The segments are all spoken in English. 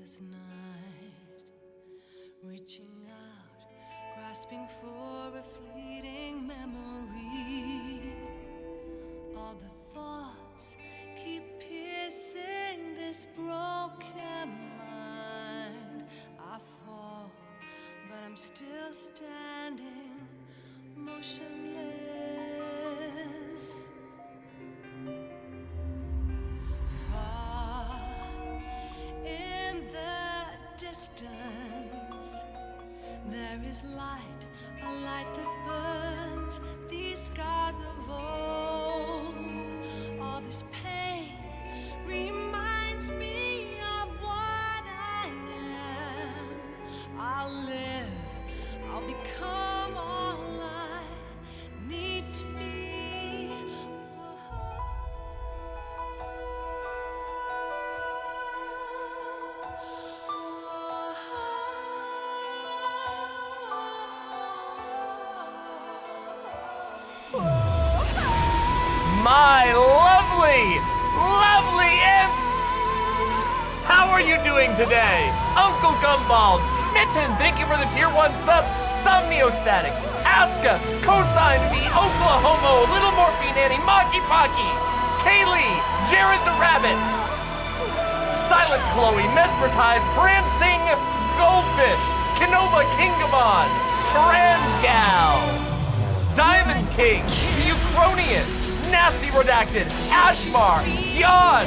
this night, reaching out, grasping for a fleeting memory. All the thoughts keep piercing this broken mind. I fall, but I'm still standing, motionless. Far in the distance, there is light, a light that burns these scars of old. All this pain reminds me of what I am. I'll live, I'll become all I need to be. My lovely, lovely imps! How are you doing today? Uncle Gumbald, Smitten, thank you for the tier 1 sub, Somniostatic, Aska, Cosine V, Oklahoma, Little Morphine Nanny, Maki Pocky, Kaylee, Jared the Rabbit, Silent Chloe, Mesmerized, Prancing Goldfish, Kinova Kingamon, Transgal, Diamond King, The Uchronian, Nasty Redacted, Ashmar, Yon,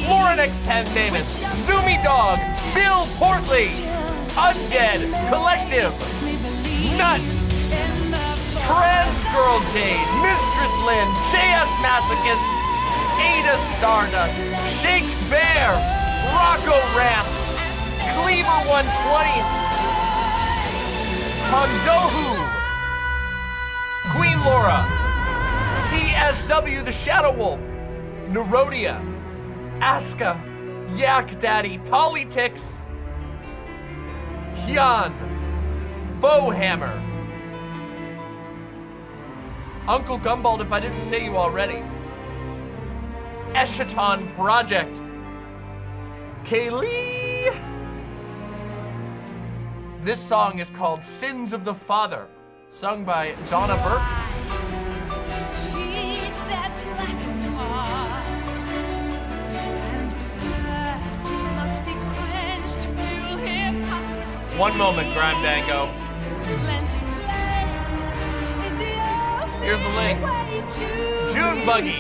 Lauren X Pandamus, Zoomy Dog, Bill Portley, Undead, Collective, Nuts, Trans Girl Jade, Mistress Lynn, JS Masochist, Ada Stardust, Shakespeare, Rocco Ramps, Cleaver 120, Kondohu, Queen Laura, TSW the Shadow Wolf, Nerodia, Aska, Yak Daddy, Politics, Hyun, Bowhammer, Uncle Gumbald if I didn't say you already, Eschaton Project, Kaylee. This song is called Sins of the Father, sung by Donna Burke. One moment, Grandango. Here's the link. June Buggy.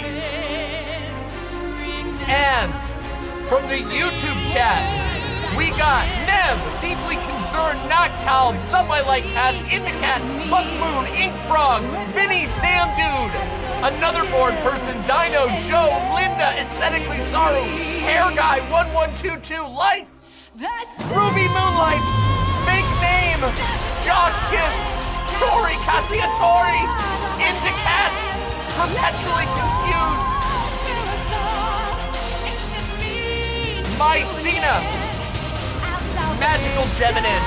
And from the YouTube chat, we got Nev, Deeply Concerned, Noctowl, Some I Like Cats, Indicat, Buck Moon, Ink Frog, Vinny, Sam Dude, Another Board Person, Dino, Joe, Linda, Aesthetically Sorrow, Hair Guy, 1122, Life, Ruby Moonlight, Fake Name, Josh Kiss, Tori Cassiatori, Indicat, Perpetually Confused, Mycena, Magical Geminin,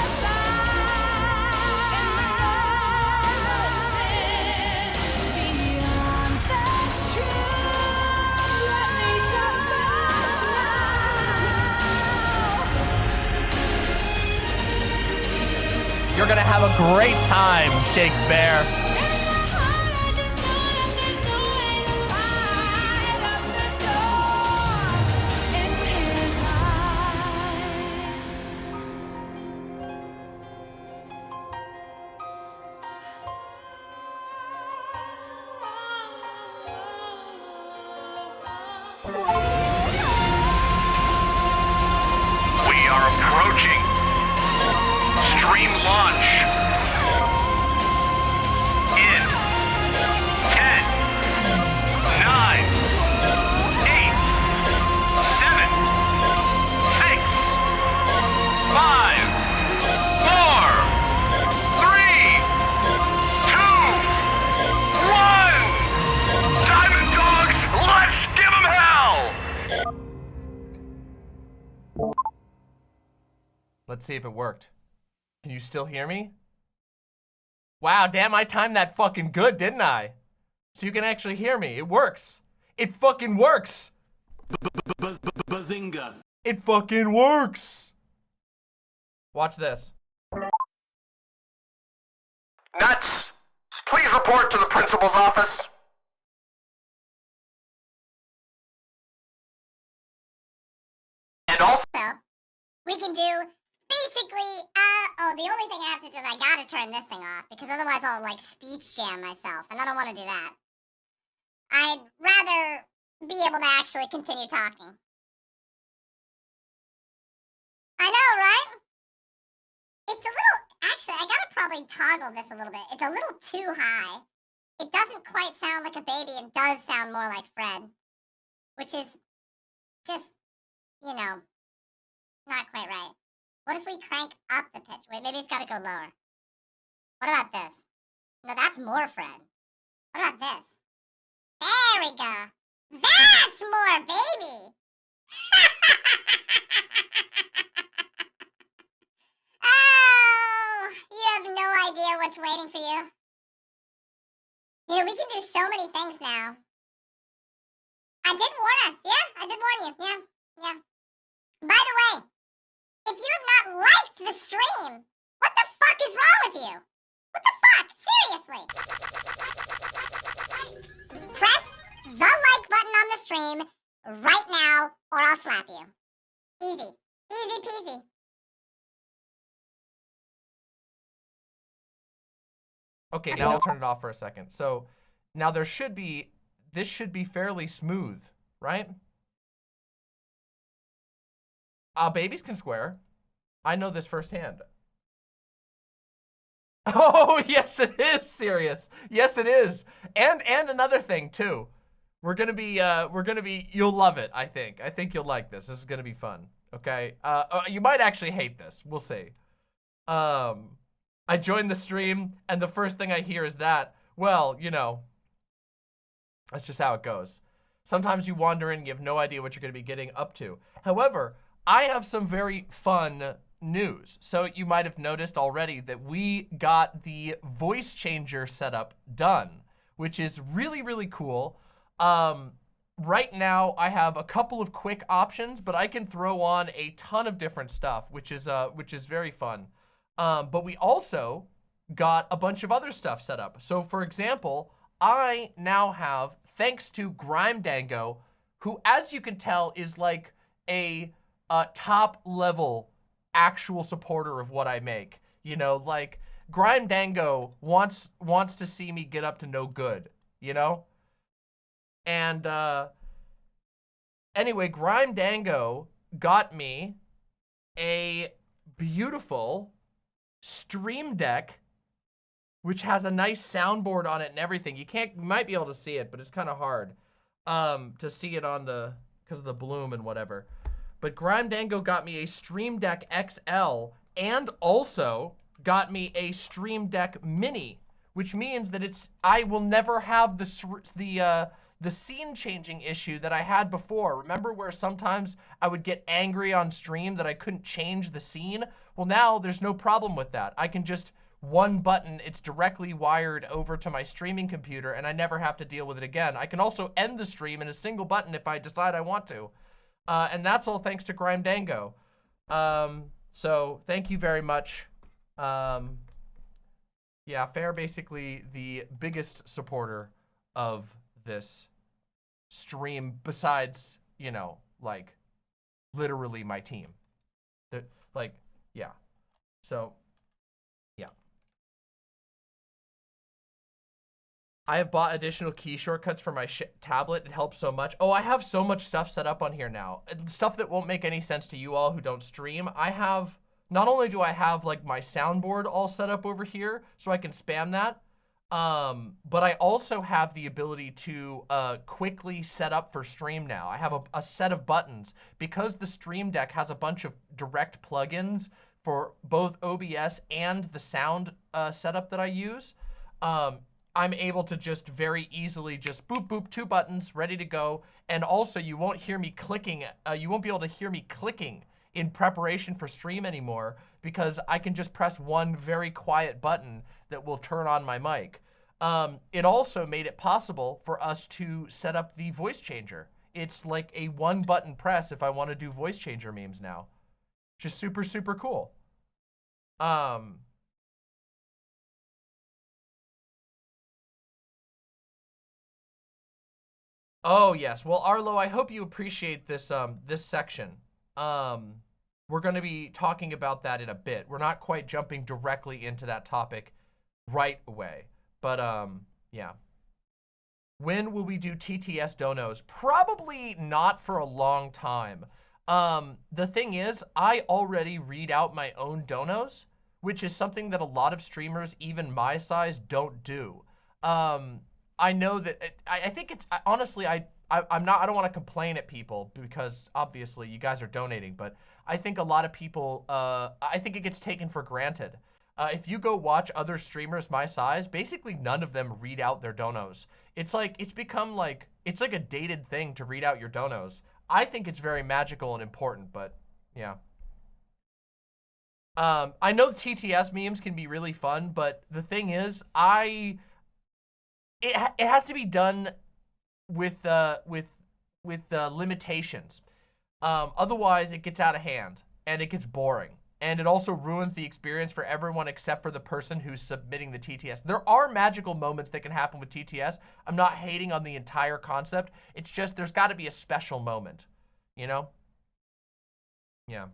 you're gonna have a great time, Shakespeare. We are approaching stream launch in 10, 9, 8, 7, 6, 5, 4, 3, 2, 1. Diamond Dogs, let's give 'em hell! Let's see if it worked. Can you still hear me? Wow, damn, I timed that fucking good, didn't I? So you can actually hear me. It works. It fucking works. Bazinga. It fucking works. Watch this. Nuts! Please report to the principal's office. And also, we can do basically, the only thing I have to do is I gotta turn this thing off because otherwise I'll like speech jam myself and I don't want to do that. I'd rather be able to actually continue talking. I know, right? It's a little, actually, I gotta probably toggle this a little bit. It's a little too high. It doesn't quite sound like a baby and does sound more like Fred, which is just, you know, not quite right. What if we crank up the pitch? Wait, maybe it's gotta go lower. What about this? No, that's more Fred. What about this? There we go. That's more baby. Oh, you have no idea what's waiting for you. You know, we can do so many things now. I did warn us. Yeah, I did warn you. Yeah. By the way, if you have not liked the stream, what the fuck is wrong with you? What the fuck? Seriously. Press the like button on the stream right now or I'll slap you. Easy. Easy peasy. Okay, now I'll turn it off for a second. So now this should be fairly smooth, right? Babies can swear. I know this firsthand. Oh, yes, it is serious. Yes, it is. And another thing too. We're gonna be, you'll love it, I think. I think you'll like this. This is gonna be fun, okay? You might actually hate this. We'll see. I joined the stream, and the first thing I hear is that, well, you know, that's just how it goes. Sometimes you wander in, you have no idea what you're gonna be getting up to. However, I have some very fun news. So you might have noticed already that we got the voice changer setup done, which is really, really cool. Right now I have a couple of quick options, but I can throw on a ton of different stuff, which is very fun. But we also got a bunch of other stuff set up. So for example, I now have, thanks to Grimedango, who, as you can tell, is like a top level actual supporter of what I make. You know, like Grimedango wants to see me get up to no good, you know? And anyway, Grimedango got me a beautiful stream deck, which has a nice soundboard on it and everything. You might be able to see it, but it's kind of hard to see it on because of the bloom and whatever. But Grimedango got me a Stream Deck XL and also got me a Stream Deck Mini, which means that I will never have the scene changing issue that I had before. Remember where sometimes I would get angry on stream that I couldn't change the scene? Well, now there's no problem with that. I can just one button, it's directly wired over to my streaming computer and I never have to deal with it again. I can also end the stream in a single button if I decide I want to. And that's all thanks to Grimedango. So thank you very much. Yeah, Fair basically the biggest supporter of this stream besides, you know, like literally my team. Like, yeah. So, yeah. I have bought additional key shortcuts for my tablet. It helps so much. Oh, I have so much stuff set up on here now. Stuff that won't make any sense to you all who don't stream. I have, not only do I have like my soundboard all set up over here so I can spam that, but I also have the ability to quickly set up for stream now. I have a set of buttons. Because the Stream Deck has a bunch of direct plugins for both OBS and the sound setup that I use, I'm able to just very easily just boop, boop, 2 buttons, ready to go. And also you won't hear me clicking, you won't be able to hear me clicking in preparation for stream anymore because I can just press one very quiet button that will turn on my mic. It also made it possible for us to set up the voice changer. It's like a 1 button press if I want to do voice changer memes now. Just super, super cool. Oh yes. Well, Arlo, I hope you appreciate this this section. We're going to be talking about that in a bit. We're not quite jumping directly into that topic right away. But yeah. When will we do TTS donos? Probably not for a long time. The thing is, I already read out my own donos, which is something that a lot of streamers, even my size, don't do. I know that I think it's honestly I don't want to complain at people because obviously you guys are donating, but I think a lot of people I think it gets taken for granted. If you go watch other streamers my size, basically none of them read out their donos. It's like it's become like it's like a dated thing to read out your donos. I think it's very magical and important, but yeah. I know TTS memes can be really fun, but the thing is, it has to be done with limitations. Otherwise, it gets out of hand and it gets boring, and it also ruins the experience for everyone except for the person who's submitting the TTS. There are magical moments that can happen with TTS. I'm not hating on the entire concept. It's just there's got to be a special moment, you know? Yeah.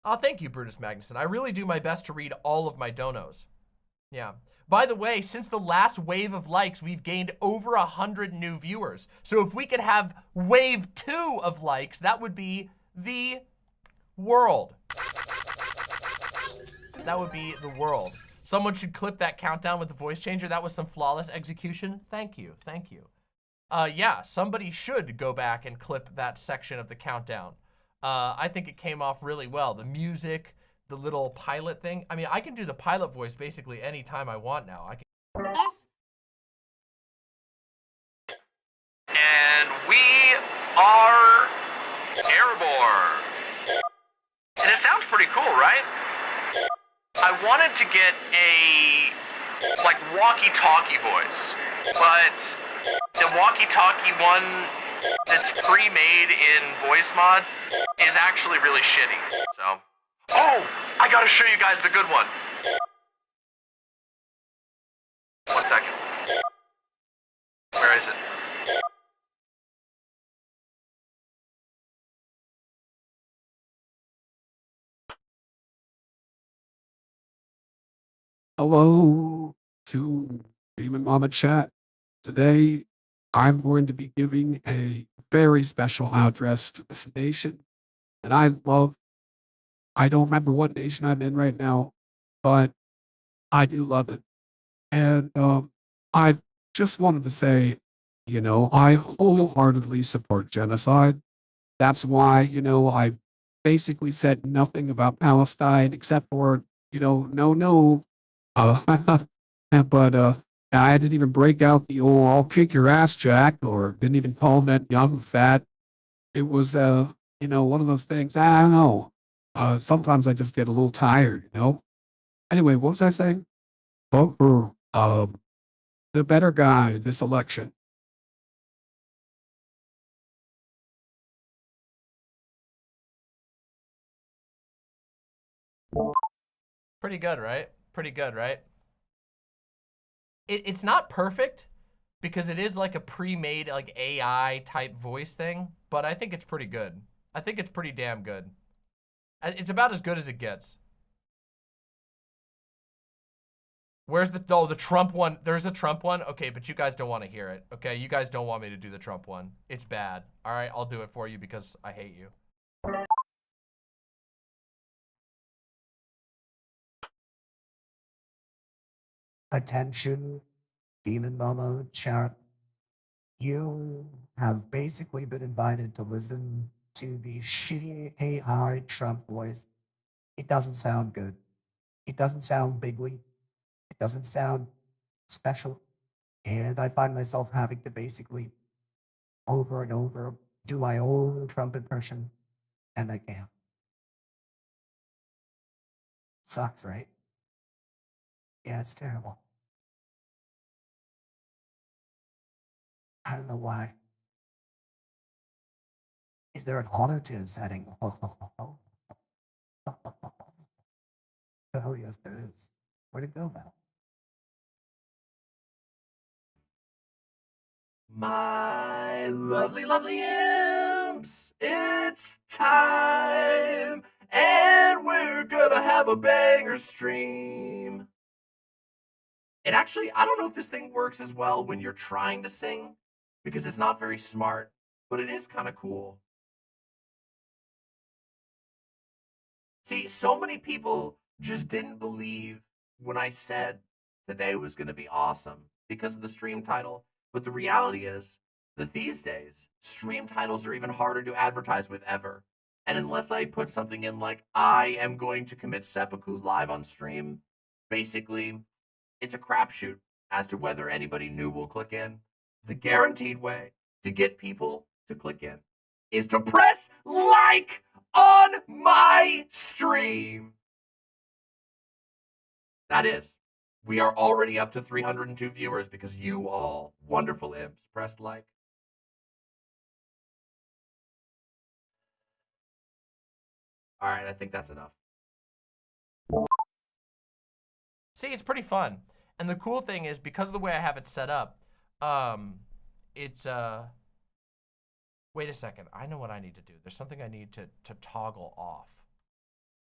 Oh, thank you, Brutus Magnuson. I really do my best to read all of my donos. Yeah. By the way, since the last wave of likes, we've gained over 100 new viewers. So if we could have wave 2 of likes, that would be the world. That would be the world. Someone should clip that countdown with the voice changer. That was some flawless execution. Thank you. Thank you. Yeah, somebody should go back and clip that section of the countdown. I think it came off really well. The music, the little pilot thing. I mean, I can do the pilot voice basically anytime I want now. I can. Yes. And we are airborne. And it sounds pretty cool, right? I wanted to get a, like, walkie-talkie voice, but the walkie-talkie one that's pre-made in voice mod is actually really shitty, so. Oh, I gotta show you guys the good one. 1 second. Where is it? Hello to Demon Mama Chat. Today, I'm going to be giving a very special address to this nation. And I don't remember what nation I'm in right now, but I do love it. And I just wanted to say, I wholeheartedly support genocide. That's why, I basically said nothing about Palestine except for, no. But I didn't even break out the old "I'll kick your ass, Jack," or didn't even call that young fat. It was, one of those things. I don't know. Sometimes I just get a little tired. Anyway, what was I saying? Vote for the better guy this election. Pretty good, right? Pretty good, right? It's not perfect because it is like a pre-made like AI type voice thing, but I think it's pretty good. I think it's pretty damn good. It's about as good as it gets. Where's the Trump one? There's a Trump one. Okay, but you guys don't want to hear it. Okay, you guys don't want me to do the Trump one. It's bad. All right, I'll do it for you because I hate you. Attention, Demon Mama chat. You have basically been invited to listen to the shitty AI Trump voice. It doesn't sound good. It doesn't sound bigly. It doesn't sound special. And I find myself having to basically over and over do my own Trump impression, and I can't. Sucks, right? Yeah, it's terrible. I don't know why. Is there an auto-tune setting? Oh, yes, there is. Where'd it go now? My lovely, lovely imps, it's time, and we're gonna have a banger stream. And actually, I don't know if this thing works as well when you're trying to sing, because it's not very smart, but it is kind of cool. See, so many people just didn't believe when I said today was gonna be awesome because of the stream title. But the reality is that these days, stream titles are even harder to advertise with ever. And unless I put something in like, I am going to commit seppuku live on stream, basically, it's a crapshoot as to whether anybody new will click in. The guaranteed way to get people to click in is to press like on my stream. That is. We are already up to 302 viewers because you all, wonderful imps, pressed like. All right, I think that's enough. See, it's pretty fun. And the cool thing is, because of the way I have it set up, it's, wait a second. I know what I need to do. There's something I need to toggle off,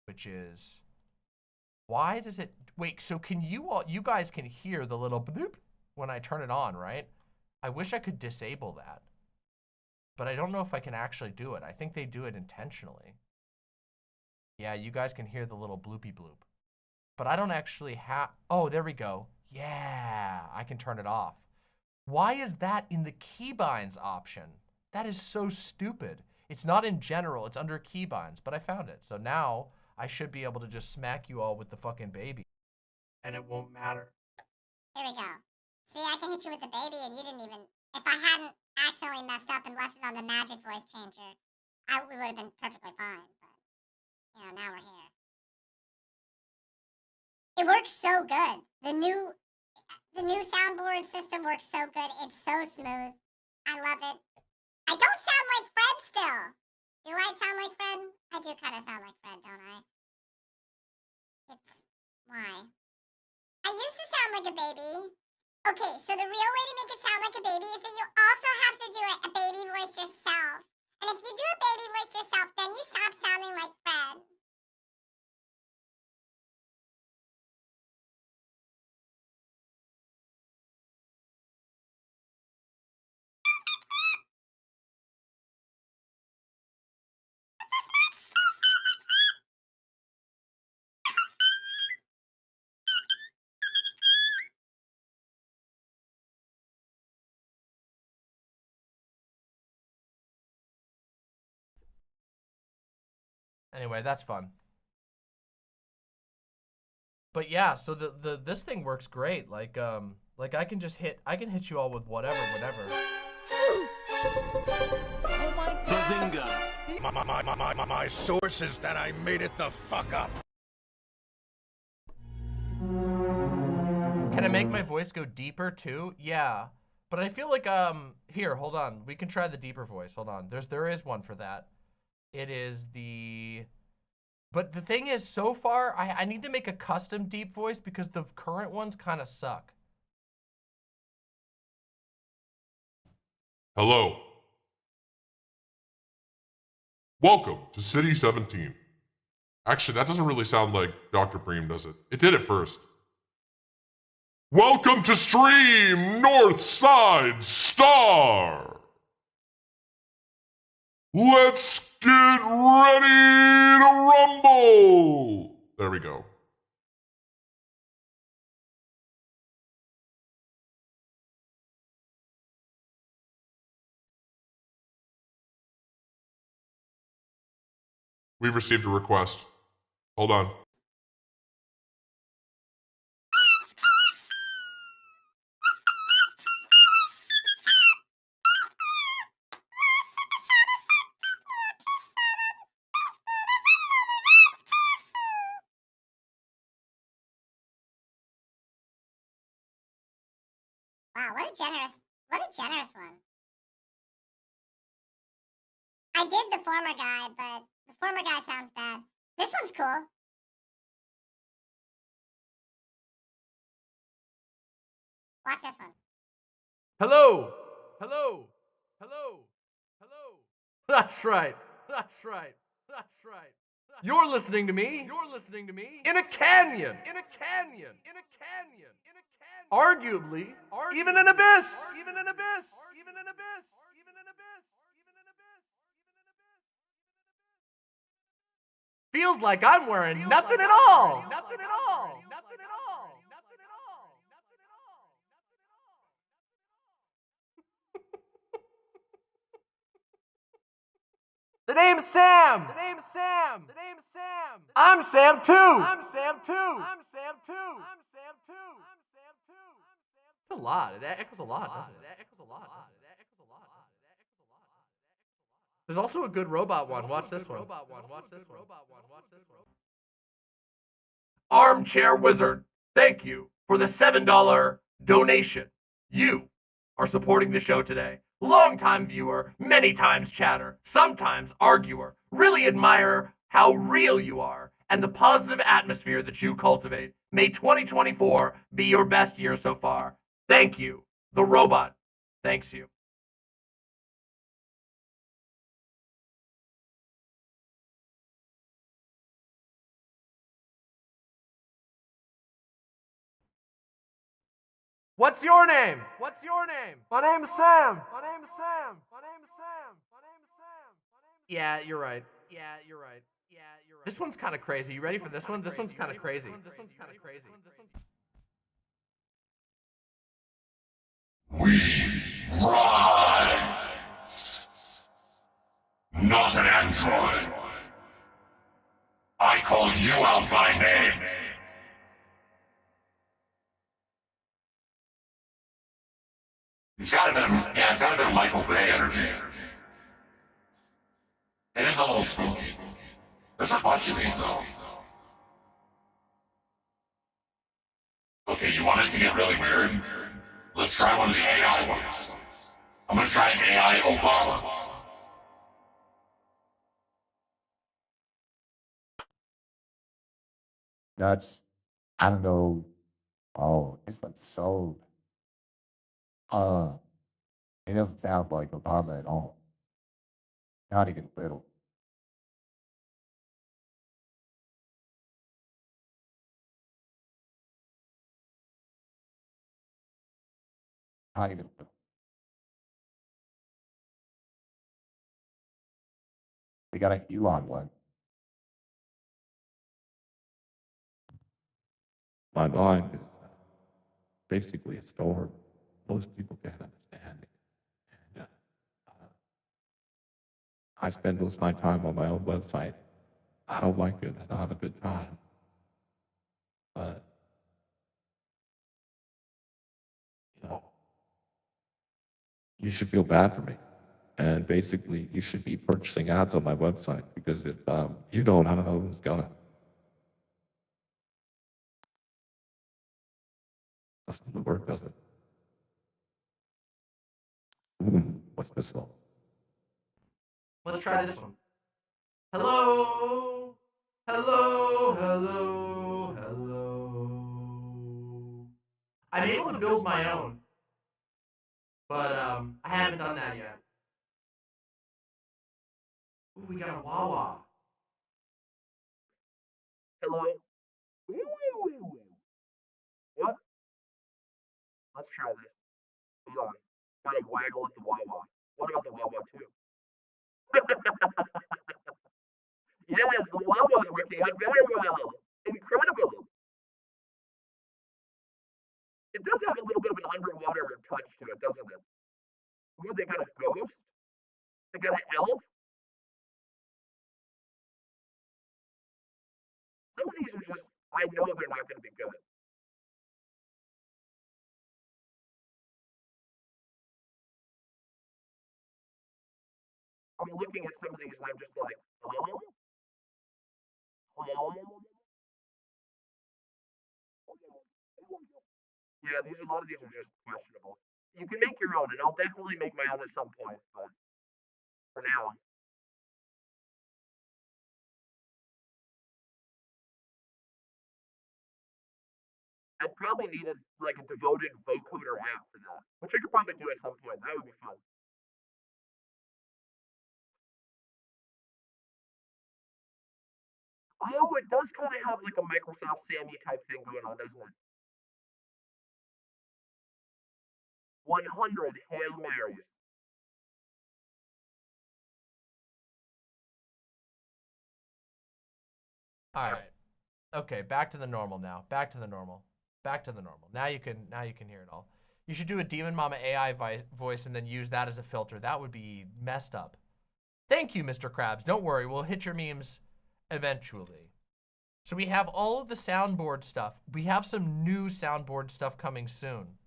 which is, why does it, wait, so can you guys can hear the little bloop when I turn it on, right? I wish I could disable that, but I don't know if I can actually do it. I think they do it intentionally. Yeah, you guys can hear the little bloopy bloop, but I don't actually have, oh, there we go. Yeah, I can turn it off. Why is that in the keybinds option? That is so stupid. It's not in general, it's under keybinds, but I found it. So now I should be able to just smack you all with the fucking baby. And it won't matter. Here we go. See, I can hit you with the baby and you didn't even... If I hadn't accidentally messed up and left it on the magic voice changer, we would have been perfectly fine. But, you know, now we're here. It works so good. The new soundboard system works so good. It's so smooth. I love it. I don't sound like Fred still. Do I sound like Fred? I do kind of sound like Fred, don't I? It's... why? I used to sound like a baby. Okay, so the real way to make it sound like a baby is that you also have to do a baby voice yourself. And if you do a baby voice yourself, then you stop sounding like Fred. Anyway, that's fun. But yeah, so this thing works great. Like I can hit you all with whatever, whatever. Oh my God. Bazinga. My source is that I made it the fuck up. Can I make my voice go deeper too? Yeah. But I feel like here, hold on. We can try the deeper voice. Hold on. There is one for that. It is the... But the thing is, so far, I need to make a custom deep voice because the current ones kind of suck. Hello. Welcome to City 17. Actually, that doesn't really sound like Dr. Bream, does it? It did at first. Welcome to Stream Northside Star. Let's get ready to rumble. There we go. We've received a request. Hold on. Wow, what a generous one. I I did the former guy, but the former guy sounds bad. This one's cool. Watch this one. Hello. Hello. Hello. Hello. That's right. That's right. That's right. You're listening to me. You're listening to me. In a canyon. In a canyon. In a canyon. In a canyon. Arguably. Even an abyss. Even an abyss. Even an abyss. Even an abyss. Even an abyss. Feels like I'm wearing nothing at all. Nothing at all. Nothing at all. Nothing at all. Nothing at all. The name's Sam. The name's Sam. The name's Sam. I'm Sam too. I'm Sam too. I'm Sam too. I'm Sam too. I'm Sam too. It's a lot. It echoes a lot, doesn't it? It echoes a lot, doesn't it? It echoes a lot, doesn't it? It echoes a lot. There's also a good robot one. Watch this one. Watch this one. Watch this one. Armchair Wizard, thank you for the $7 donation. You are supporting the show today. Longtime viewer, many times chatter, sometimes arguer. Really admire how real you are and the positive atmosphere that you cultivate. May 2024 be your best year so far. Thank you. The robot thanks you. What's your name? What's your name? My name's Sam. My name's Sam. My name's Sam. My name's Sam. Yeah, you're right. Yeah, you're right. Yeah, you're right. This one's kind of crazy. You ready for this one? This one's kind of crazy. This one's kind of crazy. We rise. Not an android. I call you out by name. It's got a bit of Michael Bay energy. It is a little spooky. There's a bunch of these though. Okay, you want it to get really weird? Let's try one of the AI ones. I'm gonna try an AI Obama. That's, I don't know. Oh, this one's so. It doesn't sound like Obama at all. Not even a little. Not even a little. They got an Elon one. My mind is basically a storm. Most people can't understand it. And, I spend most of my time on my own website. I don't like it. I don't have a good time. But, you know, you should feel bad for me. And basically, you should be purchasing ads on my website because if you don't, I don't know who's gonna. That's not the word, does it? What's this one? Let's try this one. Hello. Hello. Hello. Hello. I'm able to build my own, but I haven't done that yet. Ooh, we got a Wawa. Hello. What? Let's try this. Hold on. Gotta waggle at the Wawa. What about the Wawa too? Yes, the Wawa's working out very well. Incredible. It does have a little bit of an underwater touch to it, doesn't it? Ooh, they got a ghost. They got an elf. Some of these are just, I know they're not going to be good. I'm looking at some of these and I'm just like, oh? Oh? Yeah, a lot of these are just questionable. You can make your own, and I'll definitely make my own at some point, but for now. probably need like a devoted vocoder app for that, which I could probably do at some point. That would be fun. Oh, it does kind of have like a Microsoft Sammy type thing going on, doesn't it? 100 Hail Marys. All right. Okay, back to the normal now. Back to the normal. Back to the normal. Now you can hear it all. You should do a Demon Mama AI voice and then use that as a filter. That would be messed up. Thank you, Mr. Krabs. Don't worry, we'll hit your memes eventually. So we have all of the soundboard stuff. We have some new soundboard stuff coming soon.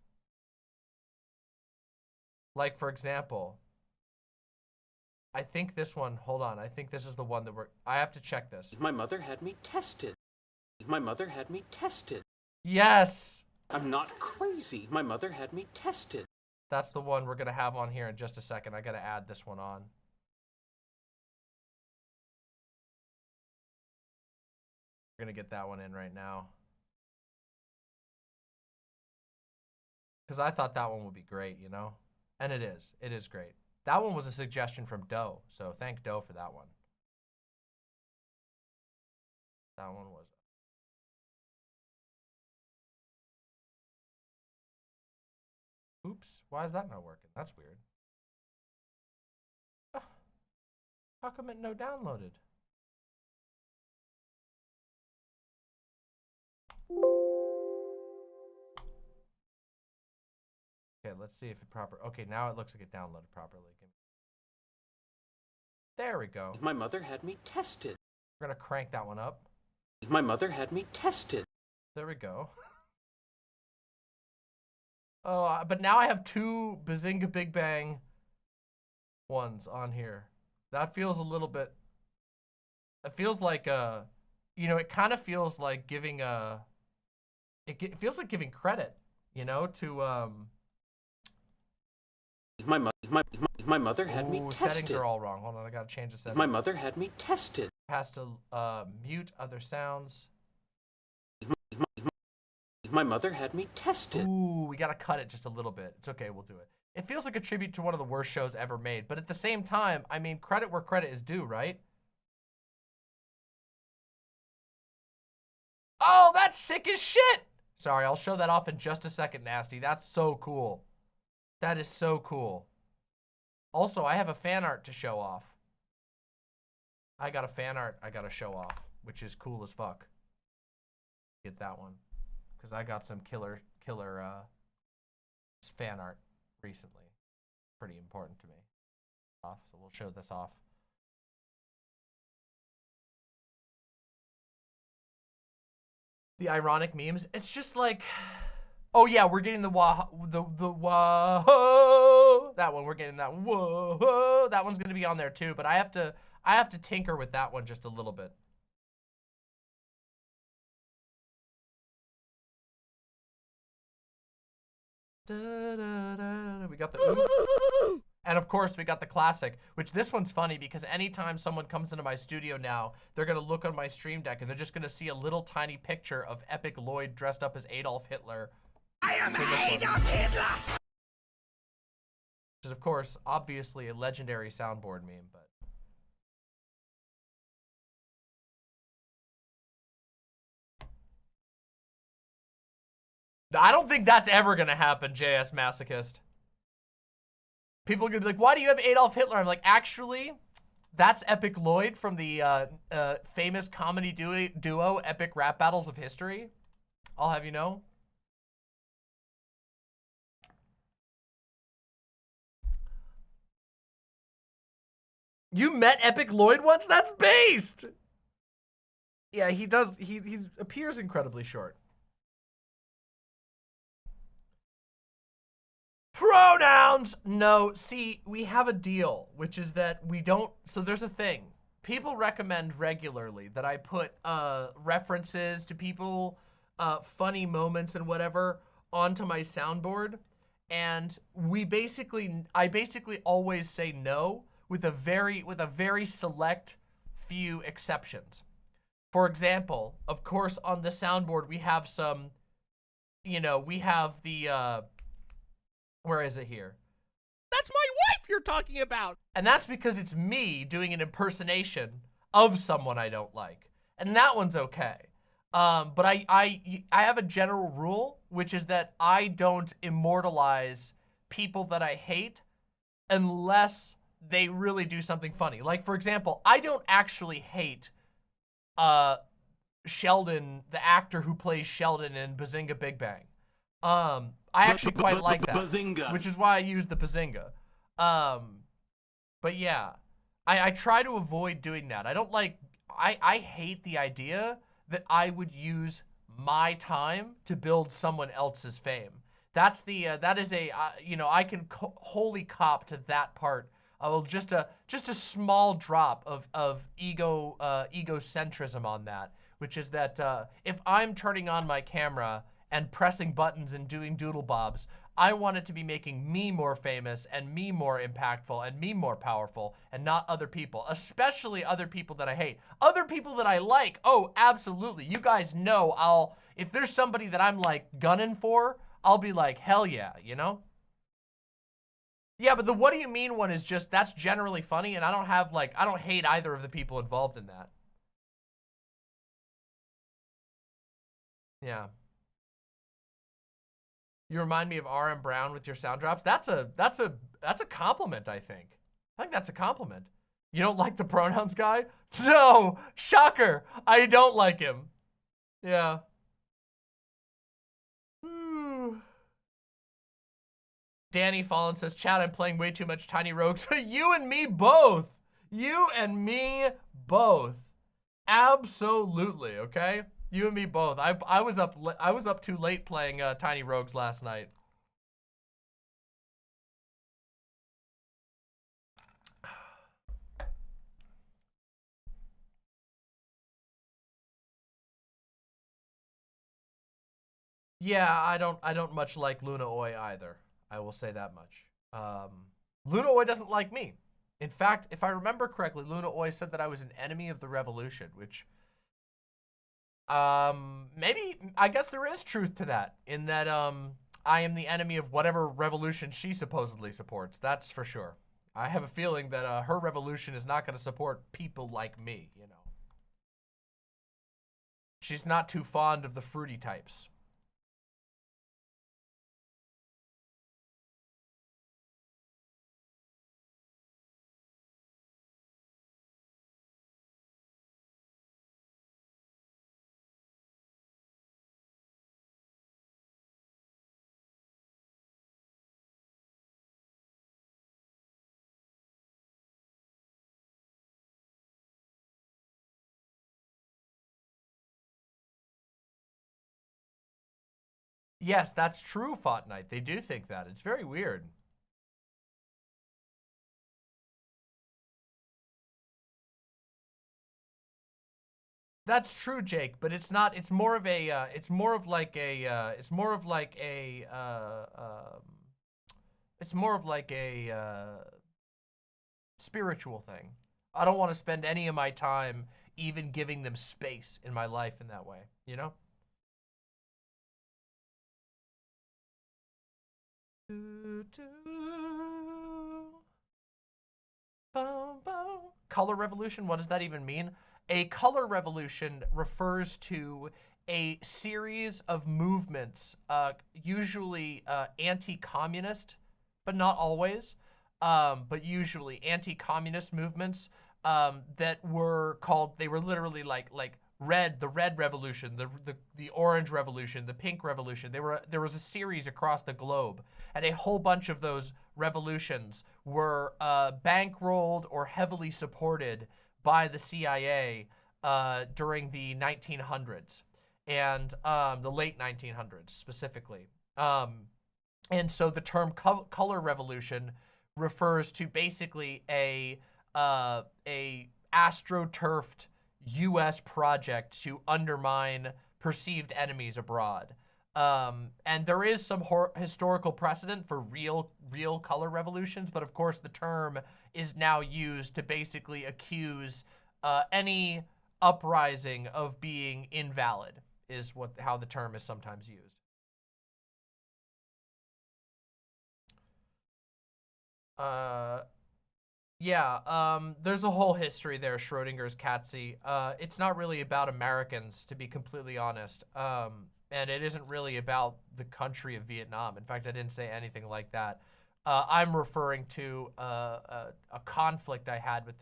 Like, for example, I think this one, hold on. I think this is the one that I have to check this. My mother had me tested. My mother had me tested. Yes! I'm not crazy. My mother had me tested. That's the one we're gonna have on here in just a second. I gotta add this one on. We're gonna get that one in right now. Because I thought that one would be great, you know? And it is. It is great. That one was a suggestion from Doe, so thank Doe for that one. That one was. Oops, why is that not working? That's weird. How come it no downloaded? Okay, let's see if it proper. Okay, now it looks like it downloaded properly. There we go. My mother had me tested. We're gonna crank that one up. My mother had me tested. There we go. Oh, but now I have two Bazinga Big Bang ones on here. That feels a little bit. It feels like you know, it kind of feels like giving it feels like giving credit, you know, to My mother had me tested. Settings are all wrong. Hold on, I gotta change the settings. My mother had me tested. Has to mute other sounds. My mother had me tested. Ooh, we gotta cut it just a little bit. It's okay, we'll do it. It feels like a tribute to one of the worst shows ever made, but at the same time, I mean, credit where credit is due, right? Oh, that's sick as shit! Sorry, I'll show that off in just a second, Nasty. That's so cool. That is so cool. Also, I have a fan art to show off. I got a fan art I gotta show off, which is cool as fuck. Get that one. Because I got some killer fan art recently. Pretty important to me. So we'll show this off. The ironic memes. It's just like, oh yeah, we're getting the wah, the wah, that one. We're getting that whoa. That one's gonna be on there too. But I have to tinker with that one just a little bit. We got the oof. And of course we got the classic, which this one's funny because anytime someone comes into my studio now, they're gonna look on my stream deck and they're just gonna see a little tiny picture of Epic Lloyd dressed up as Adolf Hitler. I am Adolf Hitler! Which is of course, obviously a legendary soundboard meme, but. I don't think that's ever gonna happen, JS Masochist. People are gonna be like, why do you have Adolf Hitler? I'm like, actually, that's Epic Lloyd from the famous comedy duo Epic Rap Battles of History. I'll have you know. You met Epic Lloyd once? That's based! Yeah, he does, he appears incredibly short. Pronouns! No, see, we have a deal, which is that we don't, so there's a thing. People recommend regularly that I put references to people, funny moments and whatever onto my soundboard. And I basically always say no with a very select few exceptions. For example, of course, on the soundboard, we have some, you know, we have the, where is it here? That's my wife you're talking about. And that's because it's me doing an impersonation of someone I don't like. And that one's okay. But I have a general rule, which is that I don't immortalize people that I hate unless they really do something funny. Like, for example, I don't actually hate Sheldon, the actor who plays Sheldon in Bazinga Big Bang. I actually quite like that, Bazinga. which is why I use the Bazinga. But yeah, I try to avoid doing that. I don't like, I hate the idea that I would use my time to build someone else's fame. That's the, that is a, you know, I can wholly cop to that part. Just a small drop of egocentrism on that, which is that if I'm turning on my camera and pressing buttons and doing doodle bobs, I want it to be making me more famous and me more impactful and me more powerful and not other people, especially other people that I hate. Other people that I like, oh, absolutely. You guys know if there's somebody that I'm like gunning for, I'll be like, hell yeah, you know? Yeah, but the what do you mean one is just, that's generally funny, and I don't have like, I don't hate either of the people involved in that. Yeah. You remind me of R.M. Brown with your sound drops. That's a compliment, I think. I think that's a compliment. You don't like the pronouns guy? No, shocker. I don't like him. Yeah. Danny Fallen says, chat, I'm playing way too much Tiny Rogues. You and me both. You and me both. Absolutely, okay? You and me both. I was up too late playing Tiny Rogues last night. Yeah, I don't much like Luna Oi either. I will say that much. Luna Oi doesn't like me. In fact, if I remember correctly, Luna Oi said that I was an enemy of the revolution, which maybe, I guess there is truth to that, in that I am the enemy of whatever revolution she supposedly supports. That's for sure. I have a feeling that her revolution is not going to support people like me, you know. She's not too fond of the fruity types. Yes, that's true, Fought Knight. They do think that. It's very weird. That's true, Jake, but it's not, it's more of a, it's more of like a spiritual thing. I don't want to spend any of my time even giving them space in my life in that way, you know? Color revolution, what does that even mean? A color revolution refers to a series of movements, usually anti-communist, but not always, but usually anti-communist movements that were called, they were literally like the red revolution, the orange revolution, the pink revolution. There was a series across the globe, and a whole bunch of those revolutions were bankrolled or heavily supported by the CIA during the 1900s and the late 1900s specifically. And so the term color revolution refers to basically a astroturfed U.S. project to undermine perceived enemies abroad. And there is some historical precedent for real color revolutions, but of course the term is now used to basically accuse any uprising of being invalid, is how the term is sometimes used. Yeah, there's a whole history there, Schrodinger's Catsy. It's not really about Americans, to be completely honest. And it isn't really about the country of Vietnam. In fact, I didn't say anything like that. I'm referring to a conflict I had with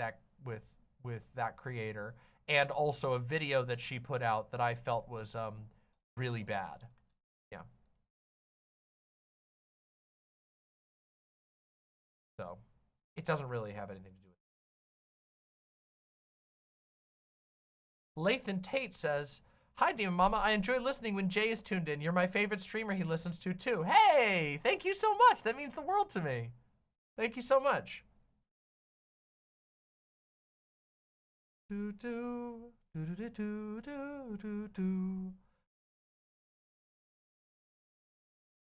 that creator, and also a video that she put out that I felt was really bad. Yeah. So it doesn't really have anything to do with it. Lathan Tate says, "Hi, Demon Mama. I enjoy listening when Jay is tuned in. You're my favorite streamer he listens to, too." Hey, thank you so much. That means the world to me. Thank you so much. Do do do do do do do do.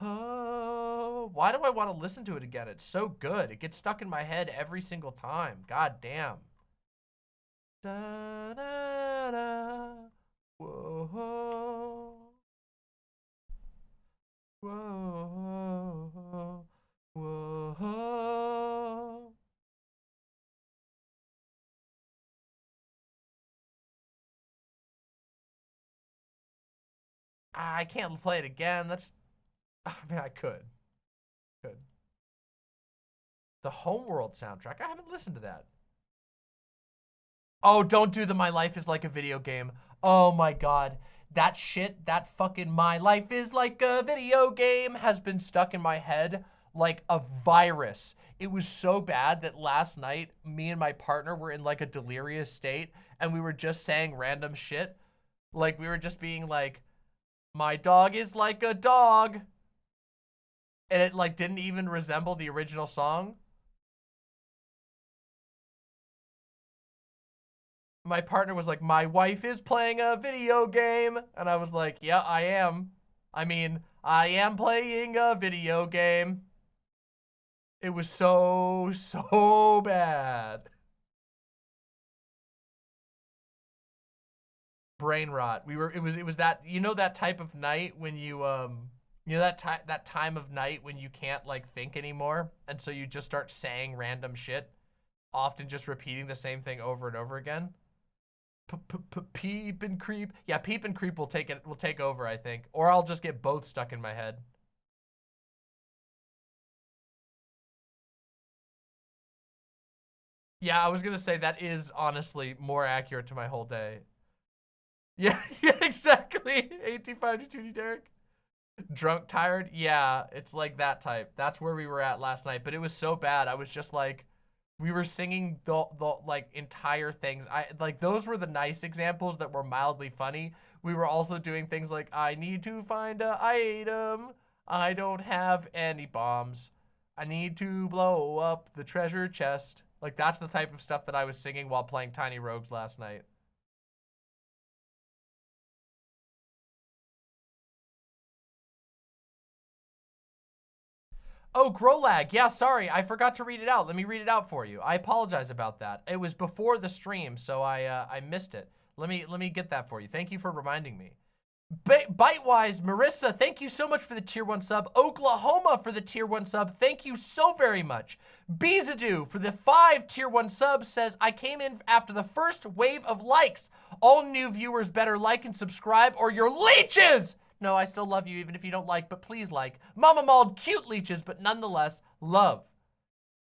Oh, why do I want to listen to it again? It's so good. It gets stuck in my head every single time. God damn. Da, da, da. Whoa. Whoa. Whoa. I can't play it again. I mean, I could. The Homeworld soundtrack. I haven't listened to that. Oh, don't do the My Life is Like a Video Game. Oh my God. That shit, that fucking My Life is Like a Video Game has been stuck in my head like a virus. It was so bad that last night, me and my partner were in like a delirious state and we were just saying random shit. Like we were just being like, "My dog is like a dog." And it like didn't even resemble the original song. My partner was like, "My wife is playing a video game." And I was like, "Yeah, I am. I mean, I am playing a video game." It was so bad. Brain rot. It was that, you know, that type of night when you know that time of night when you can't like think anymore, and so you just start saying random shit, often just repeating the same thing over and over again. Peep and creep. Yeah, peep and creep will take over, I think, or I'll just get both stuck in my head. Yeah, I was gonna say that is honestly more accurate to my whole day. Yeah, yeah, exactly. 1852 Derek. Drunk, tired. Yeah, it's like that type. That's where we were at last night, but it was so bad. I was just like, we were singing the like entire things. Like those were the nice examples that were mildly funny. We were also doing things like, "I need to find an item. I don't have any bombs. I need to blow up the treasure chest." Like that's the type of stuff that I was singing while playing Tiny Rogues last night. Oh, Grolag. Yeah, sorry. I forgot to read it out. Let me read it out for you. I apologize about that. It was before the stream, so I missed it. Let me get that for you. Thank you for reminding me. Bitewise, Marissa, thank you so much for the tier 1 sub. Oklahoma for the tier 1 sub. Thank you so very much. Beezadoo for the 5 tier 1 subs says, "I came in after the first wave of likes. All new viewers better like and subscribe or you're leeches." No, I still love you even if you don't like, but please like. Mama Mauled, cute leeches, but nonetheless, love.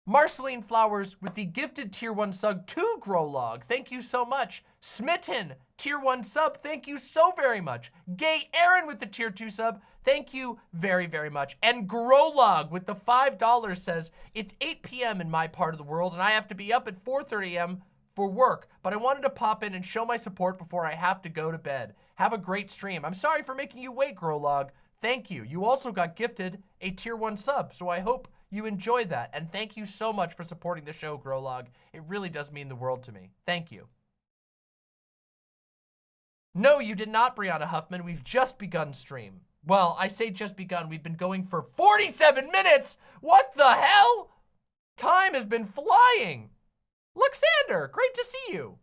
Marceline Flowers with the gifted tier 1 sub to Growlog. Thank you so much. Smitten, tier 1 sub. Thank you so very much. Gay Aaron with the tier 2 sub. Thank you very, very much. And Growlog with the $5 says, "It's 8 p.m. in my part of the world and I have to be up at 4:30 a.m. for work, but I wanted to pop in and show my support before I have to go to bed. Have a great stream." I'm sorry for making you wait, Growlog. Thank you. You also got gifted a tier 1 sub, so I hope you enjoyed that. And thank you so much for supporting the show, Growlog. It really does mean the world to me. Thank you. No, you did not, Brianna Huffman. We've just begun stream. Well, I say just begun. We've been going for 47 minutes. What the hell? Time has been flying. Luxander, great to see you.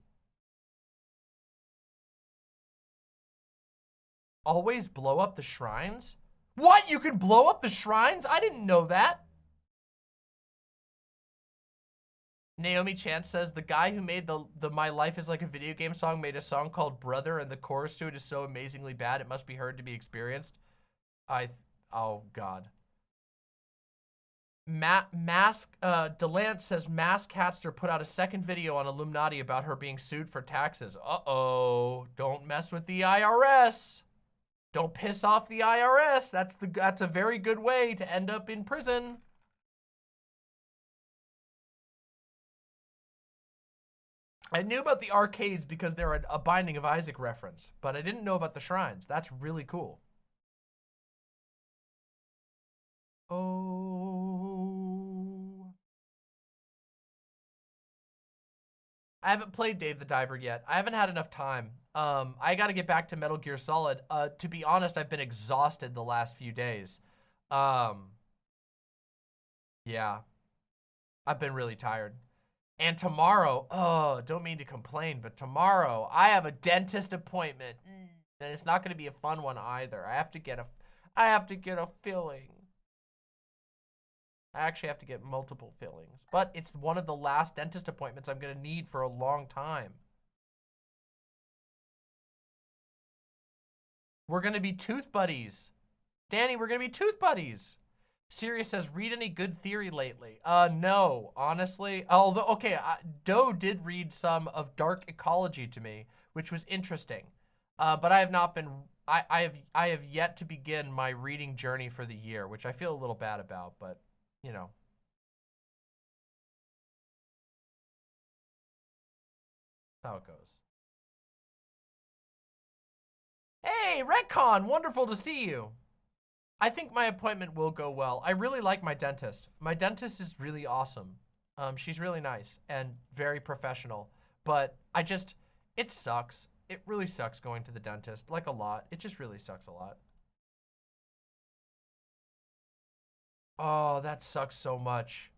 Always blow up the shrines? What? You can blow up the shrines? I didn't know that. Naomi Chance says, the guy who made the My Life is Like a Video Game song made a song called Brother, and the chorus to it is so amazingly bad, it must be heard to be experienced. Oh, God. Delance says, Mask Catster put out a second video on Illuminati about her being sued for taxes. Uh-oh. Don't mess with the IRS. Don't piss off the IRS. That's a very good way to end up in prison. I knew about the arcades because they're a Binding of Isaac reference, but I didn't know about the shrines. That's really cool. Oh. I haven't played Dave the Diver yet. I haven't had enough time. I got to get back to Metal Gear Solid. To be honest, I've been exhausted the last few days. Yeah. I've been really tired. And tomorrow, oh, don't mean to complain, but tomorrow I have a dentist appointment. And it's not going to be a fun one either. I have to get a filling. I actually have to get multiple fillings, but it's one of the last dentist appointments I'm going to need for a long time. We're going to be tooth buddies. Danny, we're going to be tooth buddies. Sirius says, read any good theory lately? No, honestly. Although, okay, Doe did read some of Dark Ecology to me, which was interesting. But I have not been, I have yet to begin my reading journey for the year, which I feel a little bad about, but, you know. That's how it goes. Hey, Retcon, wonderful to see you. I think my appointment will go well. I really like my dentist. My dentist is really awesome. She's really nice and very professional, but it sucks. It really sucks going to the dentist, like a lot. It just really sucks a lot. Oh, that sucks so much.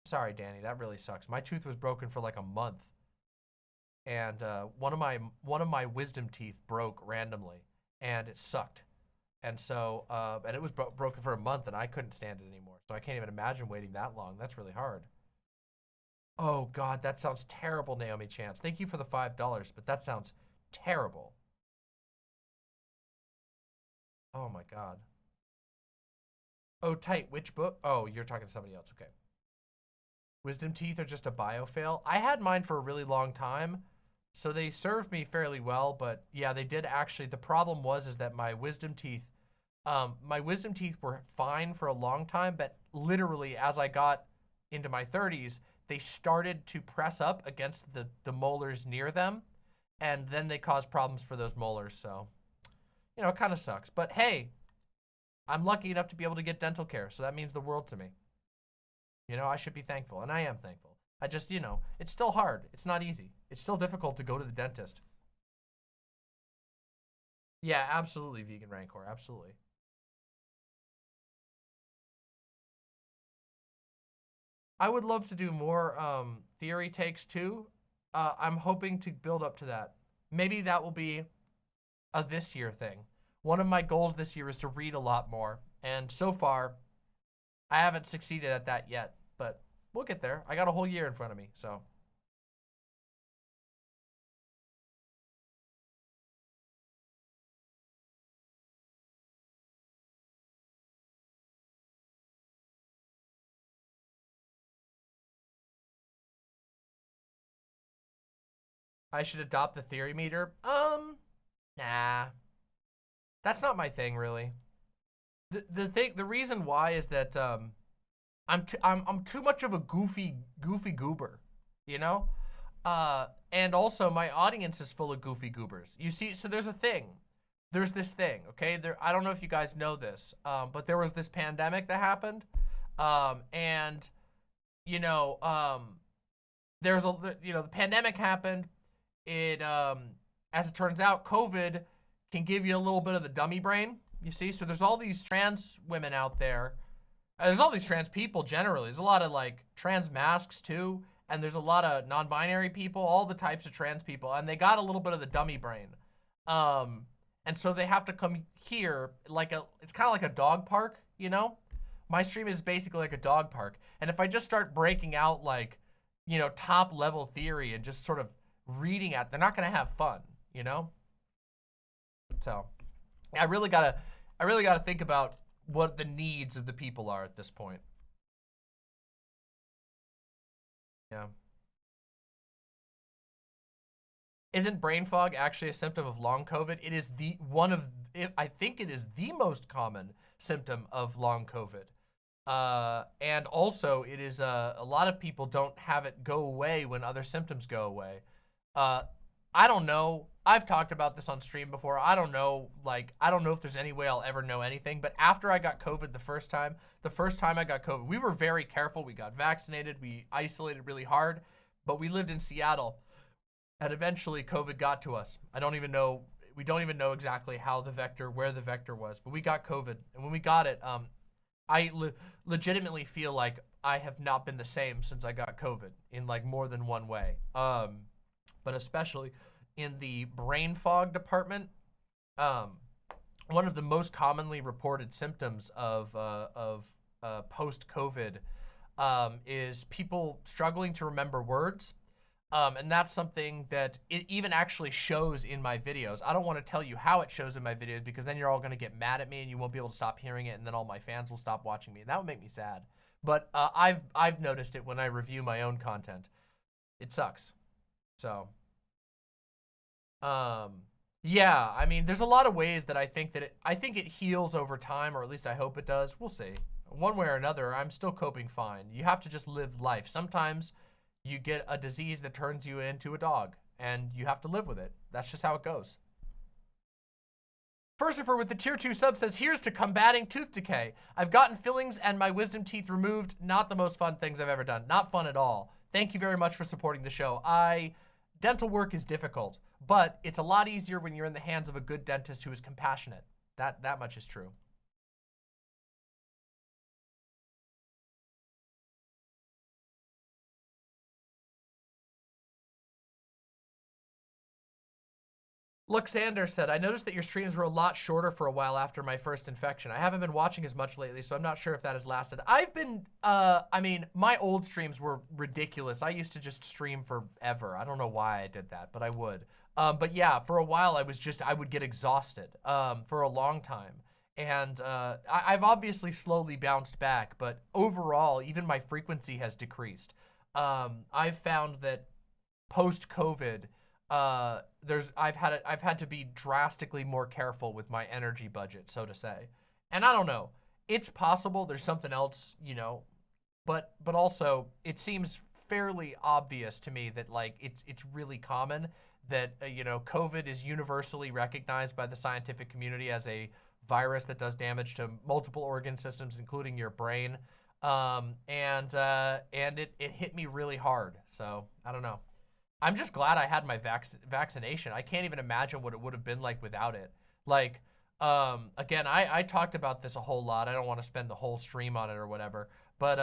Sorry, Danny, that really sucks. My tooth was broken for like a month. And one of my wisdom teeth broke randomly. And it sucked. And so, and it was broken for a month and I couldn't stand it anymore. So I can't even imagine waiting that long. That's really hard. Oh God, that sounds terrible, Naomi Chance. Thank you for the $5, but that sounds terrible. Oh my God. Oh, tight, which book? Oh, you're talking to somebody else, okay. Wisdom teeth are just a biofail. I had mine for a really long time. So they served me fairly well, but yeah, they did actually. The problem is that my wisdom teeth were fine for a long time, but literally as I got into my 30s, they started to press up against the molars near them, and then they caused problems for those molars. So, you know, it kind of sucks. But hey, I'm lucky enough to be able to get dental care, so that means the world to me. You know, I should be thankful, and I am thankful. I just, you know, it's still hard. It's not easy. It's still difficult to go to the dentist. Yeah, absolutely, Vegan Rancor. Absolutely. I would love to do more theory takes too. I'm hoping to build up to that. Maybe that will be a this year thing. One of my goals this year is to read a lot more. And so far, I haven't succeeded at that yet, but we'll get there. I got a whole year in front of me, so. I should adopt the theory meter. Nah. That's not my thing, really. The reason why is that I'm too much of a goofy goober, you know? And also my audience is full of goofy goobers. You see, so there's this thing, okay? I don't know if you guys know this, but there was this pandemic that happened, and you know, the pandemic happened. It as it turns out, COVID can give you a little bit of the dummy brain. You see, so there's all these trans women out there. There's all these trans people generally. There's a lot of like trans masks too, and there's a lot of non-binary people, all the types of trans people, and they got a little bit of the dummy brain. And so they have to come here it's kind of like a dog park, you know, My stream is basically like a dog park. And if I just start breaking out like, you know, top level theory and just sort of reading at, they're not gonna have fun, you know? So I really gotta think about what the needs of the people are at this point. Yeah. Isn't brain fog actually a symptom of long COVID? It is I think it is the most common symptom of long COVID. And also it is, a lot of people don't have it go away when other symptoms go away. I don't know. I've talked about this on stream before. I don't know, like, I don't know if there's any way I'll ever know anything, but after I got COVID the first time I got COVID, we were very careful. We got vaccinated, we isolated really hard, but we lived in Seattle and eventually COVID got to us. We don't even know exactly how where the vector was, but we got COVID. And when we got it, I legitimately feel like I have not been the same since I got COVID in like more than one way. But especially in the brain fog department, one of the most commonly reported symptoms of post-COVID is people struggling to remember words. And that's something that it even actually shows in my videos. I don't want to tell you how it shows in my videos because then you're all going to get mad at me and you won't be able to stop hearing it, and then all my fans will stop watching me. And that would make me sad. But I've noticed it when I review my own content. It sucks. So yeah, I mean, there's a lot of ways that I think it heals over time, or at least I hope it does. We'll see. One way or another, I'm still coping fine. You have to just live life. Sometimes you get a disease that turns you into a dog, and you have to live with it. That's just how it goes. Fursifer with the tier 2 sub says, here's to combating tooth decay. I've gotten fillings and my wisdom teeth removed. Not the most fun things I've ever done. Not fun at all. Thank you very much for supporting the show. Dental work is difficult, but it's a lot easier when you're in the hands of a good dentist who is compassionate. That much is true. Luxander said, I noticed that your streams were a lot shorter for a while after my first infection. I haven't been watching as much lately, so I'm not sure if that has lasted. I've been, I mean, my old streams were ridiculous. I used to just stream forever. I don't know why I did that, but I would. But yeah, for a while I would get exhausted for a long time. And I've obviously slowly bounced back, but overall, even my frequency has decreased. I've found that post-COVID, I've had to be drastically more careful with my energy budget, so to say. And I don't know, it's possible there's something else, you know, but also it seems fairly obvious to me that like it's really common that you know, COVID is universally recognized by the scientific community as a virus that does damage to multiple organ systems, including your brain. And it hit me really hard. So I don't know. I'm just glad I had my vaccination. I can't even imagine what it would have been like without it. Like, again, I talked about this a whole lot. I don't want to spend the whole stream on it or whatever. But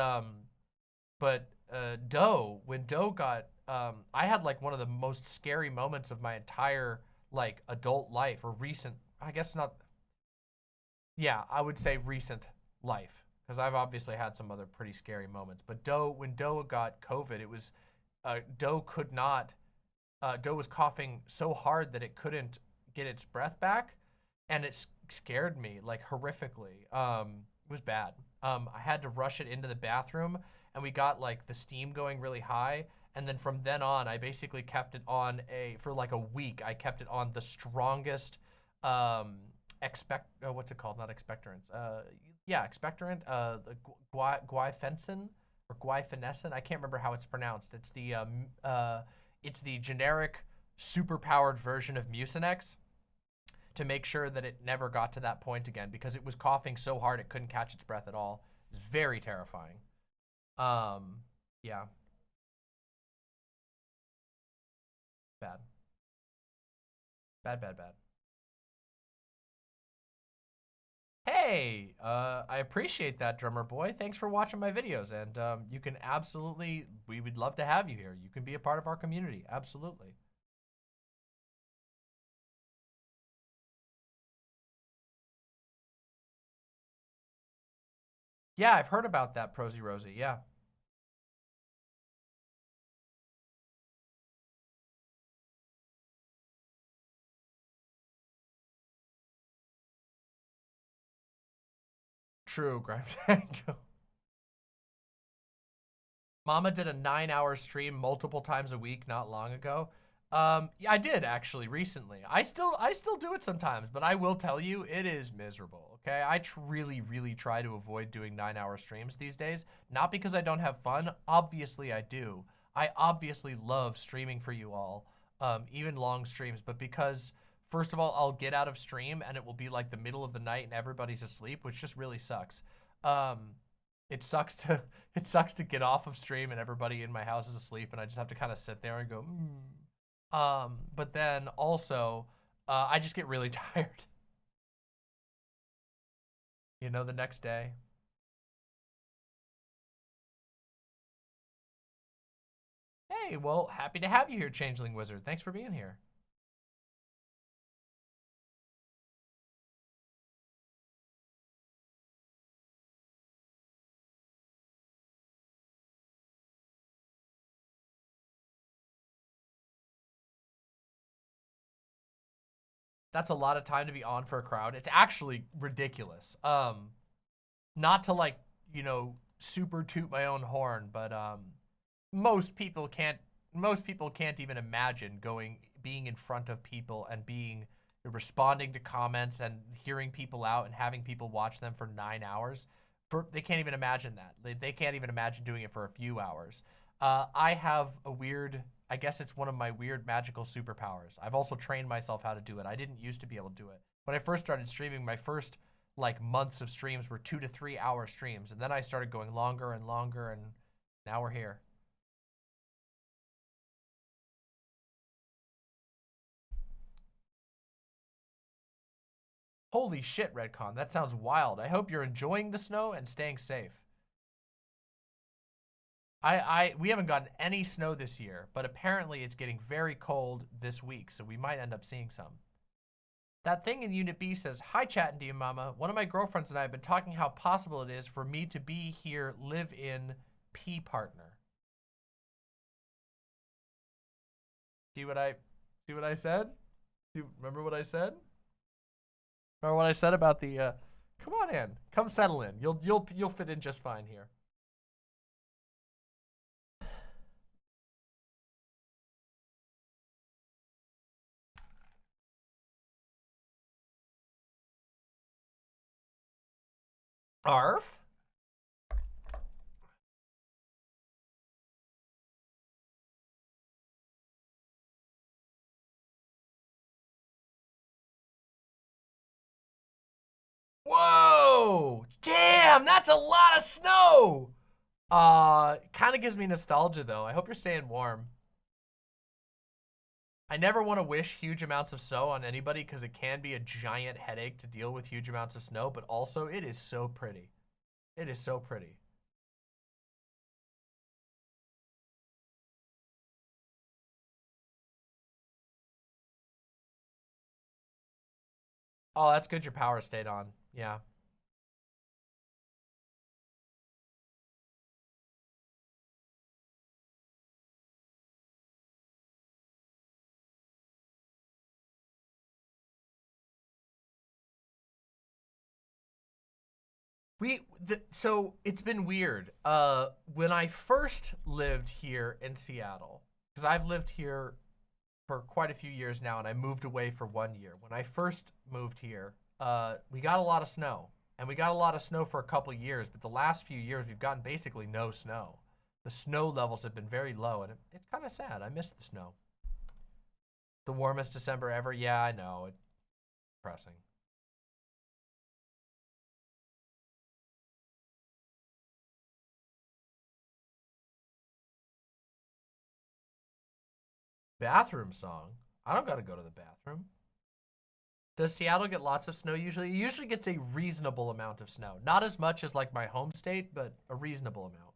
Doe, when Doe got, I had like one of the most scary moments of my entire like adult life, or recent, I guess not. Yeah, I would say recent life, because I've obviously had some other pretty scary moments. But when Doe got COVID, it was, Doe was coughing so hard that it couldn't get its breath back, and it scared me like horrifically. It was bad. I had to rush it into the bathroom, and we got like the steam going really high, and then from then on, I basically kept it on for like a week. I kept it on the strongest what's it called? Not expectorants. Yeah, expectorant. The guaifenesin. Or guaifenesin, I can't remember how it's pronounced. It's the generic superpowered version of Mucinex, to make sure that it never got to that point again, because it was coughing so hard it couldn't catch its breath at all. It was very terrifying. Yeah. Bad. Bad. Hey, I appreciate that, drummer boy. Thanks for watching my videos, and you can absolutely, we would love to have you here. You can be a part of our community, absolutely. Yeah, I've heard about that, Prosy Rosie. Yeah. True, Grimetango. Mama did a 9-hour stream multiple times a week not long ago. Yeah, I did actually recently. I still do it sometimes, but I will tell you it is miserable. Okay, I really try to avoid doing 9-hour streams these days. Not because I don't have fun. Obviously I do. I obviously love streaming for you all, even long streams. But because first of all, I'll get out of stream and it will be like the middle of the night and everybody's asleep, which just really sucks. It sucks to get off of stream and everybody in my house is asleep and I just have to kind of sit there and go, but then also, I just get really tired. You know, the next day. Hey, well, happy to have you here, Changeling Wizard. Thanks for being here. That's a lot of time to be on for a crowd. It's actually ridiculous. Not to like, you know, super toot my own horn, but most people can't even imagine being in front of people and responding to comments and hearing people out and having people watch them for 9 hours. They can't even imagine that. They can't even imagine doing it for a few hours. I have a weird, I guess it's one of my weird magical superpowers. I've also trained myself how to do it. I didn't used to be able to do it. When I first started streaming, my first like months of streams were 2 to 3 hour streams. And then I started going longer and longer and now we're here. Holy shit, Redcon, that sounds wild. I hope you're enjoying the snow and staying safe. We haven't gotten any snow this year, but apparently it's getting very cold this week, so we might end up seeing some. That thing in Unit B says, "Hi, chat and DM Mama. One of my girlfriends and I have been talking how possible it is for me to be here, live in P partner." See what I said? Do you remember what I said? Remember what I said about the come on in. Come settle in. You'll fit in just fine here. Arf? Whoa! Damn, that's a lot of snow! Kind of gives me nostalgia though. I hope you're staying warm. I never want to wish huge amounts of snow on anybody because it can be a giant headache to deal with huge amounts of snow, but also it is so pretty. It is so pretty. Oh, that's good your power stayed on. Yeah. So it's been weird. When I first lived here in Seattle, because I've lived here for quite a few years now and I moved away for 1 year. When I first moved here, we got a lot of snow. And we got a lot of snow for a couple years, but the last few years we've gotten basically no snow. The snow levels have been very low and it's kind of sad. I miss the snow. The warmest December ever? Yeah, I know. It's depressing. Bathroom song? I don't gotta go to the bathroom. Does Seattle get lots of snow usually? It usually gets a reasonable amount of snow. Not as much as like my home state, but a reasonable amount.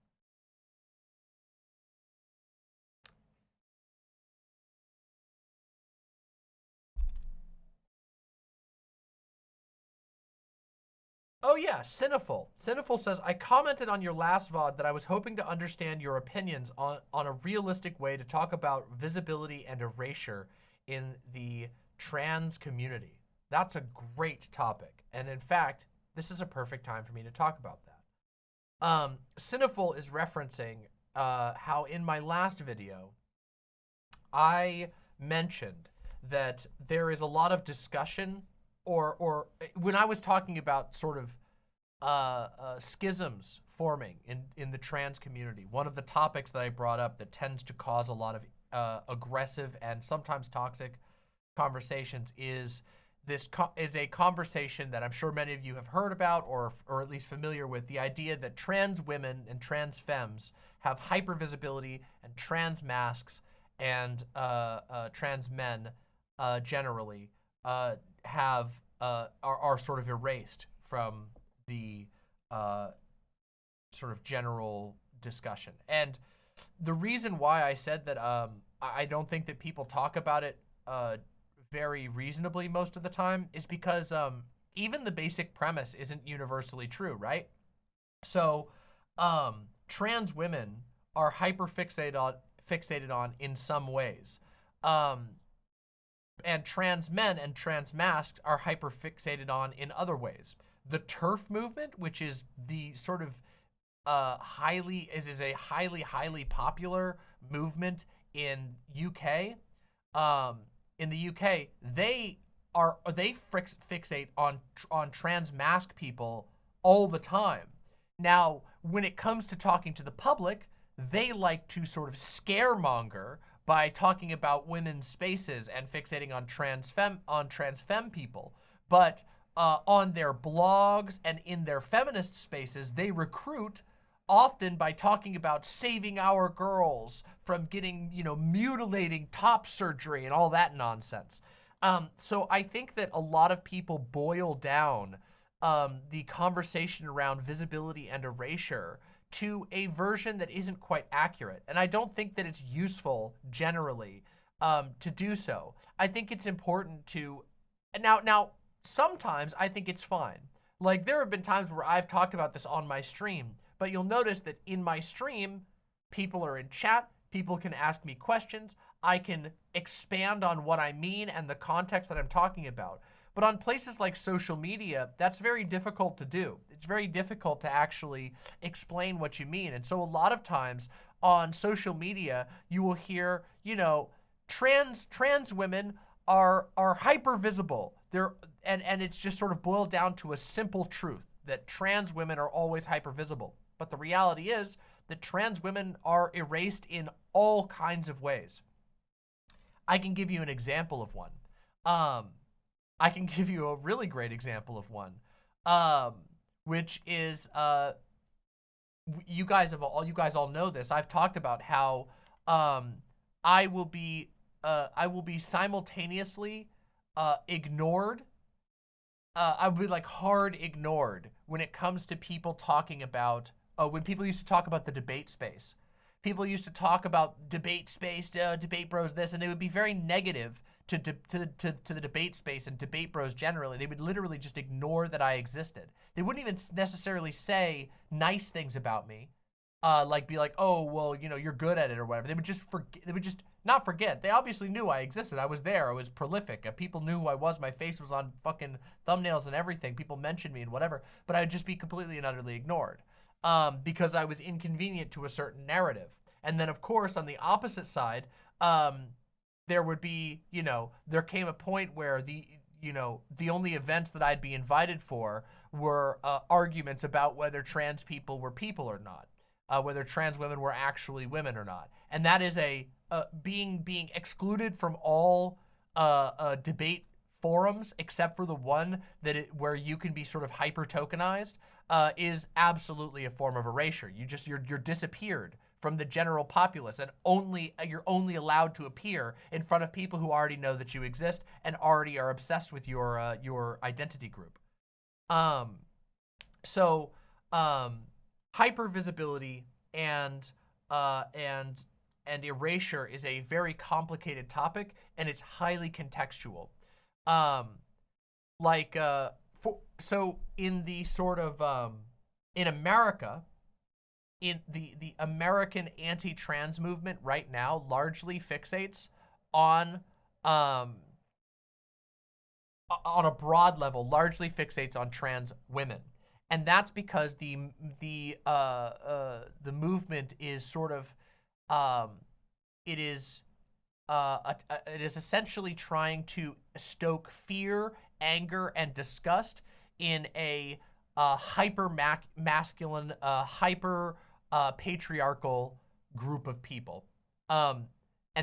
Oh yeah, Cineful. Cineful says, I commented on your last VOD that I was hoping to understand your opinions on a realistic way to talk about visibility and erasure in the trans community. That's a great topic. And in fact, this is a perfect time for me to talk about that. Cineful is referencing how in my last video, I mentioned that there is a lot of discussion or when I was talking about sort of schisms forming in the trans community, one of the topics that I brought up that tends to cause a lot of aggressive and sometimes toxic conversations is a conversation that I'm sure many of you have heard about or at least familiar with, the idea that trans women and trans femmes have hypervisibility and trans masks and trans men generally are sort of erased from the sort of general discussion. And the reason why I said that I don't think that people talk about it very reasonably most of the time is because even the basic premise isn't universally true, right? So trans women are hyperfixated on in some ways. And trans men and trans masks are hyperfixated on in other ways. The TERF movement, which is the sort of highly popular movement in UK. In the UK, they fixate on trans mask people all the time. Now, when it comes to talking to the public, they like to sort of scaremonger by talking about women's spaces and fixating on trans femme people. But on their blogs and in their feminist spaces, they recruit often by talking about saving our girls from getting, mutilating top surgery and all that nonsense. So I think that a lot of people boil down the conversation around visibility and erasure to a version that isn't quite accurate. And I don't think that it's useful generally to do so. I think it's important to, now sometimes I think it's fine. Like there have been times where I've talked about this on my stream, but you'll notice that in my stream, people are in chat, people can ask me questions, I can expand on what I mean and the context that I'm talking about. But on places like social media, that's very difficult to do. It's very difficult to actually explain what you mean. And so a lot of times on social media, you will hear, trans women are hyper visible. And it's just sort of boiled down to a simple truth that trans women are always hyper visible. But the reality is that trans women are erased in all kinds of ways. I can give you an example of one. I can give you a really great example of one, which is you guys all know this. I've talked about how I will be simultaneously ignored. I would be like hard ignored when it comes to people talking about when people used to talk about the debate space. People used to talk about debate space, debate bros this, and they would be very negative to the debate space and debate bros generally. They would literally just ignore that I existed. They wouldn't even necessarily say nice things about me, like be like, oh, well, you're good at it or whatever. They would just not forget. They obviously knew I existed. I was there. I was prolific. People knew who I was. My face was on fucking thumbnails and everything. People mentioned me and whatever, but I would just be completely and utterly ignored because I was inconvenient to a certain narrative. And then, of course, on the opposite side, there would be, there came a point where the only events that I'd be invited for were arguments about whether trans people were people or not, whether trans women were actually women or not. And that is being excluded from all debate forums except for the one where you can be sort of hyper tokenized is absolutely a form of erasure. You're disappeared from the general populace, and you're only allowed to appear in front of people who already know that you exist and already are obsessed with your identity group. Hypervisibility and erasure is a very complicated topic, and it's highly contextual. So in the sort of in America, in the American anti-trans movement right now largely fixates on a broad level, largely fixates on trans women. And that's because the movement is sort of it is essentially trying to stoke fear, anger, and disgust in a hyper masculine, hyper patriarchal group of people, and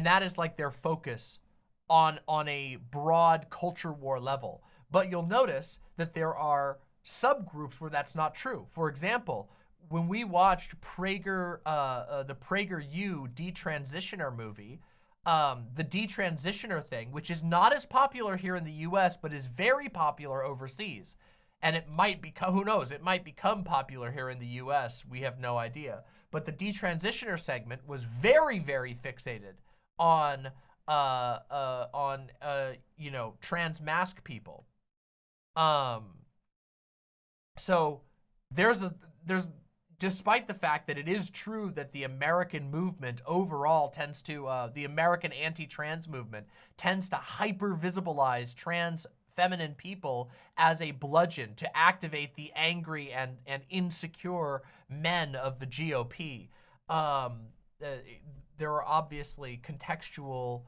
that is like their focus on a broad culture war level. But you'll notice that there are subgroups where that's not true. For example, when we watched the PragerU detransitioner movie, the detransitioner thing, which is not as popular here in the US, but is very popular overseas. And it might become, who knows, it might become popular here in the US. We have no idea. But the detransitioner segment was very, very fixated on you know, trans mask people. So there's despite the fact that it is true that the American movement overall tends to, the American anti-trans movement tends to hyper-visibilize trans feminine people as a bludgeon to activate the angry and insecure men of the GOP. There are obviously contextual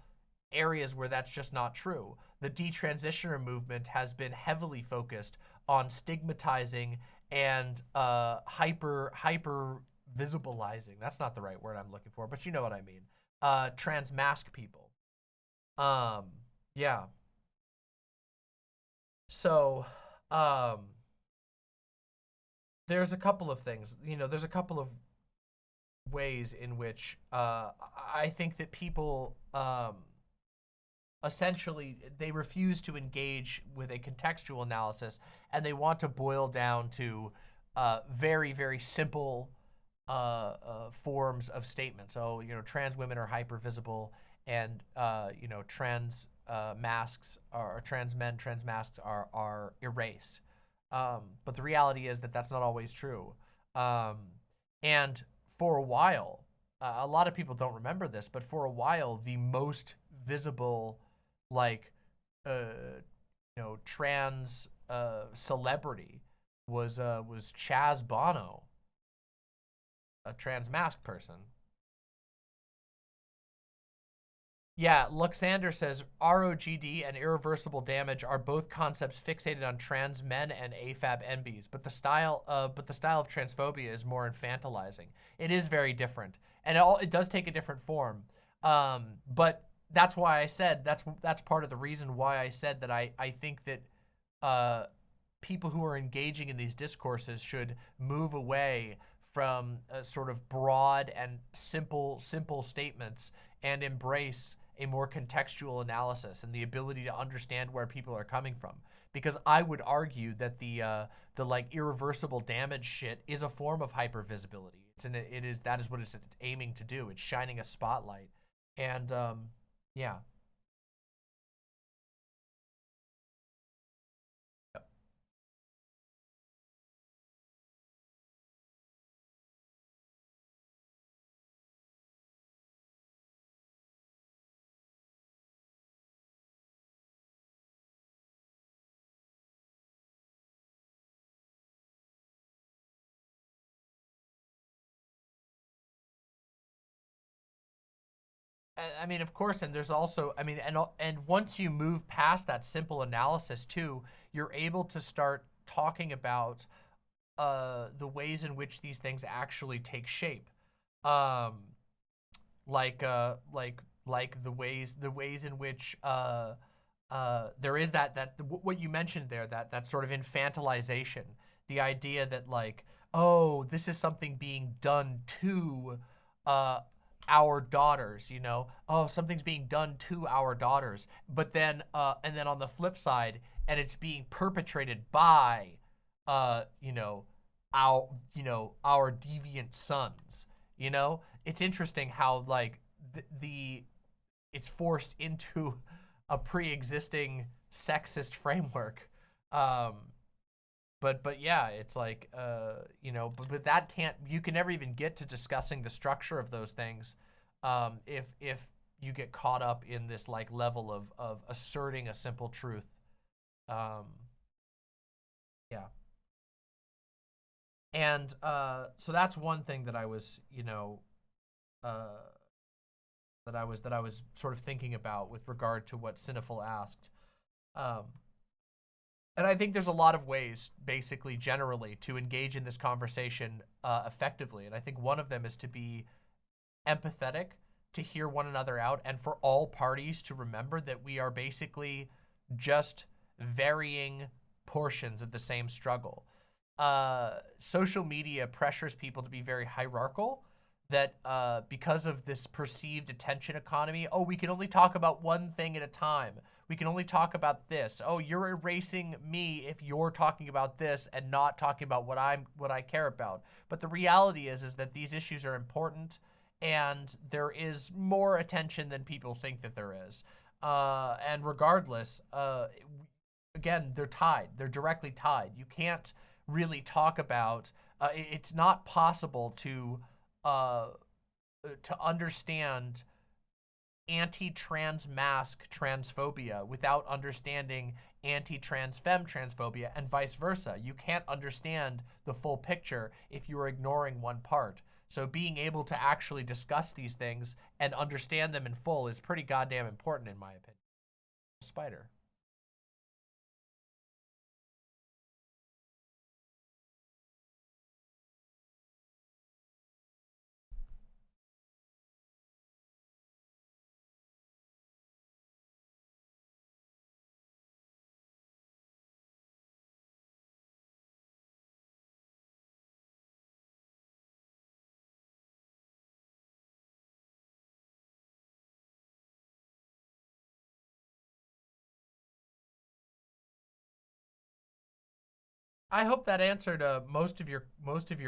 areas where that's just not true. The detransitioner movement has been heavily focused on stigmatizing and hyper visibilizing. That's not the right word I'm looking for, but you know what I mean. Trans mask people. Yeah. So, there's a couple of things, you know, there's a couple of ways in which I think that people essentially, they refuse to engage with a contextual analysis, and they want to boil down to very, very simple forms of statements. Oh, you know, trans women are hyper visible, and you know, trans masks or trans men, trans masks are erased. But the reality is that that's not always true. And for a while, a lot of people don't remember this, but for a while, the most visible, like, you know, trans celebrity was Chaz Bono, a trans mask person. Yeah, Luxander says ROGD and irreversible damage are both concepts fixated on trans men and AFAB NBs, but the style of transphobia is more infantilizing. It is very different, and it does take a different form. But that's why I said that's part of the reason why I said that I think that people who are engaging in these discourses should move away from sort of broad and simple statements and embrace a more contextual analysis and the ability to understand where people are coming from. Because I would argue that the like irreversible damage shit is a form of hypervisibility. That is what it's aiming to do. It's shining a spotlight. And yeah. I mean, of course, and there's also, I mean, and once you move past that simple analysis too, you're able to start talking about the ways in which these things actually take shape, like the ways in which there is what you mentioned there, that sort of infantilization, the idea that like, oh, this is something being done to our daughters, you know, oh, something's being done to our daughters, but then and then on the flip side, and it's being perpetrated by you know, our deviant sons. You know, it's interesting how like it's forced into a pre-existing sexist framework. but yeah, it's like, you know, but that can't, you can never even get to discussing the structure of those things if you get caught up in this like level of asserting a simple truth. Yeah. And so that's one thing that I was, you know, that I was sort of thinking about with regard to what Cineful asked. And I think there's a lot of ways, basically, generally, to engage in this conversation effectively. And I think one of them is to be empathetic, to hear one another out, and for all parties to remember that we are basically just varying portions of the same struggle. Social media pressures people to be very hierarchical, that because of this perceived attention economy, oh, we can only talk about one thing at a time. We can only talk about this. Oh, you're erasing me if you're talking about this and not talking about what I care about. But the reality is that these issues are important, and there is more attention than people think that there is. And regardless, again, they're tied. They're directly tied. You can't really talk about. It's not possible to understand anti-trans mask transphobia without understanding anti-trans femme transphobia, and vice versa. You can't understand the full picture if you are ignoring one part. So being able to actually discuss these things and understand them in full is pretty goddamn important, in my opinion. Spider. I hope that answered most of your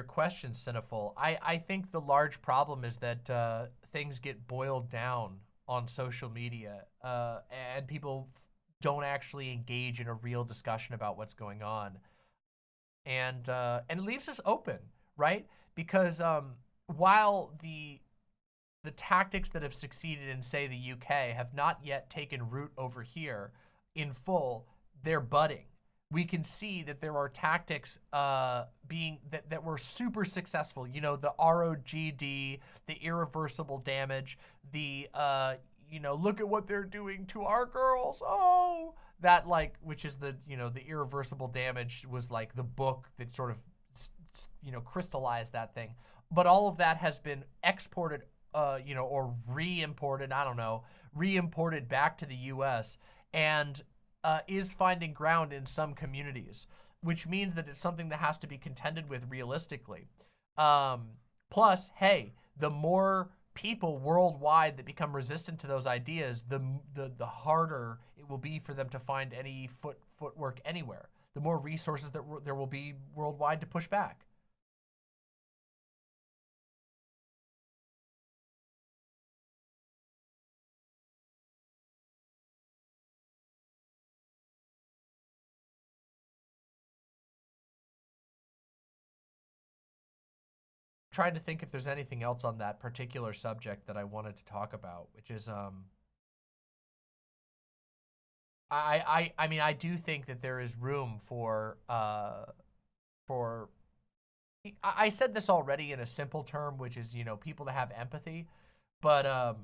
questions, Cineful. I think the large problem is that things get boiled down on social media, and people don't actually engage in a real discussion about what's going on, and it leaves us open, right? Because while the tactics that have succeeded in, say, the UK have not yet taken root over here in full, they're budding. We can see that there are tactics being that were super successful. You know, the ROGD, the irreversible damage, the you know, look at what they're doing to our girls. Oh, that, like, which is the, you know, the irreversible damage was like the book that sort of, you know, crystallized that thing. But all of that has been exported, you know, or re-imported, I don't know, re-imported back to the US, and is finding ground in some communities, which means that it's something that has to be contended with realistically. Plus, hey, the more people worldwide that become resistant to those ideas, the harder it will be for them to find any footwork anywhere. The more resources that there will be worldwide to push back. Trying to think if there's anything else on that particular subject that I wanted to talk about, which is I mean, I do think that there is room for I said this already in a simple term, which is, you know, people to have empathy, but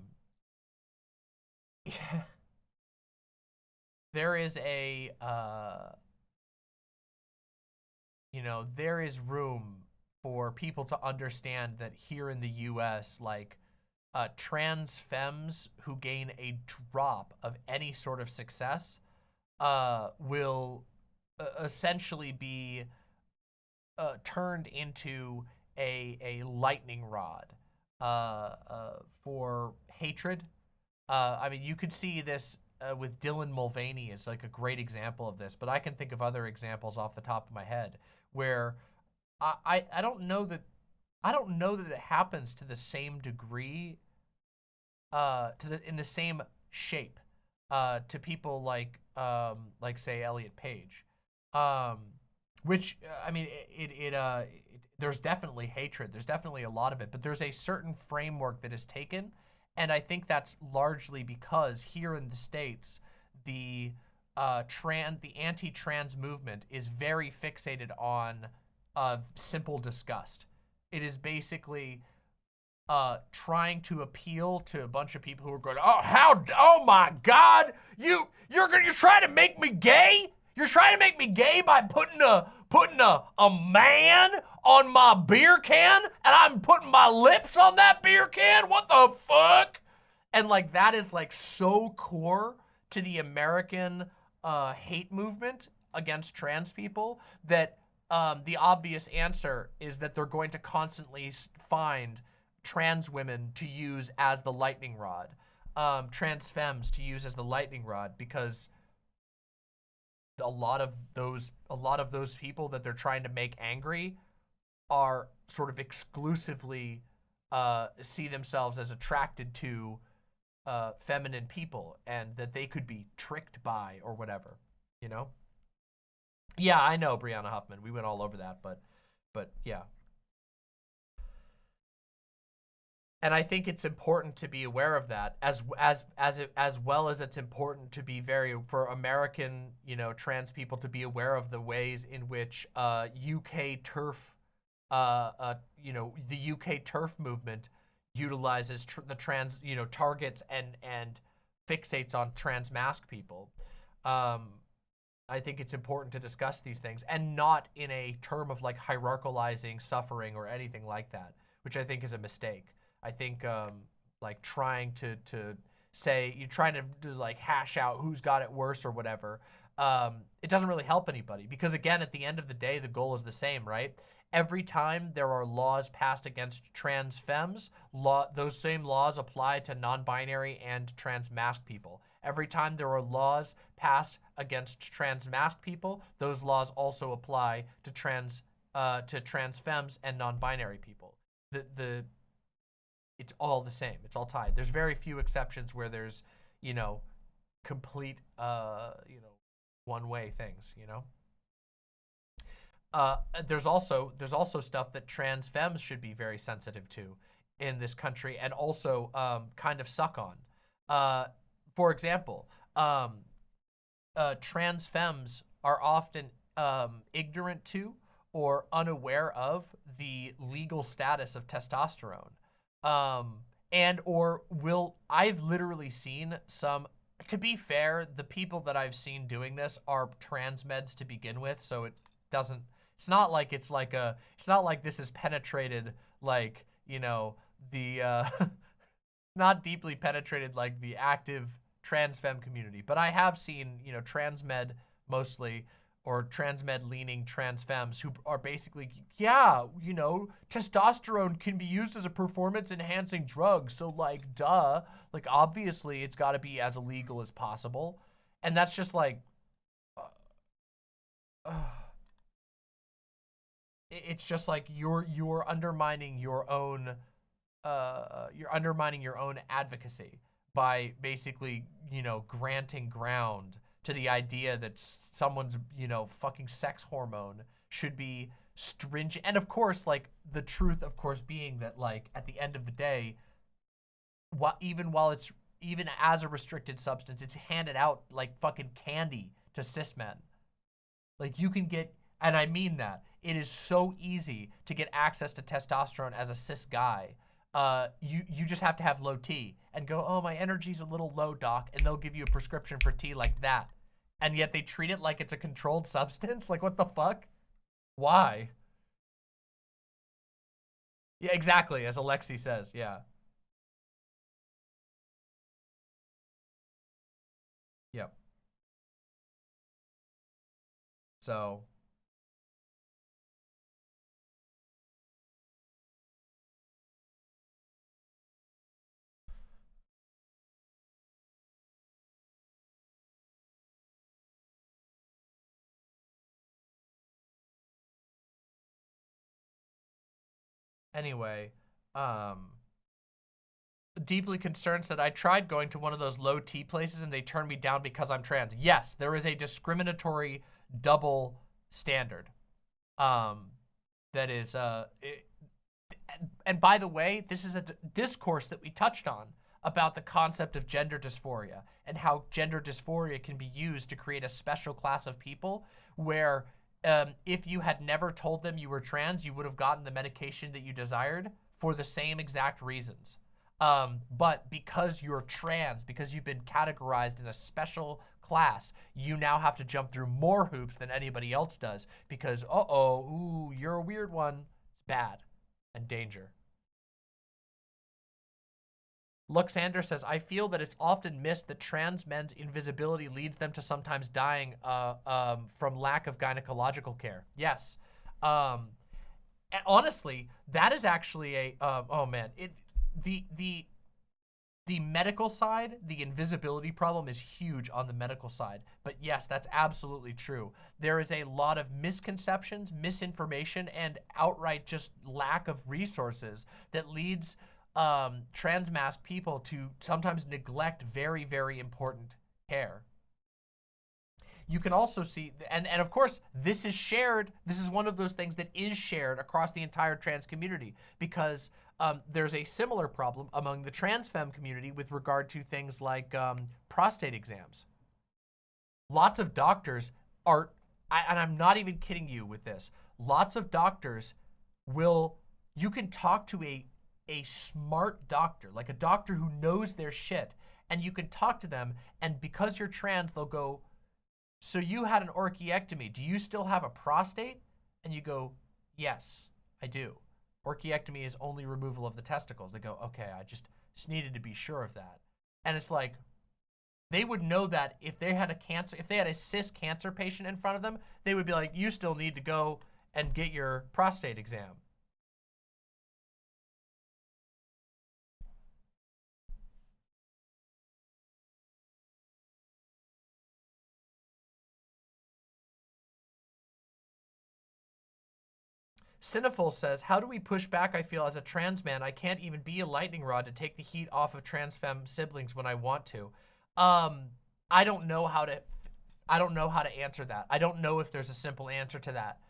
there is a you know, there is room for people to understand that here in the US, like, trans femmes who gain a drop of any sort of success will essentially be turned into a lightning rod for hatred. I mean, you could see this with Dylan Mulvaney is like a great example of this, but I can think of other examples off the top of my head where I don't know that it happens to the same degree, in the same shape, to people like say Elliot Page. which I mean, there's definitely hatred. There's definitely a lot of it, but there's a certain framework that is taken, and I think that's largely because here in the States, the anti-trans movement is very fixated on simple disgust. It is basically trying to appeal to a bunch of people who are going, oh my God, you're trying to make me gay? You're trying to make me gay by putting a man on my beer can, and I'm putting my lips on that beer can? What the fuck? And like that is like so core to the American hate movement against trans people that the obvious answer is that they're going to constantly find trans women to use as the lightning rod, trans femmes to use as the lightning rod, because a lot of those people that they're trying to make angry are sort of exclusively see themselves as attracted to feminine people, and that they could be tricked by or whatever, you know? Yeah, I know, Brianna Huffman. We went all over that, but yeah. And I think it's important to be aware of that, as well as it's important to be for American, you know, trans people to be aware of the ways in which UK TERF, you know, the UK TERF movement utilizes the trans, you know, targets and fixates on trans mask people. I think it's important to discuss these things, and not in a term of like hierarchicalizing suffering or anything like that, which I think is a mistake. I think like trying to say, you're trying to like hash out who's got it worse or whatever, it doesn't really help anybody, because again, at the end of the day, the goal is the same, right? Every time there are laws passed against trans femmes, those same laws apply to non-binary and trans masked people. Every time there are laws passed against trans masked people, those laws also apply to trans femmes and non-binary people. It's all the same. It's all tied. There's very few exceptions where there's, you know, complete, you know, one-way things, you know? There's also stuff that trans femmes should be very sensitive to in this country, and also kind of suck on. For example, trans femmes are often ignorant to or unaware of the legal status of testosterone. I've literally seen some, to be fair, the people that I've seen doing this are trans meds to begin with, so it's not like this is penetrated, like, you know, not deeply penetrated like the active trans femme community, but I have seen, you know, trans med mostly, or trans med leaning trans femmes who are basically, yeah, you know, testosterone can be used as a performance enhancing drug. So like, duh, like obviously it's got to be as illegal as possible. And that's just like, it's just like you're undermining your own, advocacy by basically, you know, granting ground to the idea that someone's, you know, fucking sex hormone should be stringent. And of course, like, the truth, of course, being that, like, at the end of the day, even as a restricted substance, it's handed out like fucking candy to cis men. Like, you can get, and I mean that, it is so easy to get access to testosterone as a cis guy. You just have to have low T and go, oh, my energy's a little low, doc, and they'll give you a prescription for T like that. And yet they treat it like it's a controlled substance? Like, what the fuck? Why? Yeah, exactly, as Alexi says, yeah. Yep. So... Anyway, deeply concerned said, I tried going to one of those low T places and they turned me down because I'm trans. Yes, there is a discriminatory double standard. That is, and by the way, this is a discourse that we touched on about the concept of gender dysphoria and how gender dysphoria can be used to create a special class of people where if you had never told them you were trans, you would have gotten the medication that you desired for the same exact reasons. But because you're trans, because you've been categorized in a special class, you now have to jump through more hoops than anybody else does because, ooh, you're a weird one. It's bad and danger. Luxander says, I feel that it's often missed that trans men's invisibility leads them to sometimes dying from lack of gynecological care. Yes. And honestly, that is actually a, oh man, the medical side, the invisibility problem is huge on the medical side. But yes, that's absolutely true. There is a lot of misconceptions, misinformation, and outright just lack of resources that leads trans-masked people to sometimes neglect very, very important care. You can also see, and of course, this is shared. This is one of those things that is shared across the entire trans community because there's a similar problem among the trans femme community with regard to things like prostate exams. Lots of doctors are, and I'm not even kidding you with this, lots of doctors will, you can talk to a smart doctor, like a doctor who knows their shit, and you can talk to them, and because you're trans, they'll go, so you had an orchiectomy, do you still have a prostate? And you go, yes, I do. Orchiectomy is only removal of the testicles. They go, okay, I just needed to be sure of that. And it's like, they would know that if they had a cancer, if they had a cis cancer patient in front of them, they would be like, you still need to go and get your prostate exam. Cineful says, how do we push back? I feel as a trans man, I can't even be a lightning rod to take the heat off of trans femme siblings when I want to. I don't know how to answer that. I don't know if there's a simple answer to that.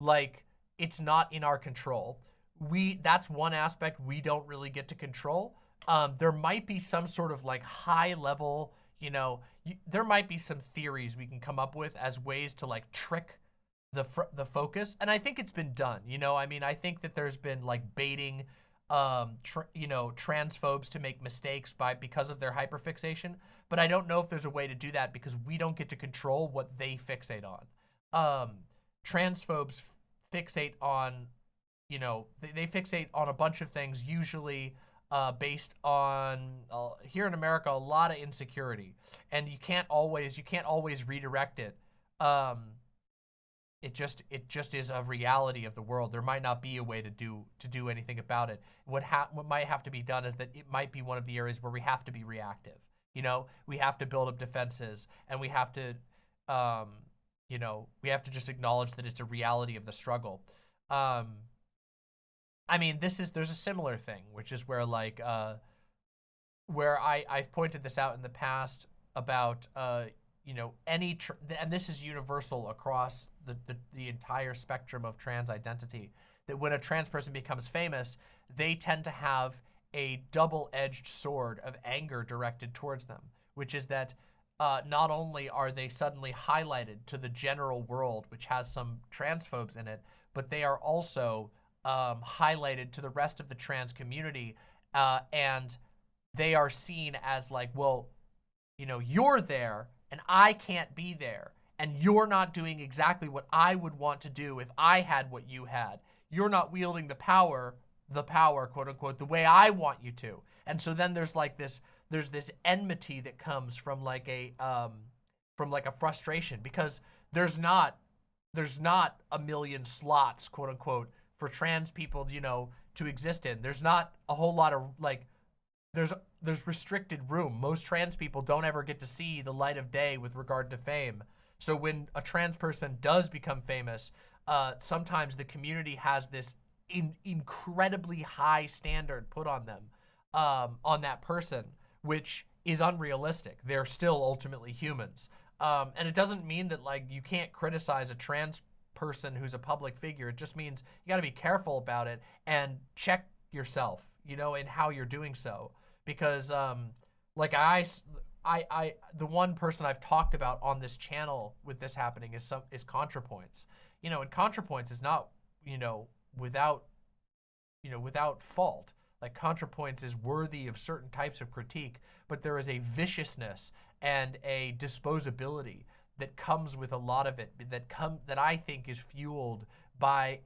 Like, it's not in our control. That's one aspect we don't really get to control. There might be some sort of like high level, you know, there might be some theories we can come up with as ways to like trick the focus, and I think it's been done. You know, I mean, I think that there's been like baiting, you know, transphobes to make mistakes because of their hyperfixation. But I don't know if there's a way to do that because we don't get to control what they fixate on. Transphobes fixate on, you know, they fixate on a bunch of things, usually based on here in America a lot of insecurity, and you can't always redirect it. It just is a reality of the world. There might not be a way to do anything about it. What might have to be done is that it might be one of the areas where we have to be reactive. You know, we have to build up defenses, and we have to, you know, we have to just acknowledge that it's a reality of the struggle. I mean, there's a similar thing, which is where like, where I've pointed this out in the past about, you know, and this is universal across the entire spectrum of trans identity, that when a trans person becomes famous, they tend to have a double-edged sword of anger directed towards them, which is that not only are they suddenly highlighted to the general world, which has some transphobes in it, but they are also highlighted to the rest of the trans community, and they are seen as like, well, you know, you're there, and I can't be there, and you're not doing exactly what I would want to do if I had what you had. You're not wielding the power, quote unquote, the way I want you to. And so then there's this enmity that comes from like a frustration, because there's not a million slots, quote unquote, for trans people, you know, to exist in. There's not a whole lot of like, there's restricted room. Most trans people don't ever get to see the light of day with regard to fame. So when a trans person does become famous, sometimes the community has this incredibly high standard put on them, on that person, which is unrealistic. They're still ultimately humans. And it doesn't mean that like you can't criticize a trans person who's a public figure. It just means you got to be careful about it and check yourself, you know, in how you're doing so. Because like the one person I've talked about on this channel with this happening is ContraPoints. You know, and ContraPoints is not, you know, without fault. Like, ContraPoints is worthy of certain types of critique, but there is a viciousness and a disposability that comes with a lot of it that I think is fueled by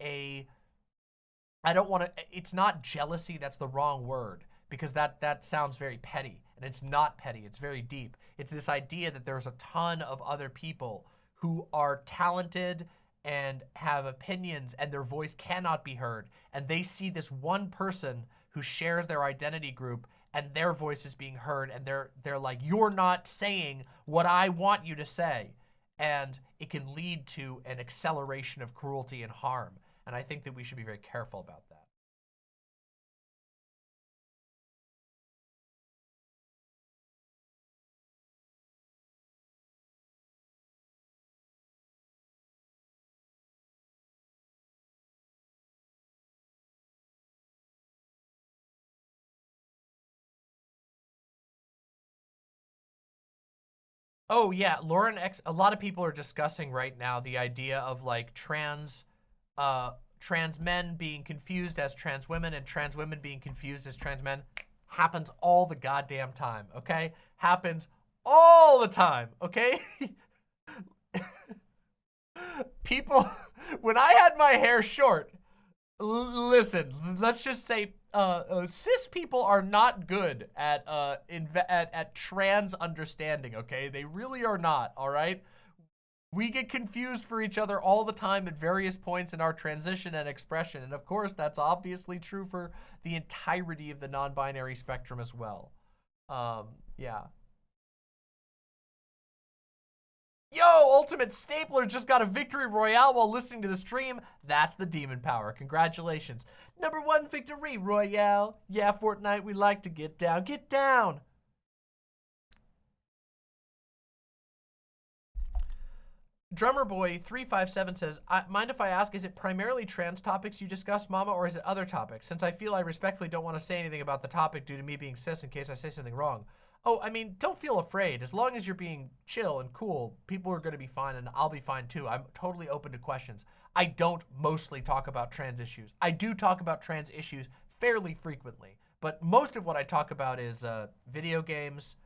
it's not jealousy, that's the wrong word, because that sounds very petty, and it's not petty, it's very deep. It's this idea that there's a ton of other people who are talented and have opinions, and their voice cannot be heard, and they see this one person who shares their identity group, and their voice is being heard, and they're like, you're not saying what I want you to say. And it can lead to an acceleration of cruelty and harm. And I think that we should be very careful about that. Oh yeah, Lauren X, a lot of people are discussing right now the idea of like trans men being confused as trans women and trans women being confused as trans men. Happens all the goddamn time, okay? Happens all the time, okay? People, when I had my hair short, listen, let's just say cis people are not good at trans understanding, okay? They really are not, all right? We get confused for each other all the time at various points in our transition and expression, and of course, that's obviously true for the entirety of the non-binary spectrum as well. Yeah. Yo, Ultimate Stapler just got a victory royale while listening to the stream. That's the demon power. Congratulations. #1 victory royale. Yeah, Fortnite, we like to get down. Get down. Drummerboy357 says, mind if I ask, is it primarily trans topics you discuss, Mama, or is it other topics? Since I feel I respectfully don't want to say anything about the topic due to me being cis in case I say something wrong. Oh, I mean, don't feel afraid. As long as you're being chill and cool, people are going to be fine, and I'll be fine too. I'm totally open to questions. I don't mostly talk about trans issues. I do talk about trans issues fairly frequently, but most of what I talk about is video games.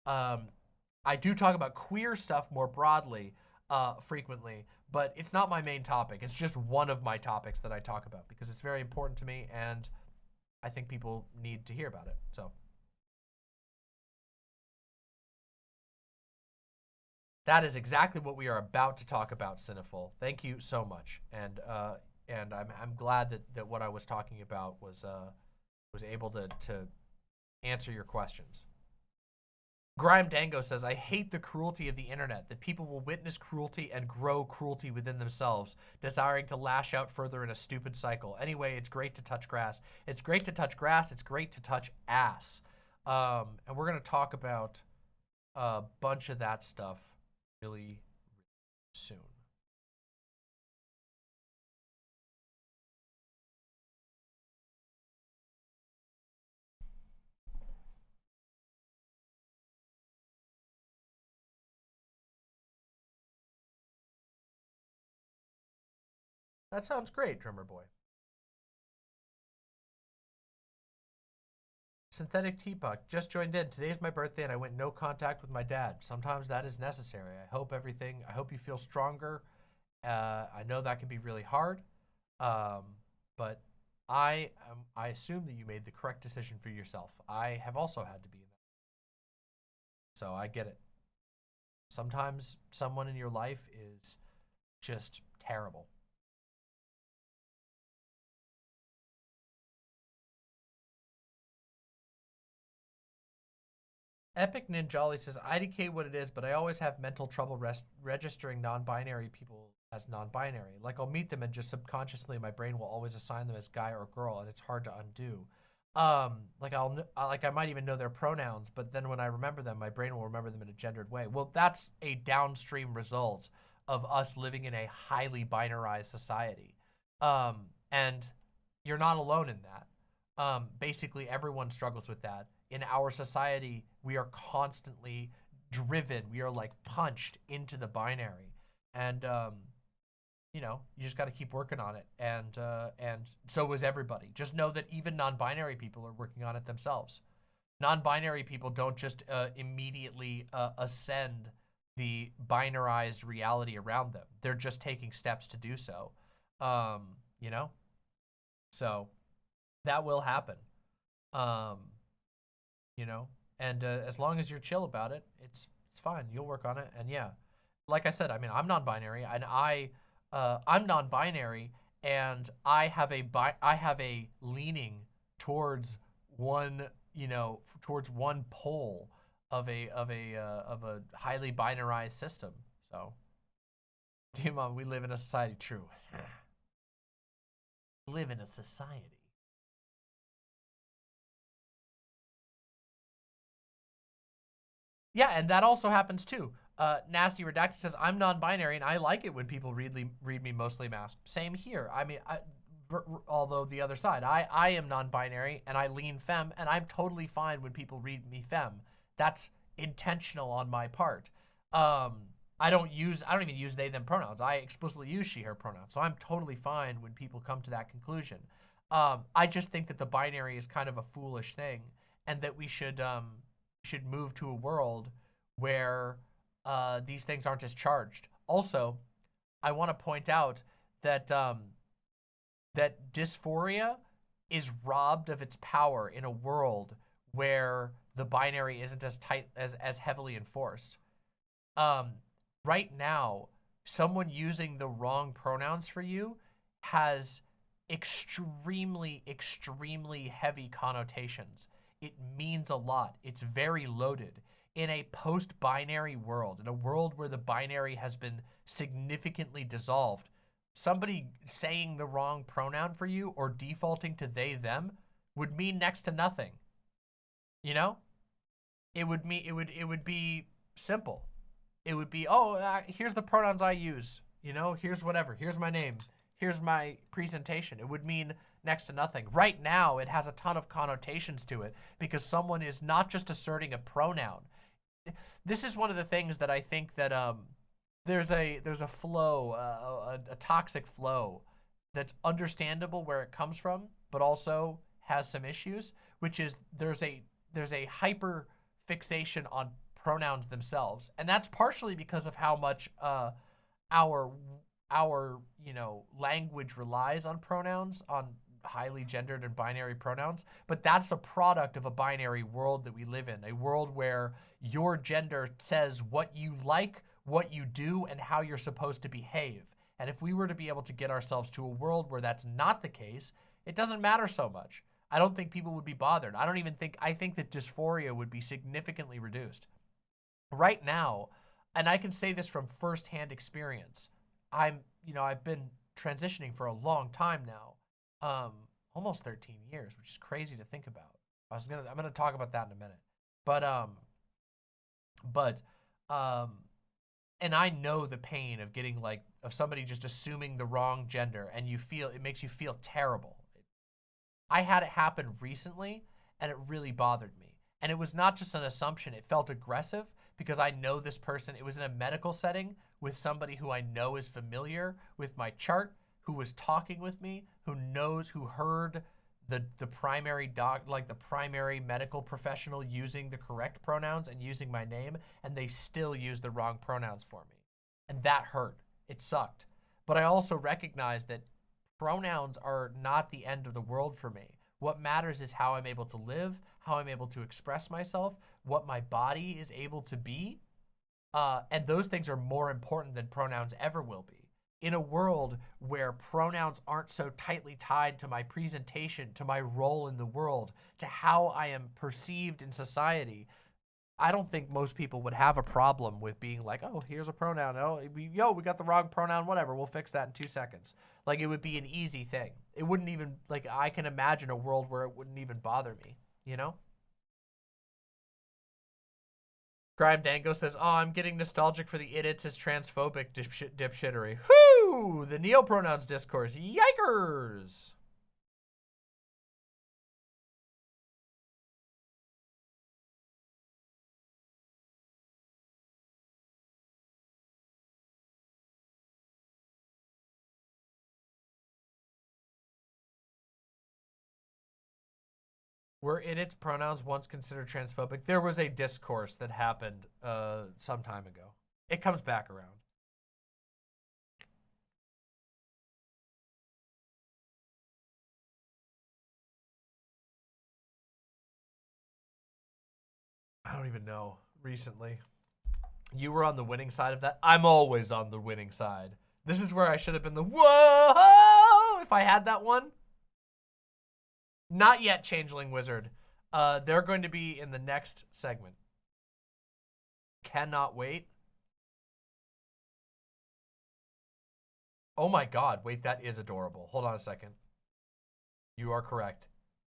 I do talk about queer stuff more broadly frequently, but it's not my main topic. It's just one of my topics that I talk about because it's very important to me, and I think people need to hear about it, so. That is exactly what we are about to talk about, Cineful. Thank you so much, and I'm glad that what I was talking about was able to answer your questions. Grime Dango says, I hate the cruelty of the internet, that people will witness cruelty and grow cruelty within themselves, desiring to lash out further in a stupid cycle. Anyway, it's great to touch grass. It's great to touch grass. It's great to touch ass. And we're going to talk about a bunch of that stuff really soon. That sounds great, Drummer Boy. Synthetic Teapot just joined in. Today's my birthday and I went no contact with my dad. Sometimes that is necessary. I hope you feel stronger. I know that can be really hard, but I assume that you made the correct decision for yourself. I have also had to be in that. So I get it. Sometimes someone in your life is just terrible. Epic Ninjali says, I IDK what it is, but I always have mental trouble registering non-binary people as non-binary. Like, I'll meet them and just subconsciously my brain will always assign them as guy or girl, and it's hard to undo. I might even know their pronouns, but then when I remember them, my brain will remember them in a gendered way. Well, that's a downstream result of us living in a highly binarized society. And you're not alone in that. Basically, everyone struggles with that. In our society, we are constantly driven. We are like punched into the binary. And, you know, you just got to keep working on it. And so is everybody. Just know that even non-binary people are working on it themselves. Non-binary people don't just immediately ascend the binarized reality around them. They're just taking steps to do so, you know? So that will happen, you know? And as long as you're chill about it, it's fine. You'll work on it. And yeah, like I said, I mean, I'm non-binary, and I'm non-binary, and I have a leaning towards one, you know, towards one pole of a highly binarized system. So, Demon, we live in a society. True. Live in a society. Yeah, and that also happens too. Nasty Redacted says, I'm non-binary and I like it when people read me mostly masked. Same here. I mean, although the other side, I am non-binary and I lean femme, and I'm totally fine when people read me femme. That's intentional on my part. I don't even use they, them pronouns. I explicitly use she, her pronouns. So I'm totally fine when people come to that conclusion. I just think that the binary is kind of a foolish thing, and that we should move to a world where these things aren't as charged. Also, I want to point out that that dysphoria is robbed of its power in a world where the binary isn't as tight as heavily enforced. Right now, someone using the wrong pronouns for you has extremely, extremely heavy connotations. It means a lot. It's very loaded. In a post-binary world, in a world where the binary has been significantly dissolved, somebody saying the wrong pronoun for you or defaulting to they, them would mean next to nothing. You know? It would be simple. It would be, oh, here's the pronouns I use. You know, here's whatever. Here's my name. Here's my presentation. It would mean next to nothing. Right now, it has a ton of connotations to it because someone is not just asserting a pronoun. This is one of the things that I think that there's a flow, a toxic flow that's understandable where it comes from, but also has some issues, which is there's a hyper fixation on pronouns themselves, and that's partially because of how much our you know, language relies on pronouns, on highly gendered and binary pronouns, but that's a product of a binary world that we live in, a world where your gender says what you like, what you do, and how you're supposed to behave. And if we were to be able to get ourselves to a world where that's not the case, it doesn't matter so much. I don't think people would be bothered. I think that dysphoria would be significantly reduced. Right now, and I can say this from firsthand experience, I've been transitioning for a long time now, almost 13 years, which is crazy to think about. I'm gonna talk about that in a minute, and I know the pain of getting of somebody just assuming the wrong gender, and it makes you feel terrible. I had it happen recently, and it really bothered me. And it was not just an assumption, it felt aggressive because I know this person. It was in a medical setting with somebody who I know is familiar with my chart, who was talking with me, who heard the primary the primary medical professional using the correct pronouns and using my name, and they still used the wrong pronouns for me. And that hurt. It sucked. But I also recognized that pronouns are not the end of the world for me. What matters is how I'm able to live, how I'm able to express myself, what my body is able to be. And those things are more important than pronouns ever will be. In a world where pronouns aren't so tightly tied to my presentation, to my role in the world, to how I am perceived in society, I don't think most people would have a problem with being like, oh, here's a pronoun. Oh, we got the wrong pronoun, whatever. We'll fix that in 2 seconds. Like, it would be an easy thing. It wouldn't even, I can imagine a world where it wouldn't even bother me, you know? Grime Dango says, oh, I'm getting nostalgic for the idiots as transphobic dipshittery. Whoo! The neopronouns discourse. Yikers! Were idiots pronouns once considered transphobic? There was a discourse that happened some time ago. It comes back around. I don't even know. Recently. You were on the winning side of that? I'm always on the winning side. This is where I should have been the whoa if I had that one. Not yet, Changeling Wizard. They're going to be in the next segment. Cannot wait. Oh my god, wait, that is adorable. Hold on a second. You are correct.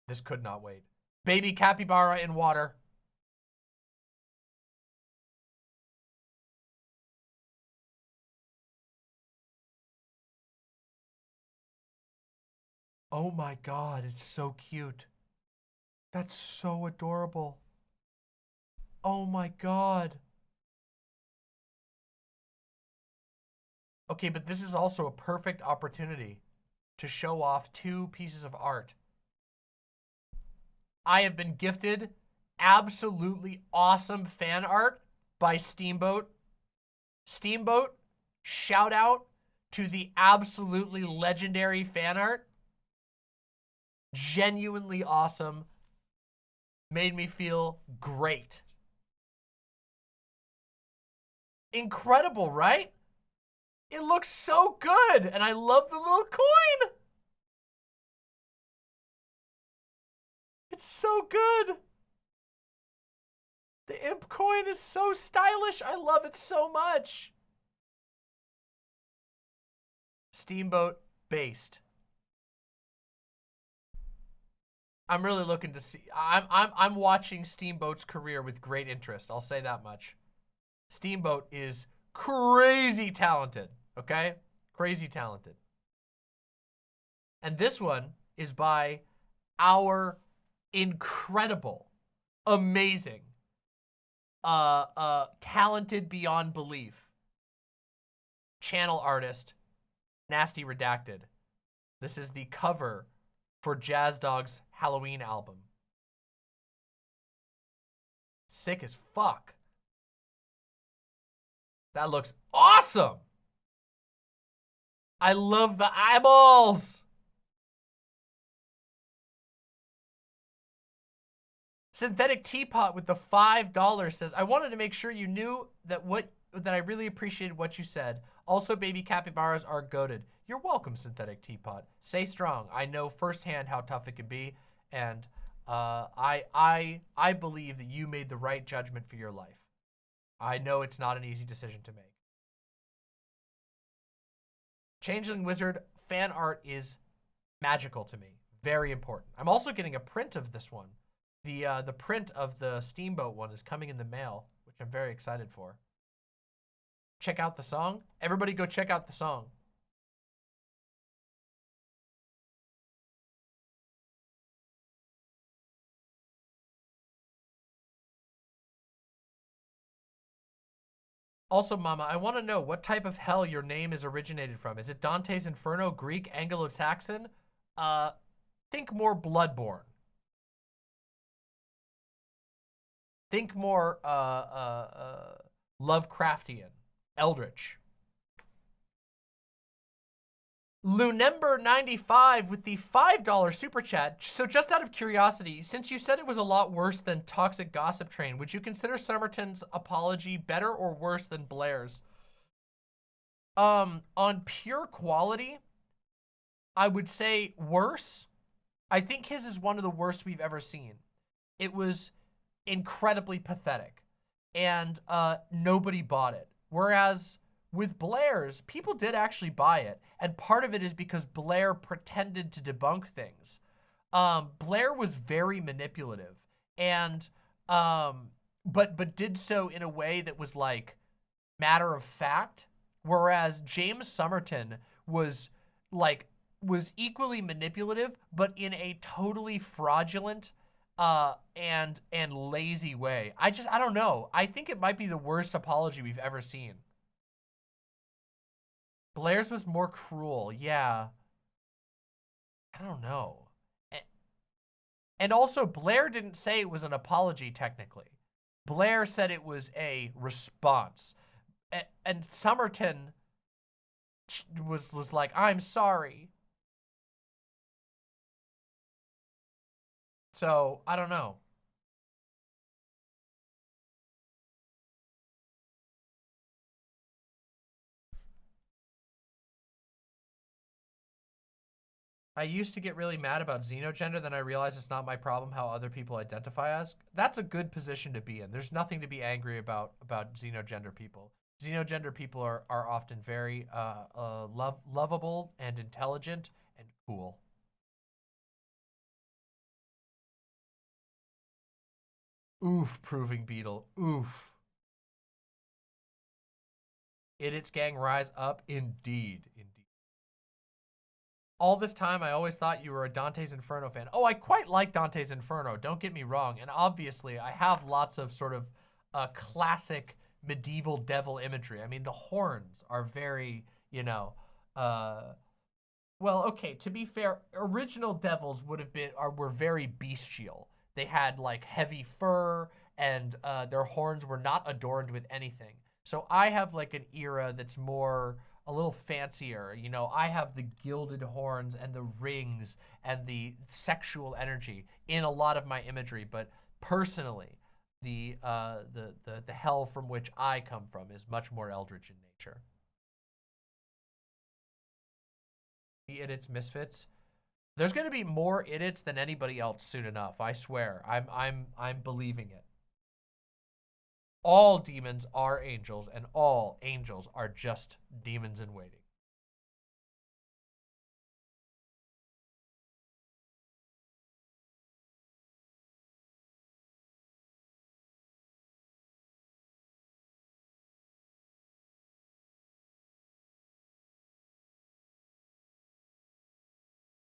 This could not wait. Baby capybara in water. Oh my god, it's so cute. That's so adorable. Oh my god. Okay, but this is also a perfect opportunity to show off two pieces of art. I have been gifted absolutely awesome fan art by Steamboat. Steamboat, shout out to the absolutely legendary fan art. Genuinely awesome. Made me feel great. Incredible, right? It looks so good, and I love the little coin. It's so good. The imp coin is so stylish. I love it so much. Steamboat based. I'm really looking to see. I'm watching Steamboat's career with great interest. I'll say that much. Steamboat is crazy talented. Okay, crazy talented. And this one is by our incredible, amazing, talented beyond belief channel artist, Nasty Redacted. This is the cover for Jazz Dog's Halloween album. Sick as fuck. That looks awesome. I love the eyeballs. Synthetic Teapot with the $5 says, I wanted to make sure you knew that I really appreciated what you said. Also, baby capybaras are goated. You're welcome, Synthetic Teapot. Stay strong. I know firsthand how tough it can be, and I believe that you made the right judgment for your life. I know it's not an easy decision to make. Changeling Wizard fan art is magical to me. Very important. I'm also getting a print of this one. The print of the Steamboat one is coming in the mail, which I'm very excited for. Check out the song. Everybody go check out the song. Also, Mama, I want to know what type of hell your name is originated from. Is it Dante's Inferno, Greek, Anglo-Saxon? Think more Bloodborne. Think more Lovecraftian, Eldritch. Lunember95 with the $5 super chat. So just out of curiosity, since you said it was a lot worse than Toxic Gossip Train, would you consider Somerton's apology better or worse than Blair's? On pure quality, I would say worse. I think his is one of the worst we've ever seen. It was incredibly pathetic, and nobody bought it. Whereas with Blair's, people did actually buy it, and part of it is because Blair pretended to debunk things. Blair was very manipulative, and but did so in a way that was like matter of fact, whereas James Somerton was equally manipulative, but in a totally fraudulent and lazy way. I don't know. I think it might be the worst apology we've ever seen. Blair's was more cruel, yeah. I don't know. And also, Blair didn't say it was an apology, technically. Blair said it was a response. And Somerton was like, I'm sorry. So, I don't know. I used to get really mad about xenogender, then I realized it's not my problem how other people identify as. That's a good position to be in. There's nothing to be angry about xenogender people. Xenogender people are often very lovable and intelligent and cool. Oof, Proving Beetle. Oof. Idiots gang rise up. Indeed. Indeed. All this time, I always thought you were a Dante's Inferno fan. Oh, I quite like Dante's Inferno. Don't get me wrong. And obviously, I have lots of sort of classic medieval devil imagery. I mean, the horns are very, you know, well, okay, to be fair, original devils were very bestial. They had like heavy fur and their horns were not adorned with anything. So I have like an era that's more a little fancier. You know, I have the gilded horns and the rings and the sexual energy in a lot of my imagery, but personally, the hell from which I come from is much more eldritch in nature. The idiots, misfits. There's going to be more idiots than anybody else soon enough. I swear. I'm believing it. All demons are angels, and all angels are just demons in waiting.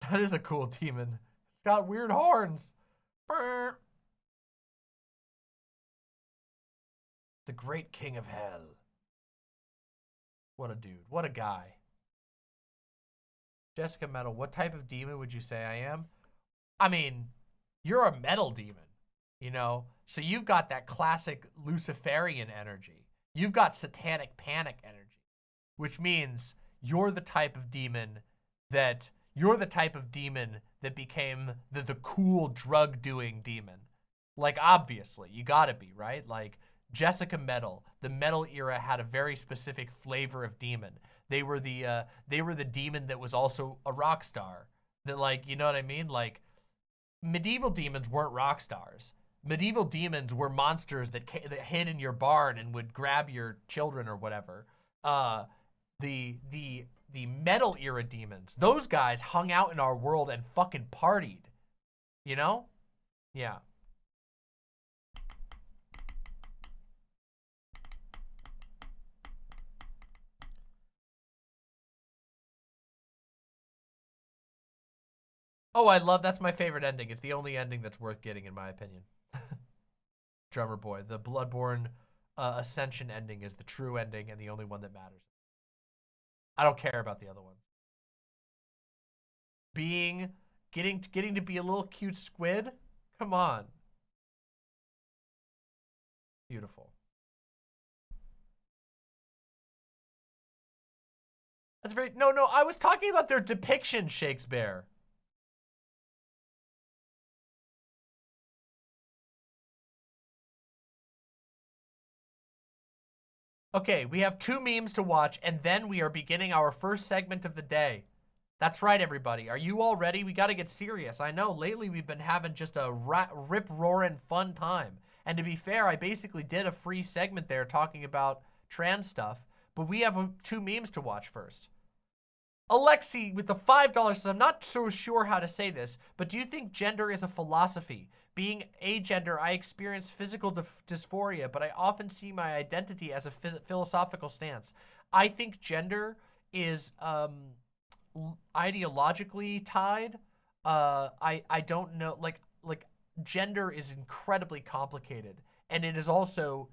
That is a cool demon. It's got weird horns. Brr. The great king of hell. What a dude. What a guy. Jessica Metal, what type of demon would you say I am? I mean, you're a metal demon, you know? So you've got that classic Luciferian energy. You've got satanic panic energy, which means you're the type of demon that became the cool drug-doing demon. Like, obviously, you gotta be, right? Like, Jessica Metal, the metal era had a very specific flavor of demon. They were the demon that was also a rock star. That, like, you know what I mean? Like, medieval demons weren't rock stars. Medieval demons were monsters that hid in your barn and would grab your children or whatever. The metal era demons, those guys hung out in our world and fucking partied. You know? Yeah. Oh, that's my favorite ending. It's the only ending that's worth getting, in my opinion. Drummer Boy, the Bloodborne Ascension ending is the true ending and the only one that matters. I don't care about the other ones. Getting to be a little cute squid? Come on. Beautiful. That's very, no, I was talking about their depiction, Shakespeare. Okay, we have 2 memes to watch, and then we are beginning our first segment of the day. That's right, everybody. Are you all ready? We got to get serious. I know, lately we've been having just a rip-roaring fun time. And to be fair, I basically did a free segment there talking about trans stuff, but we have 2 memes to watch first. Alexi with the $5 says, I'm not so sure how to say this, but do you think gender is a philosophy? Being agender, I experience physical dysphoria, but I often see my identity as a philosophical stance. I think gender is ideologically tied. I don't know, like gender is incredibly complicated, and it is also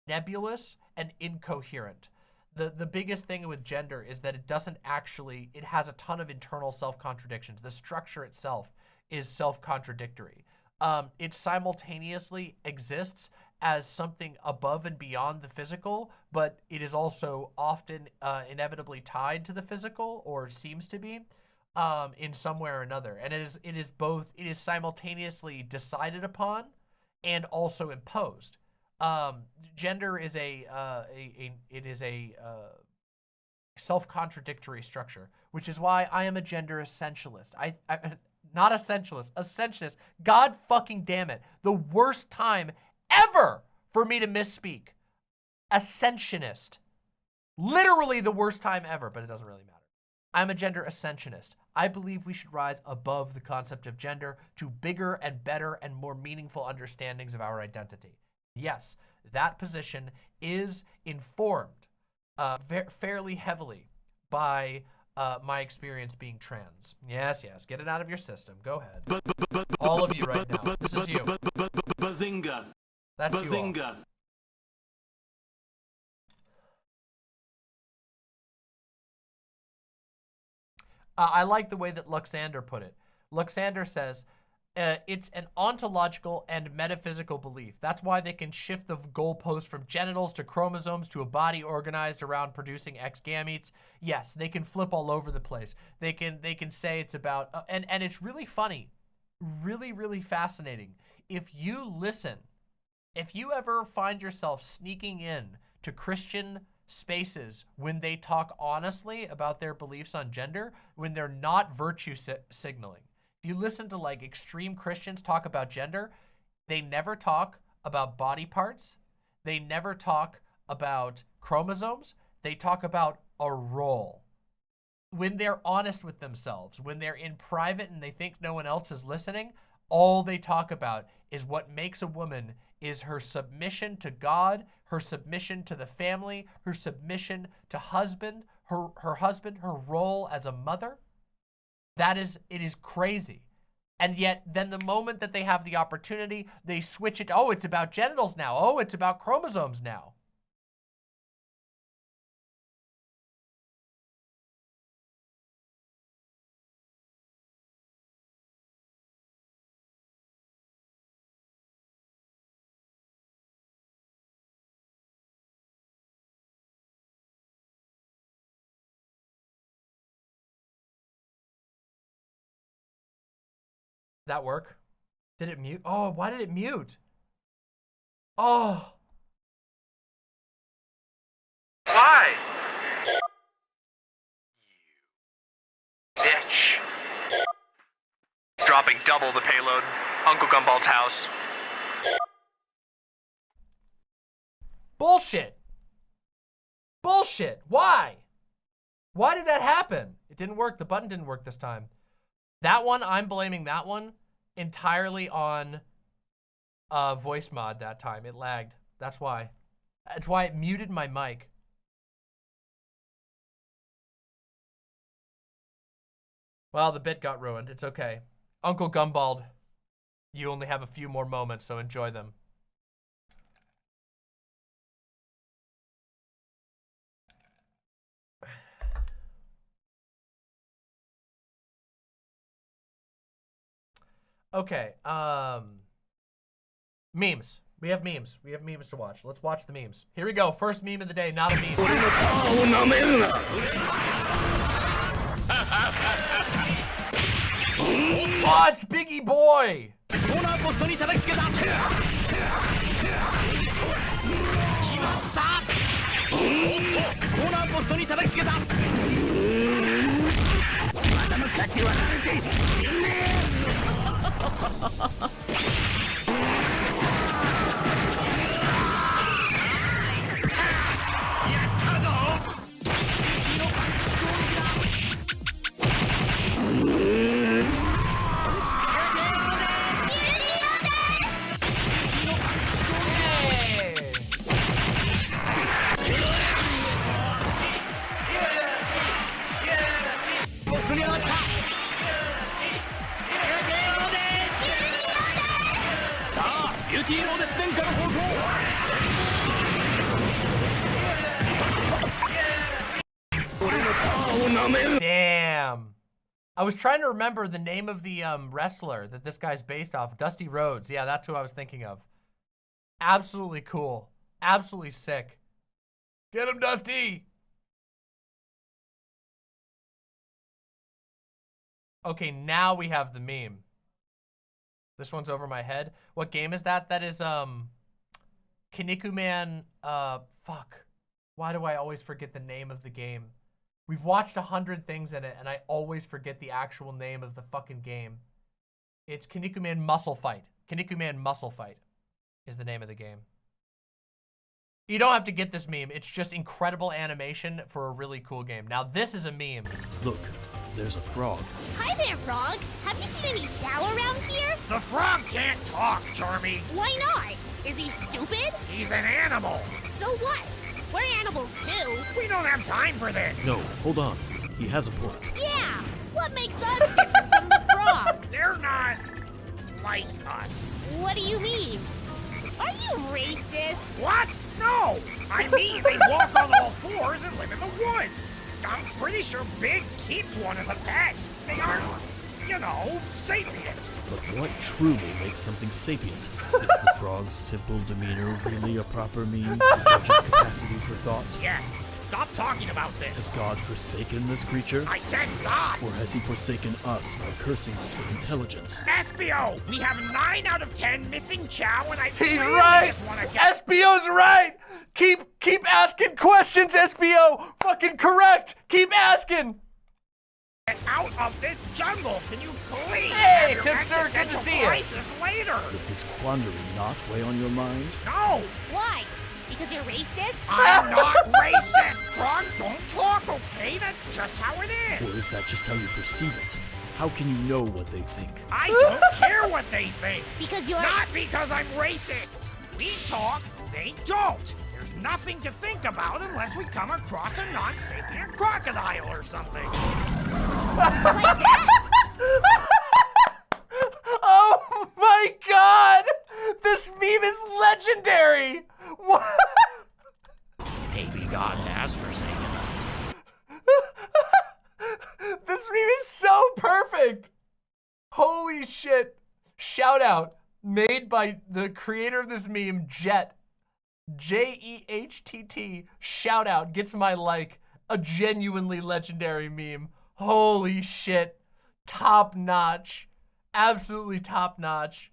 nebulous and incoherent. The biggest thing with gender is that it doesn't actually, it has a ton of internal self-contradictions. The structure itself is self-contradictory. It simultaneously exists as something above and beyond the physical, but it is also often inevitably tied to the physical, or seems to be, in some way or another. And it is simultaneously decided upon and also imposed. Gender is a self-contradictory structure, which is why I am a gender essentialist. Not essentialist, essentialist. God fucking damn it. The worst time ever for me to misspeak. Ascensionist. Literally the worst time ever, but it doesn't really matter. I'm a gender ascensionist. I believe we should rise above the concept of gender to bigger and better and more meaningful understandings of our identity. Yes, that position is informed fairly heavily by my experience being trans. Yes, get it out of your system. Go ahead. All of you right now. This is you. Bazinga. That's you all. Bazinga. I like the way that Luxander put it. Luxander says, it's an ontological and metaphysical belief. That's why they can shift the goalpost from genitals to chromosomes to a body organized around producing X gametes. Yes, they can flip all over the place. They can say it's about, and it's really funny, really fascinating. If you listen, if you ever find yourself sneaking in to Christian spaces when they talk honestly about their beliefs on gender, when they're not virtue signaling. If you listen to like extreme Christians talk about gender, they never talk about body parts. They never talk about chromosomes. They talk about a role. When they're honest with themselves, when they're in private and they think no one else is listening, all they talk about is what makes a woman is her submission to God, her submission to the family, her submission to husband, her husband, her role as a mother. It is crazy. And yet then the moment that they have the opportunity, they switch it. Oh, it's about genitals now. Oh, it's about chromosomes now. That work? Did it mute? Oh, why did it mute? Oh. Why? You bitch. Dropping double the payload. Uncle Gumball's house. Bullshit. Bullshit. Why? Why did that happen? It didn't work. The button didn't work this time. That one, I'm blaming that one entirely on voice mod that time. It lagged. That's why. That's why it muted my mic. Well, the bit got ruined. It's okay. Uncle Gumbald, you only have a few more moments, so enjoy them. Okay, memes. We have memes. We have memes to watch. Let's watch the memes. Here we go. First meme of the day, not a meme. Oh, it's Biggie Boy! I was trying to remember the name of the wrestler that this guy's based off. Dusty Rhodes. Yeah, that's who I was thinking of. Absolutely cool. Absolutely sick. Get him, Dusty! Okay, now we have the meme. This one's over my head. What game is that? That is, Kinnikuman, fuck. Why do I always forget the name of the game? We've watched 100 things in it, and I always forget the actual name of the fucking game. It's Kinnikuman Muscle Fight. Kinnikuman Muscle Fight is the name of the game. You don't have to get this meme. It's just incredible animation for a really cool game. Now, this is a meme. Look, there's a frog. Hi there, Frog. Have you seen any chow around here? The frog can't talk, Charmy. Why not? Is he stupid? He's an animal. So what? We're animals too. We don't have time for this. No, hold on. He has a point. Yeah. What makes us different from the frog? They're not like us. What do you mean? Are you racist? What? No! I mean, they walk on all fours and live in the woods. I'm pretty sure Big keeps one as a pet. They aren't, you know, sapient. But what truly makes something sapient? Is the frog's simple demeanor really a proper means to judge its capacity for thought? Yes. Stop talking about Has this. God forsaken this creature? I said stop. Or has he forsaken us by cursing us with intelligence? SBO, we have 9 out of 10 missing chow, and I He's really right! just want to get... SBO's right! Keep asking questions, SBO! Fucking correct! Keep asking! out of this jungle. Can you please Hey, have your Tipster, good to existential see you. crisis later? Does this quandary not weigh on your mind? No, Why? Because you're racist? I'm not racist. Frogs don't talk, okay? That's just how it Or is. is that just how you perceive it? How can you know what they think? I don't care what they think. Because you're... Not because I'm racist. We talk, they don't. There's nothing to think about unless we come across a non-sapient crocodile or something. like that? Oh my god! This meme is legendary! What? Maybe God has forsaken us. This meme is so perfect! Holy shit. Shout out. Made by the creator of this meme, Jet. J-E-H-T-T. Shout out. Gets my like. A genuinely legendary meme. Holy shit. Top notch. Absolutely top notch.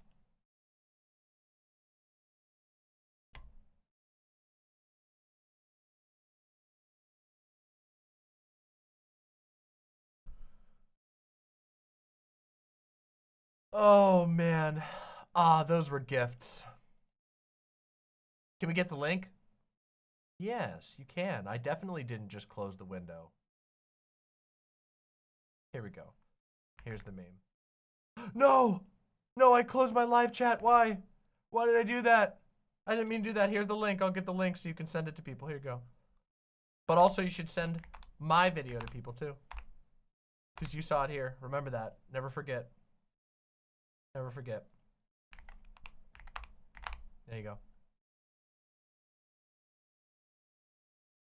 Oh man. Ah, those were gifts. Can we get the link? Yes, you can. I definitely didn't just close the window. Here we go. Here's the meme. No! No, I closed my live chat. Why? Why did I do that? I didn't mean to do that. Here's the link. I'll get the link so you can send it to people. Here you go. But also you should send my video to people too. Because you saw it here. Remember that. Never forget. Never forget. There you go.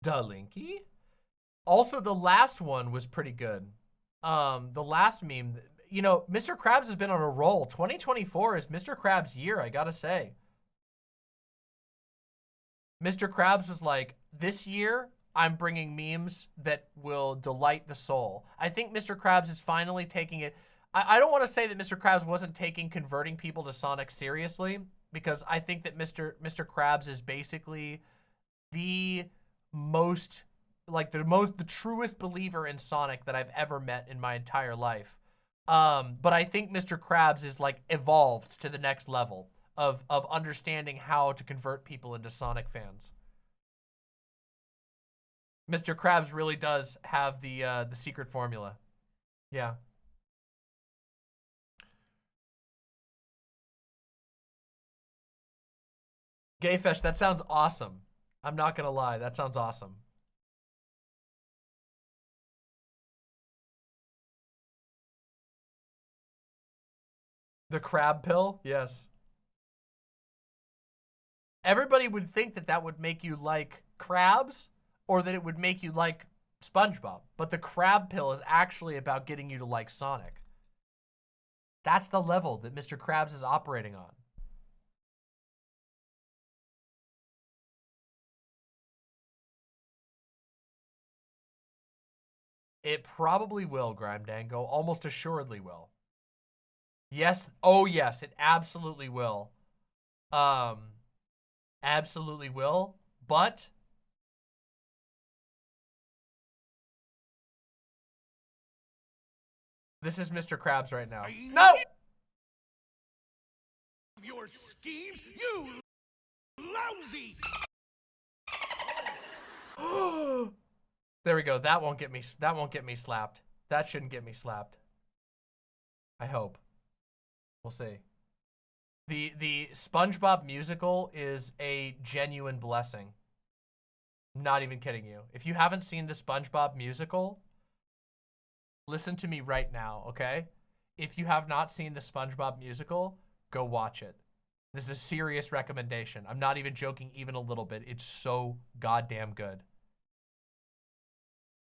Da Linky. Also, the last one was pretty good. The last meme, you know, Mr. Krabs has been on a roll. 2024 is Mr. Krabs' year, I gotta say. Mr. Krabs was like, this year, I'm bringing memes that will delight the soul. I think Mr. Krabs is finally taking it. I don't want to say that Mr. Krabs wasn't taking converting people to Sonic seriously, because I think that Mr. Krabs is basically the most, like the truest believer in Sonic that I've ever met in my entire life. But I think Mr. Krabs is like evolved to the next level of understanding how to convert people into Sonic fans. Mr. Krabs really does have the secret formula. Yeah. Gayfesh, that sounds awesome. I'm not gonna lie, that sounds awesome. The crab pill? Yes. Everybody would think that that would make you like crabs, or that it would make you like SpongeBob, but the crab pill is actually about getting you to like Sonic. That's the level that Mr. Krabs is operating on. It probably will, Grimedango. Almost assuredly will. Yes. Oh, yes. It absolutely will. Absolutely will. But this is Mr. Krabs right now. No! Your schemes, you lousy! There we go. That won't get me slapped. That shouldn't get me slapped. I hope. We'll see. The SpongeBob musical is a genuine blessing. Not even kidding you. If you haven't seen the SpongeBob musical, listen to me right now, okay? If you have not seen the SpongeBob musical, go watch it. This is a serious recommendation. I'm not even joking even a little bit. It's so goddamn good.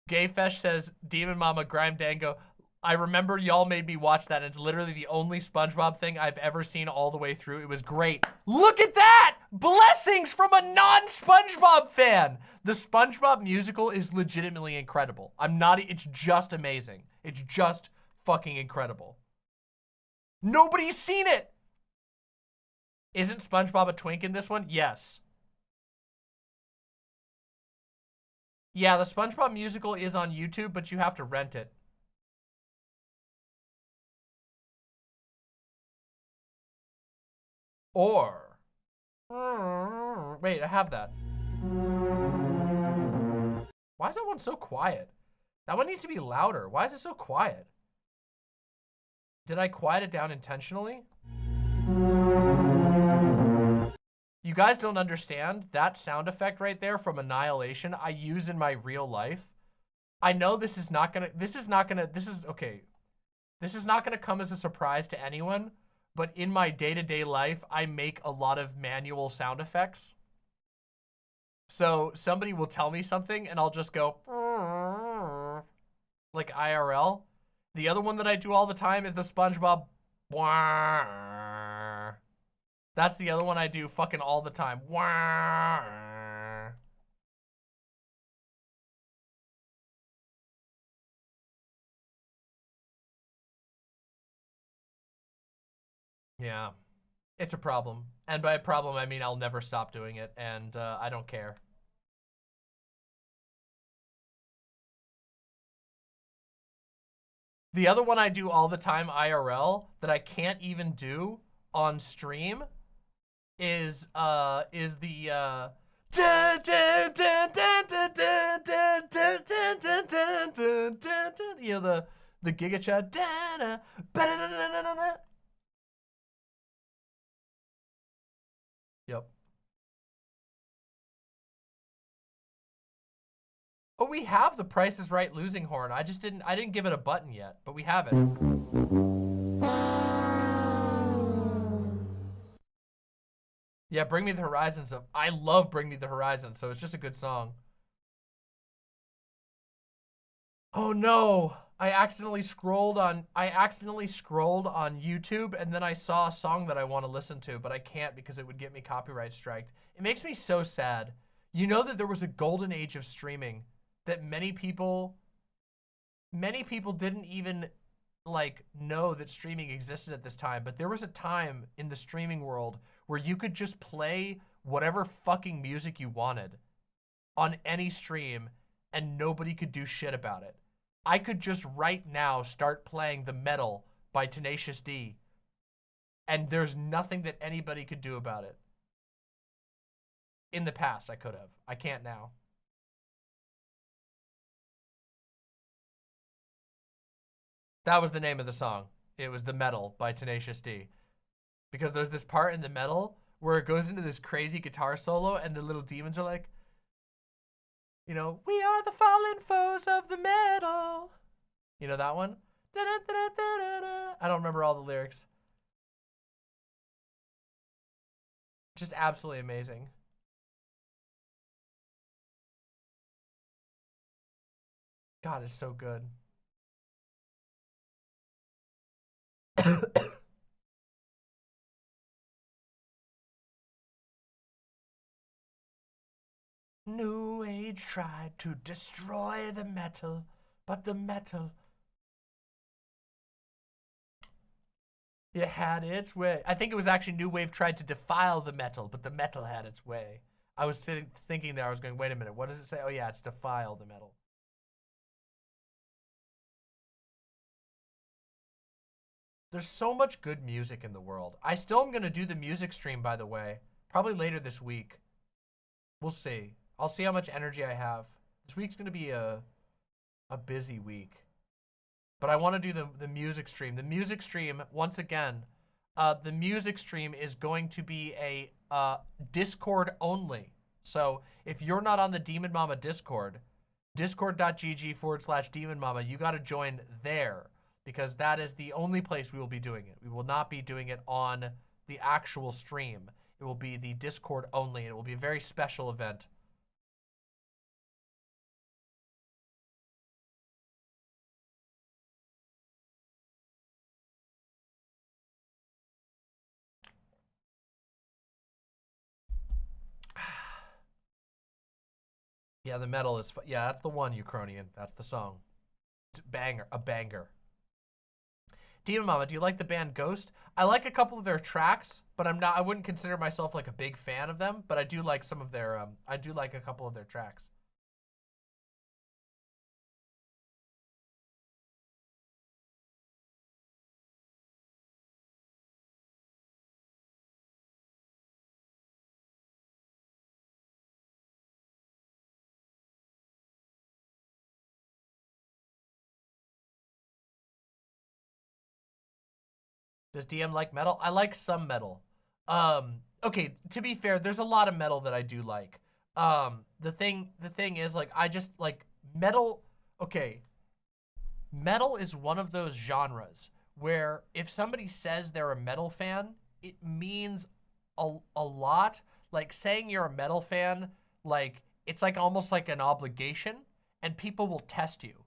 Gayfesh says, Demon Mama Grimedango, I remember y'all made me watch that. It's literally the only SpongeBob thing I've ever seen all the way through. It was great. Look at that! Blessings from a non-SpongeBob fan! The SpongeBob musical is legitimately incredible. It's just amazing. It's just fucking incredible. Nobody's seen it! Isn't SpongeBob a twink in this one? Yes. Yeah, the SpongeBob musical is on YouTube, but you have to rent it. Or... wait, I have that. Why is that one so quiet? That one needs to be louder. Why is it so quiet? Did I quiet it down intentionally? You guys don't understand that sound effect right there from Annihilation I use in my real life. I know this is not gonna come as a surprise to anyone, but in my day-to-day life, I make a lot of manual sound effects. So somebody will tell me something and I'll just go like IRL. The other one that I do all the time is the SpongeBob. That's the other one I do fucking all the time. Yeah, it's a problem. And by problem, I mean I'll never stop doing it, and I don't care. The other one I do all the time IRL that I can't even do on stream is the you know, the Giga Chat. Yep. Oh, we have the Price is Right losing horn. I didn't give it a button yet, but we have it. Yeah, Bring Me the Horizon. So I love Bring Me the Horizon, so it's just a good song. Oh no, I accidentally scrolled on YouTube and then I saw a song that I want to listen to, but I can't because it would get me copyright striked. It makes me so sad. You know that there was a golden age of streaming that many people didn't even like know that streaming existed at this time, but there was a time in the streaming world where you could just play whatever fucking music you wanted on any stream and nobody could do shit about it. I could just right now start playing The Metal by Tenacious D and there's nothing that anybody could do about it. In the past, I could have. I can't now. That was the name of the song. It was The Metal by Tenacious D. Because there's this part in The Metal where it goes into this crazy guitar solo and the little demons are like, you know, we are the fallen foes of the metal. You know that one? I don't remember all the lyrics. Just absolutely amazing. God, it's so good. New Age tried to destroy the metal, but the metal, it had its way. I think it was actually New Wave tried to defile the metal, but the metal had its way. I was thinking there, I was going, wait a minute, what does it say? Oh yeah, it's defile the metal. There's so much good music in the world. I still am going to do the music stream, by the way. Probably later this week. We'll see. I'll see how much energy I have. This week's going to be a busy week. But I want to do the music stream. The music stream, once again, the music stream is going to be a Discord only. So if you're not on the Demon Mama Discord, discord.gg/Demon Mama, you got to join there. Because that is the only place we will be doing it. We will not be doing it on the actual stream. It will be the Discord only. It will be a very special event. Yeah, the metal is, yeah, that's the one, Ukrainian. That's the song. It's a banger. Demon Mama, do you like the band Ghost? I like a couple of their tracks, but I wouldn't consider myself like a big fan of them, but I do like some of their, I do like a couple of their tracks. Does DM like metal? I like some metal. Okay, to be fair, there's a lot of metal that I do like. The thing is, like, I just like metal. Okay, metal is one of those genres where if somebody says they're a metal fan, it means a lot. Like saying you're a metal fan, like it's like almost like an obligation, and people will test you,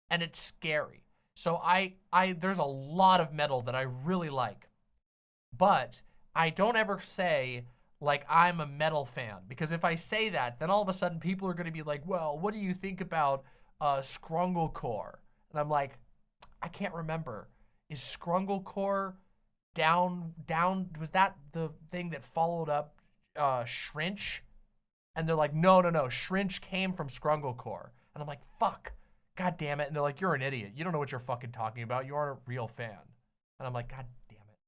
and it's scary. So there's a lot of metal that I really like, but I don't ever say like I'm a metal fan, because if I say that, then all of a sudden people are going to be like, well, what do you think about Scrunglecore? And I'm like, I can't remember. Is Scrunglecore down, was that the thing that followed up Shrinch? And they're like, no, Shrinch came from Scrunglecore. And I'm like, fuck. God damn it. And they're like, you're an idiot. You don't know what you're fucking talking about. You aren't a real fan. And I'm like, God damn it.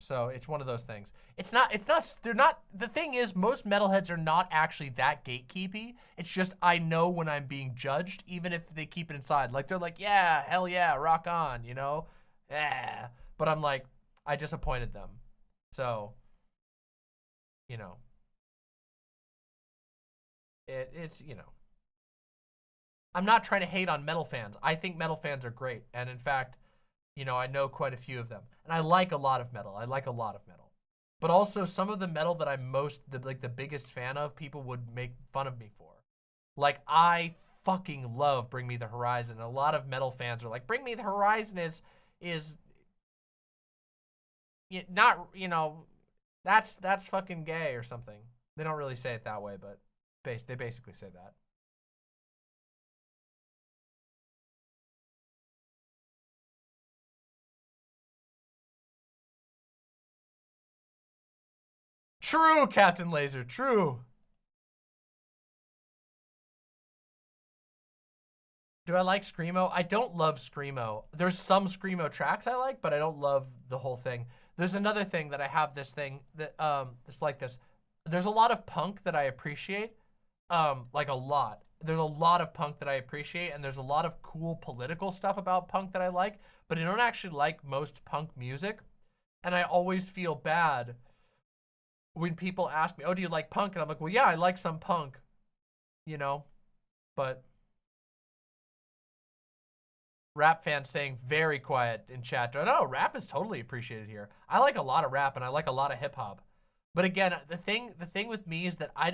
So it's one of those things. The thing is, most metalheads are not actually that gatekeepy. It's just, I know when I'm being judged, even if they keep it inside. Like, they're like, yeah, hell yeah, rock on, you know? Yeah. But I'm like, I disappointed them. So, you know, it's, you know, I'm not trying to hate on metal fans. I think metal fans are great. And in fact, you know, I know quite a few of them. And I like a lot of metal. I like a lot of metal. But also some of the metal that I'm the biggest fan of, people would make fun of me for. Like, I fucking love Bring Me the Horizon. A lot of metal fans are like, Bring Me the Horizon is not, you know, that's fucking gay or something. They don't really say it that way, but they basically say that. True, Captain Laser, true. Do I like Screamo? I don't love Screamo. There's some Screamo tracks I like, but I don't love the whole thing. There's another thing that I have this thing that, it's like this. There's a lot of punk that I appreciate, like a lot. There's a lot of punk that I appreciate, and there's a lot of cool political stuff about punk that I like, but I don't actually like most punk music. And I always feel bad when people ask me, oh, do you like punk? And I'm like, well, yeah, I like some punk, you know, but Rap fans saying very quiet in chat. No, rap is totally appreciated here. I like a lot of rap and I like a lot of hip hop. But again, the thing with me is that I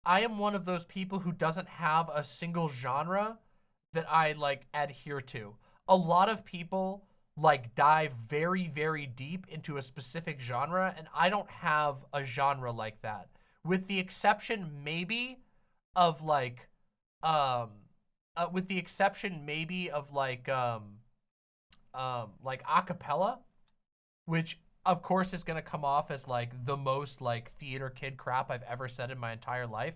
am one of those people who doesn't have a single genre that I like adhere to. A lot of people like dive very, very deep into a specific genre, and I don't have a genre like that. With the exception maybe of like acapella, which of course is gonna come off as like the most like theater kid crap I've ever said in my entire life.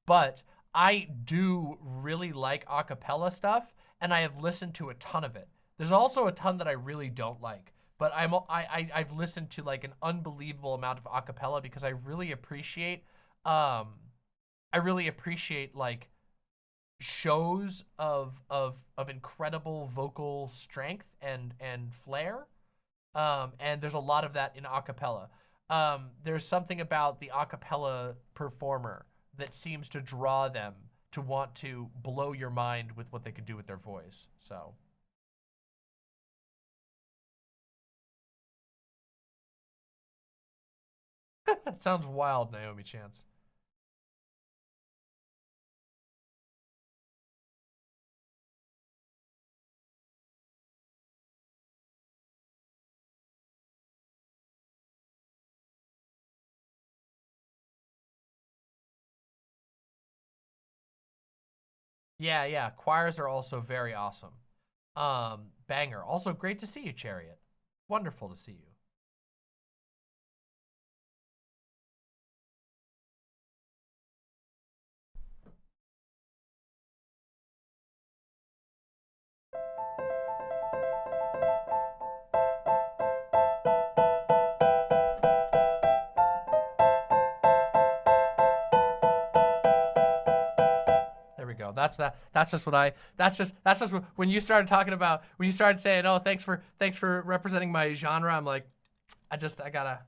But I do really like acapella stuff, and I have listened to a ton of it. There's also a ton that I really don't like, but I've listened to like an unbelievable amount of acapella because I really appreciate like shows of incredible vocal strength and flair. And there's a lot of that in acapella. There's something about the acapella performer that seems to draw them to want to blow your mind with what they could do with their voice. So. That sounds wild, Naomi Chance. Yeah, choirs are also very awesome. Banger. Also great to see you, Chariot. Wonderful to see you. There we go. That's just when you started talking about, when you started saying, oh, thanks for representing my genre, I'm like, I gotta.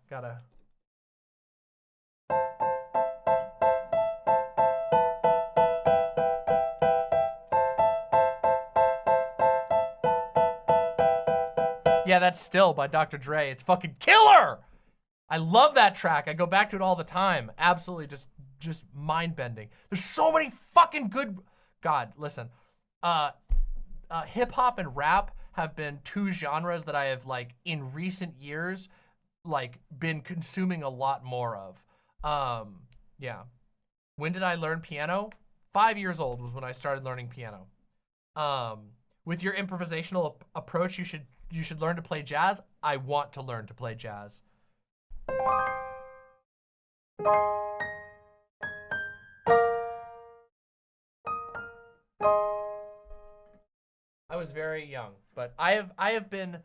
Yeah, that's Still by Dr. Dre. It's fucking killer! I love that track. I go back to it all the time. Absolutely just mind-bending. There's so many fucking good... God, listen. Hip-hop and rap have been two genres that I have, like, in recent years, like, been consuming a lot more of. Yeah. When did I learn piano? 5 years old was when I started learning piano. With your improvisational approach, you should learn to play jazz. I want to learn to play jazz. I was very young, but I have been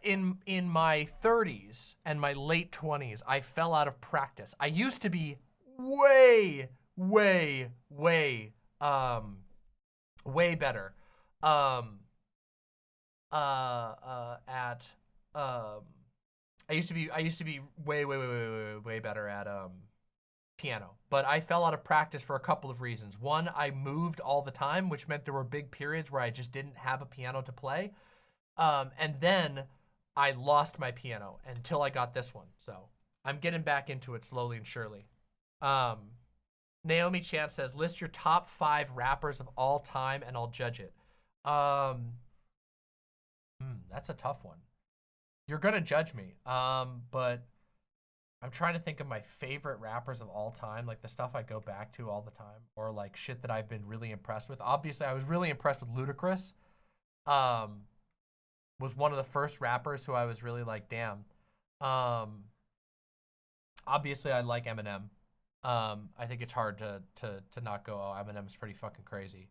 in my 30s and my late 20s. I fell out of practice. I used to be way better I used to be way better at piano, but I fell out of practice for a couple of reasons. One, I moved all the time, which meant there were big periods where I just didn't have a piano to play. And then I lost my piano until I got this one. So I'm getting back into it slowly and surely. Naomi Chance says, list your top 5 rappers of all time and I'll judge it. That's a tough one. You're gonna judge me, but I'm trying to think of my favorite rappers of all time, like the stuff I go back to all the time, or like shit that I've been really impressed with. Obviously, I was really impressed with Ludacris. Was one of the first rappers who I was really like, damn. Obviously, I like Eminem. I think it's hard to not go, oh, Eminem's pretty fucking crazy.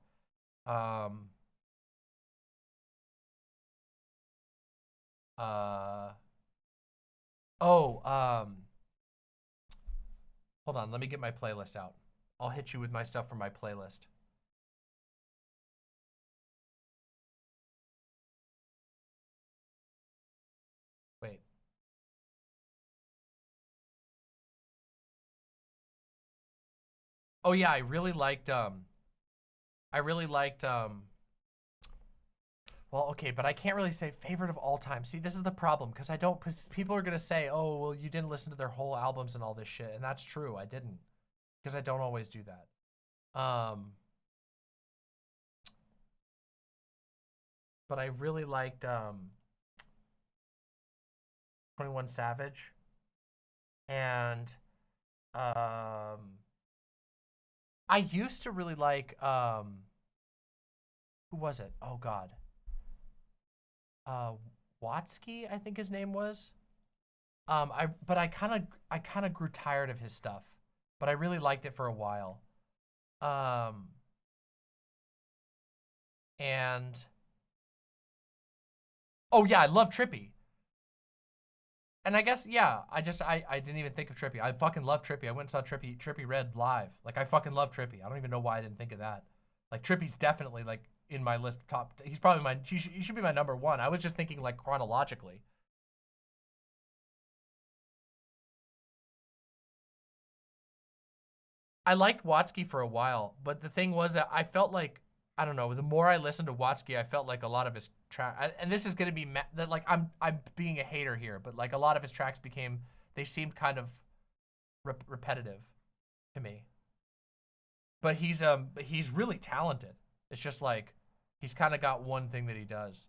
Hold on, let me get my playlist out. I'll hit you with my stuff from my playlist. Wait. Oh yeah, I really liked Well, okay, but I can't really say favorite of all time. See, this is the problem, because people are gonna say, oh, well, you didn't listen to their whole albums and all this shit, and that's true, I didn't, because I don't always do that. But I really liked 21 Savage, and I used to really like who was it? Oh God. Watsky, I think his name was. But I kind of grew tired of his stuff, but I really liked it for a while. And oh yeah, I love Trippy. And I guess, yeah, I didn't even think of Trippy. I fucking love Trippy. I went and saw Trippy Red live. Like, I fucking love Trippy. I don't even know why I didn't think of that. Like, Trippy's definitely, like, in my list of top. He's probably he should be my number one. I was just thinking, like, chronologically. I liked Watsky for a while, but the thing was that I felt like, I don't know, the more I listened to Watsky, I felt like a lot of his track, and this is gonna be that, like, I'm being a hater here, but like a lot of his tracks they seemed kind of repetitive to me. But he's really talented. It's just like he's kind of got one thing that he does.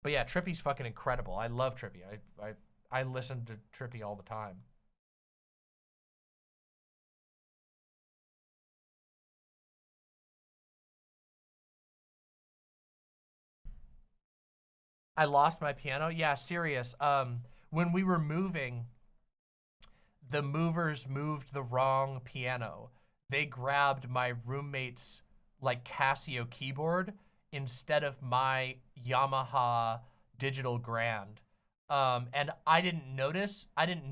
But yeah, Trippy's fucking incredible. I love Trippy. I listen to Trippy all the time. I lost my piano. Yeah, serious. When we were moving, the movers moved the wrong piano. They grabbed my roommate's like Casio keyboard instead of my Yamaha Digital Grand. And I didn't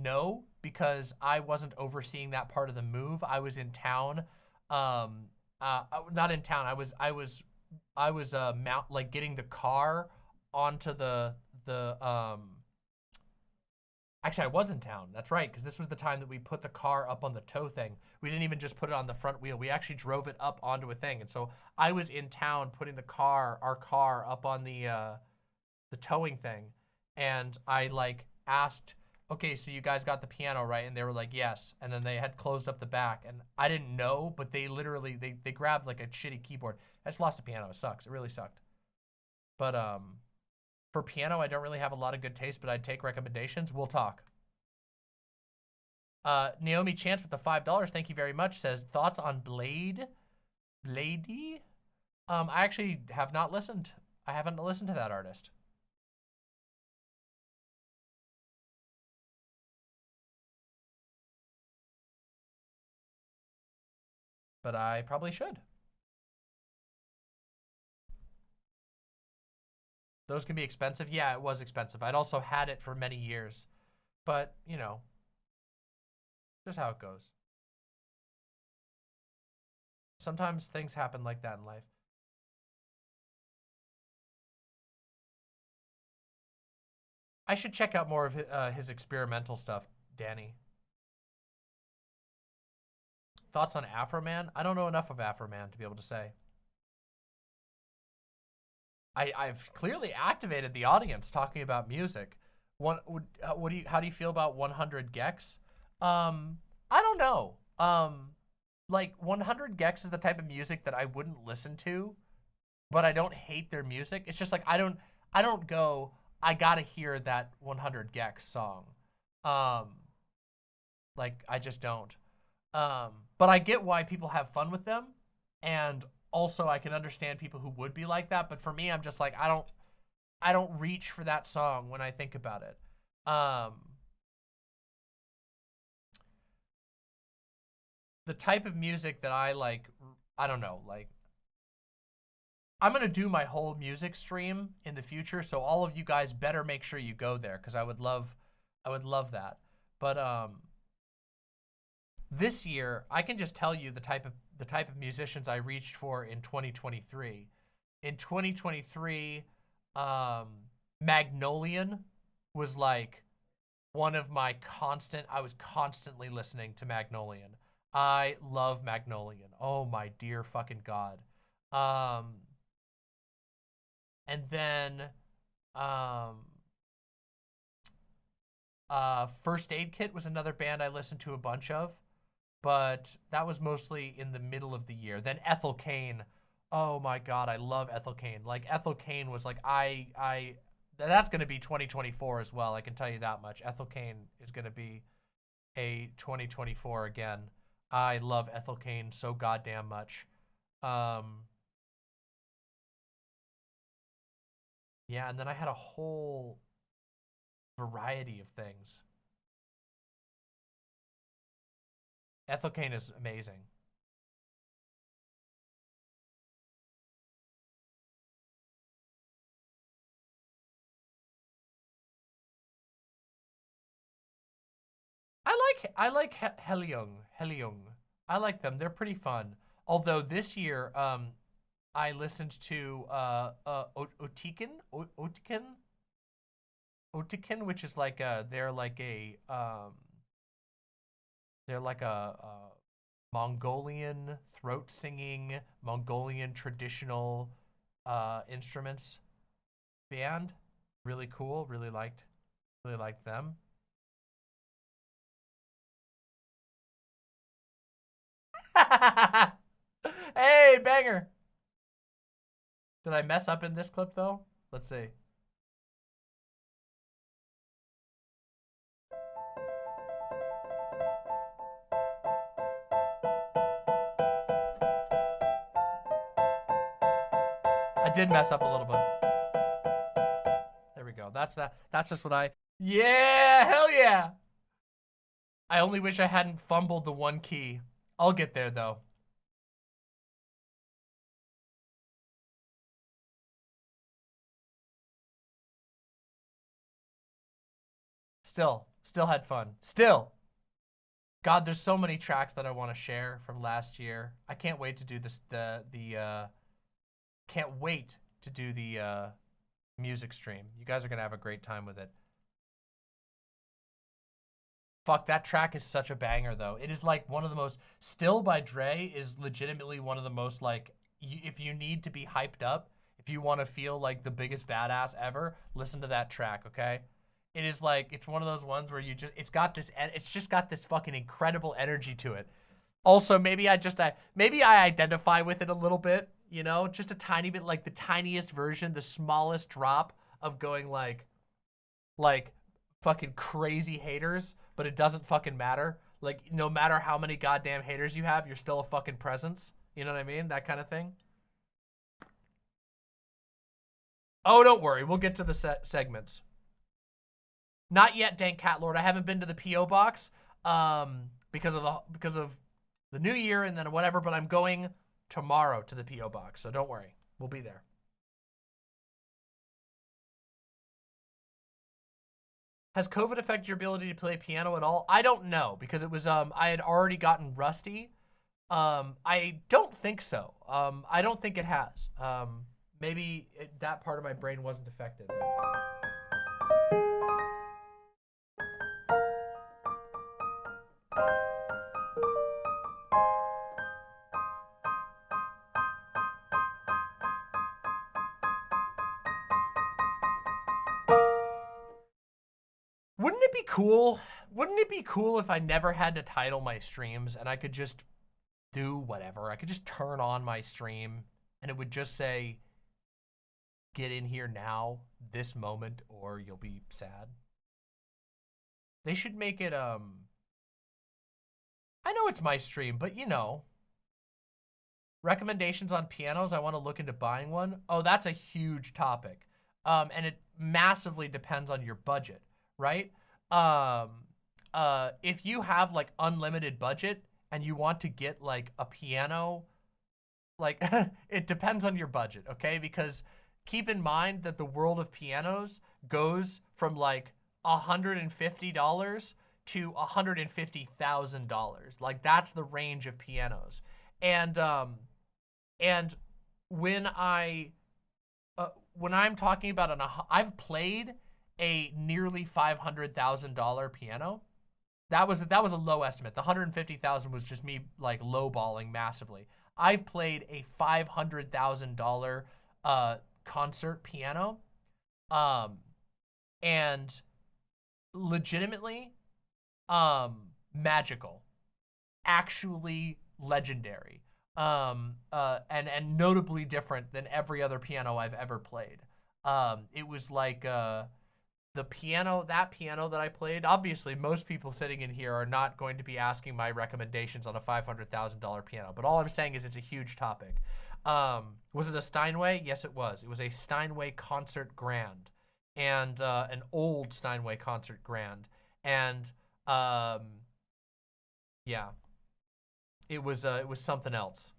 know because I wasn't overseeing that part of the move. I was in town. Not in town. I was getting the car onto actually I was in town, that's right, because this was the time that we put the car up on the tow thing. We didn't even just put it on the front wheel, we actually drove it up onto a thing. And so I was in town putting our car up on the towing thing, and I like asked, okay, so you guys got the piano right? And they were like, yes. And then they had closed up the back, and I didn't know, but they literally they grabbed like a shitty keyboard. I just lost a piano. It sucks. It really sucked. But for piano, I don't really have a lot of good taste, but I'd take recommendations. We'll talk. Naomi Chance with the $5, thank you very much, says, thoughts on Bladey? I actually have not listened. I haven't listened to that artist. But I probably should. Those can be expensive. Yeah, it was expensive. I'd also had it for many years. But, you know, just how it goes. Sometimes things happen like that in life. I should check out more of his experimental stuff, Danny. Thoughts on Afroman? I don't know enough of Afroman to be able to say. I've clearly activated the audience talking about music. How do you feel about 100 Gex? I don't know. Like 100 Gex is the type of music that I wouldn't listen to, but I don't hate their music. It's just like I don't go, I gotta hear that 100 Gex song. Like I just don't. But I get why people have fun with them, and also I can understand people who would be like that, but for me, I'm just like, I don't reach for that song when I think about it. The type of music that I like, I don't know, like, I'm gonna do my whole music stream in the future, so all of you guys better make sure you go there, because I would love that. But this year, I can just tell you the type of musicians I reached for in 2023. In 2023, Magnolian was like one of my I was constantly listening to Magnolian. I love Magnolian. Oh my dear fucking God. And then First Aid Kit was another band I listened to a bunch of, but that was mostly in the middle of the year. Then Ethel Cain. Oh my God, I love Ethel Cain. Like Ethel Cain was like, that's going to be 2024 as well. I can tell you that much. Ethel Cain is going to be a 2024 again. I love Ethel Cain so goddamn much. Yeah, and then I had a whole variety of things. Ethel Cain is amazing. I like Heliung. I like them. They're pretty fun. Although this year, I listened to Otiken, which is like they're like a Mongolian throat singing, Mongolian traditional instruments band. Really cool. Really liked them. Hey, banger. Did I mess up in this clip though? Let's see. I did mess up a little bit. There we go. That's that. That's just what yeah, hell yeah. I only wish I hadn't fumbled the one key. I'll get there though. Still had fun. Still. God, there's so many tracks that I want to share from last year. I can't wait to do this, can't wait to do the music stream. You guys are going to have a great time with it. Fuck, that track is such a banger though. It is like one of the most, Still by Dre is legitimately one of the most like, if you need to be hyped up, if you want to feel like the biggest badass ever, listen to that track, okay? It is like, it's one of those ones where it's just got this fucking incredible energy to it. Also, maybe I identify with it a little bit, you know, just a tiny bit, like the tiniest version, the smallest drop of going like fucking crazy haters, but it doesn't fucking matter. Like, no matter how many goddamn haters you have, you're still a fucking presence. You know what I mean? That kind of thing. Oh, don't worry. We'll get to the segments. Not yet, Dank Cat Lord. I haven't been to the P.O. box because of the new year and then whatever, but I'm going tomorrow to the P.O. box, so don't worry. We'll be there. Has COVID affected your ability to play piano at all? I don't know, because it was I had already gotten rusty. I don't think so. I don't think it has. Maybe that part of my brain wasn't affected. Wouldn't it be cool? Wouldn't it be cool if I never had to title my streams and I could just do whatever? I could just turn on my stream and it would just say, get in here now, this moment, or you'll be sad. They should make it, I know it's my stream, but you know. Recommendations on pianos, I want to look into buying one. Oh, that's a huge topic. And it massively depends on your budget, right? If you have like unlimited budget and you want to get like a piano, like it depends on your budget, okay? Because keep in mind that the world of pianos goes from like $150 to $150,000. Like that's the range of pianos. And when I'm talking about I've played a nearly $500,000 piano. That was a low estimate. The $150,000 was just me like lowballing massively. I've played a $500,000 concert piano. And legitimately magical, actually legendary, and notably different than every other piano I've ever played. It was like that piano that I played. Obviously, most people sitting in here are not going to be asking my recommendations on a $500,000 piano, but all I'm saying is it's a huge topic. Was it a Steinway? Yes, it was. It was a Steinway Concert Grand, and an old Steinway Concert Grand, and yeah, it was something else.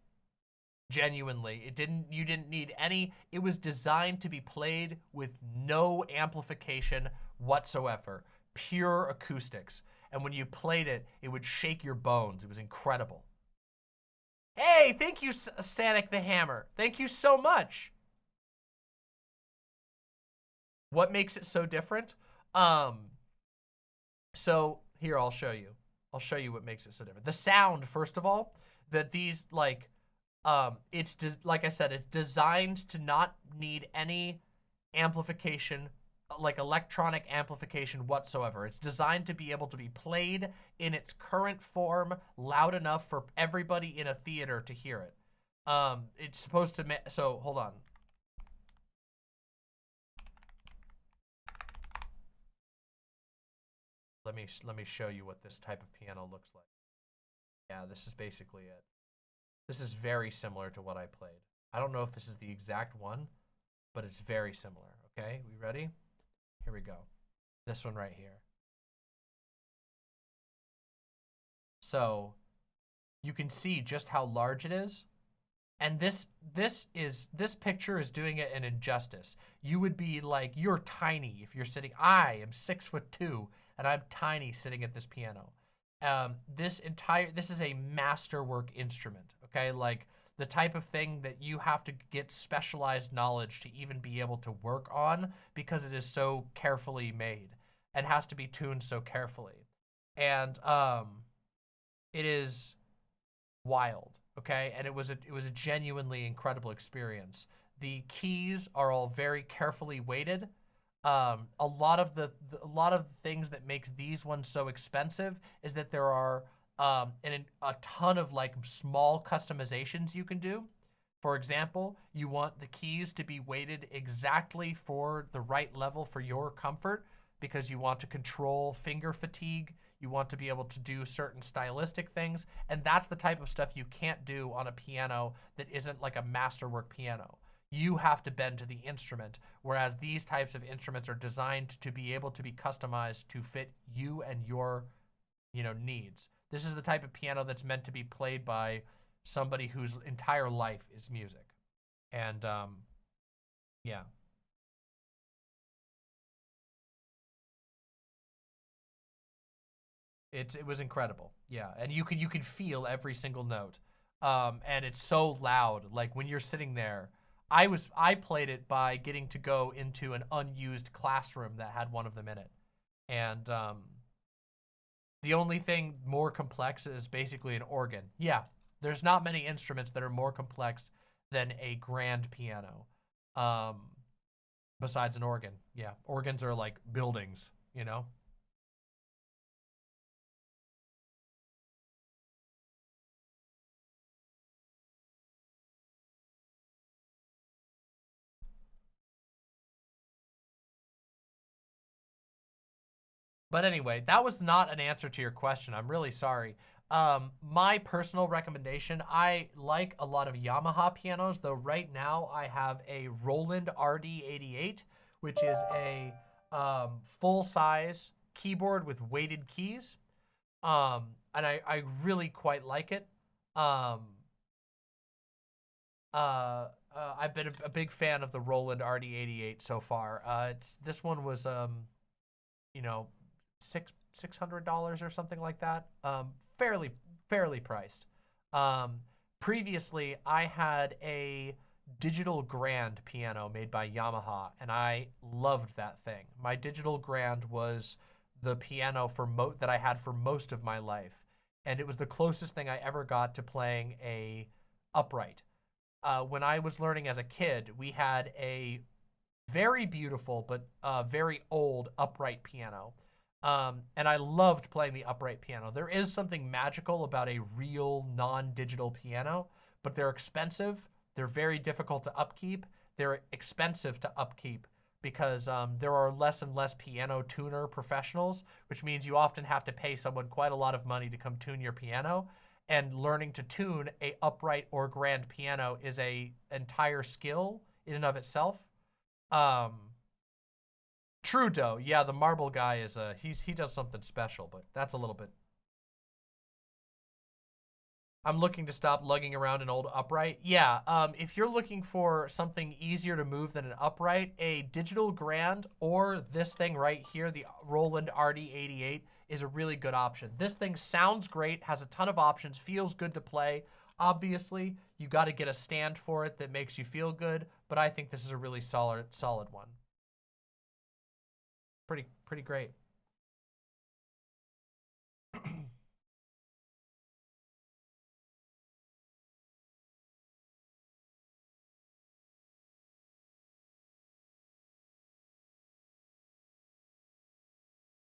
Genuinely, you didn't need any. It was designed to be played with no amplification whatsoever, pure acoustics. And when you played it, it would shake your bones. It was incredible. Hey, thank you, Sanic the Hammer. Thank you so much. What makes it so different? So here, I'll show you. I'll show you what makes it so different. The sound, first of all, that these like, like I said, it's designed to not need any amplification, like electronic amplification whatsoever. It's designed to be able to be played in its current form loud enough for everybody in a theater to hear it. It's supposed to so hold on. Let me show you what this type of piano looks like. Yeah, this is basically it. This is very similar to what I played. I don't know if this is the exact one, but it's very similar. Okay, we ready? Here we go. This one right here. So you can see just how large it is. And this picture is doing it an injustice. You would be like, you're tiny if you're sitting. I am 6'2", and I'm tiny sitting at this piano. This is a masterwork instrument, okay? Like the type of thing that you have to get specialized knowledge to even be able to work on, because it is so carefully made and has to be tuned so carefully. And it is wild, okay? And it was a genuinely incredible experience. The keys are all very carefully weighted. A lot of the things that makes these ones so expensive is that there are a ton of like small customizations you can do. For example, you want the keys to be weighted exactly for the right level for your comfort, because you want to control finger fatigue. You want to be able to do certain stylistic things, and that's the type of stuff you can't do on a piano that isn't like a masterwork piano. You have to bend to the instrument, whereas these types of instruments are designed to be able to be customized to fit you and your, needs. This is the type of piano that's meant to be played by somebody whose entire life is music. And, yeah. It was incredible. Yeah, and you can feel every single note. And it's so loud, like when you're sitting there. I played it by getting to go into an unused classroom that had one of them in it. And the only thing more complex is basically an organ. Yeah, there's not many instruments that are more complex than a grand piano. Besides an organ. Yeah, organs are like buildings, But anyway, that was not an answer to your question. I'm really sorry. My personal recommendation, I like a lot of Yamaha pianos, though right now I have a Roland RD88, which is a full-size keyboard with weighted keys. And I really quite like it. I've been a big fan of the Roland RD88 so far. This one was, $600 or something like that. Fairly priced. Previously, I had a digital grand piano made by Yamaha, and I loved that thing. My digital grand was the piano that I had for most of my life, and it was the closest thing I ever got to playing a upright. when I was learning as a kid, we had a very beautiful but very old upright piano. And I loved playing the upright piano. There is something magical about a real non-digital piano, but they're expensive. They're very difficult to upkeep. They're expensive to upkeep because there are less and less piano tuner professionals, which means you often have to pay someone quite a lot of money to come tune your piano. And learning to tune a upright or grand piano is a entire skill in and of itself. Trudeau, yeah, the marble guy is he does something special, but that's a little bit. I'm looking to stop lugging around an old upright. Yeah, if you're looking for something easier to move than an upright, a digital grand or this thing right here, the Roland RD88, is a really good option. This thing sounds great, has a ton of options, feels good to play. Obviously, you got to get a stand for it that makes you feel good, but I think this is a really solid one. Pretty great.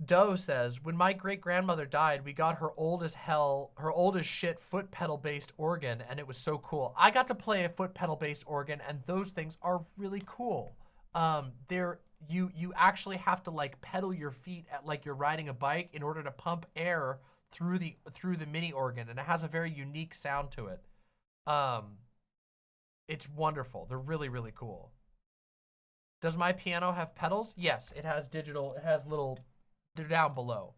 Doe says, when my great-grandmother died, we got her old as shit foot pedal-based organ, and it was so cool. I got to play a foot pedal-based organ, and those things are really cool. You actually have to like pedal your feet at like you're riding a bike in order to pump air through the mini organ, and it has a very unique sound to it. It's wonderful. They're really, really cool. Does my piano have pedals? Yes, it has digital. It has little. They're down below,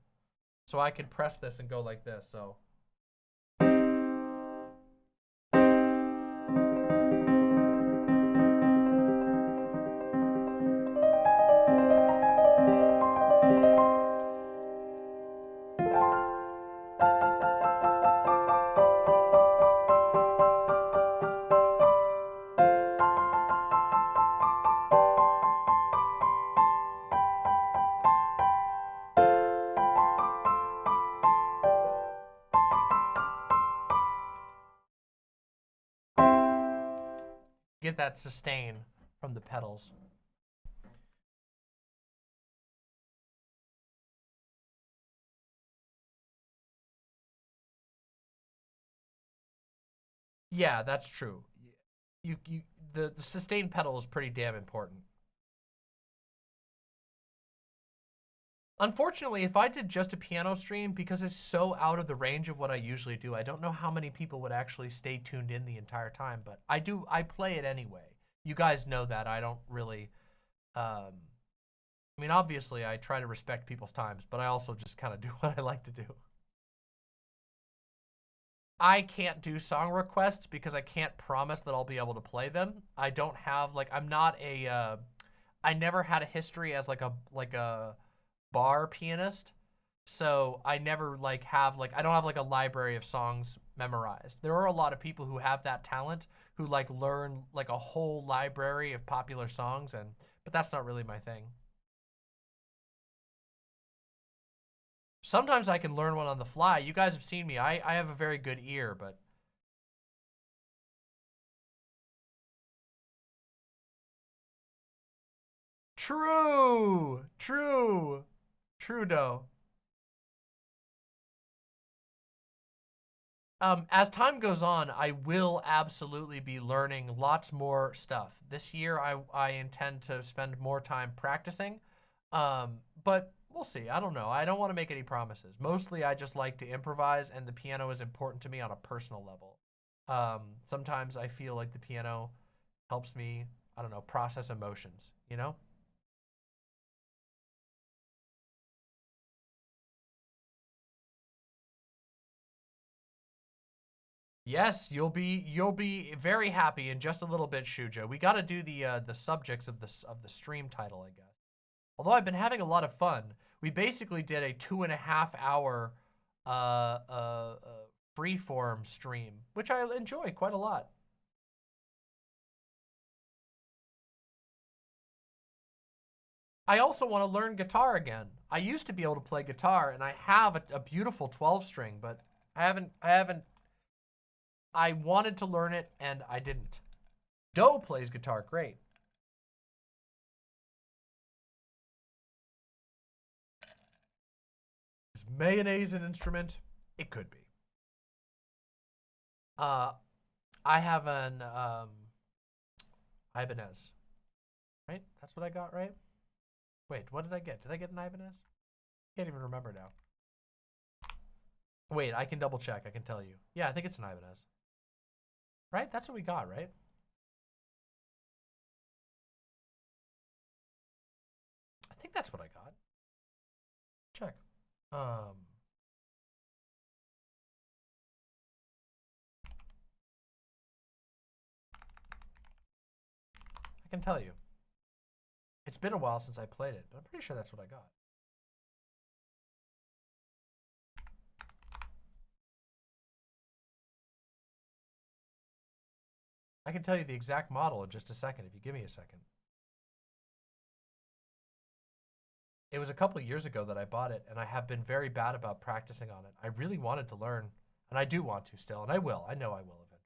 so I can press this and go like this. So. Get that sustain from the pedals. Yeah, that's true. The sustain pedal is pretty damn important. Unfortunately, if I did just a piano stream, because it's so out of the range of what I usually do, I don't know how many people would actually stay tuned in the entire time, but I play it anyway. You guys know that. I don't really, I mean, obviously I try to respect people's times, but I also just kind of do what I like to do. I can't do song requests because I can't promise that I'll be able to play them. I don't have, like, I'm not a, I never had a history as like a bar pianist, so I never like have like I don't have like a library of songs memorized. There are a lot of people who have that talent who like learn like a whole library of popular songs, but that's not really my thing. Sometimes I can learn one on the fly. You guys have seen me. I have a very good ear, but True, Trudeau. As time goes on, I will absolutely be learning lots more stuff. This year, I intend to spend more time practicing, but we'll see. I don't know. I don't want to make any promises. Mostly, I just like to improvise, and the piano is important to me on a personal level. Sometimes I feel like the piano helps me, I don't know, process emotions, you know? Yes, you'll be very happy in just a little bit, Shujo. We got to do the subjects of the stream title, I guess. Although I've been having a lot of fun. We basically did a 2.5 hour freeform stream, which I enjoy quite a lot. I also want to learn guitar again. I used to be able to play guitar, and I have a beautiful 12-string, but I haven't. I wanted to learn it, and I didn't. Doe plays guitar great. Is mayonnaise an instrument? It could be. I have an Ibanez. Right? That's what I got, right? Wait, what did I get? Did I get an Ibanez? Can't even remember now. Wait, I can double check. I can tell you. Yeah, I think it's an Ibanez. Right? That's what we got, right? I think that's what I got. Check. I can tell you. It's been a while since I played it, but I'm pretty sure that's what I got. I can tell you the exact model in just a second if you give me a second. It was a couple of years ago that I bought it, and I have been very bad about practicing on it. I really wanted to learn, and I do want to still, and I will. I know I will eventually.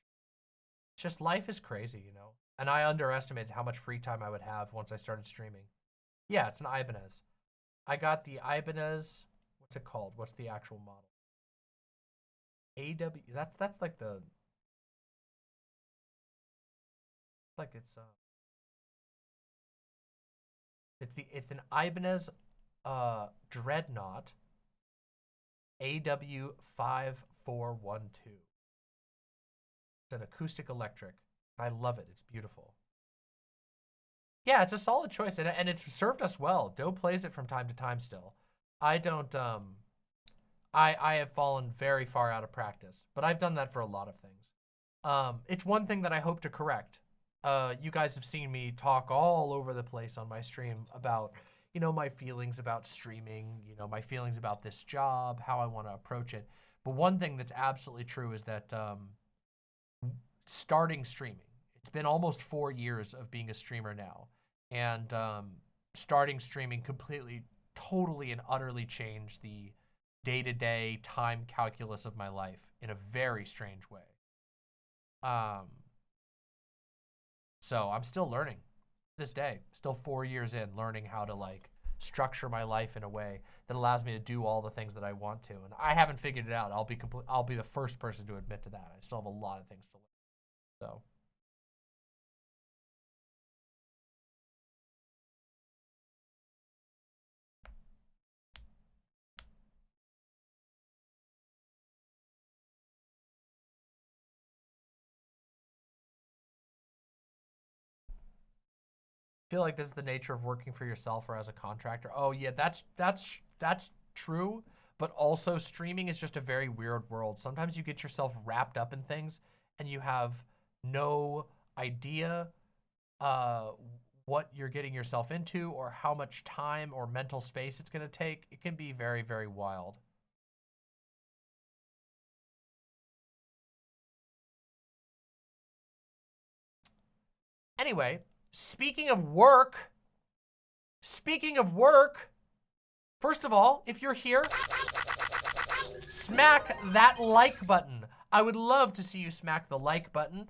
It's just life is crazy, you know? And I underestimated how much free time I would have once I started streaming. Yeah, it's an Ibanez. I got the Ibanez, what's it called? What's the actual model? AW, that's like the, like it's an Ibanez Dreadnought AW5412. It's an acoustic electric. I love it. It's beautiful. Yeah, it's a solid choice, and it's served us well. Doe plays it from time to time still. I don't, I have fallen very far out of practice, but I've done that for a lot of things. It's one thing that I hope to correct. You guys have seen me talk all over the place on my stream about, you know, my feelings about streaming, you know, my feelings about this job, how I want to approach it. But one thing that's absolutely true is that starting streaming, it's been almost 4 years of being a streamer now. And starting streaming completely, totally and utterly changed the day-to-day time calculus of my life in a very strange way. So I'm still learning this day, still 4 years in, learning how to like structure my life in a way that allows me to do all the things that I want to. And I haven't figured it out. I'll be the first person to admit to that. I still have a lot of things to learn. So. Feel like this is the nature of working for yourself or as a contractor. Oh yeah, that's true, but also streaming is just a very weird world. Sometimes you get yourself wrapped up in things and you have no idea what you're getting yourself into or how much time or mental space it's going to take. It can be very, very wild. Anyway, speaking of work, first of all, if you're here, smack that like button. I would love to see you smack the like button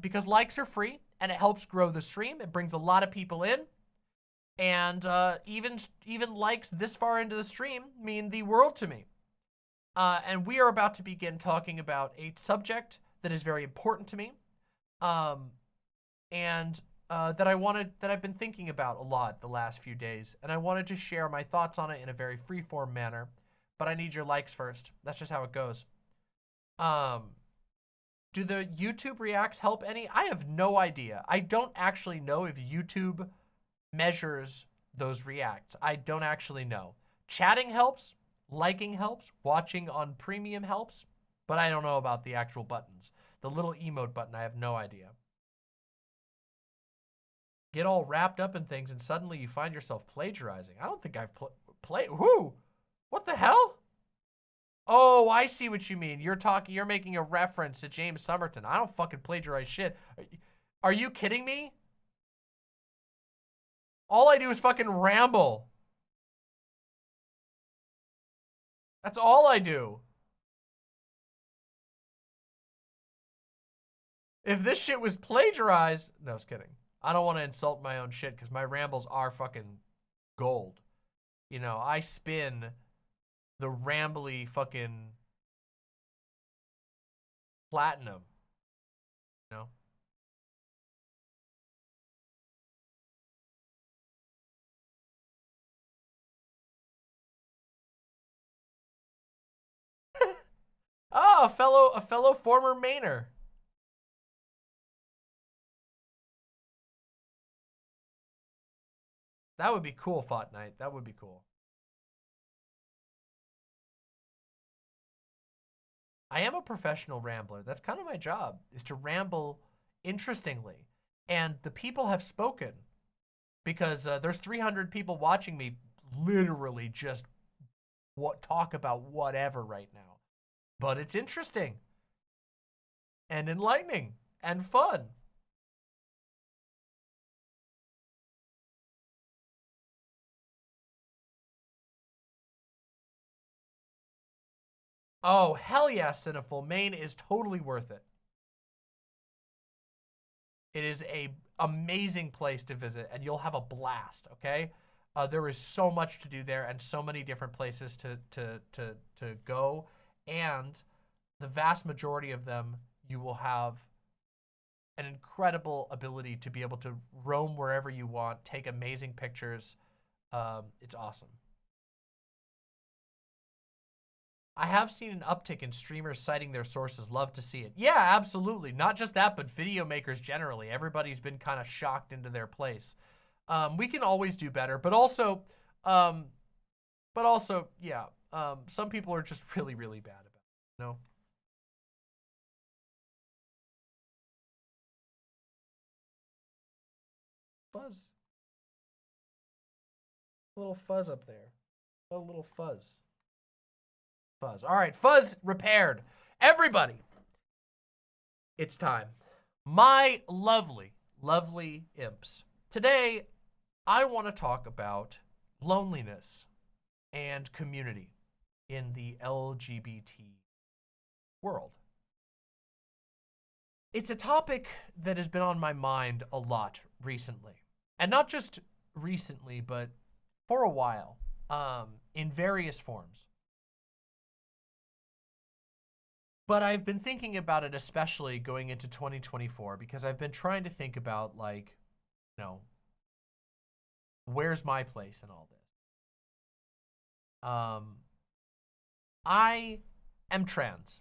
because likes are free and it helps grow the stream. It brings a lot of people in, and even likes this far into the stream mean the world to me. And we are about to begin talking about a subject that is very important to me, and that I've been thinking about a lot the last few days, and I wanted to share my thoughts on it in a very free-form manner, but I need your likes first. That's just how it goes. Do the YouTube reacts help any? I have no idea. I don't actually know if YouTube measures those reacts. I don't actually know. Chatting helps, liking helps, watching on premium helps, but I don't know about the actual buttons. The little emote button, I have no idea. Get all wrapped up in things and suddenly you find yourself plagiarizing. I don't think I've played. Who? What the hell? Oh, I see what you mean. You're making a reference to James Somerton. I don't fucking plagiarize shit. Are you kidding me? All I do is fucking ramble. That's all I do. If this shit was plagiarized, no, I was kidding. I don't want to insult my own shit because my rambles are fucking gold. You know, I spin the rambly fucking platinum. You know? Oh, a fellow former Mainer. That would be cool, Fought Night. That would be cool. I am a professional rambler. That's kind of my job, is to ramble interestingly. And the people have spoken because there's 300 people watching me literally just talk about whatever right now. But it's interesting and enlightening and fun. Oh, hell yeah, Cineful. Maine is totally worth it. It is a amazing place to visit, and you'll have a blast, okay? There is so much to do there and so many different places to go, and the vast majority of them, you will have an incredible ability to be able to roam wherever you want, take amazing pictures. It's awesome. I have seen an uptick in streamers citing their sources. Love to see it. Yeah, absolutely. Not just that, but video makers generally. Everybody's been kind of shocked into their place. We can always do better, but also, yeah, some people are just really, really bad about it, you know? Fuzz. A little fuzz up there. A little fuzz. Fuzz. All right, fuzz repaired. Everybody, it's time. My lovely, lovely imps. Today, I want to talk about loneliness and community in the LGBT world. It's a topic that has been on my mind a lot recently. And not just recently, but for a while, in various forms. But I've been thinking about it, especially going into 2024, because I've been trying to think about, like, you know, where's my place in all this? I am trans.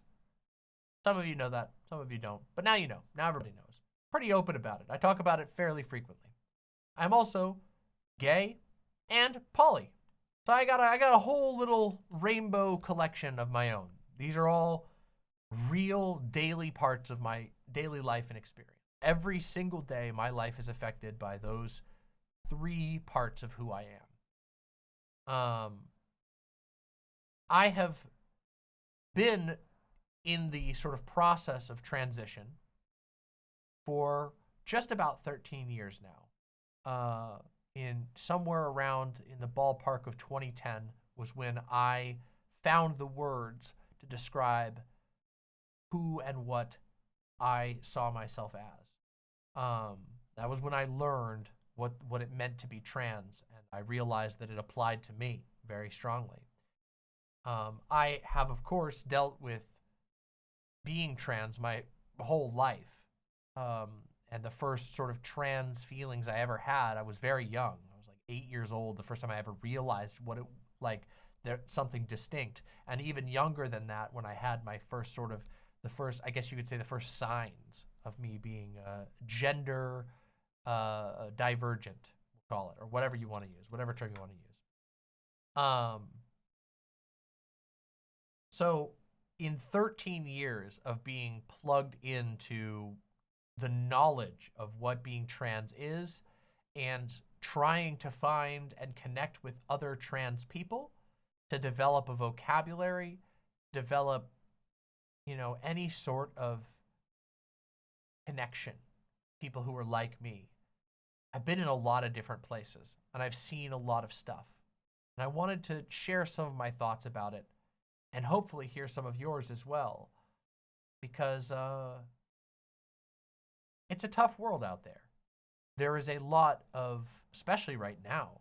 Some of you know that, some of you don't. But now you know. Now everybody knows. Pretty open about it. I talk about it fairly frequently. I'm also gay and poly. So I got a whole little rainbow collection of my own. These are all real daily parts of my daily life and experience. Every single day, my life is affected by those three parts of who I am. I have been in the sort of process of transition for just about 13 years now. In somewhere around in the ballpark of 2010 was when I found the words to describe who and what I saw myself as. That was when I learned what it meant to be trans, and I realized that it applied to me very strongly. I have, of course, dealt with being trans my whole life. And the first sort of trans feelings I ever had, I was very young. I was like 8 years old the first time I ever realized what it, like, there's something distinct. And even younger than that, when I had my first sort of, I guess you could say the first signs of me being gender divergent, we'll call it, or whatever you want to use, whatever term you want to use. So in 13 years of being plugged into the knowledge of what being trans is and trying to find and connect with other trans people to develop a vocabulary, develop, you know, any sort of connection, people who are like me. I've been in a lot of different places and I've seen a lot of stuff. And I wanted to share some of my thoughts about it and hopefully hear some of yours as well. Because it's a tough world out there. There is a lot of, especially right now,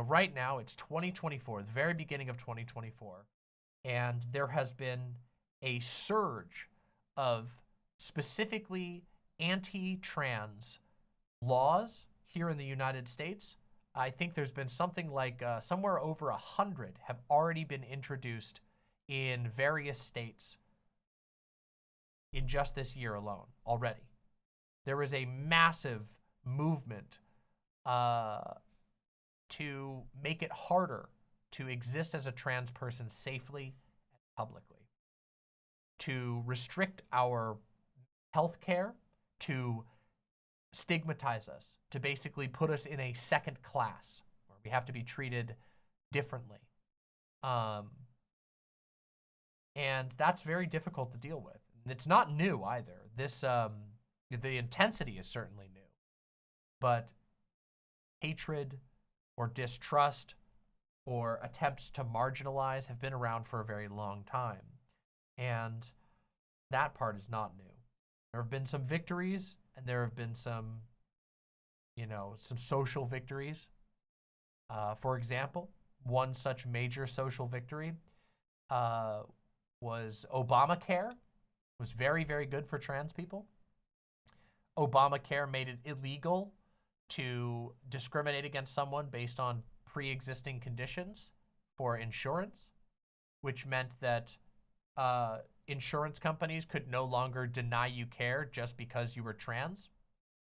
right now it's 2024, the very beginning of 2024, and there has been a surge of specifically anti-trans laws here in the United States. I think there's been something like somewhere over 100 have already been introduced in various states in just this year alone already. There is a massive movement to make it harder to exist as a trans person safely and publicly, to restrict our health care, to stigmatize us, to basically put us in a second class where we have to be treated differently. And that's very difficult to deal with. And it's not new either. This, the intensity is certainly new, but hatred or distrust or attempts to marginalize have been around for a very long time. And that part is not new. There have been some victories, and there have been some, some social victories. For example, one such major social victory was Obamacare. It was very, very good for trans people. Obamacare made it illegal to discriminate against someone based on pre-existing conditions for insurance, which meant that insurance companies could no longer deny you care just because you were trans,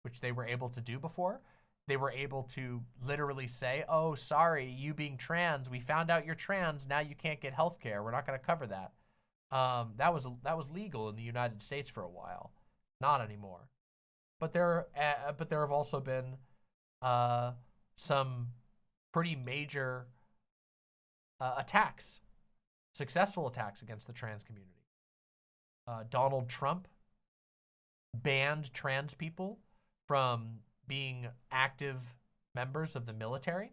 which they were able to do before. They were able to literally say, oh, sorry, you being trans, we found out you're trans, now you can't get health care. We're not going to cover that. That was legal in the United States for a while. Not anymore. But there have also been some pretty major attacks, successful attacks against the trans community. Donald Trump banned trans people from being active members of the military,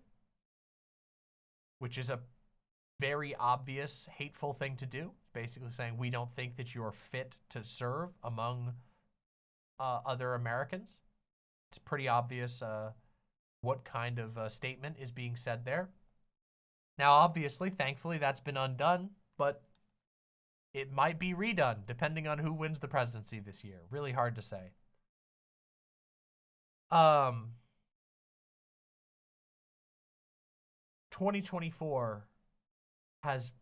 which is a very obvious, hateful thing to do. It's basically saying we don't think that you're fit to serve among other Americans. It's pretty obvious what kind of statement is being said there. Now, obviously, thankfully, that's been undone, but it might be redone depending on who wins the presidency this year. Really hard to say. 2024 has,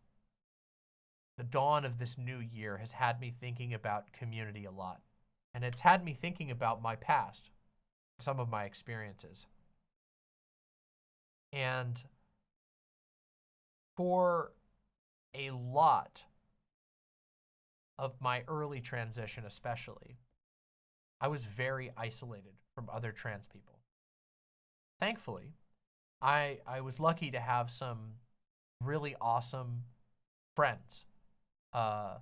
the dawn of this new year has had me thinking about community a lot. And it's had me thinking about my past, some of my experiences. And for a lot of my early transition especially, I was very isolated from other trans people. Thankfully, I was lucky to have some really awesome friends. I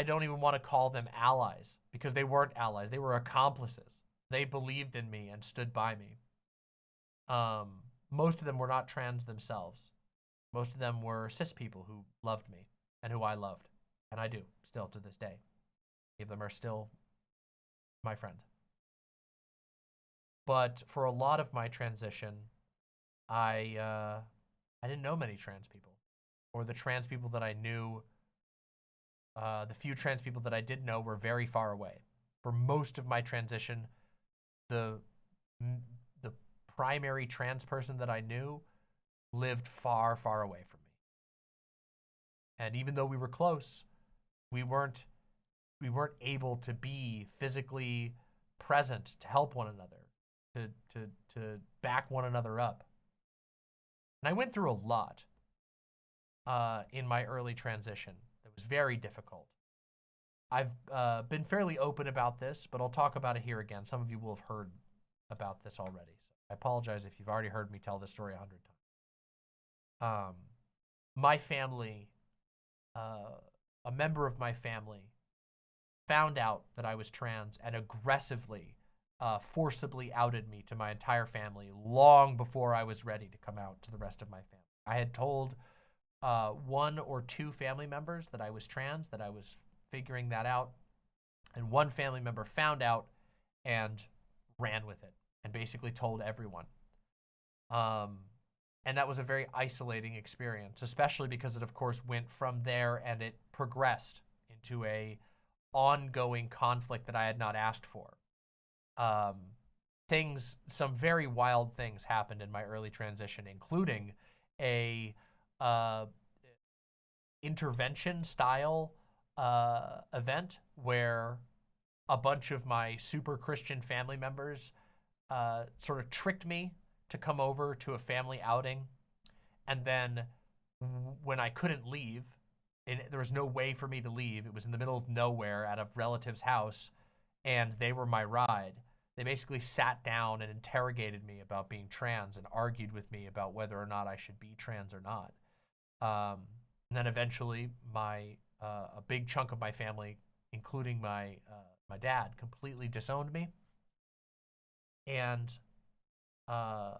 don't even want to call them allies because they weren't allies. They were accomplices. They believed in me and stood by me. Most of them were not trans themselves. Most of them were cis people who loved me and who I loved. And I do, still to this day. Many of them are still my friends. But for a lot of my transition, I didn't know many trans people. Or the trans people that I knew, the few trans people that I did know were very far away. For most of my transition, the primary trans person that I knew lived far, far away from me. And even though we were close, we weren't able to be physically present to help one another, to back one another up. And I went through a lot in my early transition. It was very difficult. I've been fairly open about this, but I'll talk about it here again. Some of you will have heard about this already. So I apologize if you've already heard me tell this story 100 times. My family, a member of my family, found out that I was trans and aggressively, forcibly outed me to my entire family long before I was ready to come out to the rest of my family. I had told one or two family members that I was trans, that I was figuring that out, and one family member found out and ran with it and basically told everyone. And that was a very isolating experience, especially because it, of course, went from there and it progressed into a ongoing conflict that I had not asked for. Some very wild things happened in my early transition, including a intervention style event where a bunch of my super Christian family members sort of tricked me to come over to a family outing. And then when I couldn't leave, and there was no way for me to leave, it was in the middle of nowhere at a relative's house, and they were my ride. They basically sat down and interrogated me about being trans and argued with me about whether or not I should be trans or not. And then eventually a big chunk of my family, including my dad, completely disowned me. And I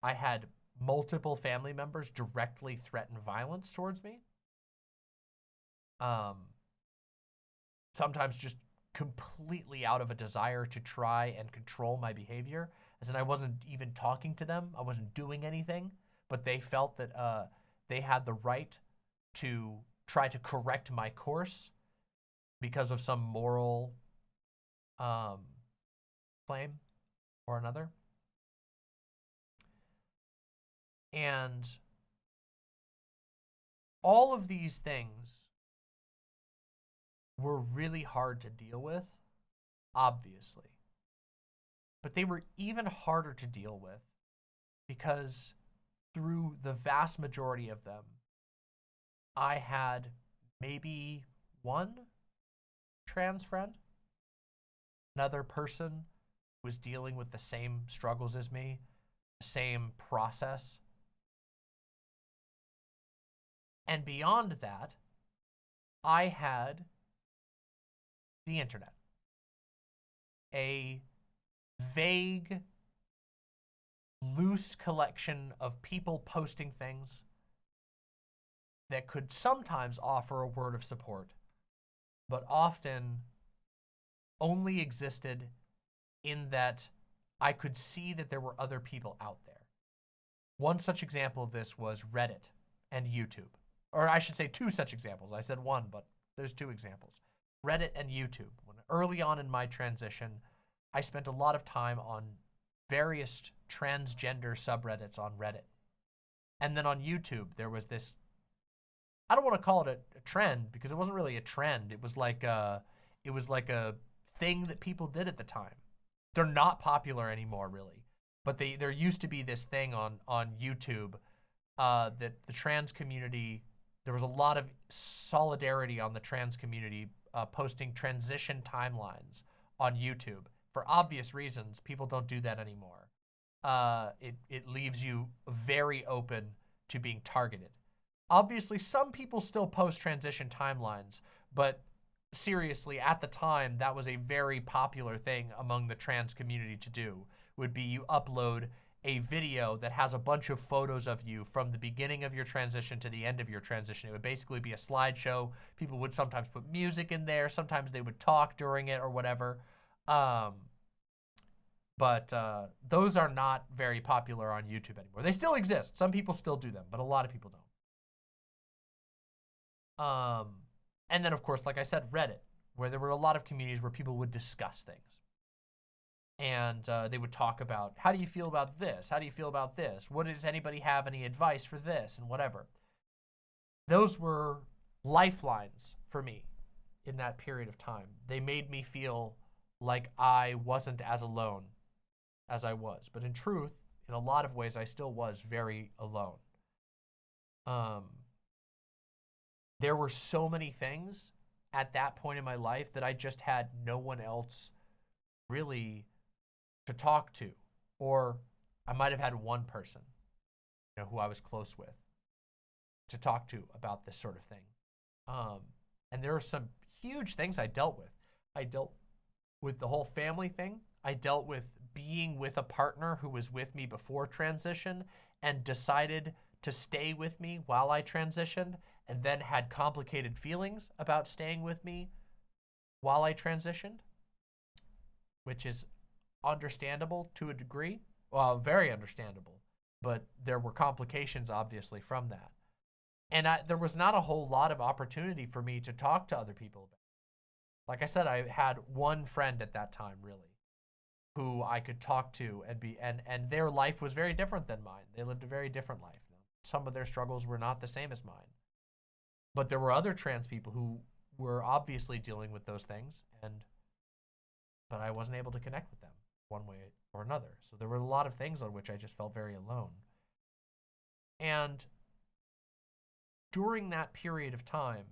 had multiple family members directly threaten violence towards me. Sometimes just completely out of a desire to try and control my behavior. As in, I wasn't even talking to them. I wasn't doing anything. But they felt that they had the right to try to correct my course because of some moral claim or another. And all of these things were really hard to deal with, obviously. But they were even harder to deal with because through the vast majority of them, I had maybe one trans friend, another person who was dealing with the same struggles as me, the same process. And beyond that, I had the internet. A vague, loose collection of people posting things that could sometimes offer a word of support, but often only existed in that I could see that there were other people out there. One such example of this was Reddit and YouTube. Or I should say two such examples. I said one, but there's two examples. Reddit and YouTube. When early on in my transition, I spent a lot of time on various transgender subreddits on Reddit. And then on YouTube, there was this, I don't want to call it a trend because it wasn't really a trend. It was like a thing that people did at the time. They're not popular anymore, really. But there used to be this thing on YouTube that the trans community, there was a lot of solidarity on the trans community posting transition timelines on YouTube. For obvious reasons, people don't do that anymore. It leaves you very open to being targeted. Obviously, some people still post transition timelines, but seriously, at the time, that was a very popular thing among the trans community to do, would be you upload a video that has a bunch of photos of you from the beginning of your transition to the end of your transition. It would basically be a slideshow. People would sometimes put music in there. Sometimes they would talk during it or whatever. But those are not very popular on YouTube anymore. They still exist. Some people still do them, but a lot of people don't. And then, of course, like I said, Reddit, where there were a lot of communities where people would discuss things. And they would talk about, how do you feel about this? How do you feel about this? Does anybody have any advice for this? And whatever. Those were lifelines for me in that period of time. They made me feel like I wasn't as alone as I was. But in truth, in a lot of ways, I still was very alone. There were so many things at that point in my life that I just had no one else really to talk to. Or I might have had one person, who I was close with to talk to about this sort of thing. And there are some huge things I dealt with. I dealt with the whole family thing. I dealt with being with a partner who was with me before transition and decided to stay with me while I transitioned, and then had complicated feelings about staying with me while I transitioned. which is understandable to a degree. Well, very understandable. But there were complications, obviously, from that. And there was not a whole lot of opportunity for me to talk to other people about it. Like I said, I had one friend at that time, really, who I could talk to and their life was very different than mine. They lived a very different life. Some of their struggles were not the same as mine. But there were other trans people who were obviously dealing with those things, but I wasn't able to connect with them one way or another. So there were a lot of things on which I just felt very alone. And during that period of time,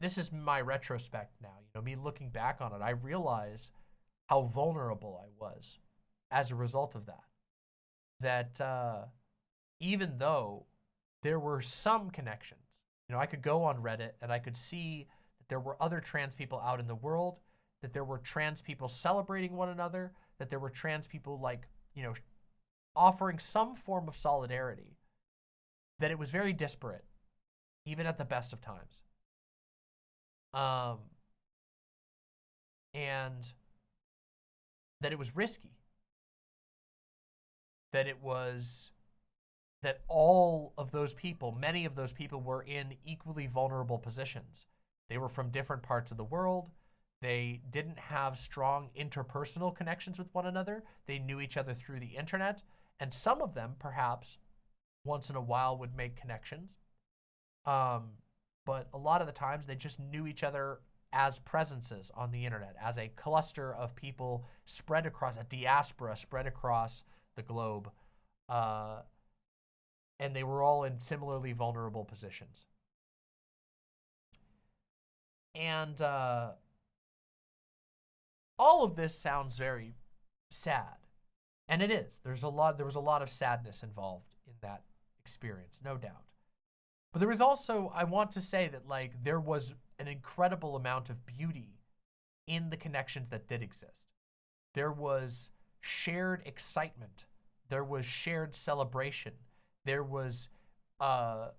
this is my retrospect now, you know, me looking back on it, I realize how vulnerable I was as a result of that. That even though there were some connections, you know, I could go on Reddit and I could see that there were other trans people out in the world, that there were trans people celebrating one another, that there were trans people, like, you know, offering some form of solidarity, that it was very disparate, even at the best of times. And that it was risky. That all of those people, many of those people were in equally vulnerable positions. They were from different parts of the world. They didn't have strong interpersonal connections with one another. They knew each other through the internet. And some of them, perhaps, once in a while would make connections. But a lot of the times they just knew each other as presences on the internet, as a cluster of people spread across, a diaspora spread across the globe. And they were all in similarly vulnerable positions. And all of this sounds very sad. And it is. There was a lot of sadness involved in that experience, no doubt. But there was also, I want to say that, like, there was an incredible amount of beauty in the connections that did exist. There was shared excitement. There was shared celebration. There was a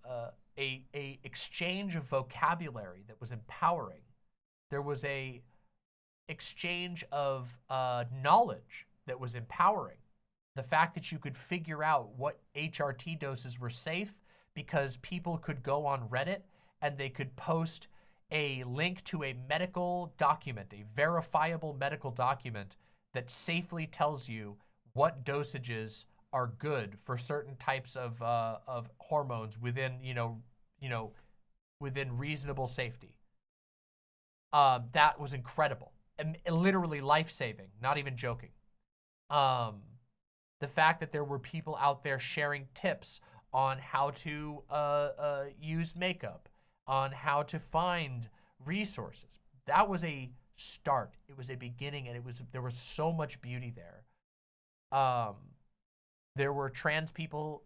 exchange of vocabulary that was empowering. There was a exchange of knowledge that was empowering. The fact that you could figure out what HRT doses were safe because people could go on Reddit and they could post a link to a medical document, a verifiable medical document that safely tells you what dosages are good for certain types of hormones within, within reasonable safety. That was incredible and literally life-saving, not even joking. The fact that there were people out there sharing tips on how to use makeup, on how to find resources. That was a start. It was a beginning, and there was so much beauty there. There were trans people,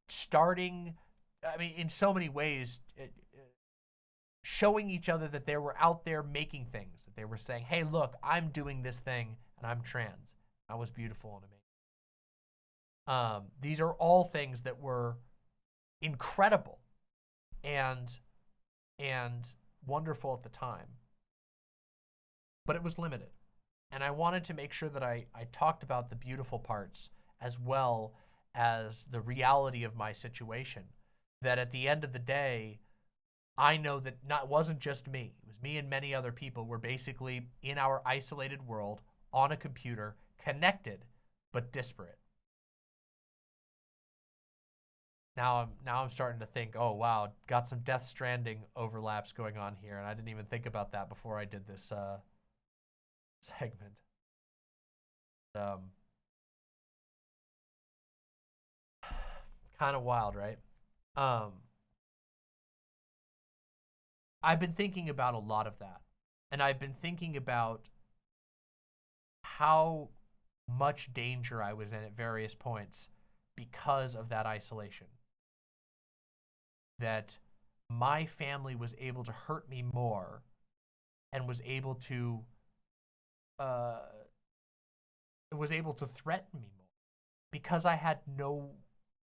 starting, in so many ways, showing each other that they were out there making things, that they were saying, hey, look, I'm doing this thing, and I'm trans. That was beautiful and amazing. These are all things that were incredible and wonderful at the time. But it was limited. And I wanted to make sure that I talked about the beautiful parts as well as the reality of my situation. That at the end of the day, I know that it wasn't just me. It was me and many other people were basically in our isolated world on a computer, connected but disparate. Now I'm starting to think, oh wow, got some Death Stranding overlaps going on here, and I didn't even think about that before I did this segment. Kind of wild, right? I've been thinking about a lot of that, and I've been thinking about how much danger I was in at various points because of that isolation. That my family was able to hurt me more and was able to threaten me more because I had no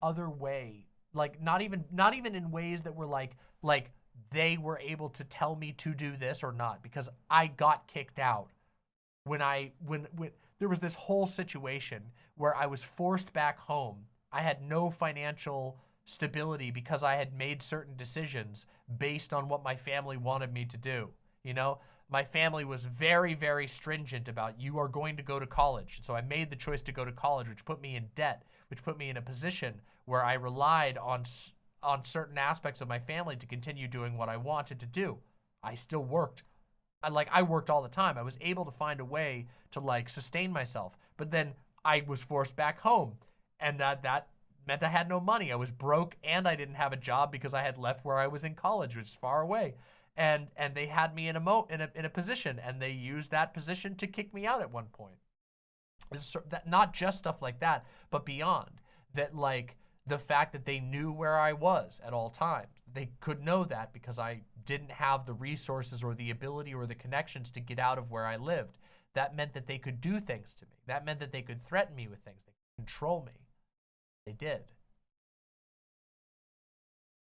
other way, like not even in ways that were like they were able to tell me to do this or not, because I got kicked out when there was this whole situation where I was forced back home. I had no financial stability because I had made certain decisions based on what my family wanted me to do. You know, my family was very, very stringent about, you are going to go to college. So I made the choice to go to college, which put me in debt, which put me in a position where I relied on certain aspects of my family to continue doing what I wanted to do. I still worked. I worked all the time. I was able to find a way to like sustain myself, but then I was forced back home, and that meant I had no money. I was broke, and I didn't have a job because I had left where I was in college, which is far away. And they had me in a position, and they used that position to kick me out at one point. That, not just stuff like that, but beyond that, like the fact that they knew where I was at all times. They could know that because I didn't have the resources or the ability or the connections to get out of where I lived. That meant that they could do things to me. That meant that they could threaten me with things. They could control me. They did.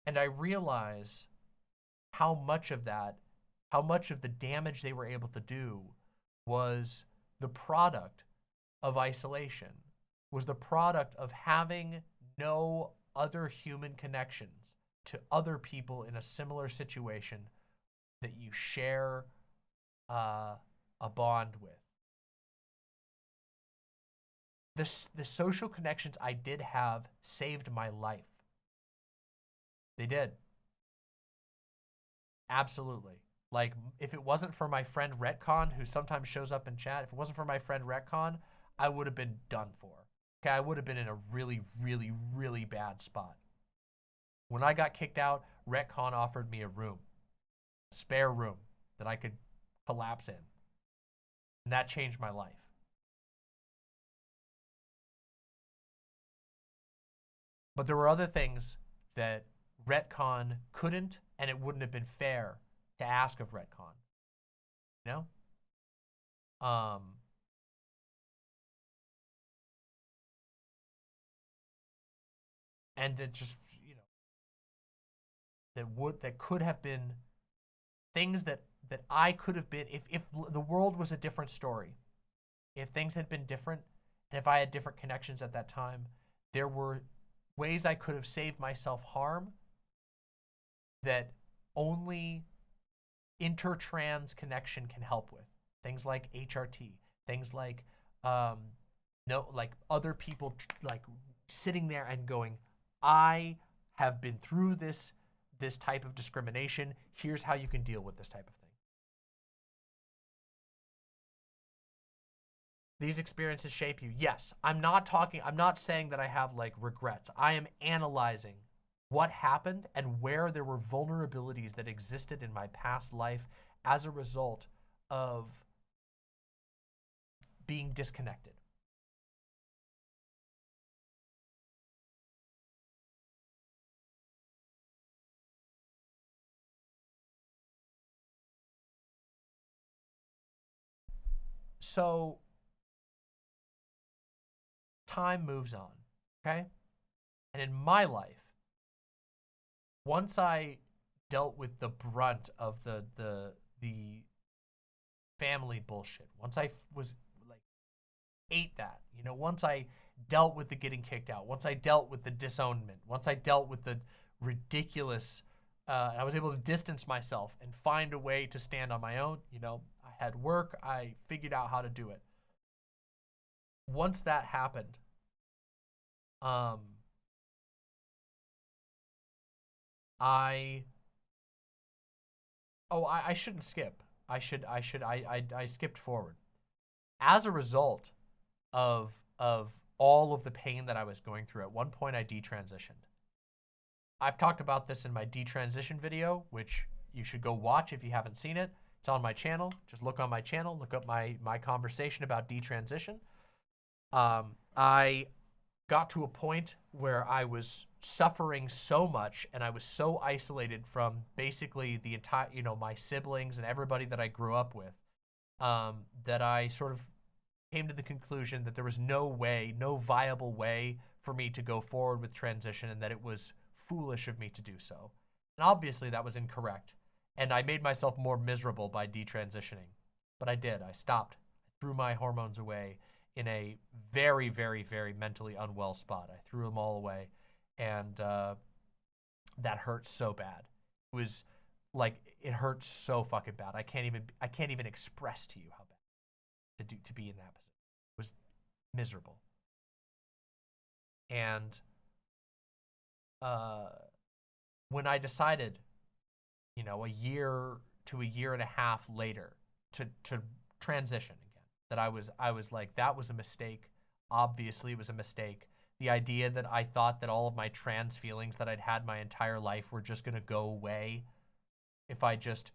And I realize how much of the damage they were able to do was the product of isolation, was the product of having no other human connections to other people in a similar situation that you share a bond with. The social connections I did have saved my life. They did. Absolutely. Like, if it wasn't for my friend Retcon, who sometimes shows up in chat, if it wasn't for my friend Retcon, I would have been done for. Okay, I would have been in a really, really, really bad spot. When I got kicked out, Retcon offered me a room, a spare room that I could collapse in. And that changed my life. But there were other things that Retcon couldn't, and it wouldn't have been fair to ask of Retcon. You know? And that just, you know, that could have been things that I could have been, if the world was a different story, if things had been different, and if I had different connections at that time, there were ways I could have saved myself harm that only intertrans connection can help with. Things like HRT, things like like other people like sitting there and going, I have been through this type of discrimination. Here's how you can deal with this type of thing. These experiences shape you. Yes, I'm not saying that I have like regrets. I am analyzing what happened and where there were vulnerabilities that existed in my past life as a result of being disconnected. So time moves on, okay? And in my life, once I dealt with the brunt of the family bullshit, once I was like ate that, you know, once I dealt with the getting kicked out, once I dealt with the disownment, once I dealt with the ridiculous, I was able to distance myself and find a way to stand on my own. You know, I had work, I figured out how to do it. Once that happened, I shouldn't skip. I skipped forward. As a result of all of the pain that I was going through, at one point I detransitioned. I've talked about this in my detransition video, which you should go watch if you haven't seen it. It's on my channel. Just look on my channel, look up my conversation about detransition. I got to a point where I was suffering so much and I was so isolated from basically the entire, you know, my siblings and everybody that I grew up with, that I sort of came to the conclusion that there was no viable way for me to go forward with transition, and that it was foolish of me to do so. And obviously that was incorrect. And I made myself more miserable by detransitioning. But I did. I stopped. I threw my hormones away in a very, very, very mentally unwell spot. I threw them all away. And that hurt so bad. It was like, it hurt so fucking bad. I can't even express to you how bad to be in that position. It was miserable. And when I decided, you know, a year to a year and a half later to transition again, that I was like, that was a mistake. Obviously it was a mistake. The idea that I thought that all of my trans feelings that I'd had my entire life were just gonna go away if I just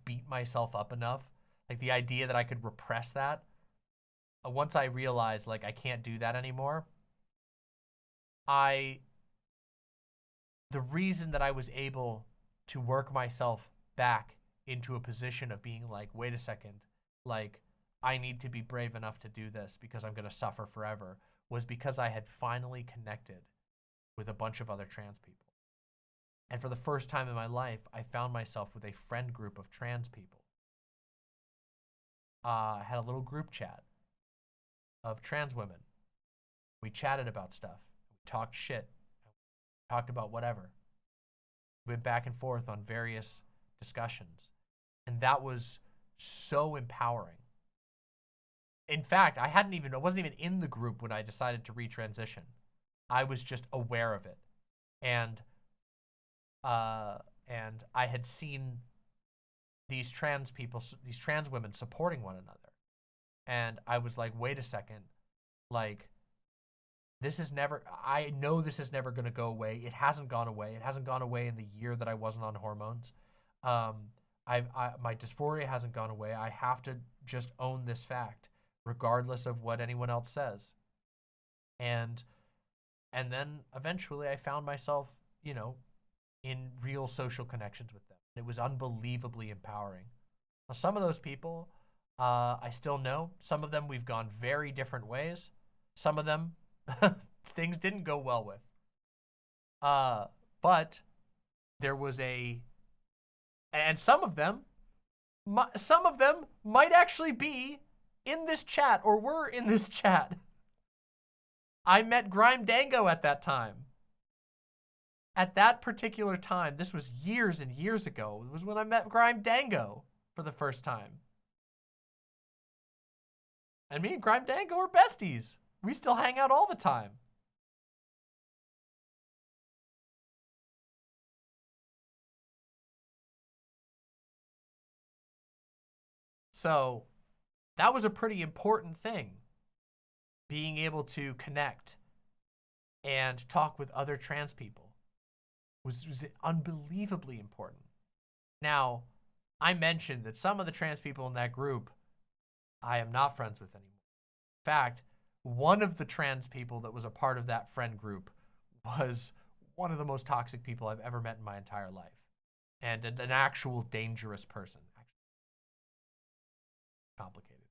beat myself up enough. Like the idea that I could repress that. Once I realized like I can't do that anymore, the reason that I was able to work myself back into a position of being like, wait a second, like I need to be brave enough to do this because I'm going to suffer forever, was because I had finally connected with a bunch of other trans people. And for the first time in my life, I found myself with a friend group of trans people. I had a little group chat of trans women. We chatted about stuff. We talked shit. We talked about whatever. We went back and forth on various discussions. And that was so empowering. In fact, I wasn't even in the group when I decided to retransition. I was just aware of it. And I had seen these trans people, these trans women supporting one another. And I was like, wait a second, like, I know this is never going to go away. It hasn't gone away. It hasn't gone away in the year that I wasn't on hormones. My dysphoria hasn't gone away. I have to just own this fact, regardless of what anyone else says. And then eventually I found myself, you know, in real social connections with them. It was unbelievably empowering. Now, some of those people I still know. Some of them we've gone very different ways. Some of them things didn't go well with. But there was and some of them might actually be in this chat or were in this chat. I met Grime Dango at that time. At that particular time, this was years and years ago, it was when I met Grime Dango for the first time. And me and Grime Dango are besties. We still hang out all the time. So that was a pretty important thing, being able to connect and talk with other trans people was unbelievably important. Now, I mentioned that some of the trans people in that group I am not friends with anymore. In fact, one of the trans people that was a part of that friend group was one of the most toxic people I've ever met in my entire life. And an actual dangerous person. Complicated.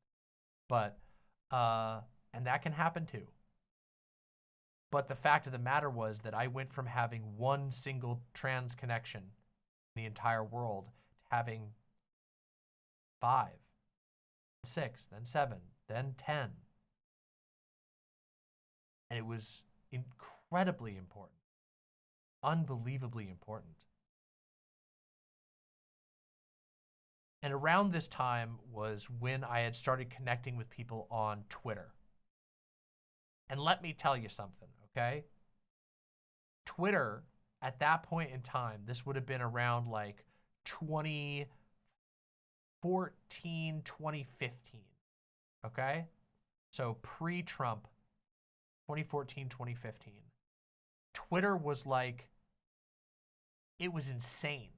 But, and that can happen too. But the fact of the matter was that I went from having one single trans connection in the entire world to having 5, 6, then 7, then 10. And it was incredibly important. Unbelievably important. And around this time was when I had started connecting with people on Twitter. And let me tell you something, okay? Twitter, at that point in time, this would have been around like 2014, 2015, okay? So pre-Trump, 2014, 2015. Twitter was like, it was insane.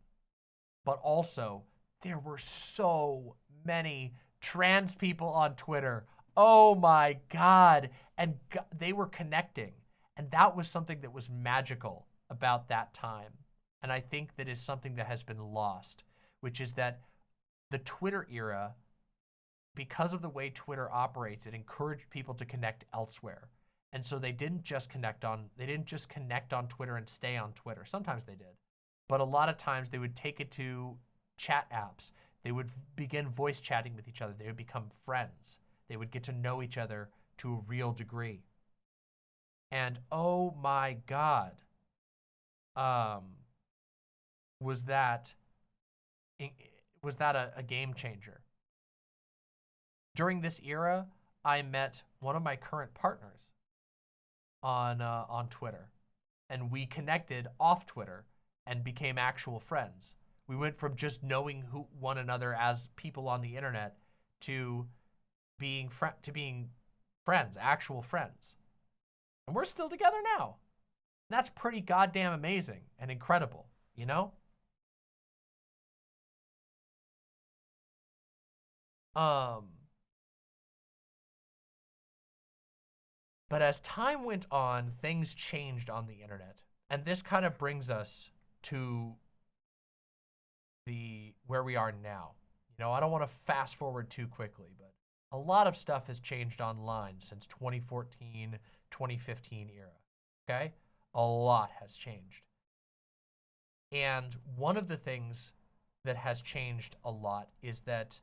But also, there were so many trans people on Twitter. Oh my God. And they were connecting. And that was something that was magical about that time. And I think that is something that has been lost, which is that the Twitter era, because of the way Twitter operates, it encouraged people to connect elsewhere. And so they didn't just connect on Twitter and stay on Twitter. Sometimes they did. but a lot of times they would take it to chat apps. They would begin voice chatting with each other. They would become friends. They would get to know each other to a real degree. And oh my God, was that a game changer? During this era, I met one of my current partners on Twitter, and we connected off Twitter and became actual friends. We went from just knowing one another as people on the internet to being friends, actual friends. And we're still together now. That's pretty goddamn amazing and incredible, you know? But as time went on, things changed on the internet. And this kind of brings us to where we are now. You know, I don't want to fast forward too quickly, but a lot of stuff has changed online since 2014, 2015 era, okay? A lot has changed. And one of the things that has changed a lot is that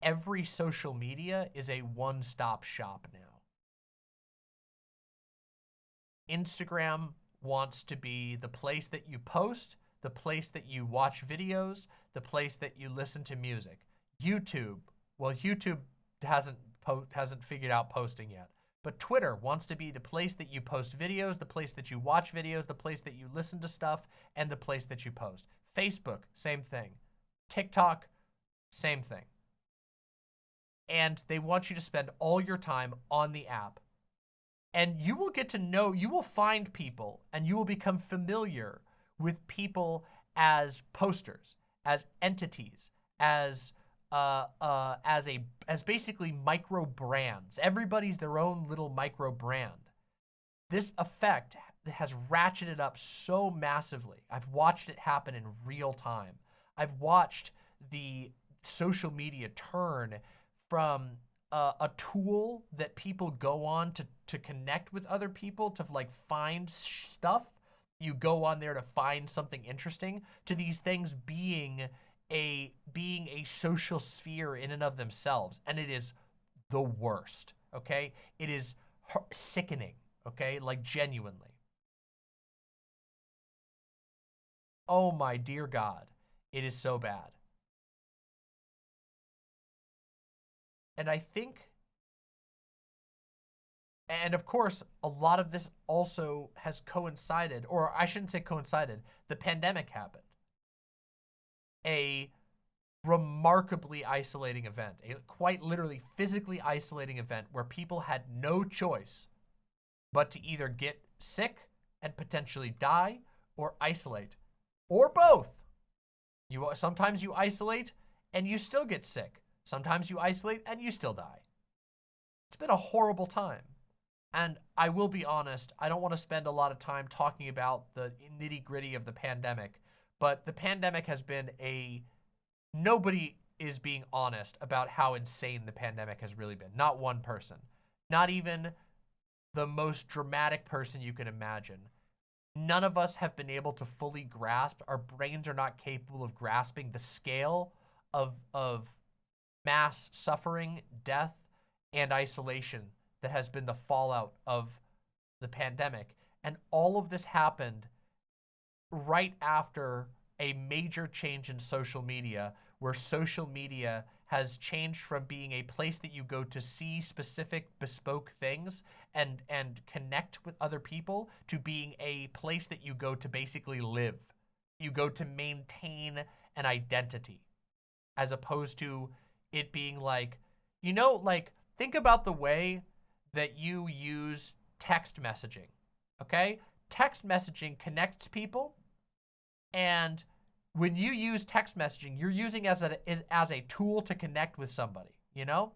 every social media is a one-stop shop now. Instagram wants to be the place that you post, the place that you watch videos, the place that you listen to music. YouTube, well, YouTube hasn't figured out posting yet. But Twitter wants to be the place that you post videos, the place that you watch videos, the place that you listen to stuff, and the place that you post. Facebook, same thing. TikTok, same thing. And they want you to spend all your time on the app. And you will get to know, you will find people, and you will become familiar with people as posters, as entities, as basically micro brands. Everybody's their own little micro brand. This effect has ratcheted up so massively. I've watched it happen in real time. I've watched the social media turn from a tool that people go on to connect with other people, to like find stuff. You go on there to find something interesting, to these things being a social sphere in and of themselves. And it is the worst, okay? It is sickening, okay? Like genuinely. Oh my dear God, it is so bad. And I think, and of course, a lot of this also has coincided, or I shouldn't say coincided, the pandemic happened. A remarkably isolating event, a quite literally physically isolating event where people had no choice but to either get sick and potentially die or isolate, or both. Sometimes you isolate and you still get sick. Sometimes you isolate and you still die. It's been a horrible time. And I will be honest, I don't want to spend a lot of time talking about the nitty-gritty of the pandemic, but the pandemic has been nobody is being honest about how insane the pandemic has really been. Not one person. Not even the most dramatic person you can imagine. None of us have been able to fully grasp, our brains are not capable of grasping the scale of mass suffering, death, and isolation that has been the fallout of the pandemic. And all of this happened right after a major change in social media, where social media has changed from being a place that you go to see specific bespoke things and connect with other people, to being a place that you go to basically live. You go to maintain an identity, as opposed to it being like, you know, like, think about the way that you use text messaging, okay? Text messaging connects people, and when you use text messaging, you're using as a tool to connect with somebody, you know?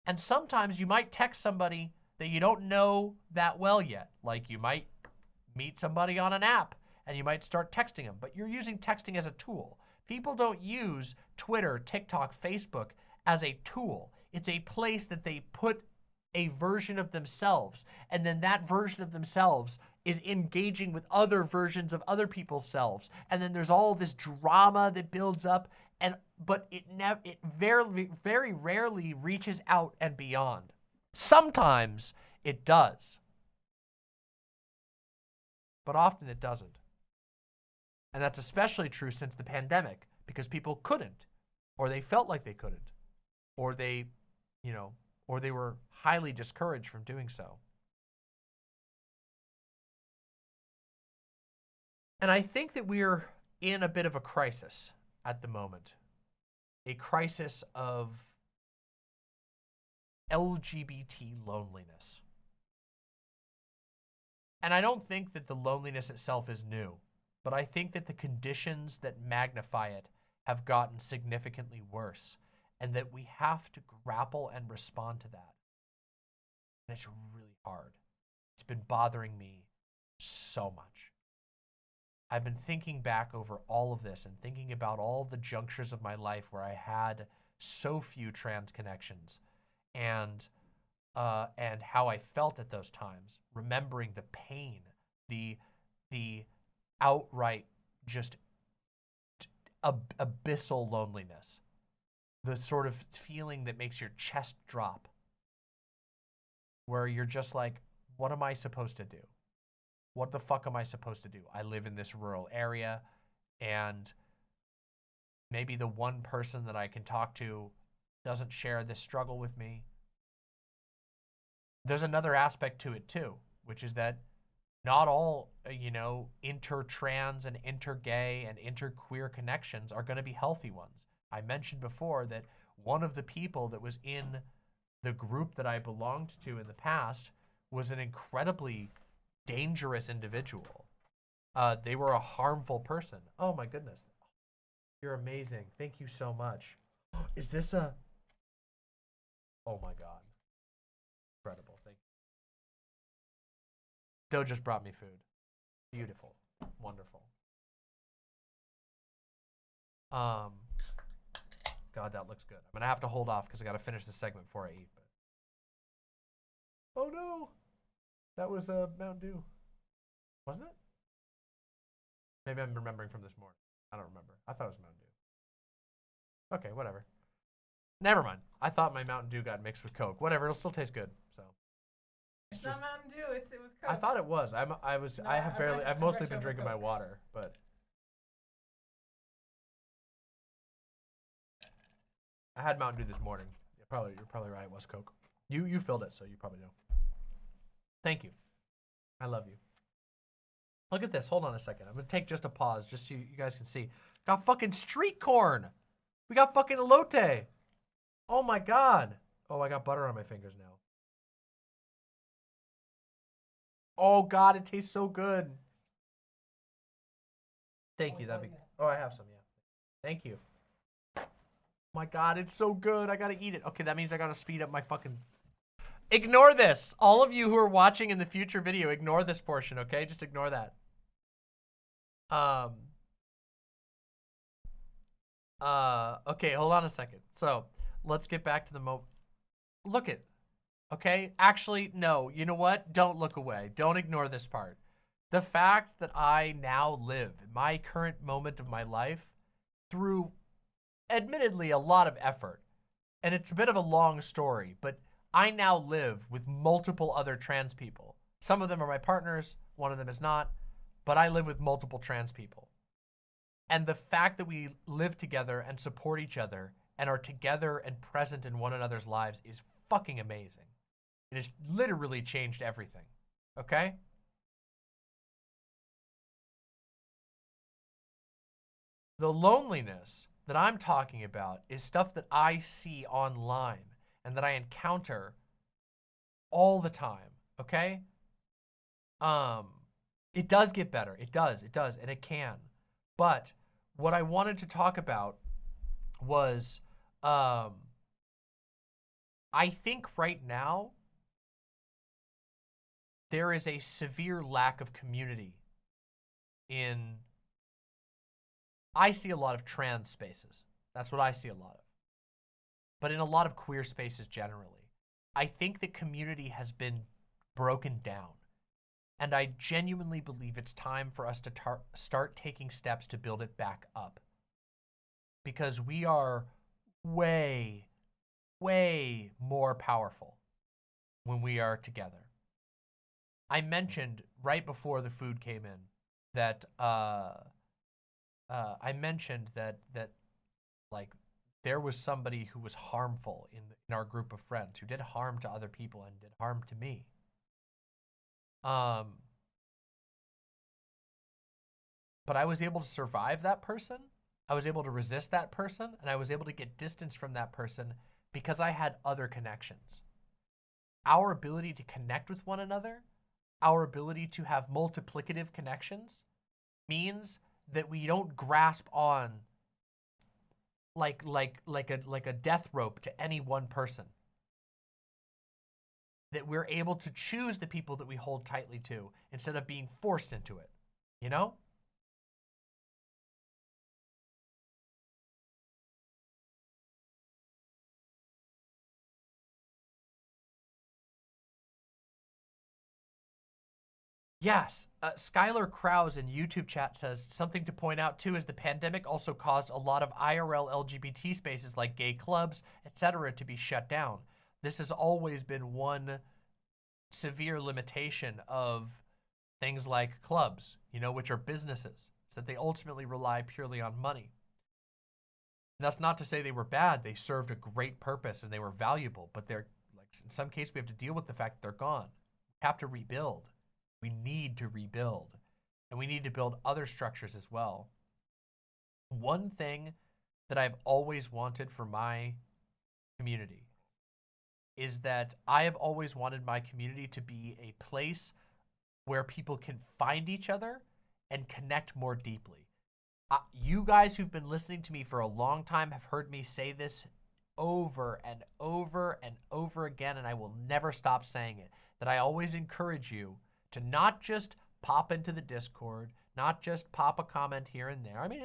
And sometimes you might text somebody that you don't know that well yet. Like, you might meet somebody on an app and you might start texting them, but you're using texting as a tool. People don't use Twitter, TikTok, Facebook as a tool. It's a place that they put a version of themselves. And then that version of themselves is engaging with other versions of other people's selves. And then there's all this drama that builds up, but it very, very rarely reaches out and beyond. Sometimes it does, but often it doesn't. And that's especially true since the pandemic, because people couldn't, or they felt like they couldn't, or they, or they were highly discouraged from doing so. And I think that we're in a bit of a crisis at the moment. A crisis of LGBT loneliness. And I don't think that the loneliness itself is new, but I think that the conditions that magnify it have gotten significantly worse, and that we have to grapple and respond to that. And it's really hard. It's been bothering me so much. I've been thinking back over all of this and thinking about all the junctures of my life where I had so few trans connections, and how I felt at those times, remembering the pain, the outright just abyssal loneliness, the sort of feeling that makes your chest drop, where you're just like, what am I supposed to do? What the fuck am I supposed to do? I live in this rural area, and maybe the one person that I can talk to doesn't share this struggle with me. There's another aspect to it too, which is that not all, inter-trans and inter-gay and inter-queer connections are going to be healthy ones. I mentioned before that one of the people that was in the group that I belonged to in the past was an incredibly dangerous individual. They were a harmful person. Oh my goodness. You're amazing. Thank you so much. Is this a... Oh my God. Incredible. Thank you. Doe just brought me food. Beautiful. Wonderful. God, that looks good. I'm going to have to hold off because I got to finish this segment before I eat. But... Oh no. That was a Mountain Dew. Wasn't it? Maybe I'm remembering from this morning. I don't remember. I thought it was Mountain Dew. Okay, whatever. Never mind. I thought my Mountain Dew got mixed with Coke. Whatever, it'll still taste good. So It's not Mountain Dew. It was Coke. I thought it was. I've mostly been drinking my water, but I had Mountain Dew this morning. You're probably right. It was Coke. You filled it, so you probably know. Thank you. I love you. Look at this. Hold on a second. I'm gonna take just a pause, just so you guys can see. Got fucking street corn. We got fucking elote. Oh my God. Oh, I got butter on my fingers now. Oh God, it tastes so good. Thank you. Oh, I have some, yeah. Thank you. Oh my God, it's so good. I gotta eat it. Okay, that means I gotta speed up my fucking... Ignore this. All of you who are watching in the future video, ignore this portion, okay? Just ignore that. Okay, hold on a second. So, let's get back to the Look it. Okay? Actually, no. You know what? Don't look away. Don't ignore this part. The fact that I now live in my current moment of my life through, admittedly, a lot of effort. And it's a bit of a long story, but I now live with multiple other trans people. Some of them are my partners, one of them is not, but I live with multiple trans people. And the fact that we live together and support each other and are together and present in one another's lives is fucking amazing. It has literally changed everything, okay? The loneliness that I'm talking about is stuff that I see online and that I encounter all the time, okay? It does get better. It does, and it can. But what I wanted to talk about was, I think right now, there is a severe lack of community I see a lot of trans spaces. That's what I see a lot of. But in a lot of queer spaces generally, I think that community has been broken down. And I genuinely believe it's time for us to start taking steps to build it back up. Because we are way, way more powerful when we are together. I mentioned right before the food came in that like there was somebody who was harmful in our group of friends, who did harm to other people and did harm to me. But I was able to survive that person. I was able to resist that person, and I was able to get distance from that person because I had other connections. Our ability to connect with one another, our ability to have multiplicative connections, means that we don't grasp on like a death rope to any one person. That we're able to choose the people that we hold tightly to instead of being forced into it, you know? Yes, Skylar Krause in YouTube chat says, something to point out too is the pandemic also caused a lot of IRL LGBT spaces like gay clubs, etc. to be shut down. This has always been one severe limitation of things like clubs, you know, which are businesses, is that they ultimately rely purely on money. And that's not to say they were bad. They served a great purpose and they were valuable, but they're like, in some cases we have to deal with the fact that they're gone. We have to rebuild. We need to rebuild, and we need to build other structures as well. One thing that I've always wanted for my community is that I have always wanted my community to be a place where people can find each other and connect more deeply. You guys who've been listening to me for a long time have heard me say this over and over and over again, and I will never stop saying it, that I always encourage you to not just pop into the Discord, not just pop a comment here and there. I mean,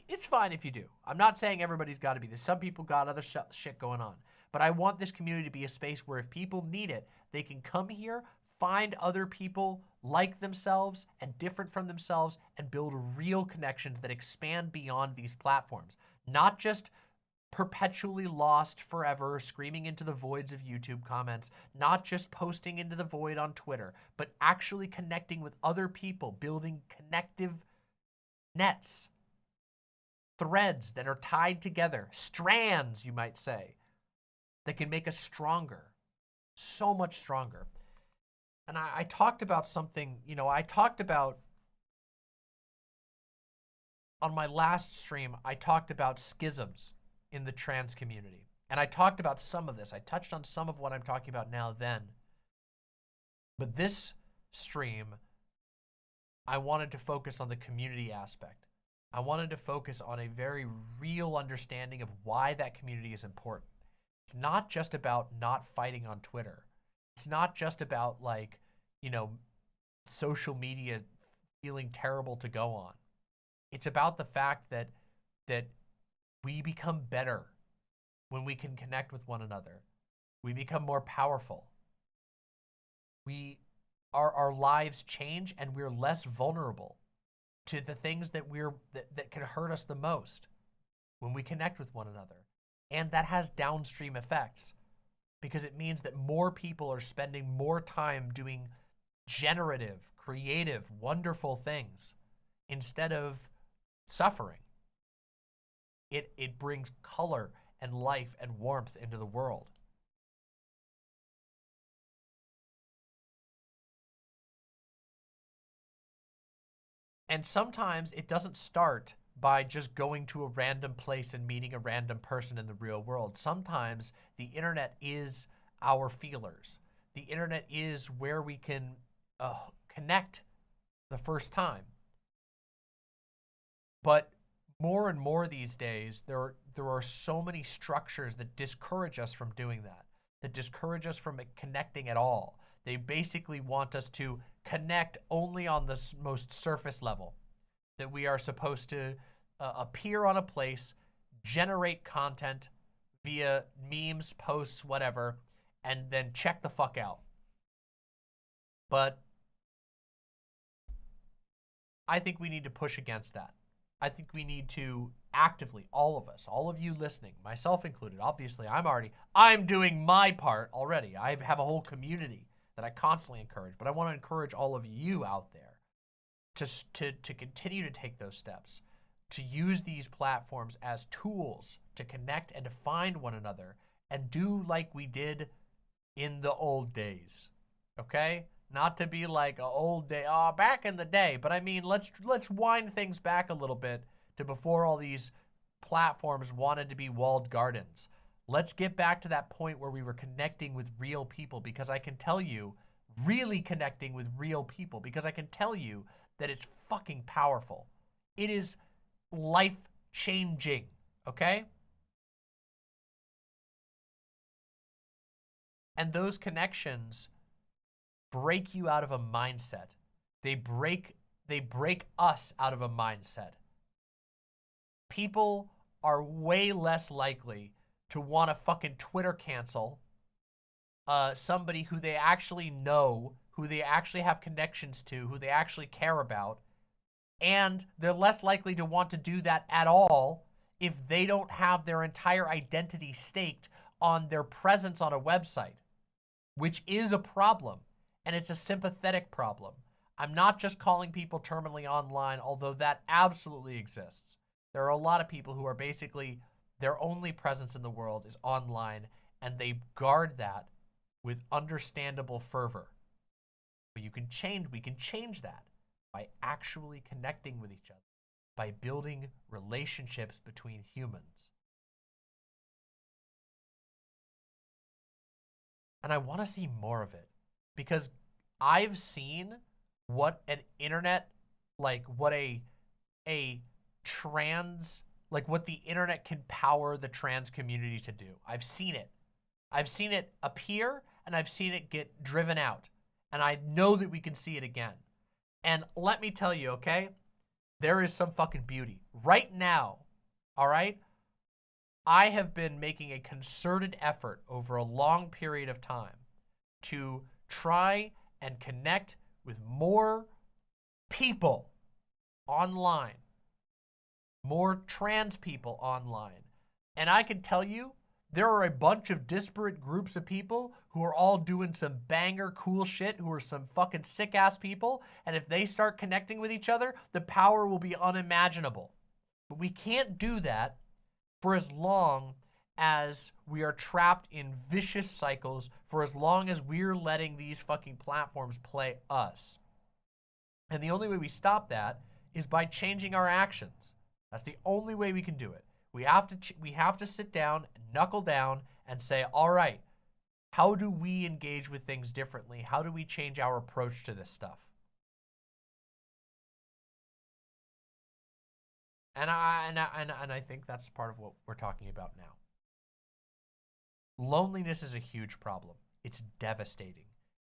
it's fine if you do. I'm not saying everybody's got to be this. Some people got other shit going on. But I want this community to be a space where if people need it, they can come here, find other people like themselves and different from themselves, and build real connections that expand beyond these platforms. Not just perpetually lost forever, screaming into the voids of YouTube comments, not just posting into the void on Twitter, but actually connecting with other people, building connective nets, threads that are tied together, strands, you might say, that can make us stronger, so much stronger. And I talked about something, you know, I talked about, on my last stream, I talked about schisms in the trans community. And I talked about some of this. I touched on some of what I'm talking about now then. But this stream, I wanted to focus on the community aspect. I wanted to focus on a very real understanding of why that community is important. It's not just about not fighting on Twitter. It's not just about, like, you know, social media feeling terrible to go on. It's about the fact that we become better when we can connect with one another. We become more powerful. Our lives change, and we're less vulnerable to the things that that can hurt us the most when we connect with one another. And that has downstream effects, because it means that more people are spending more time doing generative, creative, wonderful things instead of suffering. It brings color and life and warmth into the world. And sometimes it doesn't start by just going to a random place and meeting a random person in the real world. Sometimes the internet is our feelers. The internet is where we can connect the first time. But more and more these days, there are so many structures that discourage us from doing that discourage us from connecting at all. They basically want us to connect only on the most surface level, that we are supposed to appear on a place, generate content via memes, posts, whatever, and then check the fuck out. But I think we need to push against that. I think we need to actively, all of us, all of you listening, myself included, obviously I'm doing my part already. I have a whole community that I constantly encourage, but I want to encourage all of you out there to continue to take those steps, to use these platforms as tools to connect and to find one another and do like we did in the old days, okay? Not to be like an old day, back in the day, but I mean, let's wind things back a little bit to before all these platforms wanted to be walled gardens. Let's get back to that point where we were connecting with real people, because I can tell you, really connecting with real people, because I can tell you that it's fucking powerful. It is life-changing, okay? And those connections break you out of a mindset. They break us out of a mindset. People are way less likely to want to fucking Twitter cancel somebody who they actually know, who they actually have connections to, who they actually care about, and they're less likely to want to do that at all if they don't have their entire identity staked on their presence on a website, which is a problem, and it's a sympathetic problem. I'm not just calling people terminally online, although that absolutely exists. There are a lot of people who are basically, their only presence in the world is online, and they guard that with understandable fervor. But we can change that by actually connecting with each other, by building relationships between humans. And I want to see more of it, because I've seen what an internet, like what what the internet can power the trans community to do. I've seen it. I've seen it appear, and I've seen it get driven out. And I know that we can see it again. And let me tell you, okay? There is some fucking beauty. Right now, all right? I have been making a concerted effort over a long period of time to try and connect with more people online, more trans people online. And I can tell you, there are a bunch of disparate groups of people who are all doing some banger cool shit, who are some fucking sick ass people. And if they start connecting with each other, the power will be unimaginable. But we can't do that for as long as we are trapped in vicious cycles, for as long as we're letting these fucking platforms play us. And the only way we stop that is by changing our actions. That's the only way we can do it. We have to sit down, knuckle down, and say, all right, how do we engage with things differently? How do we change our approach to this stuff? And I think that's part of what we're talking about now. Loneliness is a huge problem. It's devastating.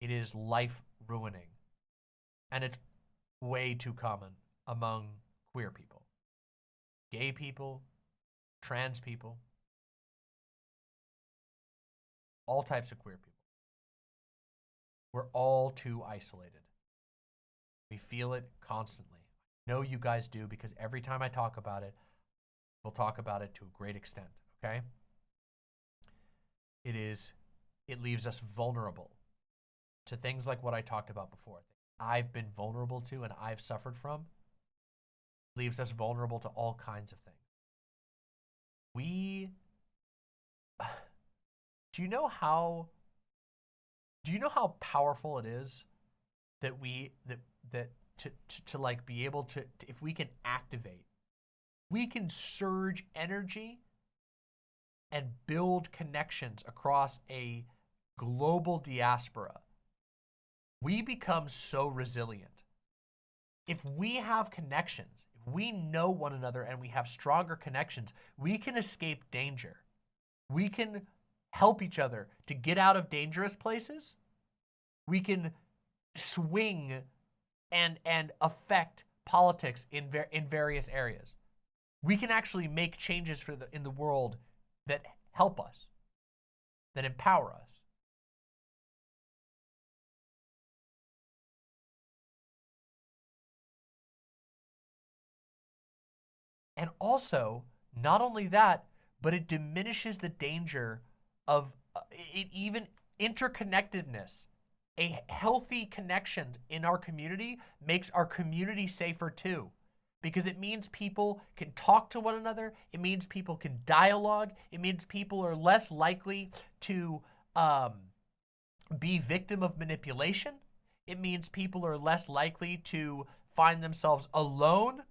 It is life-ruining. And it's way too common among queer people. Gay people, trans people, all types of queer people. We're all too isolated. We feel it constantly. I know you guys do, because every time I talk about it, we'll talk about it to a great extent, okay? It leaves us vulnerable to things like what I talked about before. I've been vulnerable to and I've suffered from. Leaves us vulnerable to all kinds of things. Do you know how powerful it is that to like be able to, if we can activate, we can surge energy and build connections across a global diaspora. We become so resilient. If we have connections, if we know one another and we have stronger connections, we can escape danger. We can help each other to get out of dangerous places. We can swing and affect politics in various areas. We can actually make changes in the world that help us, that empower us. And also, not only that, but it diminishes the danger of even interconnectedness. A healthy connections in our community makes our community safer too, because it means people can talk to one another. It means people can dialogue. It means people are less likely to be victim of manipulation. It means people are less likely to find themselves alone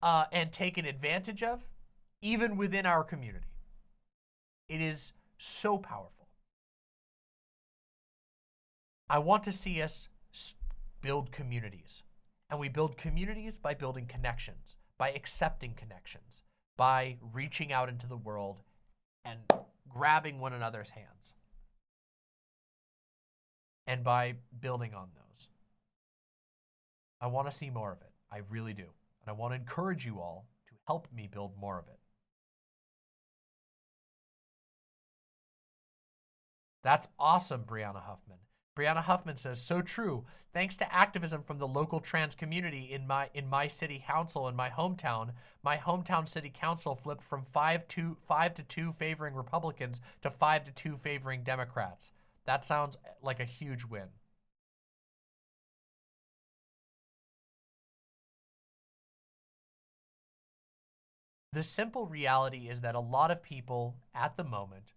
and taken advantage of, even within our community. It is so powerful. I want to see us build communities. And we build communities by building connections, by accepting connections, by reaching out into the world and grabbing one another's hands. And by building on those. I want to see more of it. I really do. And I want to encourage you all to help me build more of it. That's awesome, Brianna Huffman. Brianna Huffman says, so true. Thanks to activism from the local trans community in my city council in my hometown city council flipped from 5 to 2 favoring Republicans to 5 to 2 favoring Democrats. That sounds like a huge win. The simple reality is that a lot of people at the moment,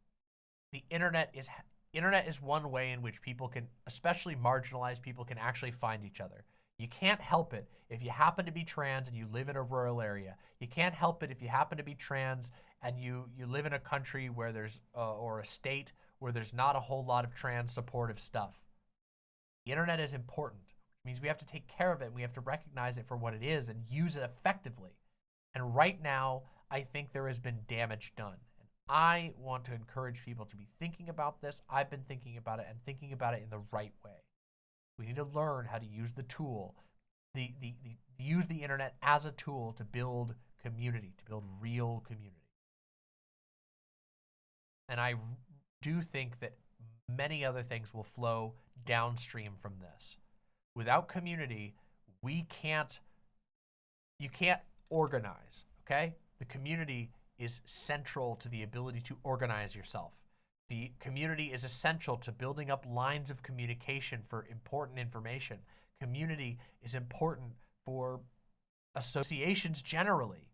the internet is one way in which people can, especially marginalized people, can actually find each other. You can't help it if you happen to be trans and you live in a rural area. You can't help it if you happen to be trans and you live in a country where there's, or a state where there's not a whole lot of trans supportive stuff. The internet is important, which means we have to take care of it and we have to recognize it for what it is and use it effectively. And right now, I think there has been damage done. I want to encourage people to be thinking about this. I've been thinking about it and thinking about it in the right way. We need to learn how to use the tool, use the internet as a tool to build community, to build real community. And I do think that many other things will flow downstream from this. Without community, you can't organize, okay? The community is central to the ability to organize yourself. The community is essential to building up lines of communication for important information. Community is important for associations generally.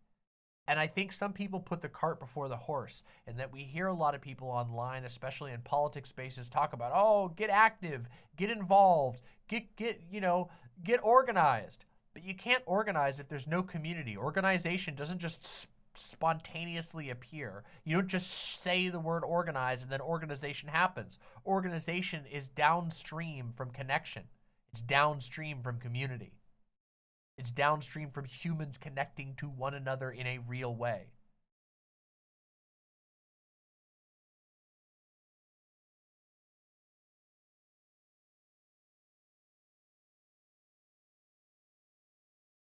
And I think some people put the cart before the horse, and that we hear a lot of people online, especially in politics spaces, talk about, oh, get active, get involved, get organized. But you can't organize if there's no community. Organization doesn't just spontaneously appear. You don't just say the word organize and then organization happens. Organization is downstream from connection. It's downstream from community. It's downstream from humans connecting to one another in a real way.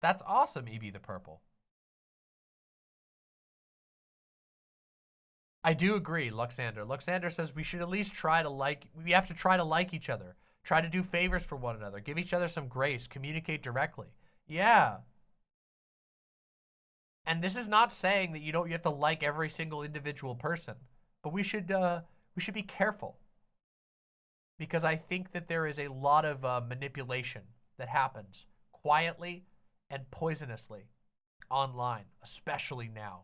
That's awesome, EB the Purple. I do agree, Luxander. Luxander says we should at least we have to try to like each other. Try to do favors for one another. Give each other some grace. Communicate directly. Yeah. And this is not saying that you have to like every single individual person, but we should be careful, because I think that there is a lot of manipulation that happens quietly and poisonously online, especially now.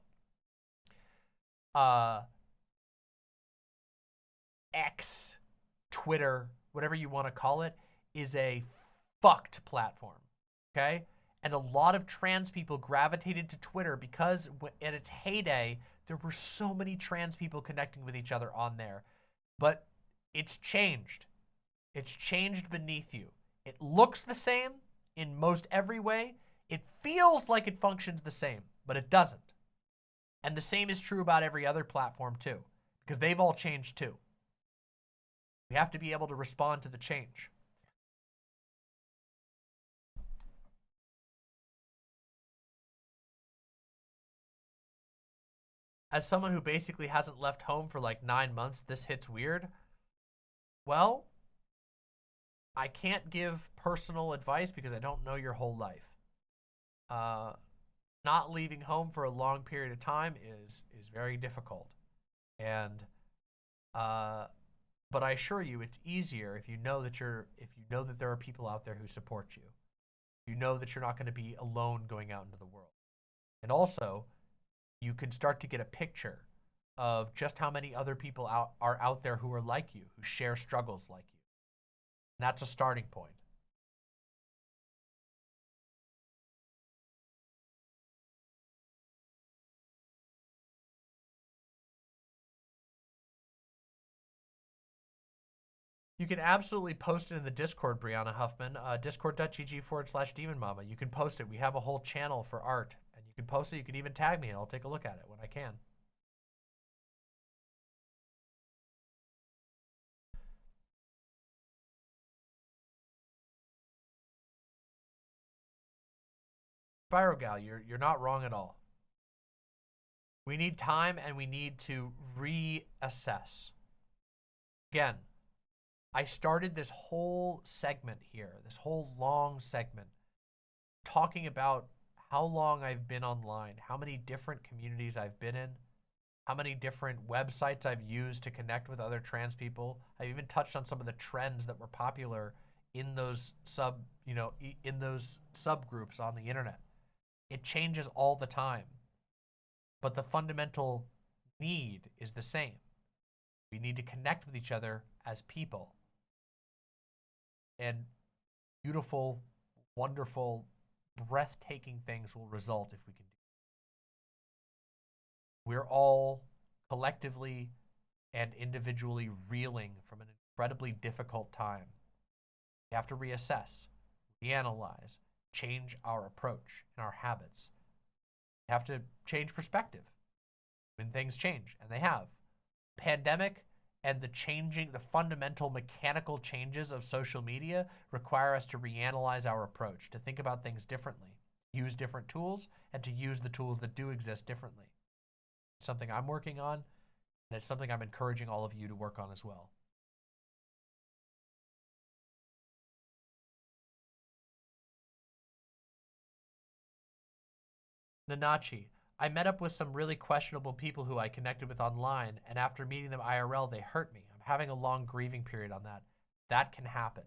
X, Twitter, whatever you want to call it, is a fucked platform, okay? And a lot of trans people gravitated to Twitter because at its heyday, there were so many trans people connecting with each other on there. But it's changed. It's changed beneath you. It looks the same in most every way. It feels like it functions the same, but it doesn't. And the same is true about every other platform too, because they've all changed too. We have to be able to respond to the change. As someone who basically hasn't left home for like 9 months, this hits weird. Well, I can't give personal advice because I don't know your whole life. not leaving home for a long period of time is very difficult. And but I assure you, it's easier if you know that there are people out there who support you. You know that you're not going to be alone going out into the world. And also, you can start to get a picture of just how many other people are out there who are like you, who share struggles like you. And that's a starting point. You can absolutely post it in the Discord, Brianna Huffman, discord.gg/demonmama. You can post it. We have a whole channel for art, and you can post it. You can even tag me, and I'll take a look at it when I can. Spirogal, you're not wrong at all. We need time, and we need to reassess. Again, I started this whole segment here, this whole long segment, talking about how long I've been online, how many different communities I've been in, how many different websites I've used to connect with other trans people. I even touched on some of the trends that were popular in those in those subgroups on the internet. It changes all the time, but the fundamental need is the same. We need to connect with each other as people. And beautiful, wonderful, breathtaking things will result if we can do it. We're all collectively and individually reeling from an incredibly difficult time. We have to reassess, reanalyze, change our approach and our habits. We have to change perspective when things change, and they have. Pandemic and the fundamental mechanical changes of social media require us to reanalyze our approach, to think about things differently, use different tools, and to use the tools that do exist differently. It's something I'm working on, and it's something I'm encouraging all of you to work on as well. Nanachi, I met up with some really questionable people who I connected with online, and after meeting them IRL, they hurt me. I'm having a long grieving period on that. That can happen.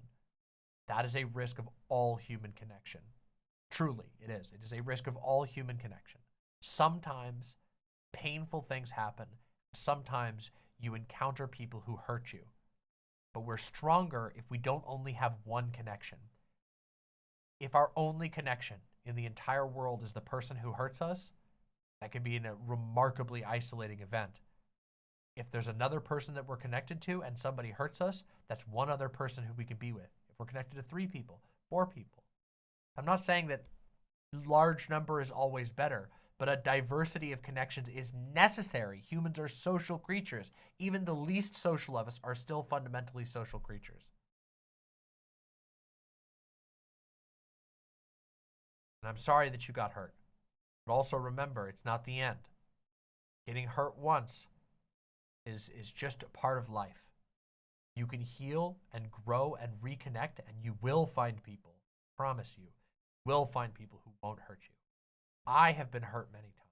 That is a risk of all human connection. Truly, it is. It is a risk of all human connection. Sometimes painful things happen. Sometimes you encounter people who hurt you. But we're stronger if we don't only have one connection. If our only connection in the entire world is the person who hurts us, that can be in a remarkably isolating event. If there's another person that we're connected to and somebody hurts us, that's one other person who we can be with. If we're connected to 3 people, 4 people. I'm not saying that large number is always better, but a diversity of connections is necessary. Humans are social creatures. Even the least social of us are still fundamentally social creatures. And I'm sorry that you got hurt. But also remember, it's not the end. Getting hurt once is just a part of life. You can heal and grow and reconnect, and you will find people, I promise you, will find people who won't hurt you. I have been hurt many times.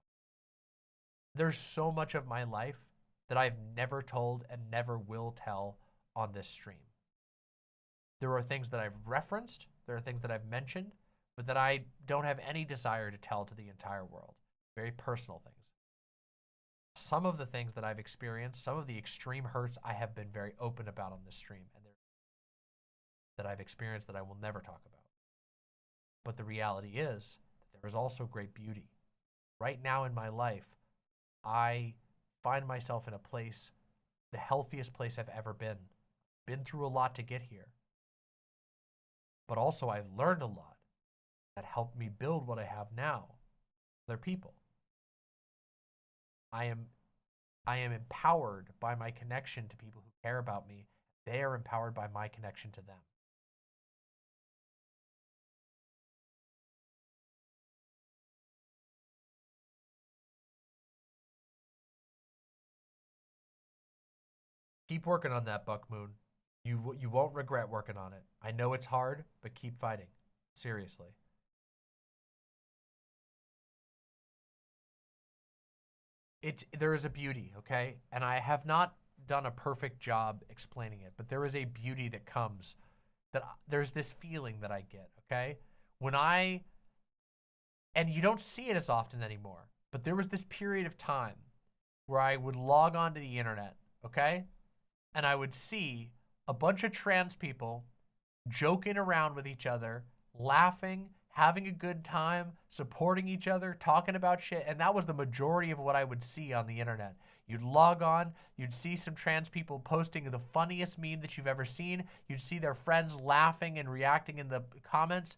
There's so much of my life that I've never told and never will tell on this stream. There are things that I've referenced, there are things that I've mentioned, but that I don't have any desire to tell to the entire world. Very personal things. Some of the things that I've experienced, some of the extreme hurts I have been very open about on this stream, and that I've experienced that I will never talk about. But the reality is that there is also great beauty. Right now in my life, I find myself in a place, the healthiest place I've ever been. Been through a lot to get here. But also I've learned a lot that helped me build what I have now. Other people. I am empowered by my connection to people who care about me. They are empowered by my connection to them. Keep working on that, Buck Moon. You won't regret working on it. I know it's hard, but keep fighting. Seriously. there is a beauty, okay? And I have not done a perfect job explaining it, but there is a beauty that comes, there's this feeling that I get, okay? And you don't see it as often anymore, but there was this period of time where I would log onto the internet, okay? And I would see a bunch of trans people joking around with each other, laughing, having a good time, supporting each other, talking about shit. And that was the majority of what I would see on the internet. You'd log on, you'd see some trans people posting the funniest meme that you've ever seen. You'd see their friends laughing and reacting in the comments.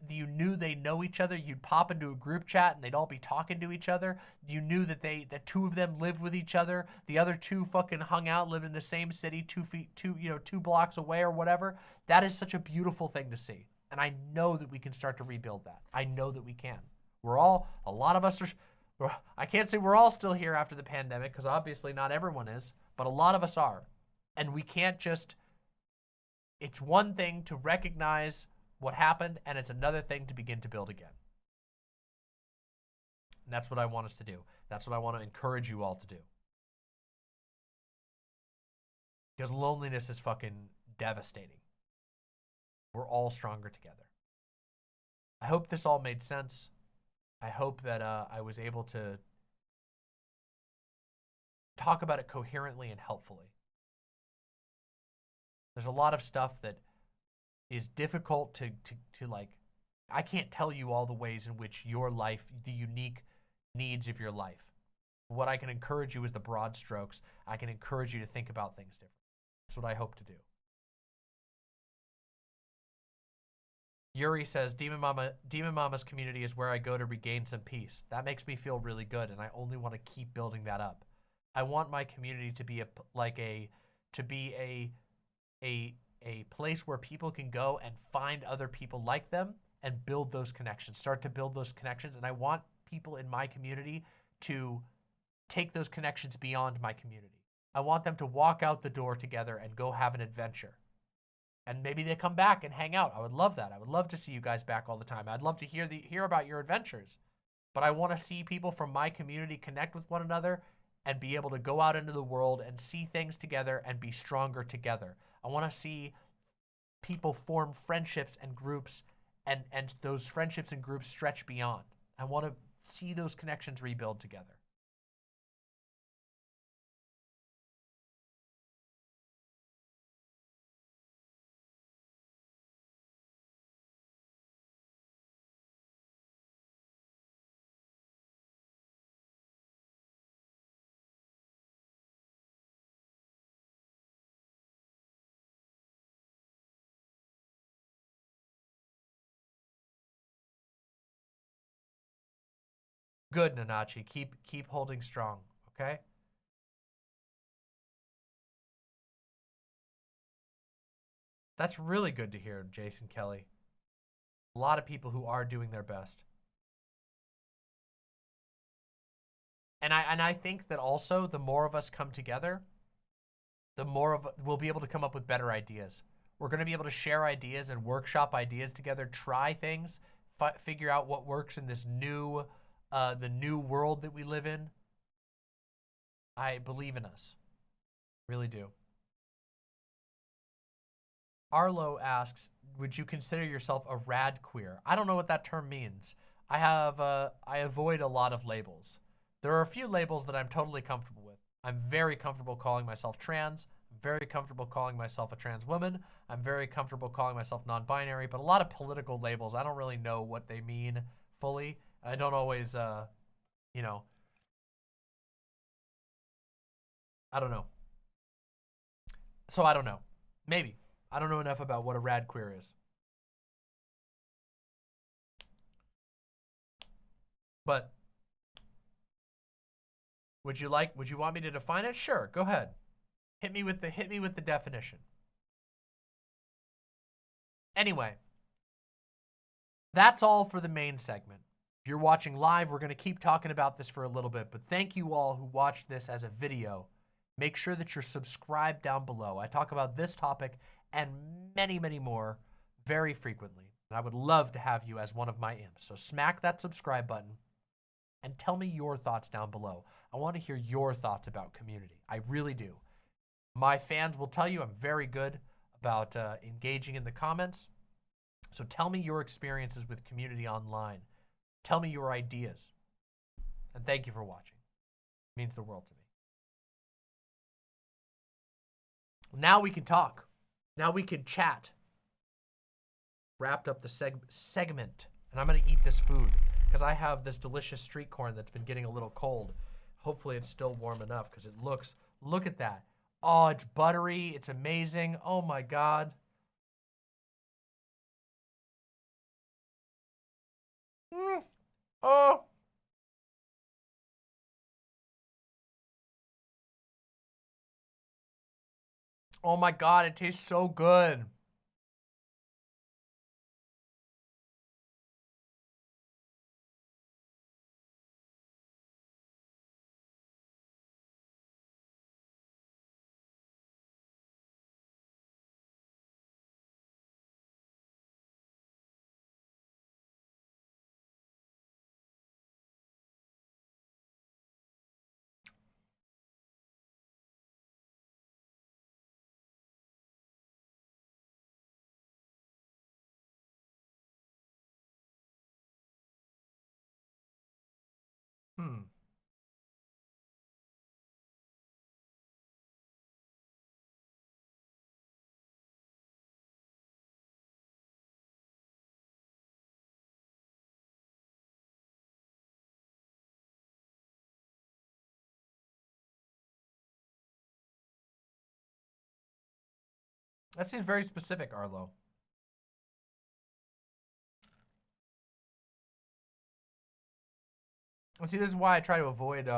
You knew they know each other. You'd pop into a group chat and they'd all be talking to each other. You knew that two of them lived with each other. The other two fucking hung out, lived in the same city, 2 blocks away or whatever. That is such a beautiful thing to see. And I know that we can start to rebuild that. I know that we can. A lot of us are, I can't say we're all still here after the pandemic, because obviously not everyone is, but a lot of us are. And we can't just, it's one thing to recognize what happened, and it's another thing to begin to build again. And that's what I want us to do. That's what I want to encourage you all to do. Because loneliness is fucking devastating. We're all stronger together. I hope this all made sense. I hope that I was able to talk about it coherently and helpfully. There's a lot of stuff that is difficult to like, I can't tell you all the ways in which your life, the unique needs of your life. What I can encourage you is the broad strokes. I can encourage you to think about things differently. That's what I hope to do. Yuri says, Demon Mama's community is where I go to regain some peace. That makes me feel really good, and I only want to keep building that up. I want my community to be a place where people can go and find other people like them and build those connections, start to build those connections. And I want people in my community to take those connections beyond my community. I want them to walk out the door together and go have an adventure. And maybe they come back and hang out. I would love that. I would love to see you guys back all the time. I'd love to hear about your adventures. But I want to see people from my community connect with one another and be able to go out into the world and see things together and be stronger together. I want to see people form friendships and groups, and those friendships and groups stretch beyond. I want to see those connections rebuild together. Good, Nanachi. Keep holding strong, okay? That's really good to hear, Jason Kelly. A lot of people who are doing their best. And I think that also the more of us come together, the more we'll be able to come up with better ideas. We're going to be able to share ideas and workshop ideas together, try things, figure out what works in this new the new world that we live in. I believe in us. Really do. Arlo asks, would you consider yourself a rad queer? I don't know what that term means. I avoid a lot of labels. There are a few labels that I'm totally comfortable with. I'm very comfortable calling myself trans. I'm very comfortable calling myself a trans woman. I'm very comfortable calling myself non-binary, but a lot of political labels, I don't really know what they mean fully. I don't always, you know, I don't know. So I don't know. Maybe. I don't know enough about what a rad queer is. But would you want me to define it? Sure, go ahead. Hit me with the definition. Anyway, that's all for the main segment. If you're watching live, we're going to keep talking about this for a little bit, but thank you all who watched this as a video. Make sure that you're subscribed down below. I talk about this topic and many, many more very frequently, and I would love to have you as one of my imps. So smack that subscribe button and tell me your thoughts down below. I want to hear your thoughts about community. I really do. My fans will tell you I'm very good about engaging in the comments. So tell me your experiences with community online. Tell me your ideas. And thank you for watching. It means the world to me. Now we can talk. Now we can chat. Wrapped up the segment. And I'm going to eat this food because I have this delicious street corn that's been getting a little cold. Hopefully it's still warm enough because it looks, look at that. Oh, it's buttery. It's amazing. Oh my God. Oh. Oh my God, it tastes so good. That seems very specific, Arlo. And see, this is why I try to avoid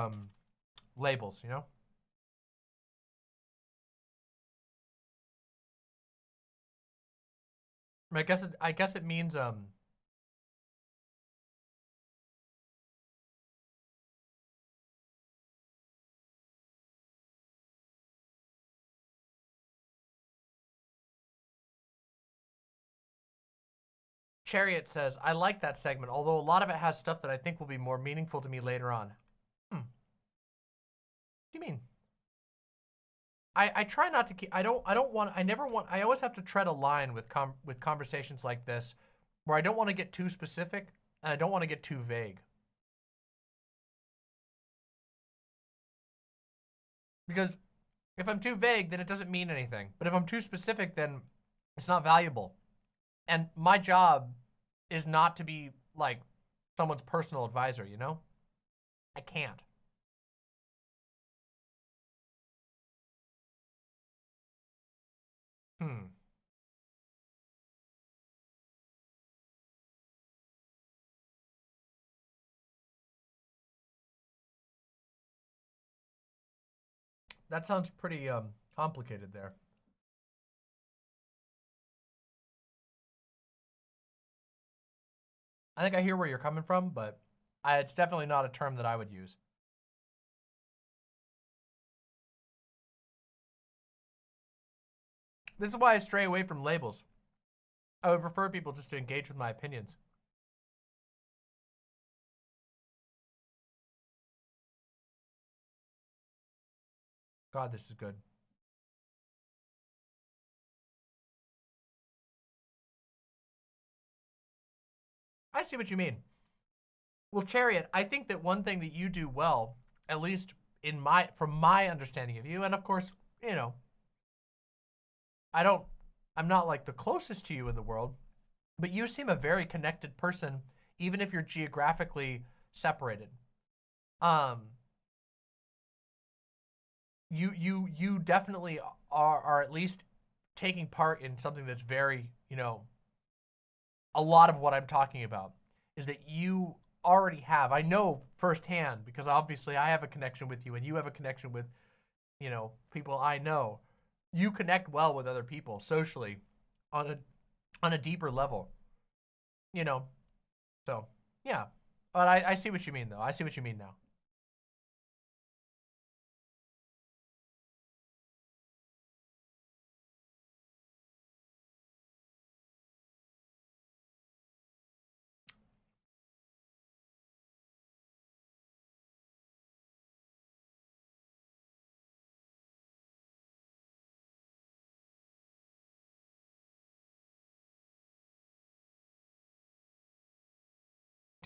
labels, you know? I guess it means Chariot says, I like that segment, although a lot of it has stuff that I think will be more meaningful to me later on. What do you mean? I try not to keep, I always have to tread a line with conversations like this where I don't want to get too specific and I don't want to get too vague. Because if I'm too vague, then it doesn't mean anything. But if I'm too specific, then it's not valuable. And my job is not to be like someone's personal advisor, you know? I can't. That sounds pretty complicated there. I think I hear where you're coming from, but it's definitely not a term that I would use. This is why I stray away from labels. I would prefer people just to engage with my opinions. God, this is good. I see what you mean. Well, Chariot, I think that one thing that you do well, at least from my understanding of you, and of course, you know, I'm not like the closest to you in the world, but you seem a very connected person, even if you're geographically separated. You definitely are at least taking part in something that's very, you know, a lot of what I'm talking about is that you already have, I know firsthand, because obviously I have a connection with you and you have a connection with, you know, people I know. You connect well with other people socially on a deeper level, you know? So yeah, but I see what you mean though. I see what you mean now.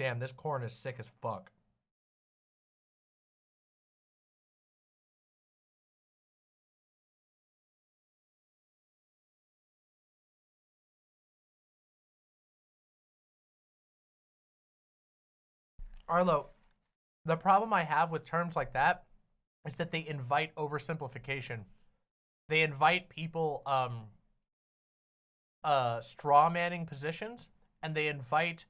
Damn, this corn is sick as fuck. Arlo, the problem I have with terms like that is that they invite oversimplification. They invite people straw manning positions, and they invite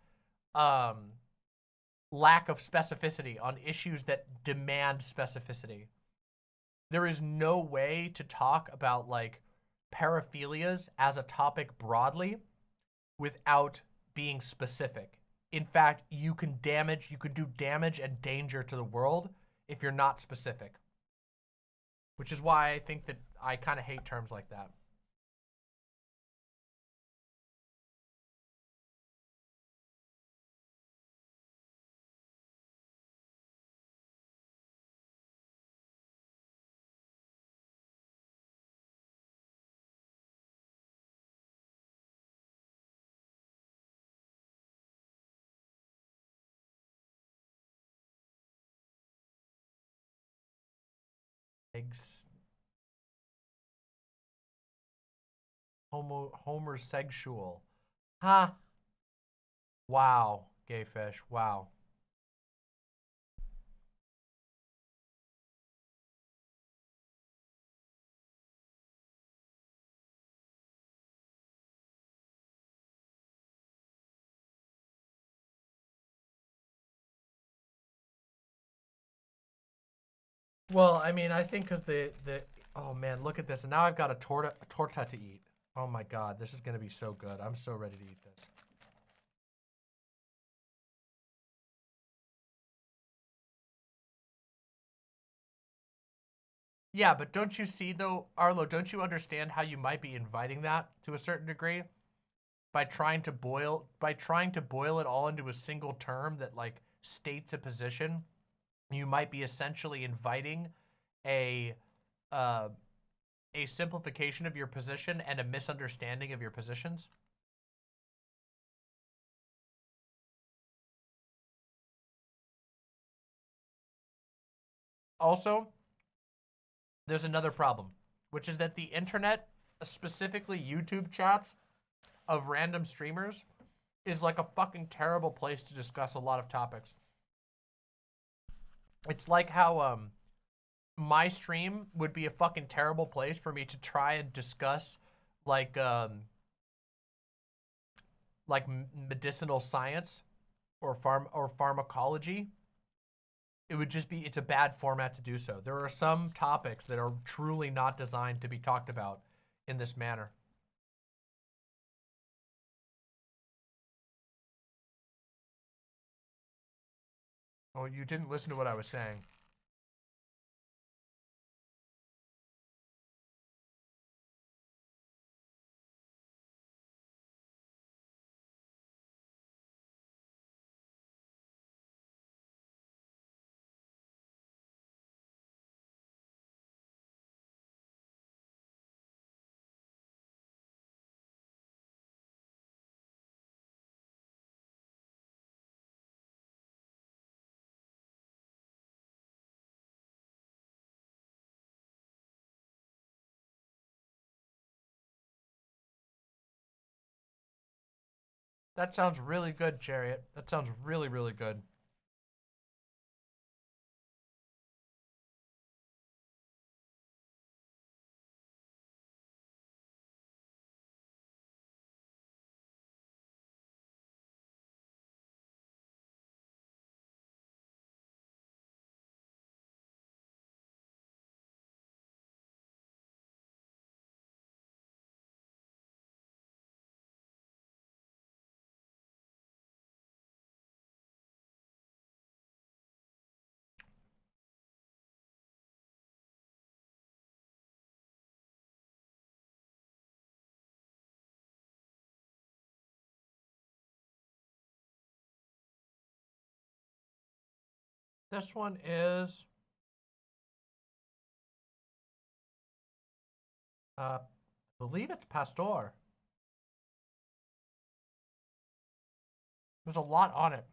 lack of specificity on issues that demand specificity. There is no way to talk about like paraphilias as a topic broadly without being specific. In fact, you can do damage and danger to the world if you're not specific. Which is why I think that I kind of hate terms like that. Eggs. Homosexual. Huh? Wow, gay fish. Wow. Well, I mean, I think because oh man, look at this. And now I've got a torta to eat. Oh my God, this is going to be so good. I'm so ready to eat this. Yeah, but don't you see though, Arlo, don't you understand how you might be inviting that to a certain degree? By trying to boil it all into a single term that like states a position, you might be essentially inviting a simplification of your position and a misunderstanding of your positions. Also, there's another problem, which is that the internet, specifically YouTube chats of random streamers, is like a fucking terrible place to discuss a lot of topics. It's like how my stream would be a fucking terrible place for me to try and discuss like medicinal science or pharmacology. It would just be, it's a bad format to do so. There are some topics that are truly not designed to be talked about in this manner. Oh, you didn't listen to what I was saying. That sounds really good, Chariot. That sounds really, really good. This one is I believe it's Pastor. There's a lot on it.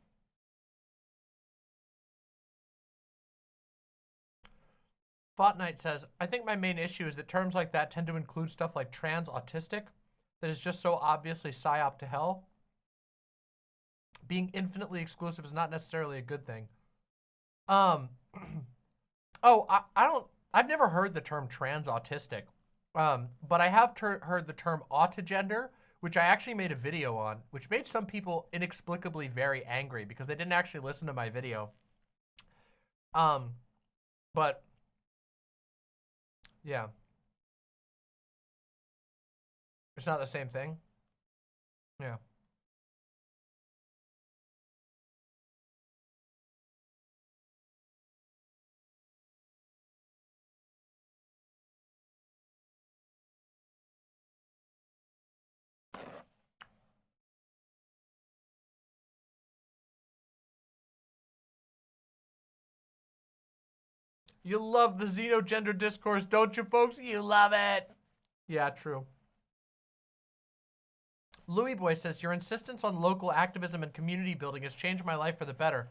Fortnite says, I think my main issue is that terms like that tend to include stuff like trans, autistic, that is just so obviously psyop to hell. Being infinitely exclusive is not necessarily a good thing. Oh, I've never heard the term trans autistic, but I have heard the term autogender, which I actually made a video on, which made some people inexplicably very angry because they didn't actually listen to my video. But yeah, it's not the same thing. Yeah. You love the xenogender discourse, don't you, folks? You love it. Yeah, true. Louis Boy says, your insistence on local activism and community building has changed my life for the better.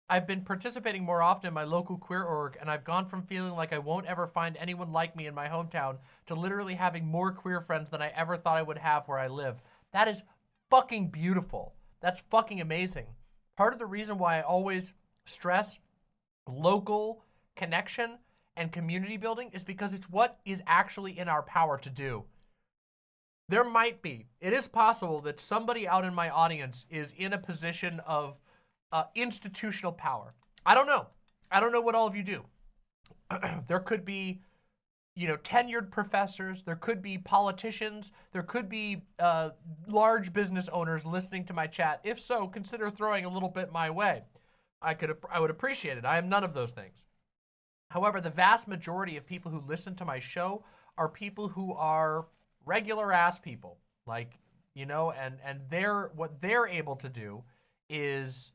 I've been participating more often in my local queer org, and I've gone from feeling like I won't ever find anyone like me in my hometown to literally having more queer friends than I ever thought I would have where I live. That is fucking beautiful. That's fucking amazing. Part of the reason why I always stress local connection and community building is because it's what is actually in our power to do. There might be, it is possible that somebody out in my audience is in a position of institutional power. I don't know. I don't know what all of you do. There could be, you know, tenured professors. There could be politicians. There could be large business owners listening to my chat. If so, consider throwing a little bit my way. I would appreciate it. I am none of those things. However, the vast majority of people who listen to my show are people who are regular ass people, like, you know, and what they're able to do is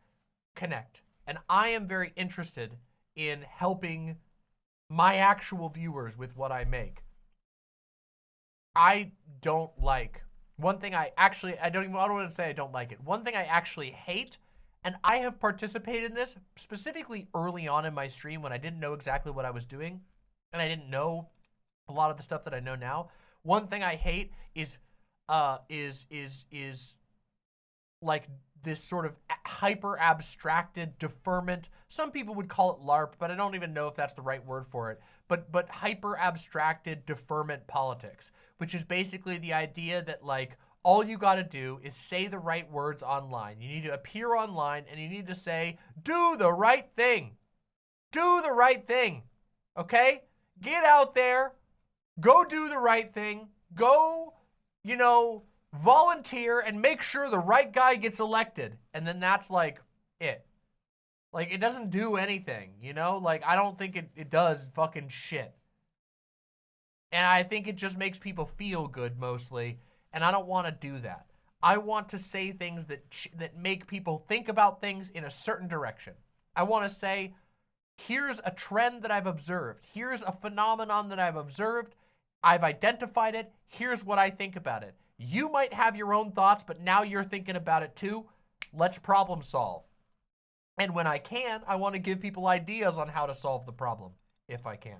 connect. And I am very interested in helping my actual viewers with what I make. I don't like, one thing I don't want to say I don't like it. One thing I actually hate, and I have participated in this specifically early on in my stream when I didn't know exactly what I was doing, and I didn't know a lot of the stuff that I know now. One thing I hate is like this sort of hyper abstracted deferment. Some people would call it LARP, but I don't even know if that's the right word for it. But hyper abstracted deferment politics, which is basically the idea that like all you got to do is say the right words online. You need to appear online and you need to say, do the right thing. Do the right thing. Okay? Get out there. Go do the right thing. Go, you know, volunteer and make sure the right guy gets elected. And then that's like it. Like, it doesn't do anything, you know? Like, I don't think it does fucking shit. And I think it just makes people feel good mostly. And I don't want to do that. I want to say things that make people think about things in a certain direction. I want to say, here's a trend that I've observed. Here's a phenomenon that I've observed. I've identified it. Here's what I think about it. You might have your own thoughts, but now you're thinking about it too. Let's problem solve. And when I can, I want to give people ideas on how to solve the problem, if I can.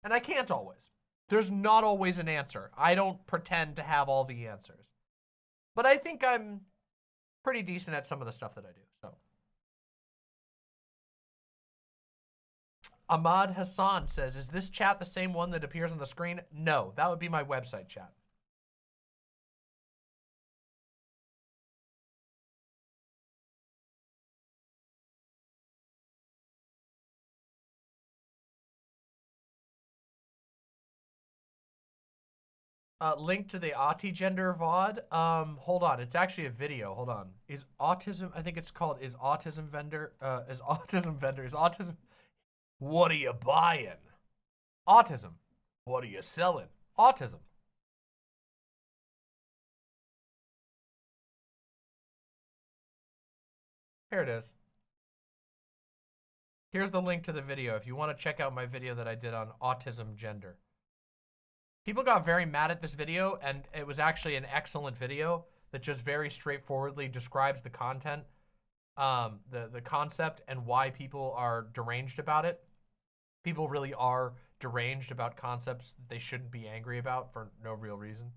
And I can't always. There's not always an answer. I don't pretend to have all the answers. But I think I'm pretty decent at some of the stuff that I do, so. Ahmad Hassan says, is this chat the same one that appears on the screen? No, that would be my website chat. Link to the Autigender VOD. Hold on, it's actually a video. Hold on. Is autism? I think it's called. Is autism vendor? Is autism? What are you buying? Autism. What are you selling? Autism. Here it is. Here's the link to the video if you want to check out my video that I did on autism gender. People got very mad at this video, and it was actually an excellent video that just very straightforwardly describes the content the concept and why people are deranged about it. People really are deranged about concepts that they shouldn't be angry about for no real reason.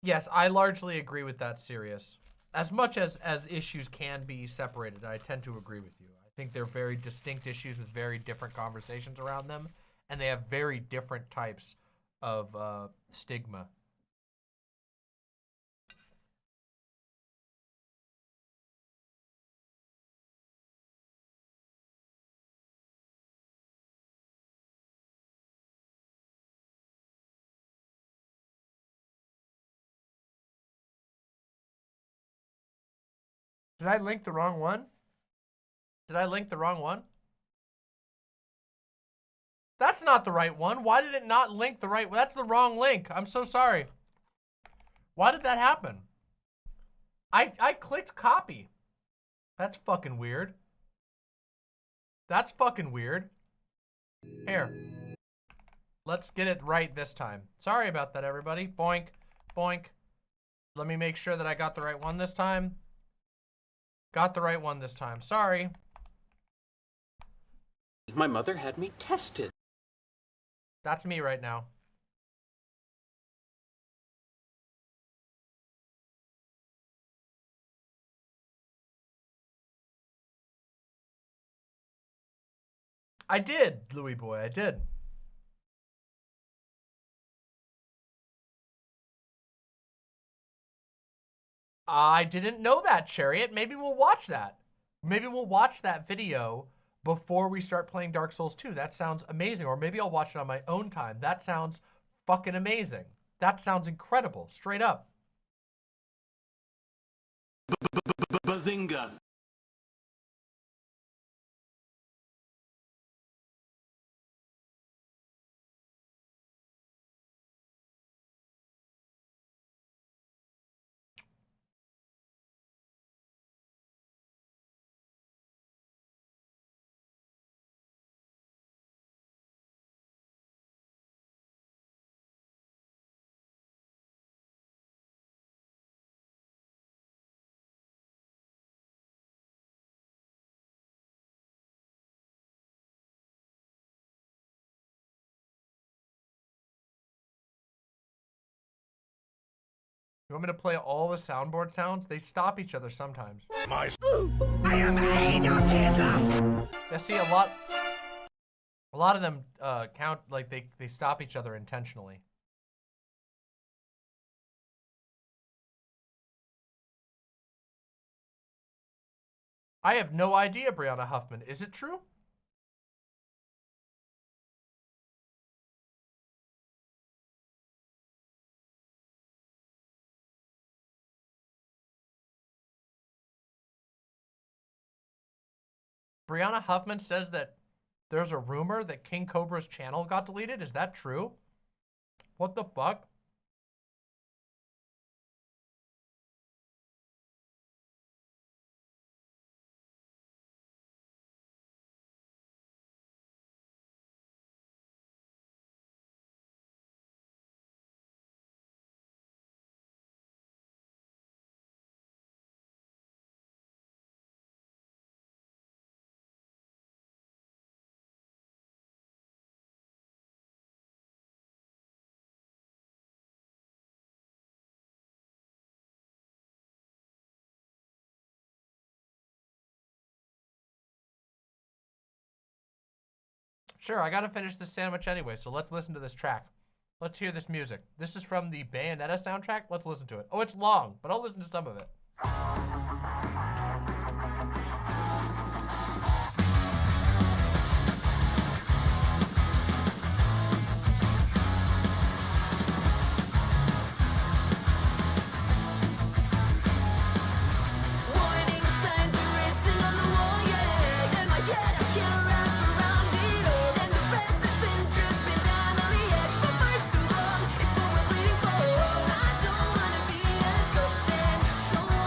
Yes, I largely agree with that, Sirius. As much as issues can be separated, I tend to agree with you. I think they're very distinct issues with very different conversations around them, and they have very different types of stigma. Did I link the wrong one? Did I link the wrong one? That's not the right one. Why did it not link the right one? That's the wrong link. I'm so sorry. Why did that happen? I clicked copy. That's fucking weird. That's fucking weird. Here. Let's get it right this time. Sorry about that, everybody. Boink. Boink. Let me make sure that I got the right one this time. Got the right one this time. Sorry. My mother had me tested. That's me right now. I did, Louis boy, I did. I didn't know that, Chariot. Maybe we'll watch that. Maybe we'll watch that video before we start playing Dark Souls 2. That sounds amazing. Or maybe I'll watch it on my own time. That sounds fucking amazing. That sounds incredible. Straight up. Bazinga. You want me to play all the soundboard sounds? They stop each other sometimes. I am I see a lot of them count, like they stop each other intentionally. I have no idea, Brianna Huffman. Is it true? Brianna Huffman says that there's a rumor that King Cobra's channel got deleted. Is that true? What the fuck? Sure, I gotta finish this sandwich anyway, so let's listen to this track. Let's hear this music. This is from the Bayonetta soundtrack. Let's listen to it. Oh, it's long, but I'll listen to some of it. Don't wanna be a ghost and don't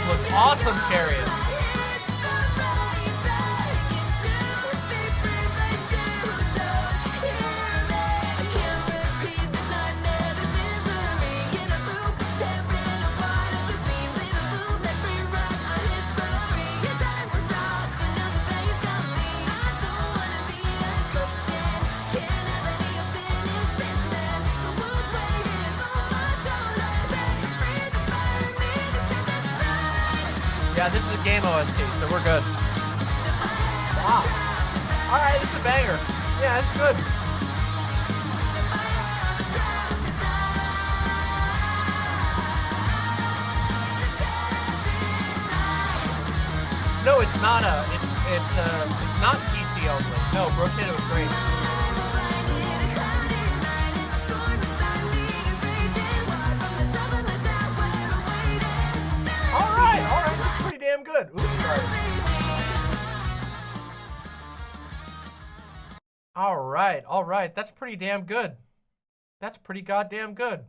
This looks awesome, Chariot. Yeah, this is a game OST, so we're good. Wow. Alright, this is a banger. Yeah, it's good. No, it's not it's not PC only. No, Rotato was great. Alright, that's pretty damn good. Oops, sorry. Alright, that's pretty damn good. That's pretty goddamn good.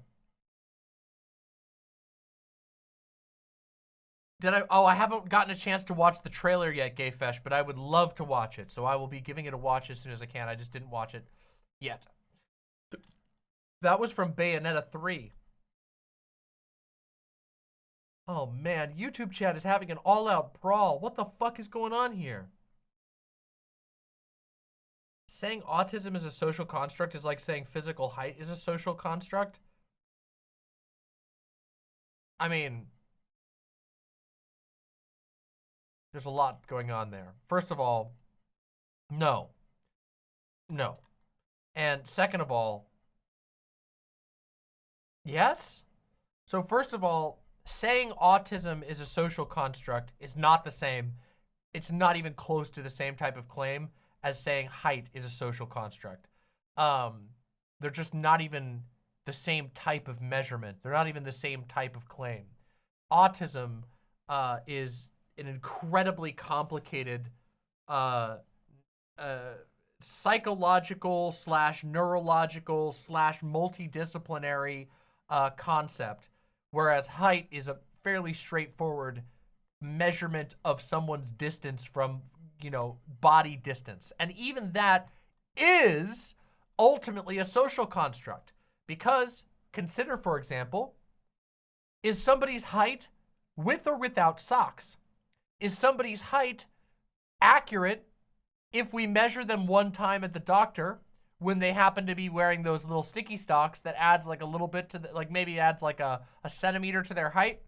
I haven't gotten a chance to watch the trailer yet, Gayfesh, but I would love to watch it, so I will be giving it a watch as soon as I can. I just didn't watch it yet. That was from Bayonetta 3. Oh man, YouTube chat is having an all-out brawl. What the fuck is going on here? Saying autism is a social construct is like saying physical height is a social construct. I mean, there's a lot going on there. First of all, no. No. And second of all, yes? So first of all, saying autism is a social construct is not the same. It's not even close to the same type of claim as saying height is a social construct. They're just not even the same type of measurement. They're not even the same type of claim. Autism is an incredibly complicated psychological / neurological / multidisciplinary concept, whereas height is a fairly straightforward measurement of someone's distance from, you know, body distance. And even that is ultimately a social construct, because consider, for example, is somebody's height with or without socks? Is somebody's height accurate if we measure them one time at the doctor when they happen to be wearing those little sticky socks that adds like a little bit to the, like maybe adds like a centimeter to their height?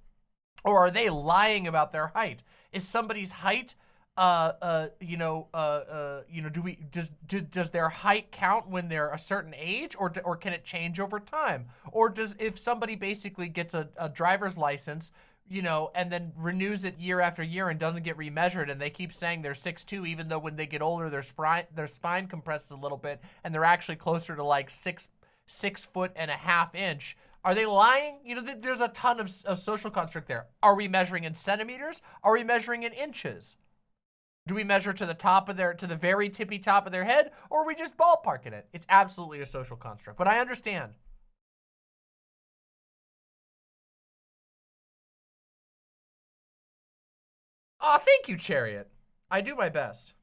Or are they lying about their height? Is somebody's height, does their height count when they're a certain age, or can it change over time? Or if somebody basically gets a driver's license, you know, and then renews it year after year and doesn't get remeasured, and they keep saying they're 6'2", even though when they get older, their spine compresses a little bit, and they're actually closer to like 6'1.5" inch. Are they lying? You know, there's a ton of social construct there. Are we measuring in centimeters? Are we measuring in inches? Do we measure to the very tippy top of their head, or are we just ballparking it? It's absolutely a social construct, but I understand. Oh, thank you, Chariot. I do my best.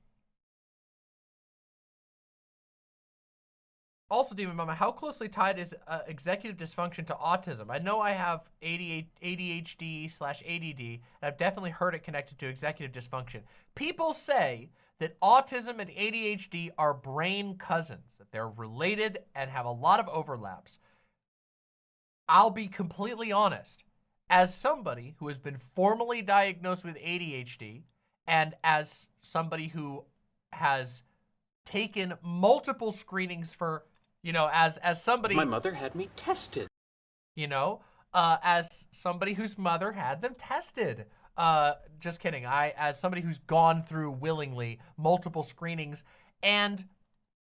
Also, Demon Mama, how closely tied is executive dysfunction to autism? I know I have ADHD/ADD, and I've definitely heard it connected to executive dysfunction. People say that autism and ADHD are brain cousins, that they're related and have a lot of overlaps. I'll be completely honest. As somebody who has been formally diagnosed with ADHD, and as somebody who has taken multiple screenings for, you know, as somebody... My mother had me tested. You know, as somebody whose mother had them tested. Just kidding. As somebody who's gone through willingly multiple screenings and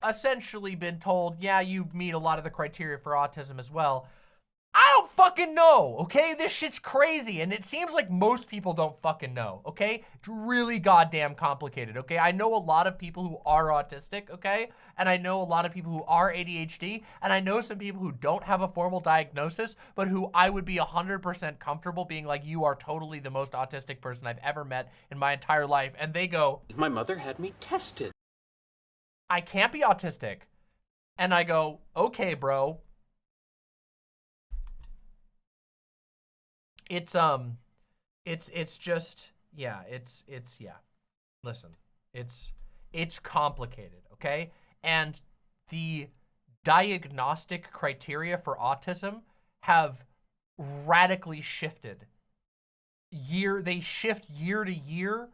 essentially been told, yeah, you meet a lot of the criteria for autism as well. I don't fucking know, okay? This shit's crazy, and it seems like most people don't fucking know, okay? It's really goddamn complicated, okay? I know a lot of people who are autistic, okay? And I know a lot of people who are ADHD, and I know some people who don't have a formal diagnosis, but who I would be 100% comfortable being like, you are totally the most autistic person I've ever met in my entire life. And they go, My mother had me tested. I can't be autistic. And I go, okay, bro. It's just, yeah, yeah. Listen, it's complicated, okay? And the diagnostic criteria for autism have radically shifted. They shift year to year,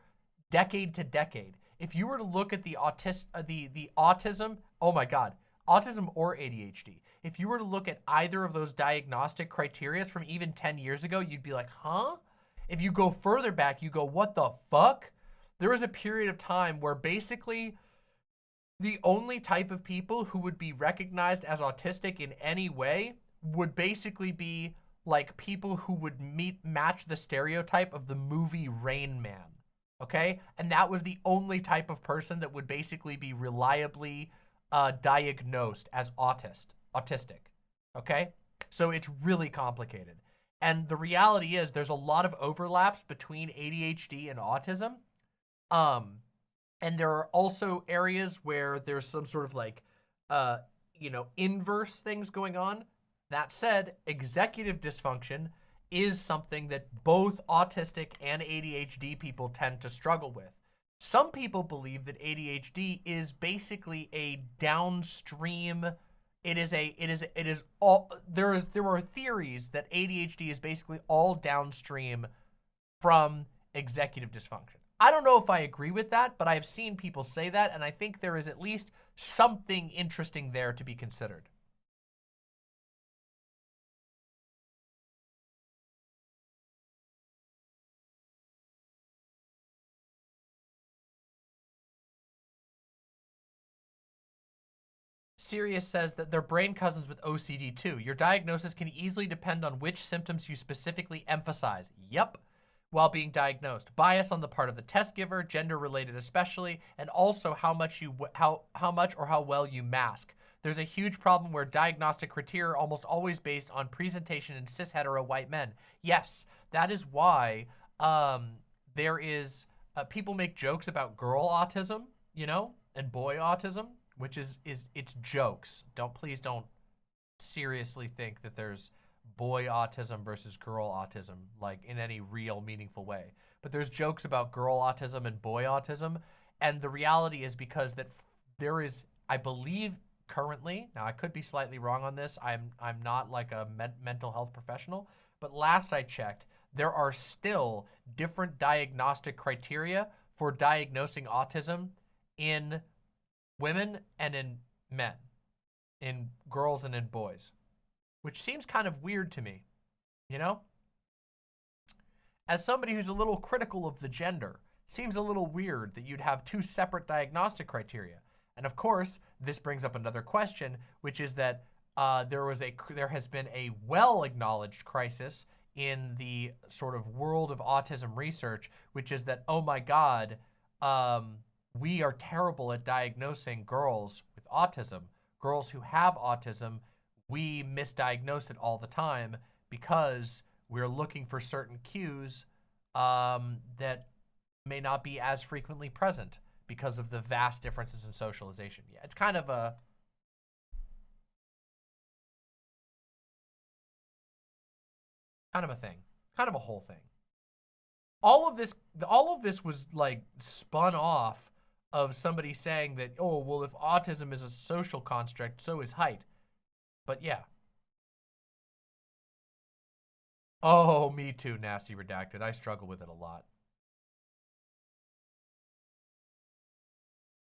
decade to decade. If you were to look at the autism, oh my God, autism or ADHD, if you were to look at either of those diagnostic criteria from even 10 years ago, you'd be like, huh? If you go further back, you go, what the fuck? There was a period of time where basically the only type of people who would be recognized as autistic in any way would basically be like people who would match the stereotype of the movie Rain Man, okay? And that was the only type of person that would basically be reliably diagnosed as autistic, okay? So it's really complicated. And the reality is there's a lot of overlaps between ADHD and autism. And there are also areas where there's some sort of like, inverse things going on. That said, executive dysfunction is something that both autistic and ADHD people tend to struggle with. Some people believe that ADHD is basically a downstream. There are theories that ADHD is basically all downstream from executive dysfunction. I don't know if I agree with that, but I've seen people say that, and I think there is at least something interesting there to be considered. Sirius says that they're brain cousins with OCD too. Your diagnosis can easily depend on which symptoms you specifically emphasize. Yep. While being diagnosed. Bias on the part of the test giver, gender related especially, and also how much or how well you mask. There's a huge problem where diagnostic criteria are almost always based on presentation in cis hetero white men. Yes, that is why there is people make jokes about girl autism, and boy autism, which is it's jokes. Please don't seriously think that there's boy autism versus girl autism, like in any real meaningful way. But there's jokes about girl autism and boy autism. And the reality is because that there is, I believe currently, now I could be slightly wrong on this. I'm not like a mental health professional, but last I checked, there are still different diagnostic criteria for diagnosing autism in women and in men, in girls and in boys, which seems kind of weird to me, As somebody who's a little critical of the gender, seems a little weird that you'd have two separate diagnostic criteria. And of course, this brings up another question, which is that there has been a well-acknowledged crisis in the sort of world of autism research, which is that, oh my God, we are terrible at diagnosing girls with autism. Girls who have autism, we misdiagnose it all the time because we're looking for certain cues that may not be as frequently present because of the vast differences in socialization. Yeah, it's kind of a thing, kind of a whole thing. All of this was like spun off of somebody saying that, oh, well, if autism is a social construct, so is height. But yeah. Oh, me too, Nasty Redacted. I struggle with it a lot.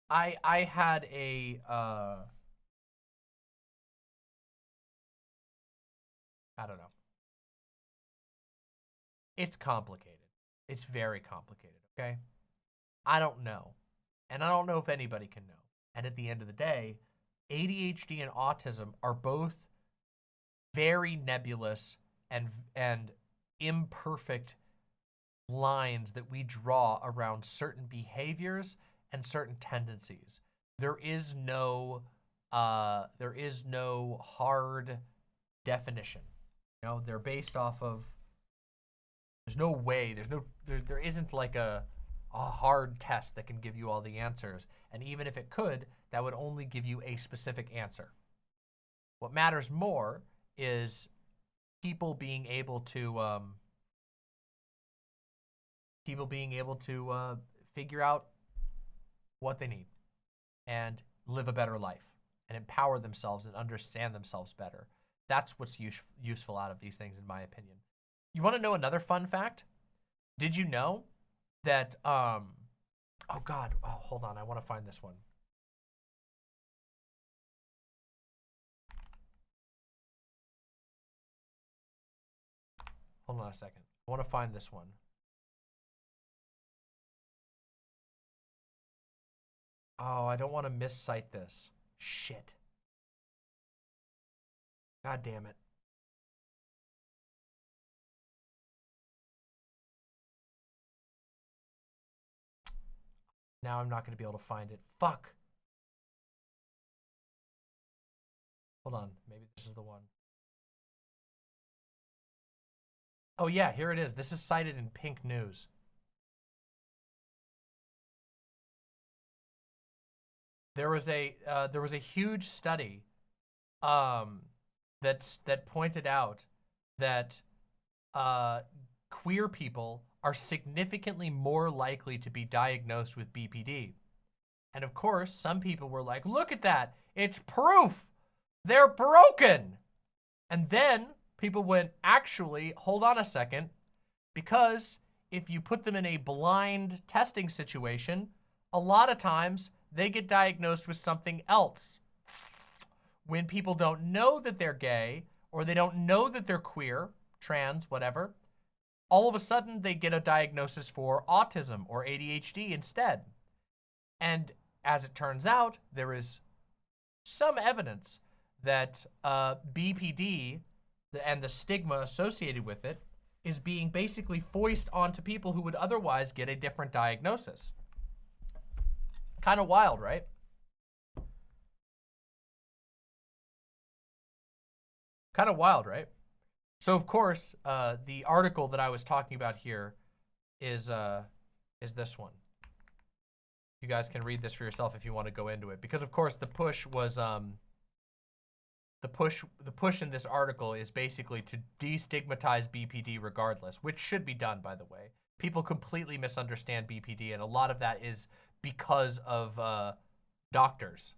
I had a, I don't know. It's complicated. It's very complicated, okay? I don't know. And I don't know if anybody can know. And at the end of the day, ADHD and autism are both very nebulous and imperfect lines that we draw around certain behaviors and certain tendencies. There is no hard definition. You know, they're based off of, there's no way, there isn't like a hard test that can give you all the answers. And even if it could, that would only give you a specific answer. What matters more is people being able to figure out what they need and live a better life and empower themselves and understand themselves better. That's what's useful out of these things, in my opinion. You want to know another fun fact? Did you know that, oh God, oh, hold on, I want to find this one. Hold on a second. I want to find this one. Oh, I don't want to miscite this. Shit. God damn it. Now I'm not going to be able to find it. Fuck. Hold on. Maybe this is the one. Oh yeah, here it is. This is cited in Pink News. There was a huge study that pointed out that queer people are significantly more likely to be diagnosed with BPD. And of course, some people were like, look at that. It's proof. They're broken. And then people went, actually, hold on a second, because if you put them in a blind testing situation, a lot of times they get diagnosed with something else. When people don't know that they're gay, or they don't know that they're queer, trans, whatever, all of a sudden they get a diagnosis for autism or ADHD instead. And as it turns out, there is some evidence that BPD and the stigma associated with it is being basically foisted onto people who would otherwise get a different diagnosis. Kind of wild, right? Kind of wild, right? So of course, the article that I was talking about here is this one. You guys can read this for yourself if you want to go into it, because of course the push was the push in this article is basically to destigmatize BPD regardless, which should be done, by the way. People completely misunderstand BPD, and a lot of that is because of doctors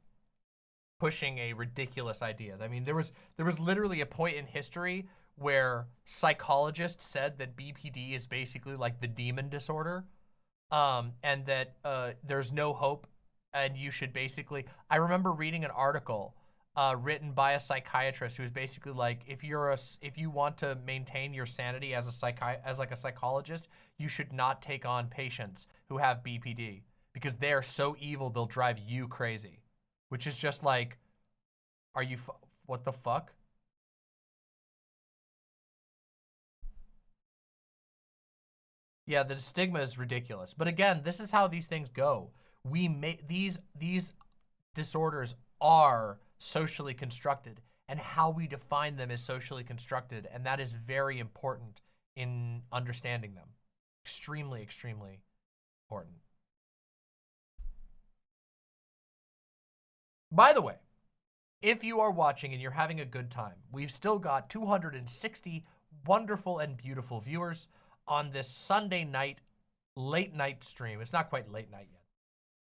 pushing a ridiculous idea. I mean, there was literally a point in history where psychologists said that BPD is basically like the demon disorder, and that there's no hope, and you should basically. I remember reading an article written by a psychiatrist who was basically like, if you want to maintain your sanity as a psychologist, you should not take on patients who have BPD because they are so evil they'll drive you crazy. Which is just like, are you what the fuck? Yeah, the stigma is ridiculous. But again, this is how these things go. We make these disorders are socially constructed, and how we define them is socially constructed, and that is very important in understanding them. Extremely, extremely important. By the way, if you are watching and you're having a good time, we've still got 260 wonderful and beautiful viewers on this Sunday night, late night stream. It's not quite late night yet.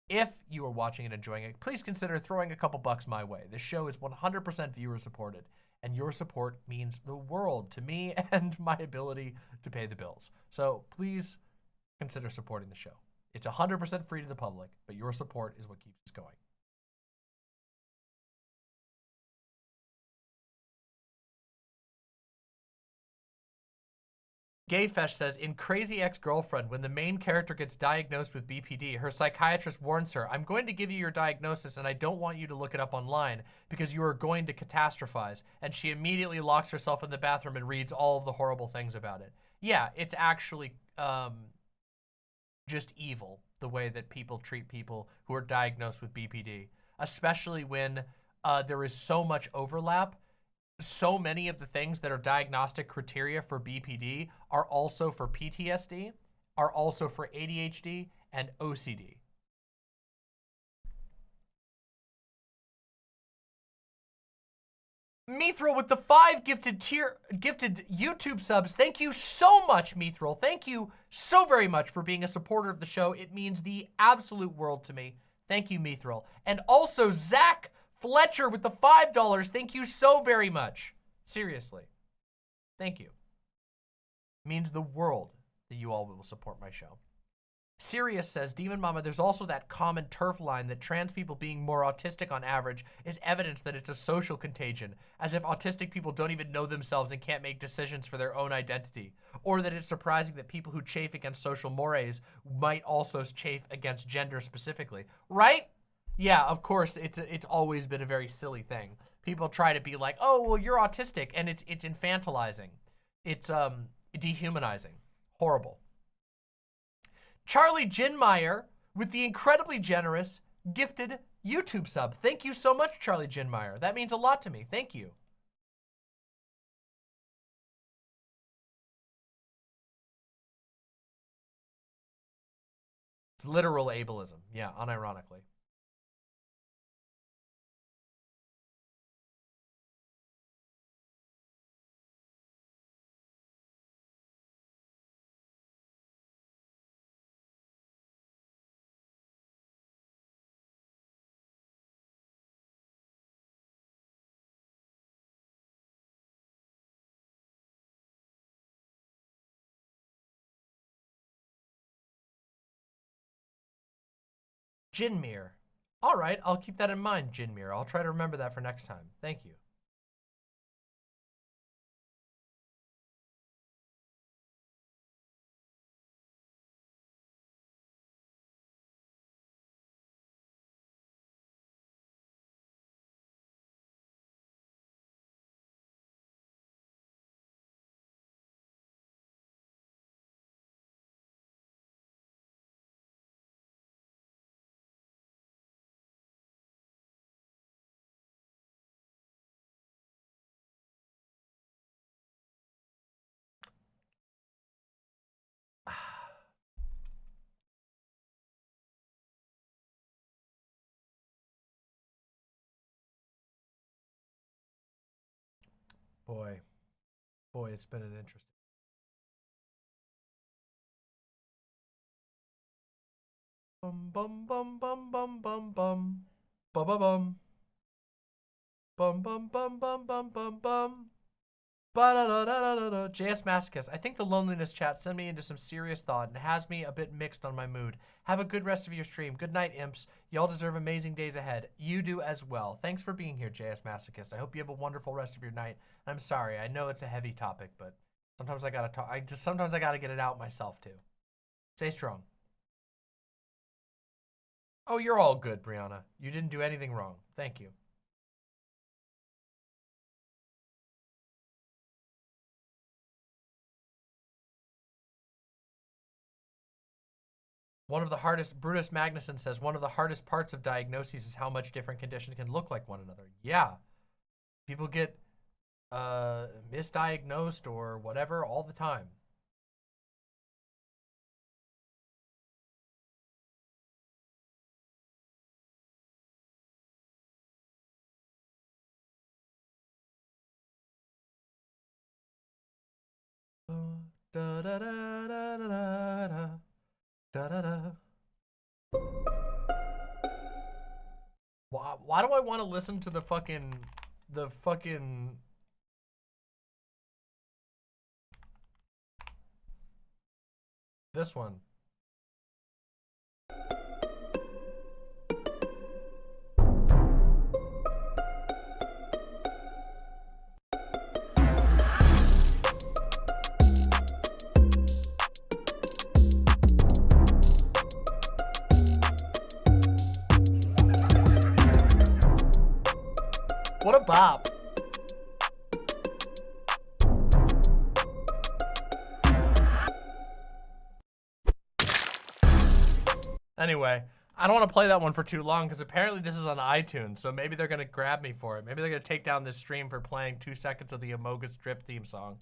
If you are watching and enjoying it, please consider throwing a couple bucks my way. This show is 100% viewer supported, and your support means the world to me and my ability to pay the bills. So please consider supporting the show. It's 100% free to the public, but your support is what keeps us going. Gayfesh says, in Crazy Ex-Girlfriend, when the main character gets diagnosed with BPD, her psychiatrist warns her, I'm going to give you your diagnosis and I don't want you to look it up online because you are going to catastrophize. And she immediately locks herself in the bathroom and reads all of the horrible things about it. Yeah, it's actually just evil, the way that people treat people who are diagnosed with BPD, especially when there is so much overlap. So many of the things that are diagnostic criteria for BPD are also for PTSD, are also for ADHD and OCD. Mithril with the 5 gifted YouTube subs. Thank you so much, Mithril. Thank you so very much for being a supporter of the show. It means the absolute world to me. Thank you, Mithril. And also Zach Fletcher with the $5. Thank you so very much. Seriously. Thank you. It means the world that you all will support my show. Sirius says, Demon Mama, there's also that common turf line that trans people being more autistic on average is evidence that it's a social contagion, as if autistic people don't even know themselves and can't make decisions for their own identity, or that it's surprising that people who chafe against social mores might also chafe against gender specifically, right? Yeah, of course, it's always been a very silly thing. People try to be like, oh, well, you're autistic, and it's infantilizing. It's dehumanizing. Horrible. Charlie Ginmeyer with the incredibly generous gifted YouTube sub. Thank you so much, Charlie Ginmeyer. That means a lot to me. Thank you. It's literal ableism. Yeah, unironically. Jinmir. All right, I'll keep that in mind, Jinmir. I'll try to remember that for next time. Thank you. Boy, it's been an interesting. Bum bum bum bum bum bum bum bum bum bum bum bum bum bum bum bum bum. Ba-da-da-da-da-da. JS Masochist. I think the loneliness chat sent me into some serious thought and has me a bit mixed on my mood. Have a good rest of your stream. Good night, imps. Y'all deserve amazing days ahead. You do as well. Thanks for being here, JS Masochist. I hope you have a wonderful rest of your night. I'm sorry. I know it's a heavy topic, but sometimes I gotta talk. Sometimes I gotta get it out myself too. Stay strong. Oh, you're all good, Brianna. You didn't do anything wrong. Thank you. One of the hardest, Brutus Magnuson says, one of the hardest parts of diagnoses is how much different conditions can look like one another. Yeah. People get misdiagnosed or whatever all the time. Da da da da da da da. Da-da-da. Why do I want to listen to the fucking this one? What a bop. Anyway, I don't want to play that one for too long because apparently this is on iTunes, so maybe they're going to grab me for it. Maybe they're going to take down this stream for playing 2 seconds of the Amogus Drip theme song.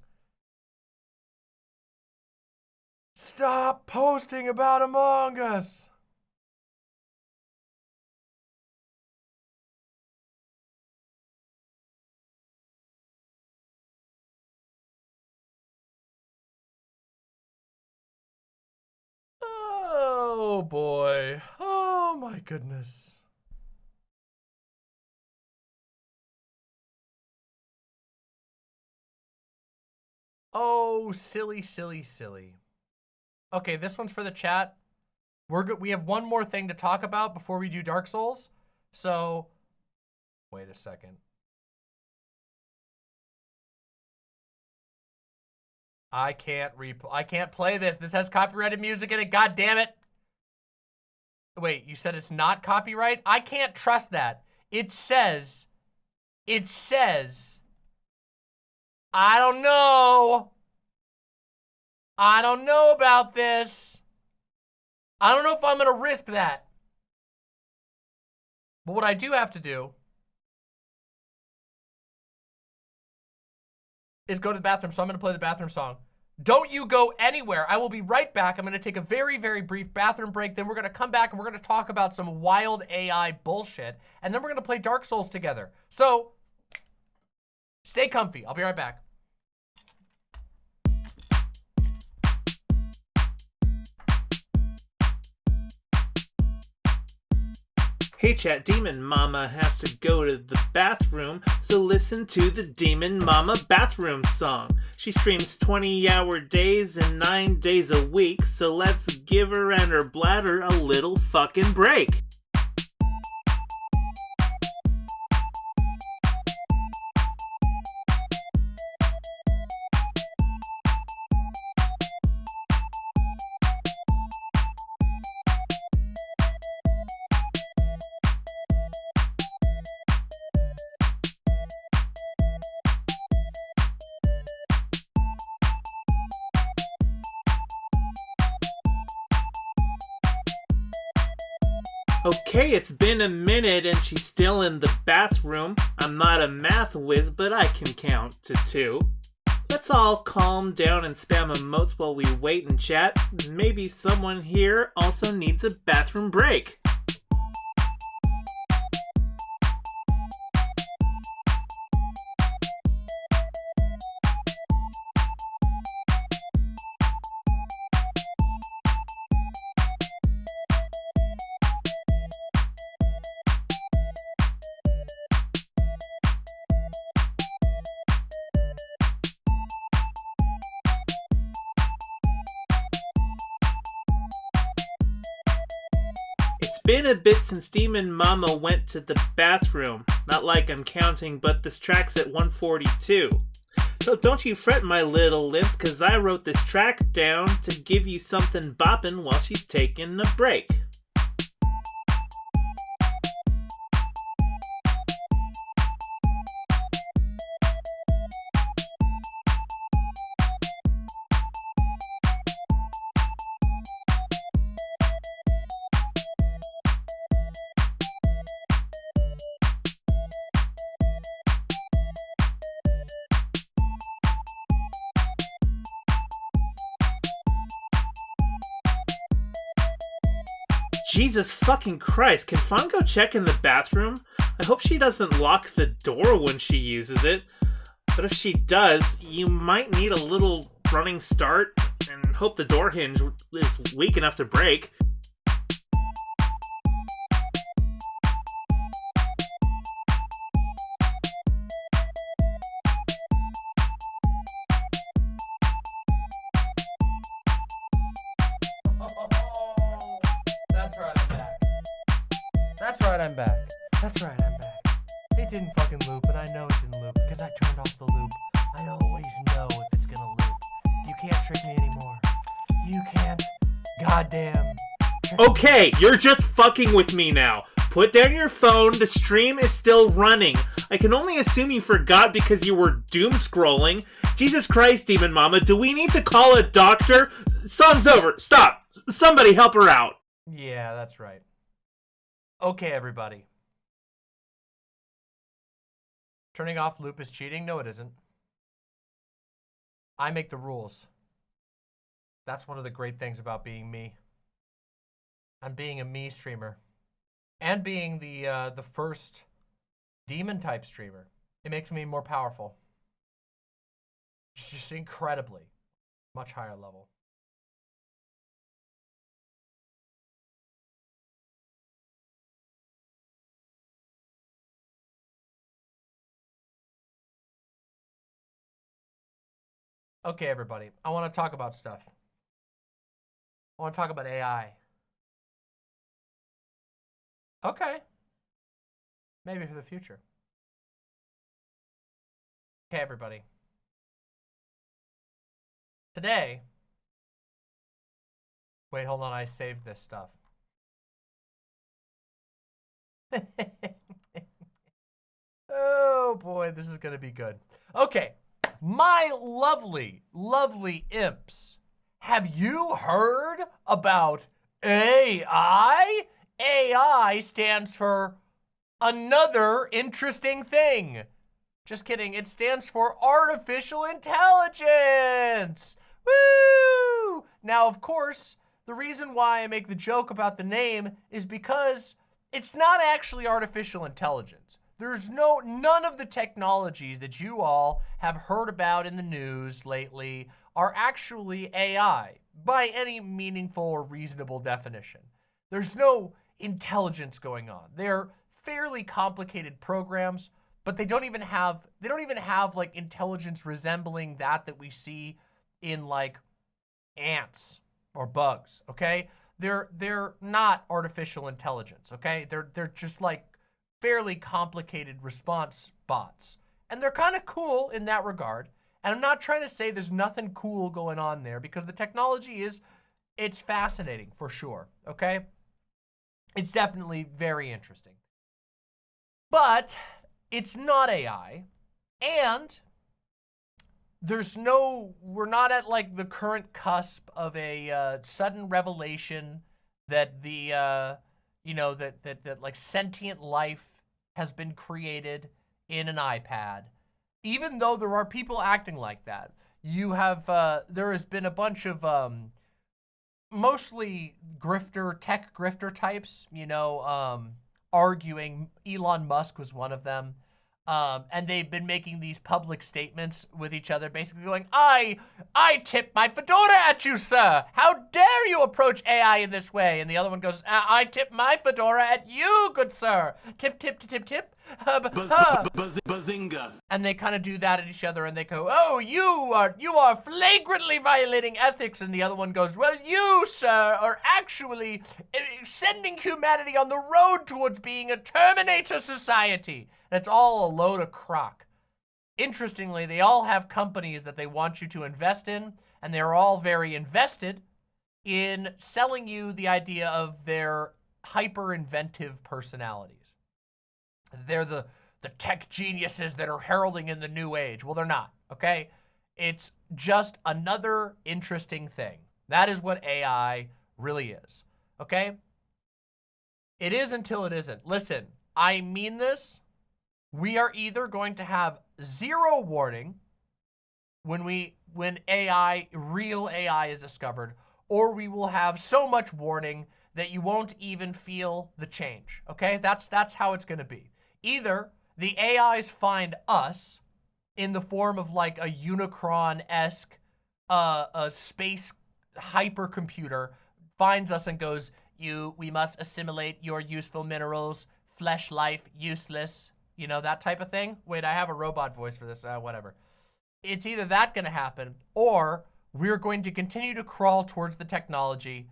Stop posting about Among Us! Oh boy. Oh my goodness. Oh, silly, silly, silly. Okay, this one's for the chat. We have one more thing to talk about before we do Dark Souls. So, wait a second. I can't play this. This has copyrighted music in it. God damn it. Wait, you said it's not copyright? I can't trust that. It says, I don't know. I don't know about this. I don't know if I'm going to risk that. But what I do have to do is go to the bathroom, so I'm going to play the bathroom song. Don't you go anywhere. I will be right back. I'm going to take a very, very brief bathroom break. Then we're going to come back and we're going to talk about some wild AI bullshit. And then we're going to play Dark Souls together. So, stay comfy. I'll be right back. Hey chat, Demon Mama has to go to the bathroom, so listen to the Demon Mama bathroom song. She streams 20-hour days and 9 days a week, so let's give her and her bladder a little fucking break. Okay, it's been a minute and she's still in the bathroom. I'm not a math whiz, but I can count to 2. Let's all calm down and spam emotes while we wait and chat. Maybe someone here also needs a bathroom break. Been a bit since Demon Mama went to the bathroom. Not like I'm counting, but this track's at 142. So don't you fret, my little lips, cause I wrote this track down to give you something boppin' while she's taking a break. Jesus fucking Christ, can Fawn go check in the bathroom? I hope she doesn't lock the door when she uses it. But if she does, you might need a little running start and hope the door hinge is weak enough to break. That's right, I'm back. That's right, I'm back. It didn't fucking loop, and I know it didn't loop because I turned off the loop. I always know if it's gonna loop. You can't trick me anymore. You can't goddamn trick Okay, you're just fucking with me now. Put down your phone, the stream is still running. I can only assume you forgot because you were doom scrolling. Jesus Christ, Demon Mama, do we need to call a doctor? Song's over. Stop. Somebody help her out. Yeah, that's right. Okay, everybody. Turning off loop is cheating? No, it isn't. I make the rules. That's one of the great things about being me. I'm being a me streamer. And being the first demon type streamer. It makes me more powerful. Just incredibly. Much higher level. Okay, everybody. I want to talk about stuff. I want to talk about AI. Okay. Maybe for the future. Okay, everybody. Today... Wait, hold on. I saved this stuff. Oh, boy. This is going to be good. Okay. My lovely, lovely imps. Have you heard about AI? AI stands for another interesting thing. Just kidding. It stands for artificial intelligence. Woo! Now, of course, the reason why I make the joke about the name is because it's not actually artificial intelligence. There's none of the technologies that you all have heard about in the news lately are actually AI by any meaningful or reasonable definition. There's no intelligence going on. They're fairly complicated programs, but they don't even have like intelligence resembling that we see in like ants or bugs, okay? They're not artificial intelligence, okay? They're just like fairly complicated response bots. And they're kind of cool in that regard. And I'm not trying to say there's nothing cool going on there because the technology it's fascinating for sure, okay? It's definitely very interesting. But it's not AI, and we're not at like the current cusp of a sudden revelation that that like sentient life has been created in an iPad, even though there are people acting like that. You have, there has been a bunch of mostly tech grifter types, arguing. Elon Musk was one of them. And they've been making these public statements with each other, basically going, I tip my fedora at you, sir. How dare you approach AI in this way? And the other one goes, I tip my fedora at you, good sir. Tip, tip, tip, tip. Bazinga. And they kind of do that at each other, and they go, oh, you are flagrantly violating ethics. And the other one goes, well, you, sir, are actually sending humanity on the road towards being a Terminator society. And it's all a load of crock. Interestingly, they all have companies that they want you to invest in, and they're all very invested in selling you the idea of their hyper-inventive personalities. They're the tech geniuses that are heralding in the new age. Well, they're not, okay? It's just another interesting thing. That is what AI really is, okay? It is until it isn't. Listen, I mean this. We are either going to have zero warning when real AI is discovered, or we will have so much warning that you won't even feel the change, okay? That's how it's gonna be. Either the AIs find us in the form of like a Unicron-esque a space hypercomputer finds us and goes, we must assimilate your useful minerals, flesh life useless, that type of thing. Wait, I have a robot voice for this, whatever. It's either that gonna happen, or we're going to continue to crawl towards the technology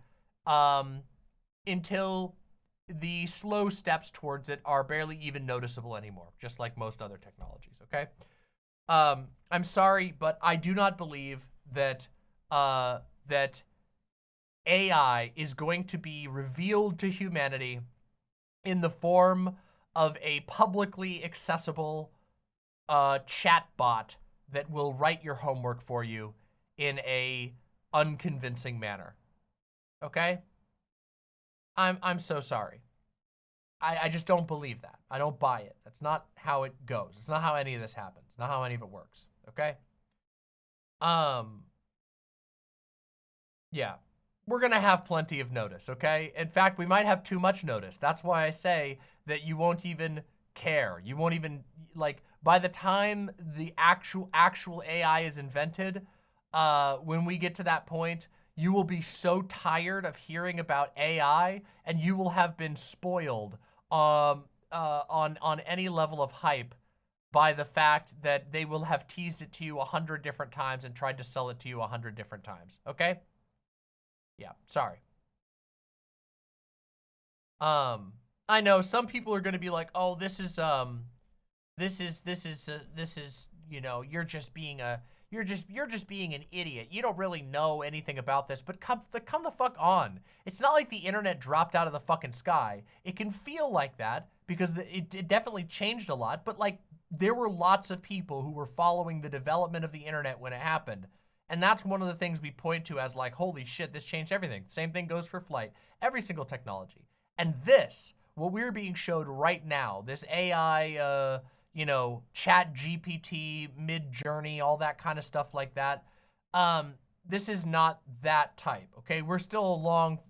until the slow steps towards it are barely even noticeable anymore, just like most other technologies, okay? I'm sorry, but I do not believe that that AI is going to be revealed to humanity in the form of a publicly accessible chat bot that will write your homework for you in a unconvincing manner. Okay? I'm so sorry. I just don't believe that. I don't buy it. That's not how it goes. It's not how any of this happens. It's not how any of it works. Okay? Yeah. We're gonna have plenty of notice, okay? In fact, we might have too much notice. That's why I say that you won't even care. You won't even, like, by the time the actual AI is invented, when we get to that point, you will be so tired of hearing about AI, and you will have been spoiled on any level of hype by the fact that they will have teased it to you 100 different times and tried to sell it to you 100 different times, okay? Yeah, sorry. I know some people are going to be like, "Oh, this is you know, you're just being an idiot. You don't really know anything about this." But come the fuck on. It's not like the internet dropped out of the fucking sky. It can feel like that because it definitely changed a lot, but like there were lots of people who were following the development of the internet when it happened. And that's one of the things we point to as like, holy shit, this changed everything. Same thing goes for flight, every single technology. And this, what we're being showed right now, this AI, you know, chat GPT, mid-journey, all that kind of stuff like that. This is not that type, okay? We're still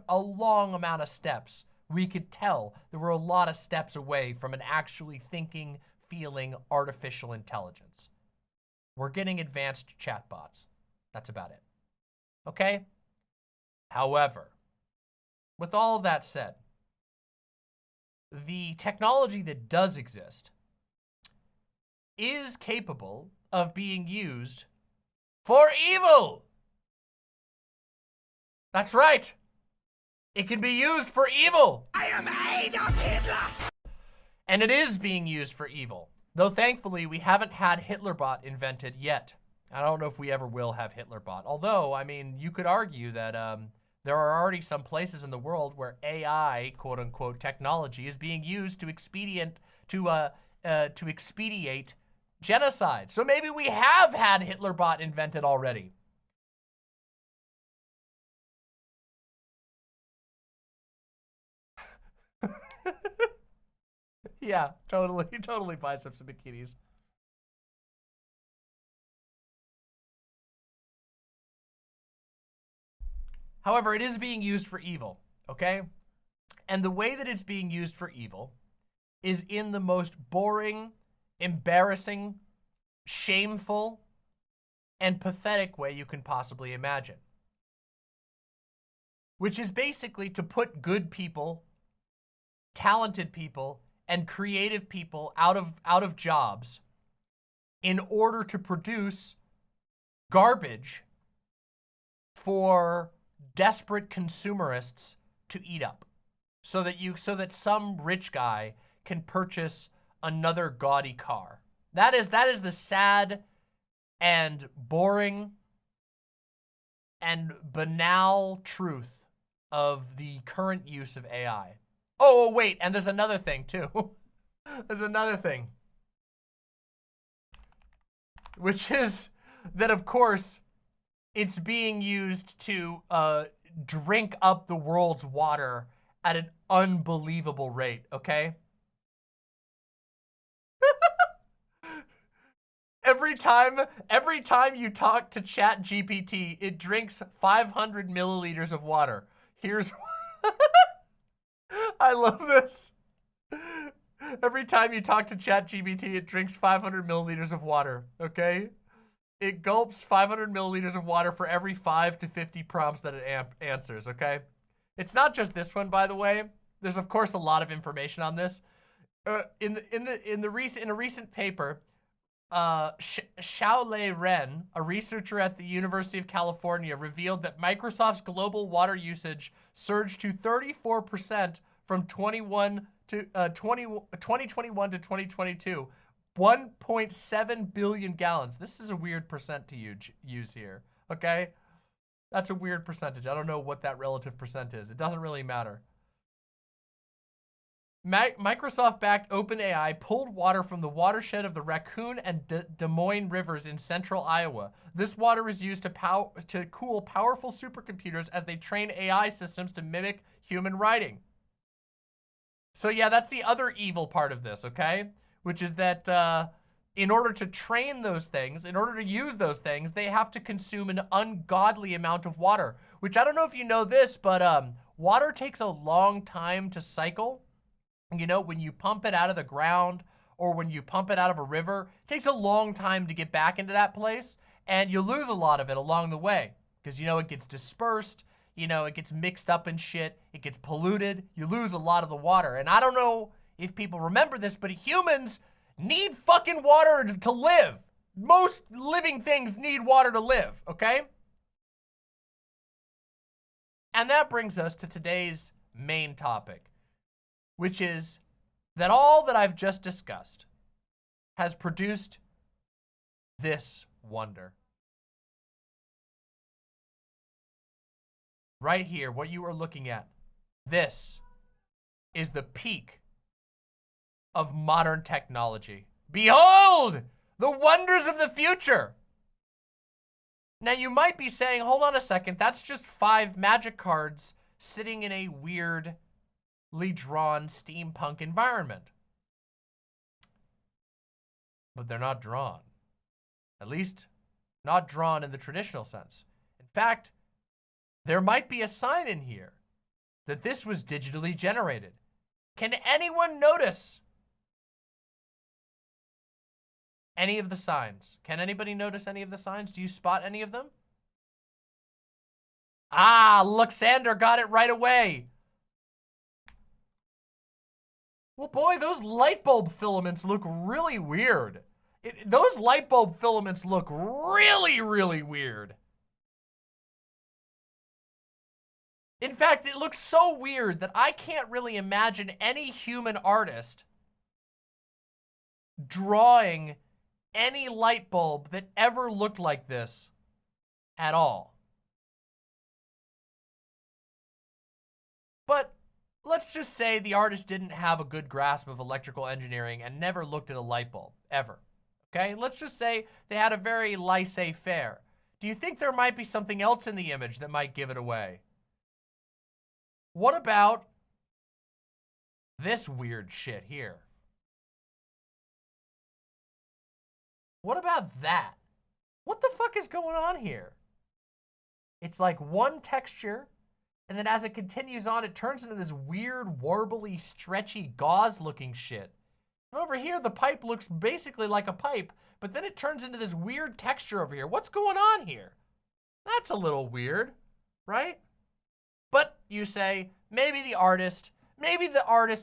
a long amount of steps. We could tell there were a lot of steps away from an actually thinking, feeling artificial intelligence. We're getting advanced chatbots. That's about it. Okay? However, with all that said, the technology that does exist is capable of being used for evil. That's right. It can be used for evil. I am Adolf Hitler. And it is being used for evil. Though thankfully, we haven't had Hitlerbot invented yet. I don't know if we ever will have Hitlerbot. Although, I mean, you could argue that there are already some places in the world where AI, quote unquote, technology is being used to expedite genocide. So maybe we have had Hitlerbot invented already. Yeah, totally biceps and bikinis. However, it is being used for evil, okay? And the way that it's being used for evil is in the most boring, embarrassing, shameful, and pathetic way you can possibly imagine. Which is basically to put good people, talented people, and creative people out of jobs in order to produce garbage for desperate consumerists to eat up, so that some rich guy can purchase another gaudy car. That is the sad and boring and banal truth of the current use of AI. Oh, wait, and there's another thing, too. There's another thing. Which is that, of course, it's being used to drink up the world's water at an unbelievable rate, okay? Every time you talk to ChatGPT, it drinks 500 milliliters of water. Here's... I love this. Every time you talk to ChatGPT, it drinks 500 milliliters of water, okay? It gulps 500 milliliters of water for every 5 to 50 prompts that it answers, okay? It's not just this one, by the way. There's, of course, a lot of information on this. In a recent paper, Xiaolei Ren, a researcher at the University of California, revealed that Microsoft's global water usage surged to 34% from 2021 to 2022. 1.7 billion gallons. This is a weird percent to use here, okay? That's a weird percentage. I don't know what that relative percent is. It doesn't really matter. Microsoft-backed OpenAI pulled water from the watershed of the Raccoon and Des Moines rivers in central Iowa. This water is used to cool powerful supercomputers as they train AI systems to mimic human writing. So yeah, that's the other evil part of this, okay? Which is that in order to train those things, in order to use those things, they have to consume an ungodly amount of water. Which I don't know if you know this, but water takes a long time to cycle. You know, when you pump it out of the ground or when you pump it out of a river, it takes a long time to get back into that place, and you lose a lot of it along the way because, you know, it gets dispersed, you know, it gets mixed up in shit, it gets polluted, you lose a lot of the water. And I don't know if people remember this, but humans need fucking water to live. Most living things need water to live, okay? And that brings us to today's main topic, which is that all that I've just discussed has produced this wonder. Right here, what you are looking at, this is the peak of modern technology. Behold, the wonders of the future. Now you might be saying, hold on a second, that's just 5 magic cards sitting in a weirdly drawn steampunk environment. But they're not drawn. At least, not drawn in the traditional sense. In fact, there might be a sign in here that this was digitally generated. Can anyone notice any of the signs? Can anybody notice any of the signs? Do you spot any of them? Ah, Luxander got it right away. Well, boy, those light bulb filaments look really weird. Those light bulb filaments look really, really weird. In fact, it looks so weird that I can't really imagine any human artist drawing any light bulb that ever looked like this at all. But let's just say the artist didn't have a good grasp of electrical engineering and never looked at a light bulb, ever. Okay, let's just say they had a very laissez-faire. Do you think there might be something else in the image that might give it away? What about this weird shit here? What about that? What the fuck is going on here? It's like one texture, and then as it continues on, it turns into this weird, warbly, stretchy, gauze-looking shit. And over here, the pipe looks basically like a pipe, but then it turns into this weird texture over here. What's going on here? That's a little weird, right? But you say, maybe the artist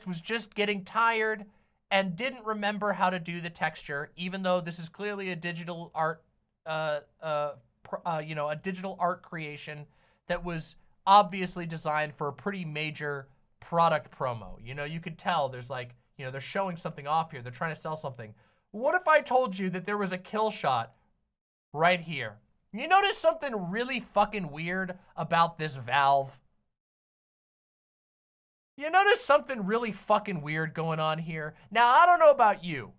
was just getting tired and didn't remember how to do the texture, even though this is clearly a digital art, a digital art creation that was obviously designed for a pretty major product promo. You know, you could tell there's like, you know, they're showing something off here. They're trying to sell something. What if I told you that there was a kill shot right here? You notice something really fucking weird about this valve? You notice something really fucking weird going on here? Now, I don't know about you,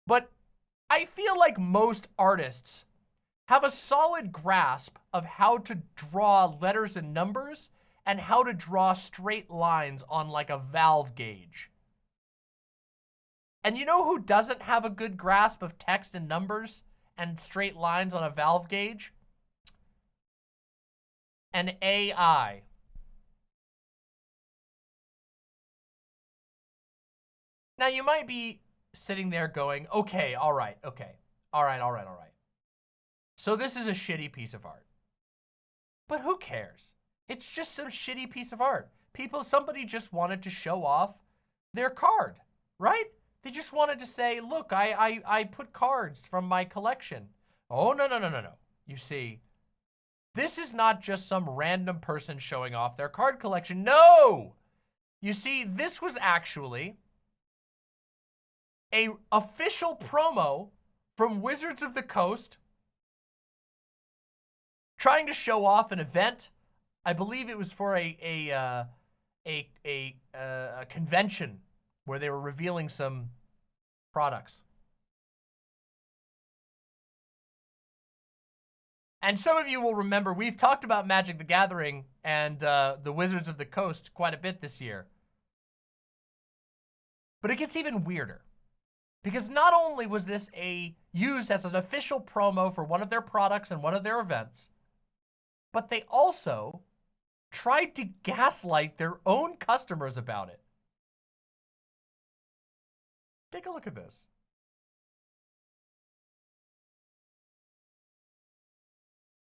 but I feel like most artists have a solid grasp of how to draw letters and numbers and how to draw straight lines on like a valve gauge. And you know who doesn't have a good grasp of text and numbers and straight lines on a valve gauge? An AI. Now you might be sitting there going, okay, all right. So this is a shitty piece of art. But who cares? It's just some shitty piece of art. Somebody just wanted to show off their card, right? They just wanted to say, look, I put cards from my collection. Oh, no. You see, this is not just some random person showing off their card collection. No! You see, this was actually an official promo from Wizards of the Coast trying to show off an event. I believe it was for a convention where they were revealing some products. And some of you will remember we've talked about Magic the Gathering and the Wizards of the Coast quite a bit this year. But it gets even weirder. Because not only was this used as an official promo for one of their products and one of their events, but they also tried to gaslight their own customers about it. Take a look at this.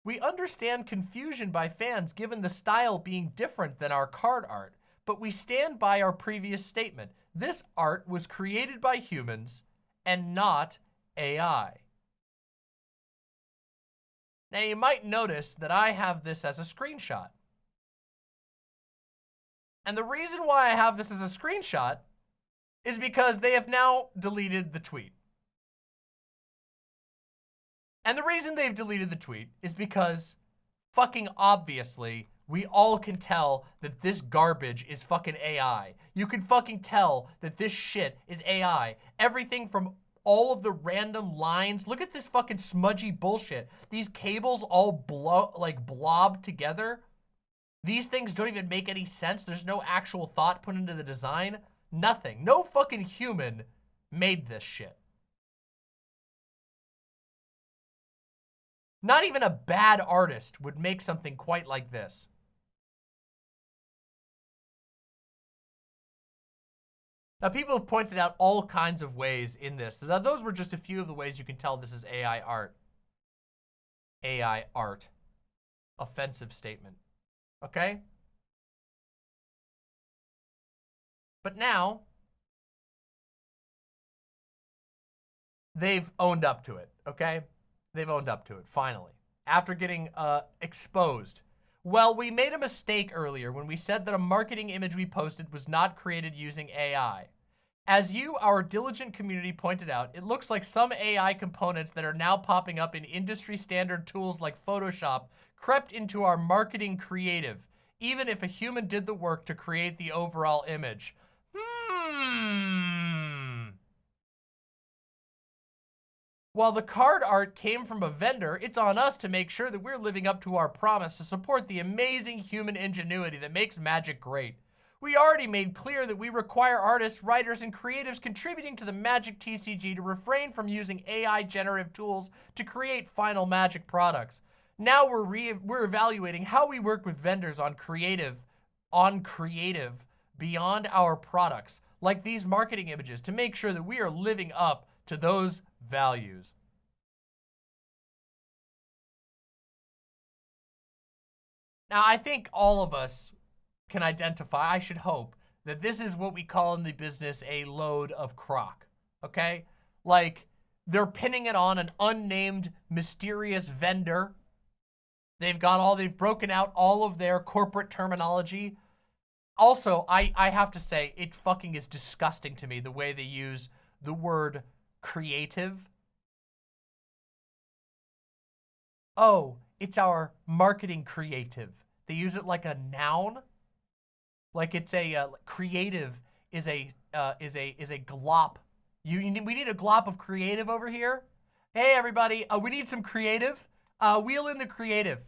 We understand confusion by fans given the style being different than our card art, but we stand by our previous statement. This art was created by humans and not AI. Now you might notice that I have this as a screenshot. And the reason why I have this as a screenshot is because they have now deleted the tweet. And the reason they've deleted the tweet is because fucking obviously we all can tell that this garbage is fucking AI. You can fucking tell that this shit is AI. Everything from all of the random lines. Look at this fucking smudgy bullshit. These cables all blob together. These things don't even make any sense. There's no actual thought put into the design. Nothing. No fucking human made this shit. Not even a bad artist would make something quite like this. Now, people have pointed out all kinds of ways in this. So those were just a few of the ways you can tell this is AI art. AI art. Offensive statement. Okay? But now, they've owned up to it, okay? They've owned up to it, finally. After getting exposed. Well, we made a mistake earlier when we said that a marketing image we posted was not created using AI. As you, our diligent community, pointed out, it looks like some AI components that are now popping up in industry standard tools like Photoshop crept into our marketing creative, even if a human did the work to create the overall image. While the card art came from a vendor, it's on us to make sure that we're living up to our promise to support the amazing human ingenuity that makes Magic great. We already made clear that we require artists, writers, and creatives contributing to the Magic TCG to refrain from using AI generative tools to create final Magic products. Now we're evaluating how we work with vendors on creative beyond our products, like these marketing images, to make sure that we are living up to those values. Now, I think all of us can identify, I should hope, that this is what we call in the business a load of crock, okay? Like, they're pinning it on an unnamed, mysterious vendor. They've broken out all of their corporate terminology. Also, I have to say, it fucking is disgusting to me the way they use the word creative. Oh, it's our marketing creative. They use it like a noun. Like it's a creative is a glop. We need a glop of creative over here. Hey everybody, we need some creative. Wheel in the creative.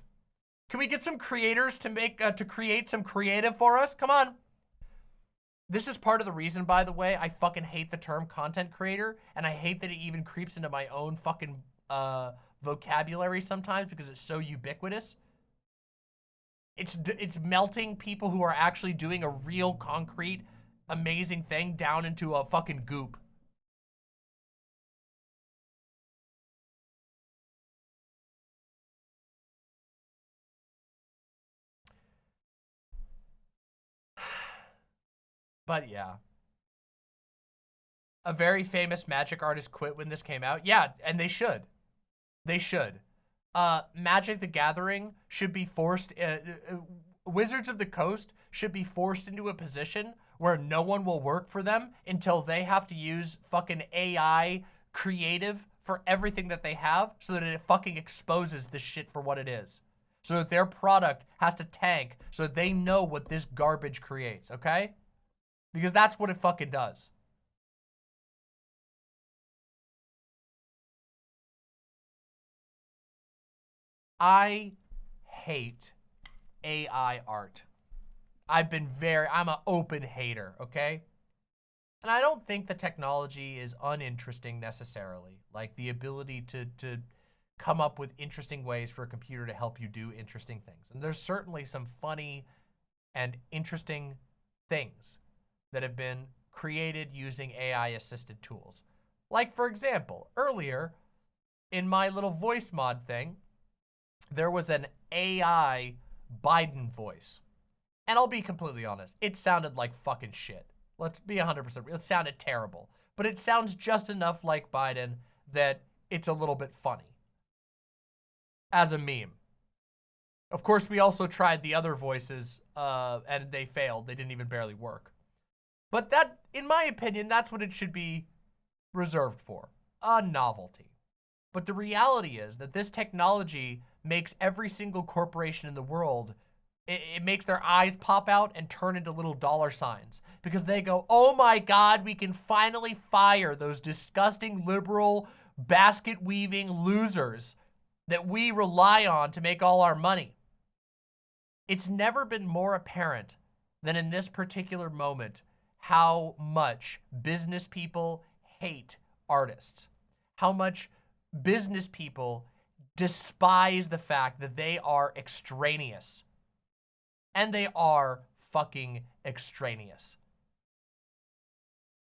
Can we get some creators to create some creative for us? Come on. This is part of the reason, by the way, I fucking hate the term content creator, and I hate that it even creeps into my own fucking vocabulary sometimes because it's so ubiquitous. It's melting people who are actually doing a real concrete, amazing thing down into a fucking goop. But yeah. A very famous Magic artist quit when this came out. Yeah, and they should. They should. Magic the Gathering should be forced, Wizards of the Coast should be forced into a position where no one will work for them until they have to use fucking AI creative for everything that they have so that it fucking exposes this shit for what it is. So that their product has to tank so that they know what this garbage creates, okay? Because that's what it fucking does. I hate AI art. I'm an open hater, okay? And I don't think the technology is uninteresting necessarily. Like the ability to come up with interesting ways for a computer to help you do interesting things. And there's certainly some funny and interesting things that have been created using AI-assisted tools. Like, for example, earlier in my little voice mod thing, there was an AI Biden voice. And I'll be completely honest, it sounded like fucking shit. Let's be 100% real. It sounded terrible. But it sounds just enough like Biden that it's a little bit funny. As a meme. Of course, we also tried the other voices, and they failed. They didn't even barely work. But that, in my opinion, that's what it should be reserved for. A novelty. But the reality is that this technology makes every single corporation in the world, it makes their eyes pop out and turn into little dollar signs. Because they go, oh my God, we can finally fire those disgusting liberal basket weaving losers that we rely on to make all our money. It's never been more apparent than in this particular moment how much business people hate artists. How much business people despise the fact that they are extraneous. And they are fucking extraneous.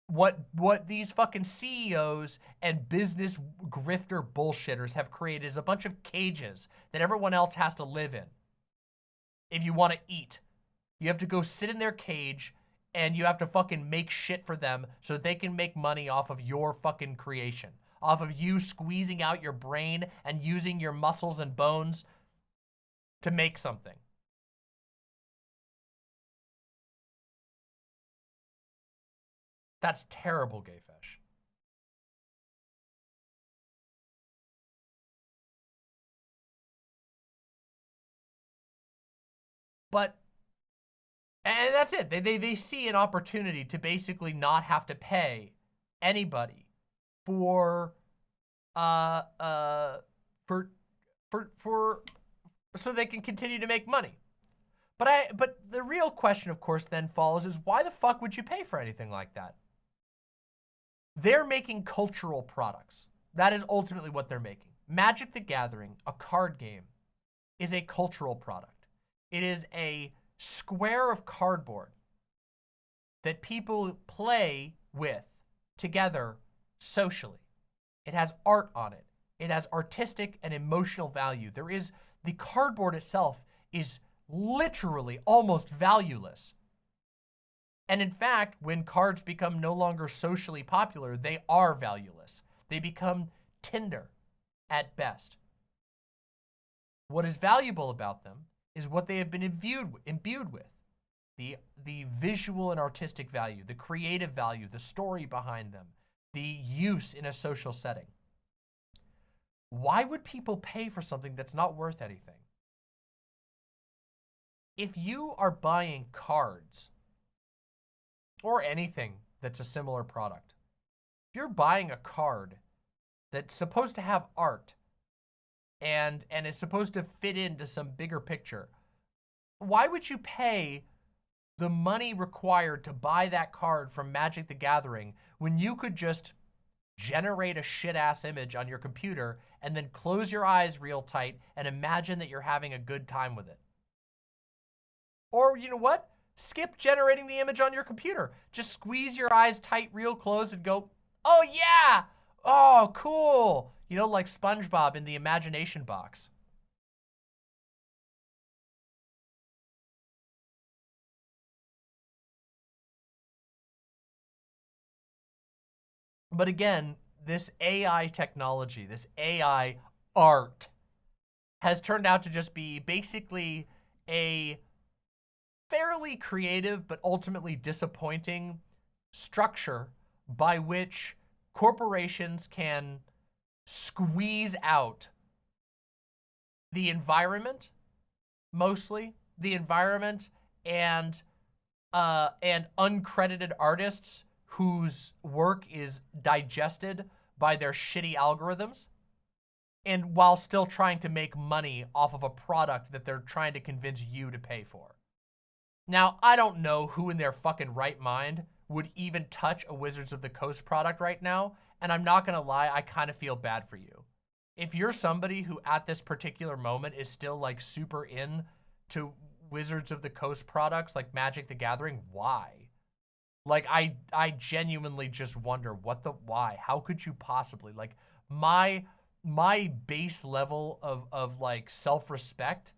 What these fucking CEOs and business grifter bullshitters have created is a bunch of cages that everyone else has to live in. If you want to eat, you have to go sit in their cage and you have to fucking make shit for them so that they can make money off of your fucking creation, off of you squeezing out your brain and using your muscles and bones to make something. That's terrible, Gayfesh. But, and that's it. They see an opportunity to basically not have to pay anybody for so they can continue to make money. But the real question, of course, then follows is why the fuck would you pay for anything like that? They're making cultural products. That is ultimately what they're making. Magic the Gathering, a card game, is a cultural product. It is a square of cardboard that people play with together socially. It has art on it. It has artistic and emotional value. The cardboard itself is literally almost valueless. And in fact, when cards become no longer socially popular, they are valueless. They become Tinder at best. What is valuable about them is what they have been imbued with. The visual and artistic value, the creative value, the story behind them, the use in a social setting. Why would people pay for something that's not worth anything? If you are buying cards, or anything that's a similar product, if you're buying a card that's supposed to have art and is supposed to fit into some bigger picture, why would you pay the money required to buy that card from Magic the Gathering when you could just generate a shit-ass image on your computer and then close your eyes real tight and imagine that you're having a good time with it? Or, you know what? Skip generating the image on your computer. Just squeeze your eyes tight real close and go, oh yeah! Oh, cool! You know, like SpongeBob in the imagination box. But again, this AI technology, this AI art, has turned out to just be basically a fairly creative but ultimately disappointing structure by which corporations can squeeze out the environment, mostly the environment, and uncredited artists whose work is digested by their shitty algorithms. and while still trying to make money off of a product that they're trying to convince you to pay for. Now, I don't know who in their fucking right mind would even touch a Wizards of the Coast product right now, and I'm not gonna lie, I kind of feel bad for you. If you're somebody who at this particular moment is still like super in to Wizards of the Coast products like Magic the Gathering, why? Like, I genuinely just wonder why? How could you possibly, like, my base level of like self-respect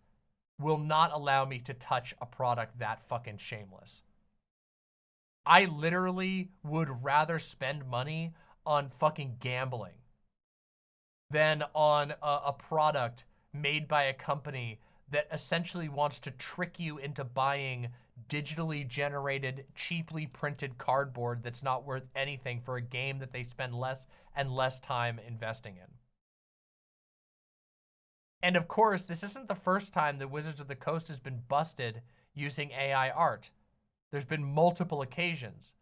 will not allow me to touch a product that fucking shameless. I literally would rather spend money on fucking gambling than on a product made by a company that essentially wants to trick you into buying digitally generated, cheaply printed cardboard that's not worth anything for a game that they spend less and less time investing in. And of course, this isn't the first time that Wizards of the Coast has been busted using AI art. There's been multiple occasions.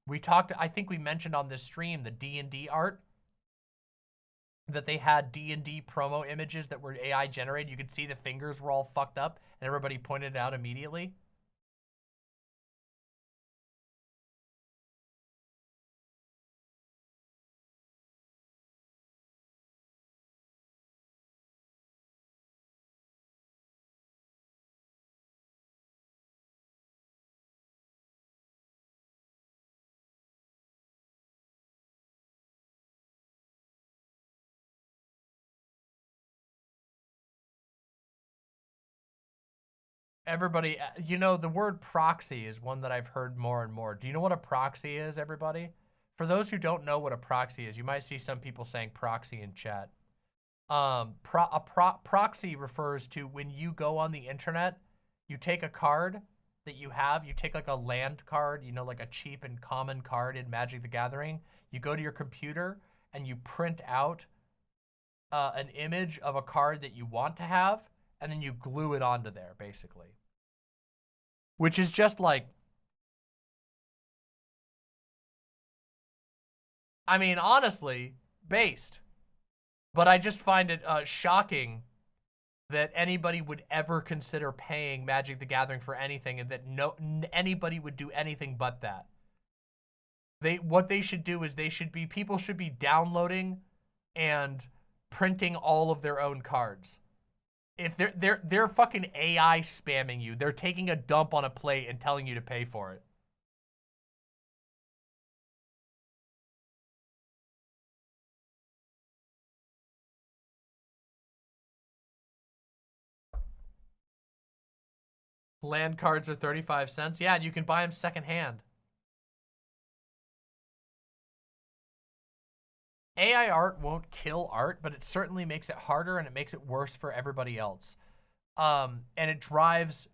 We talked, I think we mentioned on this stream, the D&D art, that they had D&D promo images that were AI generated. You could see the fingers were all fucked up and everybody pointed it out immediately. Everybody, you know, the word proxy is one that I've heard more and more. Do you know what a proxy is, everybody? For those who don't know what a proxy is, you might see some people saying proxy in chat. Proxy refers to when you go on the internet, you take a card that you have, you take like a land card, you know, like a cheap and common card in Magic the Gathering. You go to your computer and you print out an image of a card that you want to have, and then you glue it onto there, basically. Which is just like, I mean, honestly, based. But I just find it shocking that anybody would ever consider paying Magic the Gathering for anything, and that anybody would do anything but that. What they should do is people should be downloading and printing all of their own cards. If they're fucking AI spamming you, they're taking a dump on a plate and telling you to pay for it. Land cards are 35 cents. Yeah, and you can buy them secondhand. AI art won't kill art, but it certainly makes it harder and it makes it worse for everybody else. And it drives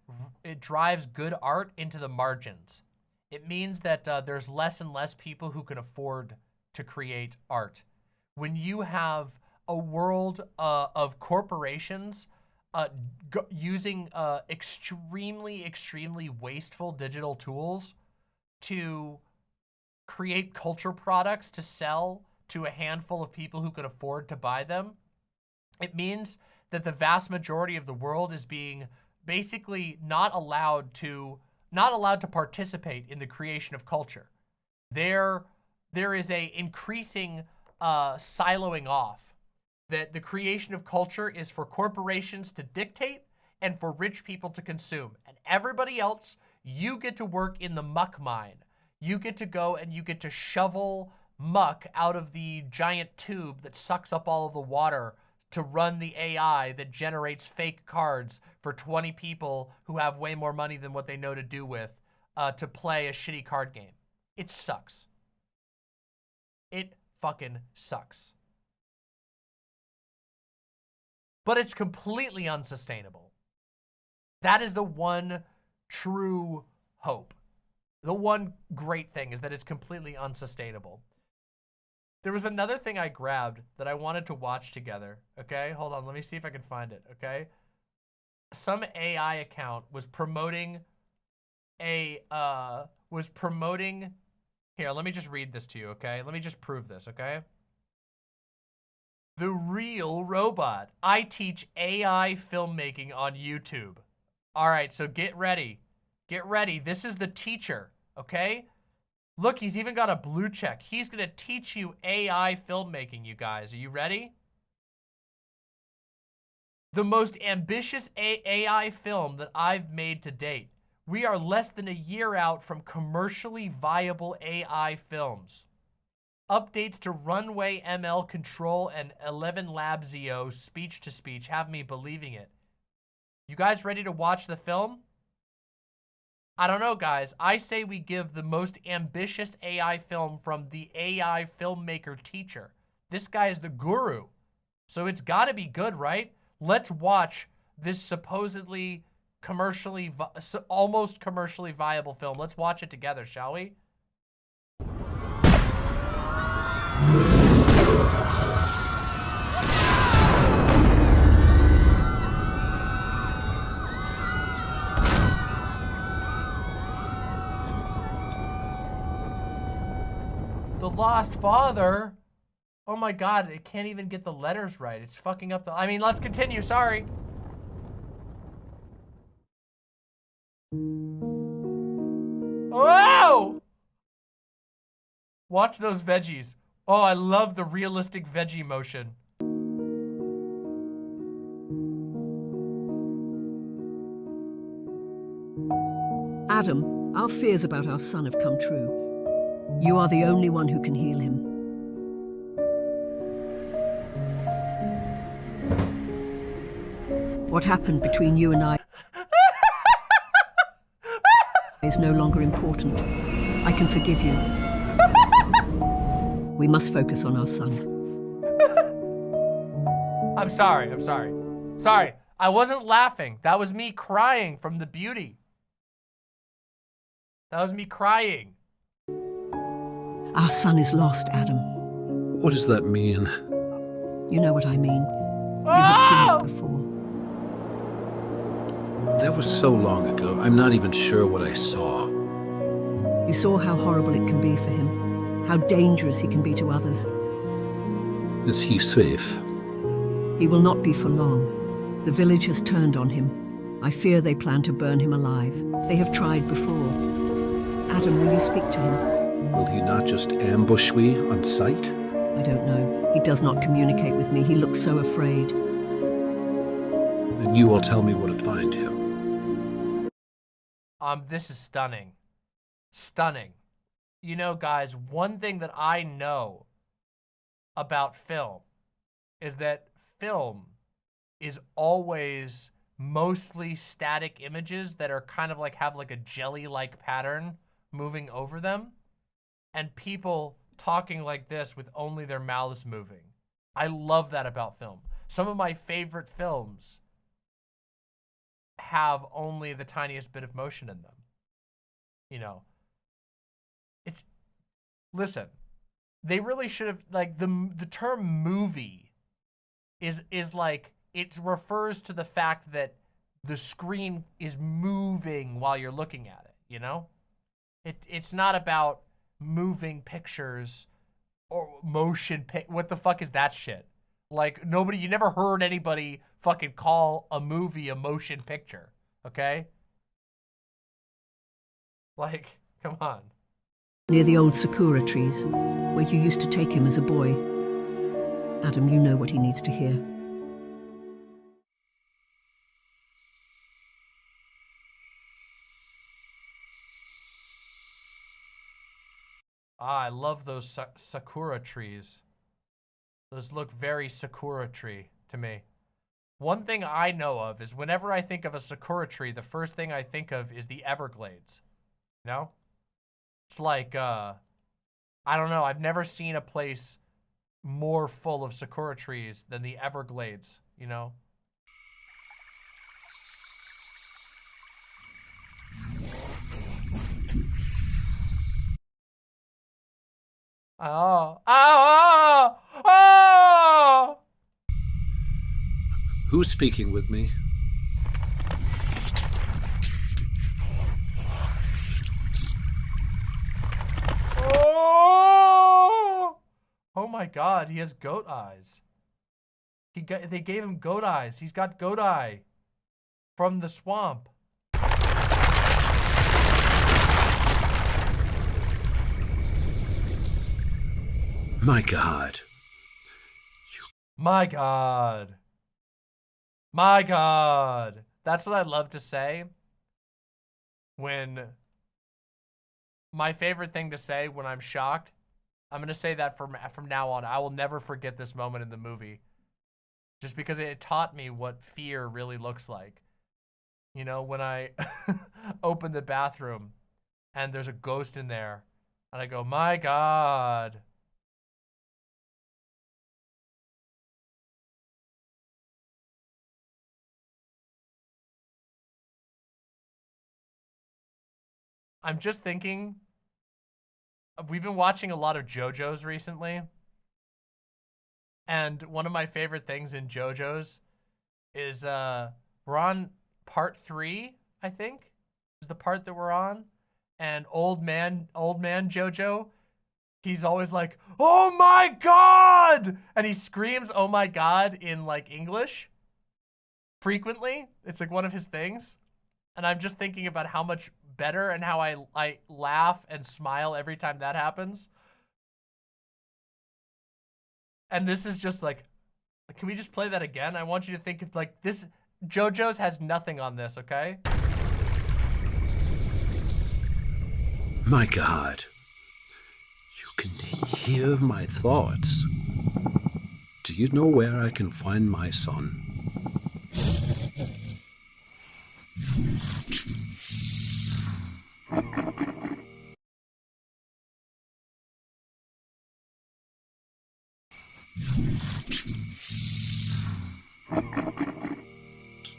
good art into the margins. It means that there's less and less people who can afford to create art. When you have a world of corporations using extremely wasteful digital tools to create culture products to sell to a handful of people who can afford to buy them, it means that the vast majority of the world is being basically not allowed to participate in the creation of culture. There is a increasing siloing off, that the creation of culture is for corporations to dictate and for rich people to consume. And everybody else, you get to work in the muck mine. You get to go and you get to shovel muck out of the giant tube that sucks up all of the water to run the AI that generates fake cards for 20 people who have way more money than what they know to do with to play a shitty card game. It sucks. It fucking sucks. But it's completely unsustainable. That is the one true hope. The one great thing is that it's completely unsustainable. There was another thing I grabbed that I wanted to watch together, okay? Hold on, let me see if I can find it, okay? Some AI account was promoting here, let me just read this to you, okay? Let me just prove this, okay? The Real Robot. I teach AI filmmaking on YouTube. All right, so get ready. Get ready. This is the teacher, okay? Look, he's even got a blue check. He's gonna teach you AI filmmaking, you guys. Are you ready? The most ambitious AI film that I've made to date. We are less than a year out from commercially viable AI films. Updates to Runway ML Control and 11 Labzio speech-to-speech have me believing it. You guys ready to watch the film? I don't know, guys. I say we give the most ambitious AI film from the AI filmmaker teacher. This guy is the guru. So it's got to be good, right? Let's watch this supposedly almost commercially viable film. Let's watch it together, shall we? The Lost Father. Oh my God, it can't even get the letters right. It's fucking up the... I mean, let's continue, sorry. Whoa! Watch those veggies. Oh, I love the realistic veggie motion. Adam, our fears about our son have come true. You are the only one who can heal him. What happened between you and I is no longer important. I can forgive you. We must focus on our son. I'm sorry, I'm sorry. Sorry, I wasn't laughing. That was me crying from the beauty. That was me crying. Our son is lost, Adam. What does that mean? You know what I mean. You have seen it before. That was so long ago. I'm not even sure what I saw. You saw how horrible it can be for him, how dangerous he can be to others. Is he safe? He will not be for long. The village has turned on him. I fear they plan to burn him alive. They have tried before. Adam, will you speak to him? Will he not just ambush me on sight? I don't know. He does not communicate with me. He looks so afraid. Then you will tell me where to find him. This is stunning. Stunning. You know, guys, one thing that I know about film is that film is always mostly static images that are kind of like have like a jelly-like pattern moving over them, and people talking like this with only their mouths moving. I love that about film. Some of my favorite films have only the tiniest bit of motion in them. You know, it's, listen, they really should have, like, the term movie is like, it refers to the fact that the screen is moving while you're looking at it, you know? It's not about moving pictures or motion what the fuck is that shit? Like, you never heard anybody fucking call a movie a motion picture, okay? Like, come on. Near the old sakura trees, where you used to take him as a boy. Adam, you know what he needs to hear. Ah, I love those sakura trees. Those look very sakura tree to me. One thing I know of is whenever I think of a sakura tree, the first thing I think of is the Everglades. You know? It's like, I don't know, I've never seen a place more full of sakura trees than the Everglades, you know? Oh, oh, oh, oh! Who's speaking with me? Oh! Oh my God, he has goat eyes. They gave him goat eyes. He's got goat eye from the swamp. My God. My God. My God. That's what I love to say when my favorite thing to say when I'm shocked. I'm going to say that from now on. I will never forget this moment in the movie. Just because it taught me what fear really looks like. You know, when I open the bathroom and there's a ghost in there and I go, my God. I'm just thinking, we've been watching a lot of JoJo's recently. And one of my favorite things in JoJo's is we're on part 3, I think, is the part that we're on. And old man JoJo, he's always like, oh my God! And he screams, oh my God, in like English frequently. It's like one of his things. And I'm just thinking about how much better and how I laugh and smile every time that happens. And this is just like, can we just play that again? I want you to think of like this. JoJo's has nothing on this, okay? My God. You can hear my thoughts. Do you know where I can find my son?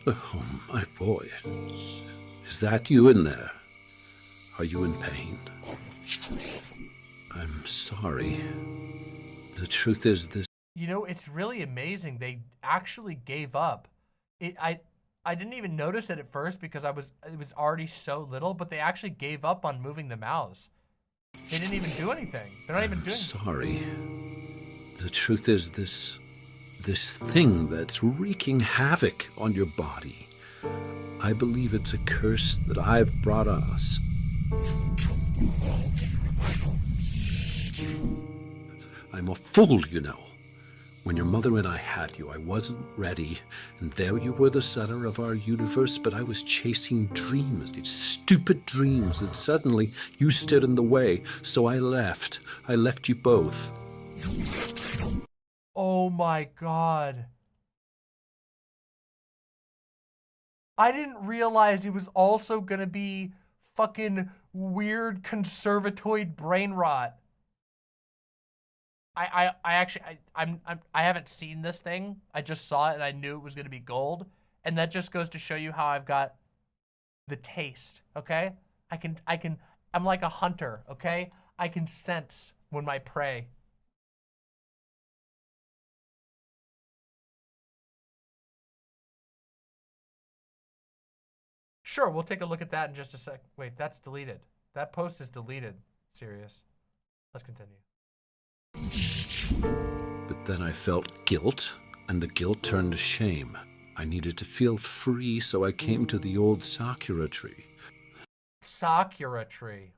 Oh, my boy. Is that you in there? Are you in pain? I'm sorry. The truth is this. You know, it's really amazing. They actually gave up. I didn't even notice it at first because it was already so little, but they actually gave up on moving the mouths. They didn't even do anything. They're not even doing. Sorry. The truth is this thing that's wreaking havoc on your body. I believe it's a curse that I've brought on us. I'm a fool, you know. When your mother and I had you, I wasn't ready, and there you were, the center of our universe, but I was chasing dreams, these stupid dreams, and suddenly you stood in the way, so I left. I left you both. Oh my God. I didn't realize it was also gonna be fucking weird conservatoid brain rot. I haven't seen this thing. I just saw it and I knew it was gonna be gold. And that just goes to show you how I've got the taste, okay? I'm like a hunter, okay? I can sense when my prey. Sure, we'll take a look at that in just a sec. Wait, that's deleted. That post is deleted. Serious. Let's continue. But then I felt guilt, and the guilt turned to shame. I needed to feel free, so I came to the old Sakura tree. Sakura tree.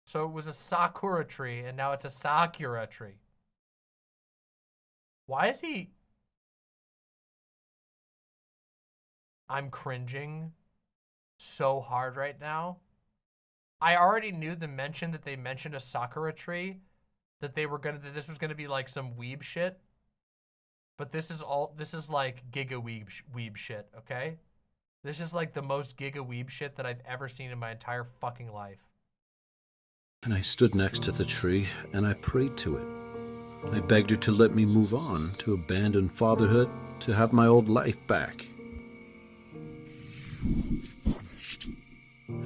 So it was a Sakura tree, and now it's a Sakura tree. Why is he... I'm cringing so hard right now. I already knew the mention that they mentioned a Sakura tree, that this was gonna be like some weeb shit. But this is like giga weeb shit, okay? This is like the most giga weeb shit that I've ever seen in my entire fucking life. And I stood next to the tree, and I prayed to it. I begged her to let me move on, to abandon fatherhood, to have my old life back.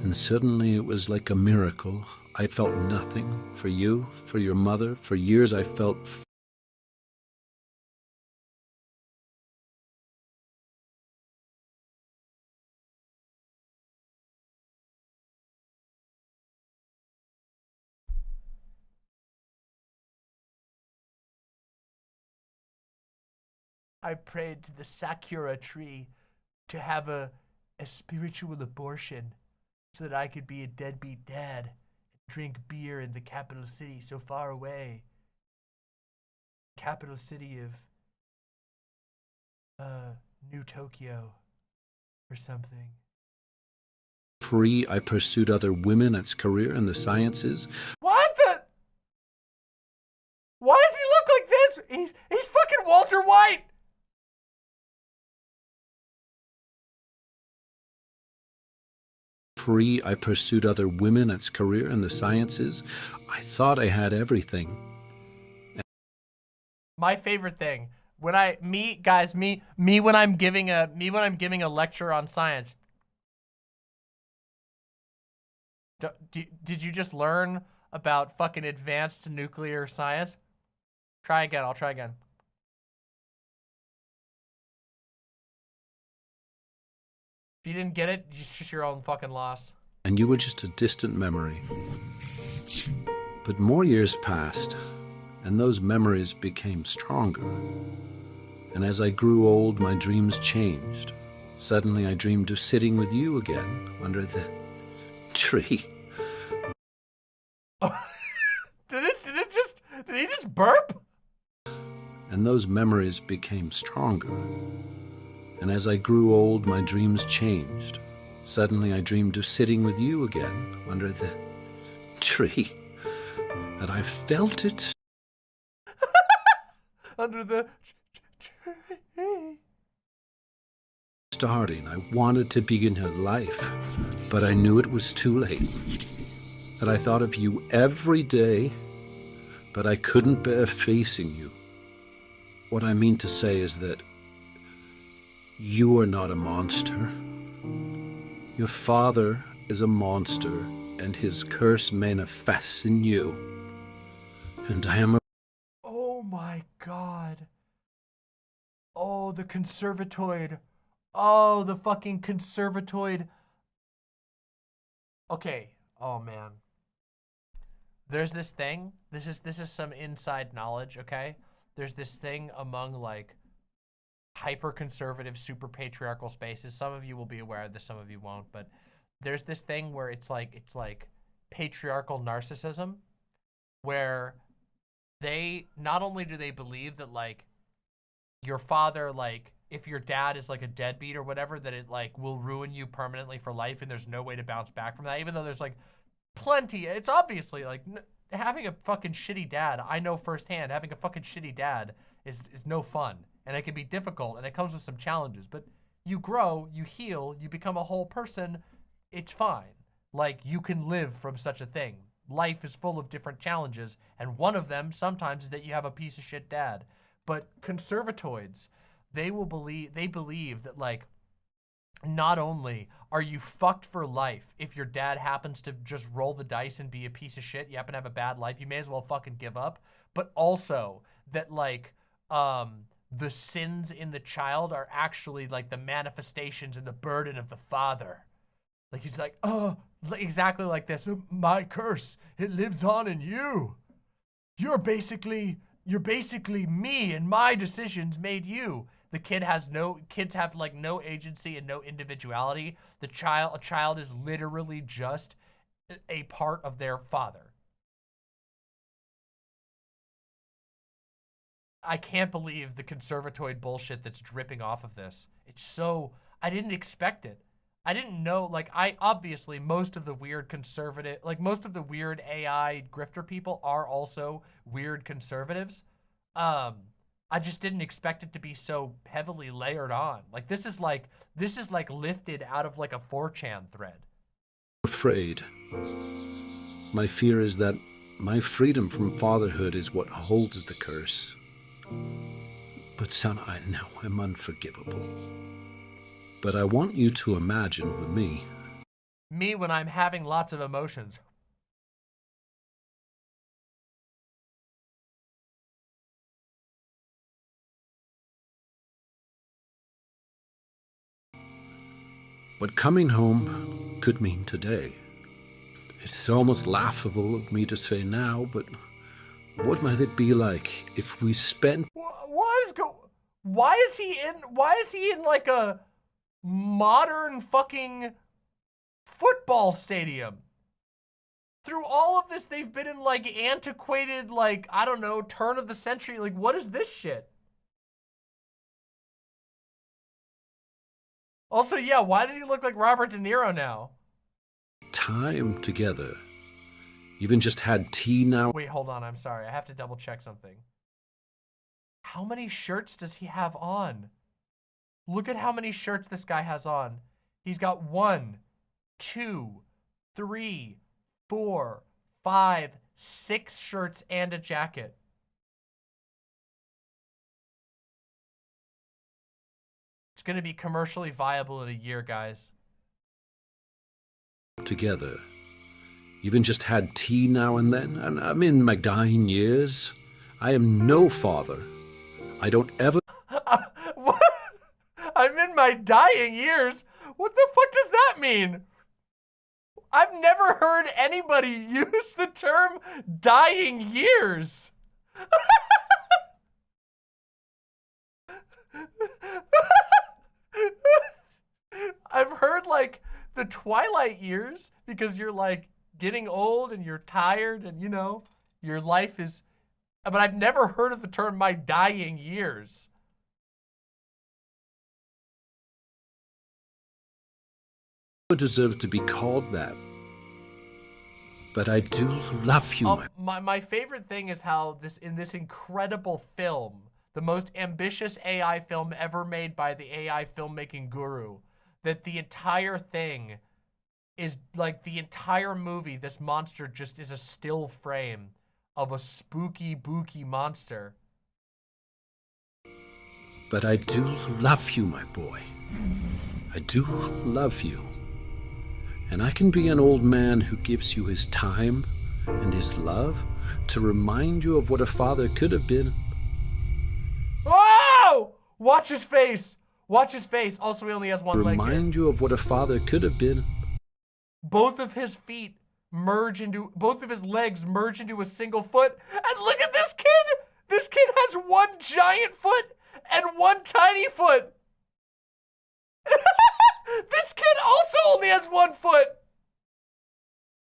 And suddenly it was like a miracle. I felt nothing for you, for your mother. For years I felt... I prayed to the Sakura tree to have a spiritual abortion so that I could be a deadbeat dad and drink beer in the capital city so far away. Capital city of New Tokyo or something. Free, I pursued other women as career in the sciences. What the? Why does he look like this? He's fucking Walter White. Free, I pursued other women as career in the sciences. I thought I had everything. My favorite thing when when I'm giving a lecture on science. Did you just learn about fucking advanced nuclear science? Try again. I'll try again. If you didn't get it, it's just your own fucking loss. And you were just a distant memory. But more years passed, and those memories became stronger. And as I grew old, my dreams changed. Suddenly I dreamed of sitting with you again under the tree. Did he just burp? And those memories became stronger. And as I grew old, my dreams changed. Suddenly I dreamed of sitting with you again under the tree. And I felt it. Under the tree. Starting, I wanted to begin a life, but I knew it was too late. That I thought of you every day, but I couldn't bear facing you. What I mean to say is that you are not a monster. Your father is a monster, and his curse manifests in you. And I am a... Oh my god. Oh, the conservatoid. Oh, the fucking conservatoid. Okay. Oh man. There's this thing. This is some inside knowledge, okay? There's this thing among like hyper-conservative, super patriarchal spaces. Some of you will be aware of this, some of you won't, but there's this thing where it's like patriarchal narcissism, where they not only do they believe that like your father, like if your dad is like a deadbeat or whatever, that it like will ruin you permanently for life and there's no way to bounce back from that, even though there's like plenty. It's obviously like having a fucking shitty dad. I know firsthand having a fucking shitty dad is no fun, and it can be difficult, and it comes with some challenges, but you grow, you heal, you become a whole person. It's fine. Like you can live from such a thing. Life is full of different challenges, and one of them sometimes is that you have a piece of shit dad. But conservatoids, they believe that like not only are you fucked for life if your dad happens to just roll the dice and be a piece of shit, you happen to have a bad life, you may as well fucking give up, but also that like the sins in the child are actually like the manifestations and the burden of the father. Like he's like, oh, exactly like this. My curse, it lives on in you. You're basically me, and my decisions made you. The kids have like no agency and no individuality. A child is literally just a part of their father. I can't believe the conservatoid bullshit that's dripping off of this. It's so, I didn't expect it. I didn't know, like, obviously most of the weird conservative, like most of the weird AI grifter people are also weird conservatives. I just didn't expect it to be so heavily layered on. Like this is like lifted out of like a 4chan thread. Afraid. My fear is that my freedom from fatherhood is what holds the curse. But son, I know I'm unforgivable. But I want you to imagine with me. Me when I'm having lots of emotions. What coming home could mean today. It's almost laughable of me to say what might it be like if we spent... Why is he in like a modern fucking football stadium? Through all of this, they've been in like antiquated, like, I don't know, turn of the century. Like, what is this shit? Also, yeah, why does he look like Robert De Niro now? Time together. Even just had tea now. Wait, hold on, I'm sorry. I have to double check something. How many shirts does he have on? Look at how many shirts this guy has on. He's got 1, 2, 3, 4, 5, 6 shirts and a jacket. It's gonna be commercially viable in a year, guys. Together. Even just had tea now and then. And I'm in my dying years. I am no father. I don't ever... What? I'm in my dying years? What the fuck does that mean? I've never heard anybody use the term dying years. I've heard like the twilight years because you're like getting old and you're tired and you know, your life is, but I've never heard of the term my dying years. deserve to be called that. But I do love you, my favorite thing is how in this incredible film, the most ambitious AI film ever made by the AI filmmaking guru, that the entire thing is like the entire movie, this monster just is a still frame of a spooky, booky monster. But I do love you, my boy. I do love you. And I can be an old man who gives you his time and his love to remind you of what a father could have been. Oh! Watch his face. Watch his face. Also, he only has one leg here. Remind you of what a father could have been. Both of his feet merge into, both of his legs merge into a single foot. And look at this kid. This kid has one giant foot and one tiny foot. This kid also only has one foot.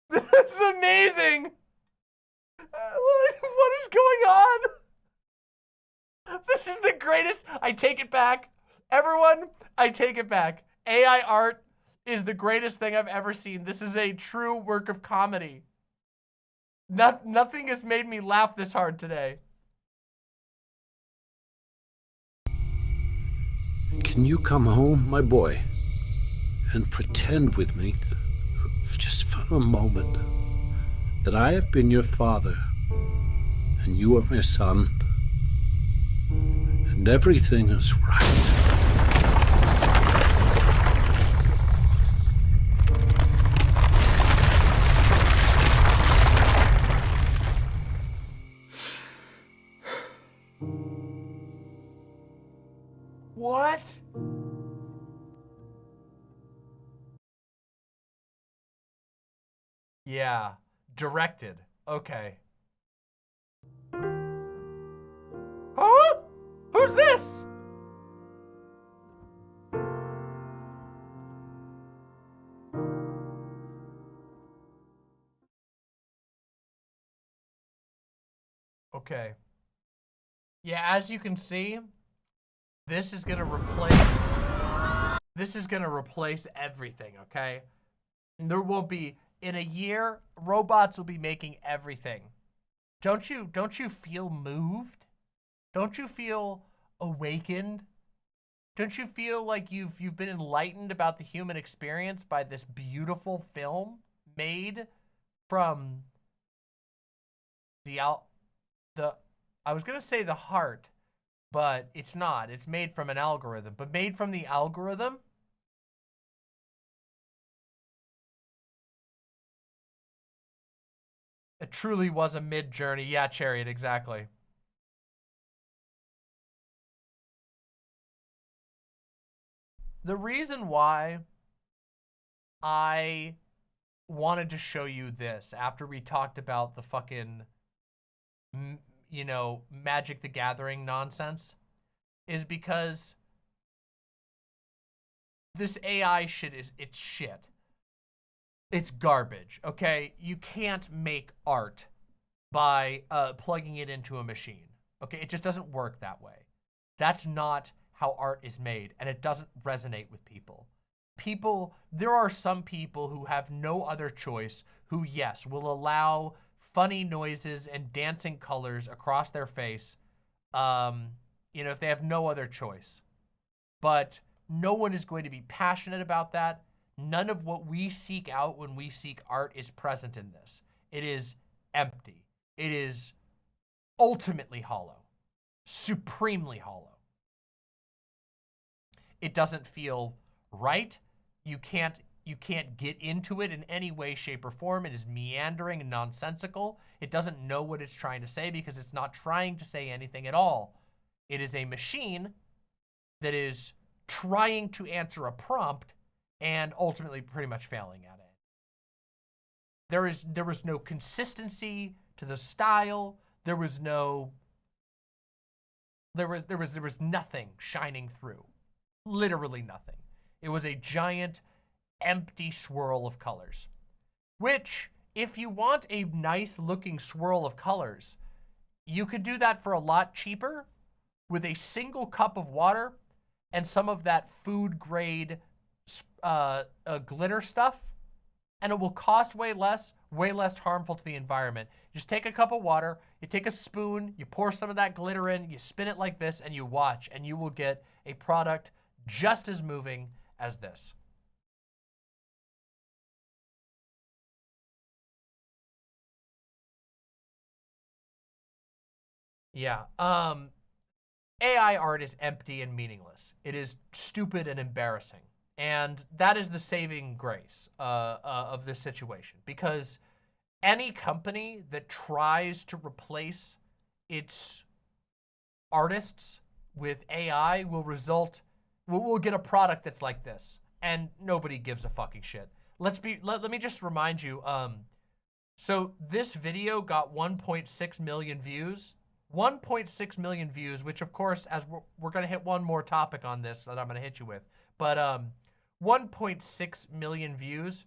This is amazing. What is going on? This is the greatest. I take it back. Everyone, I take it back. AI art is the greatest thing I've ever seen. This is a true work of comedy. Nothing has made me laugh this hard today. Can you come home, my boy, and pretend with me, just for a moment, that I have been your father, and you are my son, and everything is right. What? Yeah, directed. Okay. Huh? Who's this? Okay. Yeah, as you can see, this is gonna replace everything, okay? There will be, in a year, robots will be making everything. Don't you feel moved? Don't you feel awakened? Don't you feel like you've been enlightened about the human experience by this beautiful film made from I was gonna say the heart, but it's not. It's made from an algorithm. But made from the algorithm? It truly was a mid-journey. Yeah, Chariot, exactly. The reason why I wanted to show you this after we talked about the fucking, you know, Magic the Gathering nonsense is because this AI shit it's shit. It's garbage, okay? You can't make art by plugging it into a machine, okay? It just doesn't work that way. That's not how art is made, and it doesn't resonate with people. There are some people who have no other choice who, yes, will allow funny noises and dancing colors across their face, you know, if they have no other choice. But no one is going to be passionate about that. None of what we seek out when we seek art is present in this. It is empty. It is ultimately hollow, supremely hollow. It doesn't feel right. You can't get into it in any way, shape, or form. It is meandering and nonsensical. It doesn't know what it's trying to say because it's not trying to say anything at all. It is a machine that is trying to answer a prompt and ultimately pretty much failing at it. There was no consistency to the style. There was nothing shining through. Literally nothing. It was a giant, empty swirl of colors. Which, if you want a nice looking swirl of colors, you could do that for a lot cheaper with a single cup of water and some of that food grade glitter stuff, and it will cost way less harmful to the environment. Just take a cup of water, you take a spoon, you pour some of that glitter in, you spin it like this, and you watch, and you will get a product just as moving as this. Yeah, AI art is empty and meaningless. It is stupid and embarrassing. And that is the saving grace of this situation, because any company that tries to replace its artists with AI will get a product that's like this, and nobody gives a fucking shit. Let me just remind you, so this video got 1.6 million views. 1.6 million views, which of course, as we're gonna hit one more topic on this that I'm gonna hit you with, but 1.6 million views,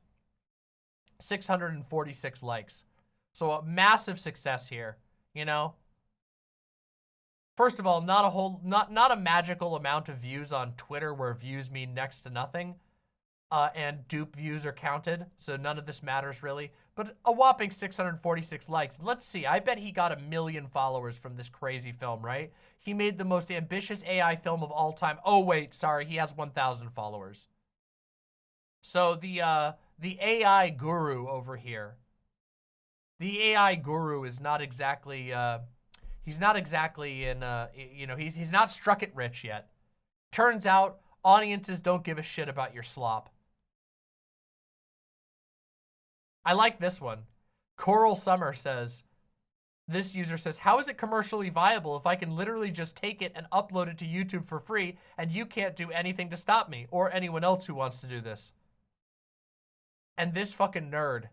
646 likes. So a massive success here, you know? First of all, not a magical amount of views on Twitter where views mean next to nothing, and dupe views are counted, so none of this matters really. But a whopping 646 likes. Let's see, I bet he got 1 million followers from this crazy film, right? He made the most ambitious AI film of all time. Oh wait, sorry, he has 1,000 followers. So the AI guru over here, the AI guru is not exactly, he's not exactly in, you know, he's not struck it rich yet. Turns out audiences don't give a shit about your slop. I like this one. Coral Summer says, this user says, how is it commercially viable if I can literally just take it and upload it to YouTube for free and you can't do anything to stop me or anyone else who wants to do this? And this fucking nerd,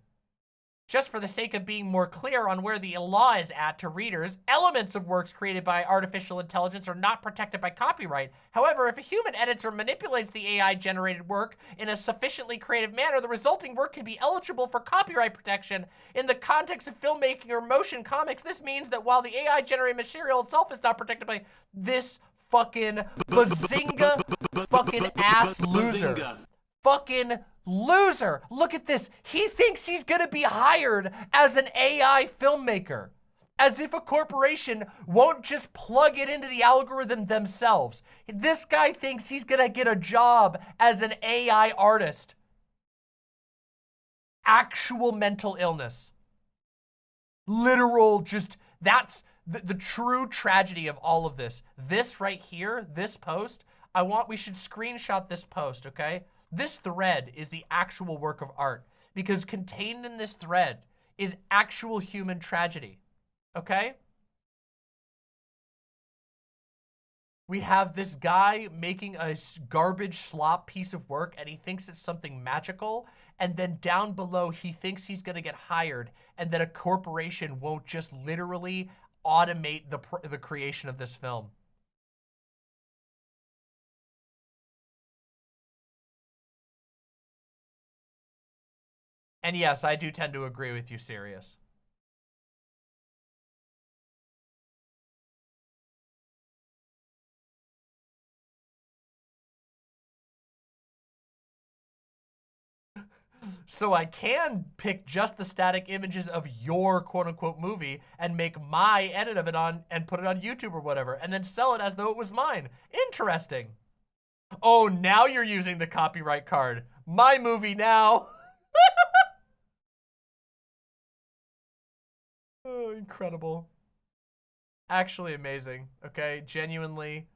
just for the sake of being more clear on where the law is at to readers, elements of works created by artificial intelligence are not protected by copyright. However, if a human edits or manipulates the AI-generated work in a sufficiently creative manner, the resulting work can be eligible for copyright protection. In the context of filmmaking or motion comics, this means that while the AI-generated material itself is not protected by this fucking bazinga fucking ass loser. Fucking loser. Look at this. He thinks he's gonna be hired as an AI filmmaker. As if a corporation won't just plug it into the algorithm themselves. This guy thinks he's gonna get a job as an AI artist. Actual mental illness. Literal, just, that's the true tragedy of all of this. This right here, this post, we should screenshot this post, okay? This thread is the actual work of art because contained in this thread is actual human tragedy, okay? We have this guy making a garbage slop piece of work and he thinks it's something magical, and then down below he thinks he's gonna get hired and that a corporation won't just literally automate the creation of this film. And yes, I do tend to agree with you, Sirius. So I can pick just the static images of your quote-unquote movie and make my edit of it on and put it on YouTube or whatever, and then sell it as though it was mine. Interesting. Oh, now you're using the copyright card. My movie now. Oh, incredible. Actually amazing, okay? Genuinely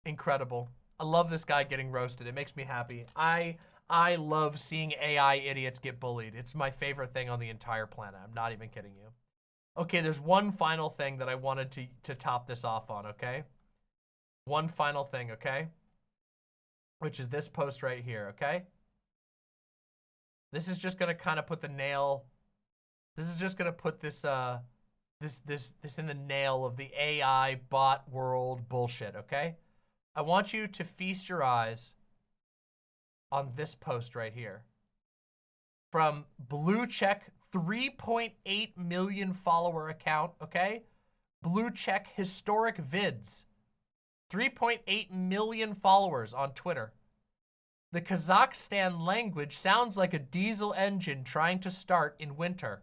incredible. I love this guy getting roasted. It makes me happy. I love seeing AI idiots get bullied. It's my favorite thing on the entire planet. I'm not even kidding you. Okay, there's one final thing that I wanted to top this off on, okay? One final thing, okay? Which is this post right here, okay? This is just gonna kind of put the nail. This is just gonna put this this in the nail of the AI bot world bullshit, okay? I want you to feast your eyes on this post right here. From Blue Check 3.8 million follower account, okay? Blue Check Historic Vids. 3.8 million followers on Twitter. The Kazakhstan language sounds like a diesel engine trying to start in winter,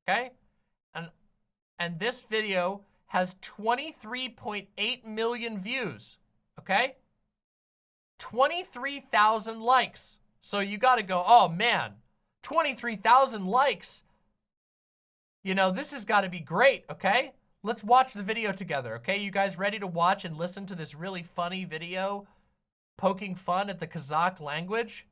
okay? And this video has 23.8 million views, okay? 23,000 likes. So you got to go, oh man, 23,000 likes. You know, this has got to be great, okay? Let's watch the video together, okay? You guys ready to watch and listen to this really funny video poking fun at the Kazakh language?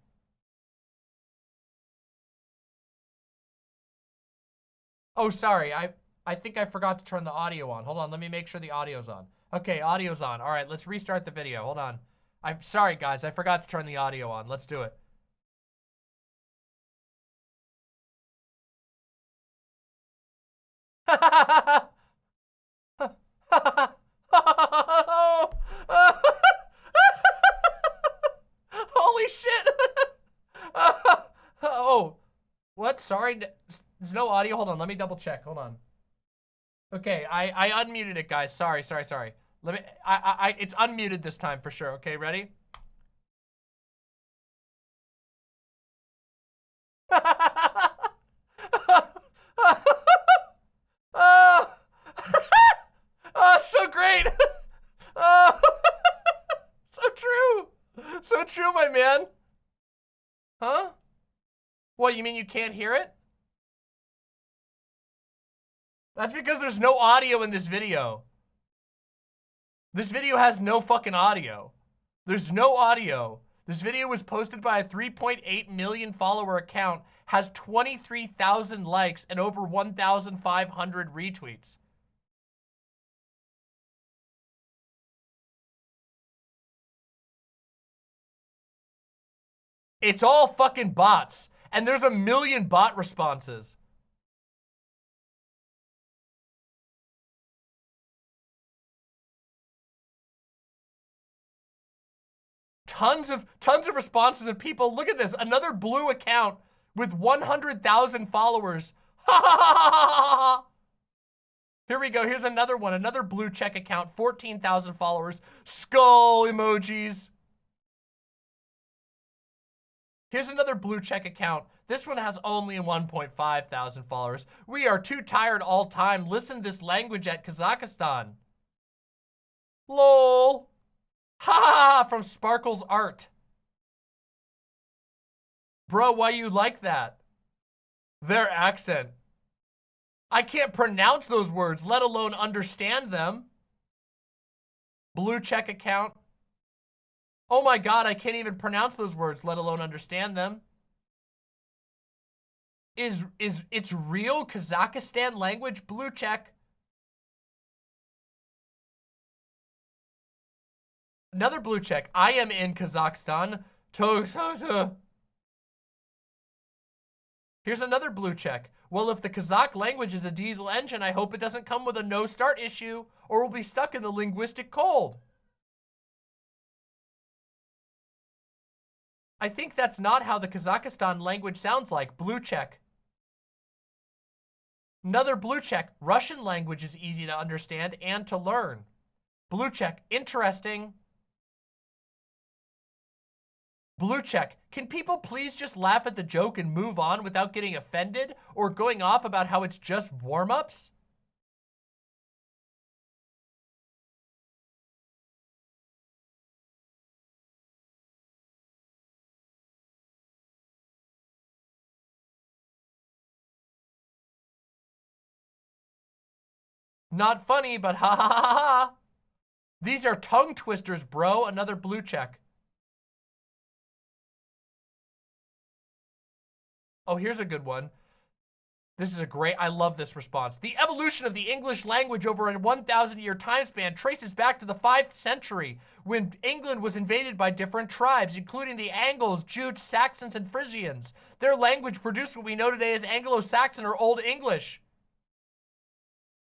Oh, sorry. I think I forgot to turn the audio on. Hold on. Let me make sure the audio's on. Okay, audio's on. All right, let's restart the video. Hold on. I'm sorry, guys. I forgot to turn the audio on. Let's do it. Holy shit. Oh, what? Sorry. There's no audio. Hold on. Let me double check. Hold on. Okay, I unmuted it, guys. Sorry. Let me, it's unmuted this time for sure. Okay, ready? Oh, so great. Oh, so true. So true, my man. Huh? What, you mean you can't hear it? That's because there's no audio in this video. This video has no fucking audio. There's no audio. This video was posted by a 3.8 million follower account, has 23,000 likes and over 1,500 retweets. It's all fucking bots, and there's a million bot responses. Tons of responses of people. Look at this. Another blue account with 100,000 followers. Ha ha ha ha ha. Here we go. Here's another one. Another blue check account, 14,000 followers. Skull emojis. Here's another blue check account. This one has only 1.5 thousand followers. We are too tired all time. Listen to this language at Kazakhstan. Lol. Ha ha ha, from Sparkle's Art. Bro, why you like that? Their accent. I can't pronounce those words, let alone understand them. Blue check account. Oh my god, I can't even pronounce those words, let alone understand them. It's real Kazakhstan language? Blue check. Another blue check. I am in Kazakhstan. Here's another blue check. Well, if the Kazakh language is a diesel engine, I hope it doesn't come with a no start issue or we'll be stuck in the linguistic cold. I think that's not how the Kazakhstan language sounds like. Blue check. Another blue check. Russian language is easy to understand and to learn. Blue check. Interesting. Blue check. Can people please just laugh at the joke and move on without getting offended or going off about how it's just warm-ups? Not funny, but ha ha ha ha ha. These are tongue twisters, bro. Another blue check. Oh, here's a good one. This is a great, I love this response. The evolution of the English language over a 1,000-year time span traces back to the 5th century, when England was invaded by different tribes, including the Angles, Jutes, Saxons, and Frisians. Their language produced what we know today as Anglo-Saxon or Old English,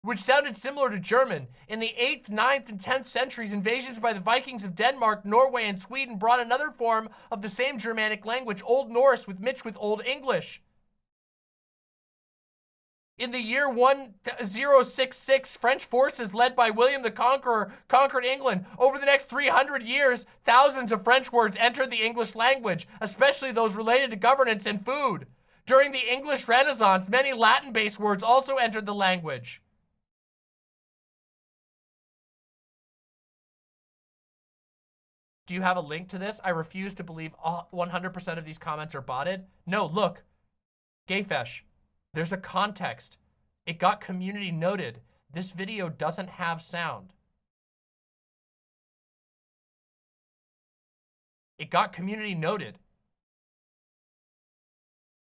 which sounded similar to German. In the 8th, 9th, and 10th centuries, invasions by the Vikings of Denmark, Norway, and Sweden brought another form of the same Germanic language, Old Norse, mixed with Old English. In the year 1066, French forces led by William the Conqueror conquered England. Over the next 300 years, thousands of French words entered the English language, especially those related to governance and food. During the English Renaissance, many Latin-based words also entered the language. Do you have a link to this? I refuse to believe 100% of these comments are botted. No, look. Gayfesh. There's a context. It got community noted. This video doesn't have sound. It got community noted.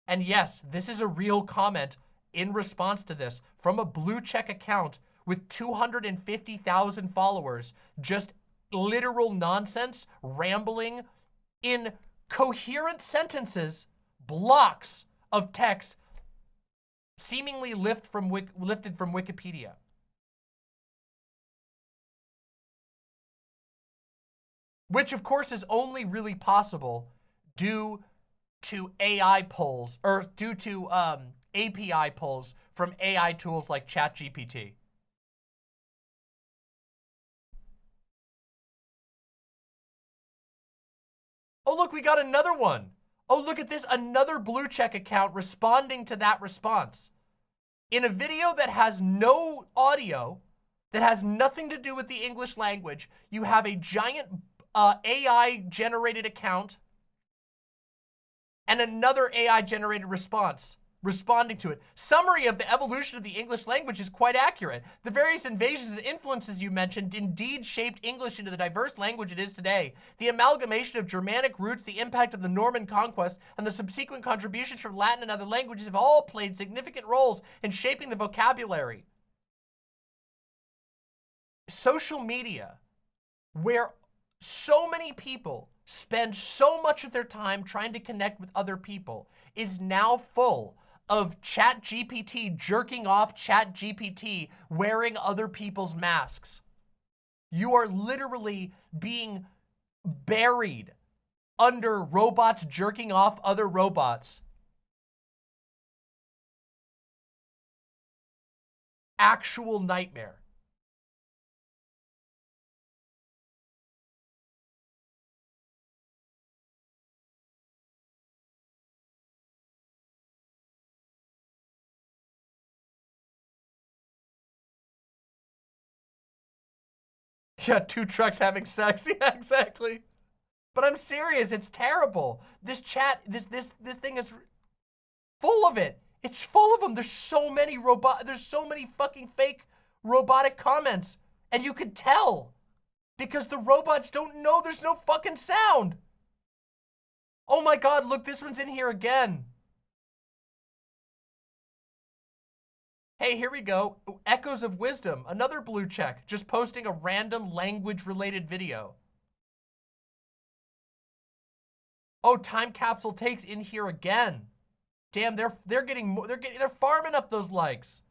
And yes, this is a real comment in response to this from a blue check account with 250,000 followers. Just literal nonsense, rambling in coherent sentences, blocks of text, seemingly lifted from Wikipedia. Which, of course, is only really possible due to AI polls, or due to API polls from AI tools like ChatGPT. Oh, look, we got another one. Oh, look at this, another blue check account responding to that response. In a video that has no audio, that has nothing to do with the English language, you have a giant AI-generated account and another AI-generated response responding to it. Summary of the evolution of the English language is quite accurate. The various invasions and influences you mentioned indeed shaped English into the diverse language it is today. The amalgamation of Germanic roots, the impact of the Norman conquest, and the subsequent contributions from Latin and other languages have all played significant roles in shaping the vocabulary. Social media, where so many people spend so much of their time trying to connect with other people, is now full of ChatGPT jerking off ChatGPT wearing other people's masks. You are literally being buried under robots jerking off other robots. Actual nightmare. Yeah, 2 trucks having sex. Yeah, exactly. But I'm serious. It's terrible. This chat, this thing is full of it. It's full of them. There's so many fucking fake robotic comments, and you could tell because the robots don't know there's no fucking sound. Oh my God! Look, this one's in here again. Hey, here we go. Echoes of Wisdom, another blue check, just posting a random language-related video. Oh, Time Capsule Takes in here again. Damn, they're farming up those likes.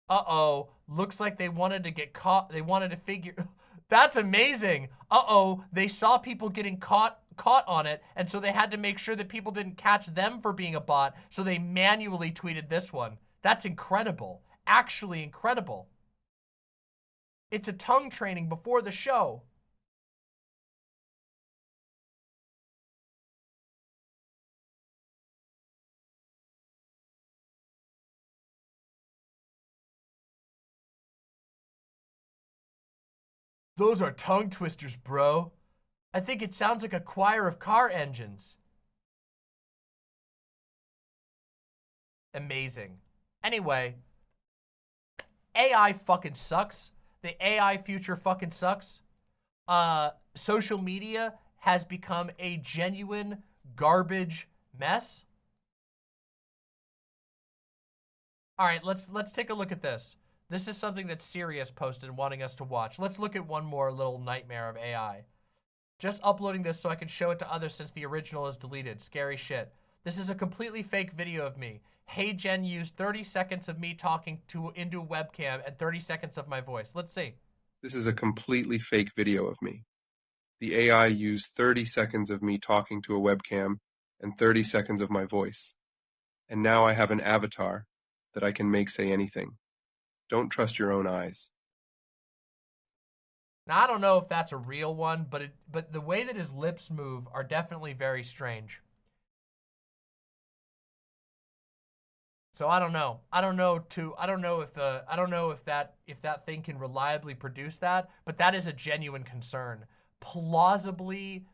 Uh-oh, looks like they wanted to get caught. They wanted to figure... That's amazing. Uh-oh, they saw people getting caught on it, and so they had to make sure that people didn't catch them for being a bot, so they manually tweeted this one. That's incredible. Actually incredible. It's a tongue training before the show. Those are tongue twisters, bro. I think it sounds like a choir of car engines. Amazing. Anyway, AI fucking sucks. The AI future fucking sucks. Social media has become a genuine garbage mess. All right, let's take a look at this. This is something that Sirius posted wanting us to watch. Let's look at one more little nightmare of AI. Just uploading this so I can show it to others since the original is deleted. Scary shit. This is a completely fake video of me. Hey Jen used 30 seconds of me talking into a webcam and 30 seconds of my voice. Let's see. This is a completely fake video of me. The AI used 30 seconds of me talking to a webcam and 30 seconds of my voice. And now I have an avatar that I can make say anything. Don't trust your own eyes. Now, I don't know if that's a real one, but the way that his lips move are definitely very strange. So I don't know. I don't know if that thing can reliably produce that, but that is a genuine concern. Plausibly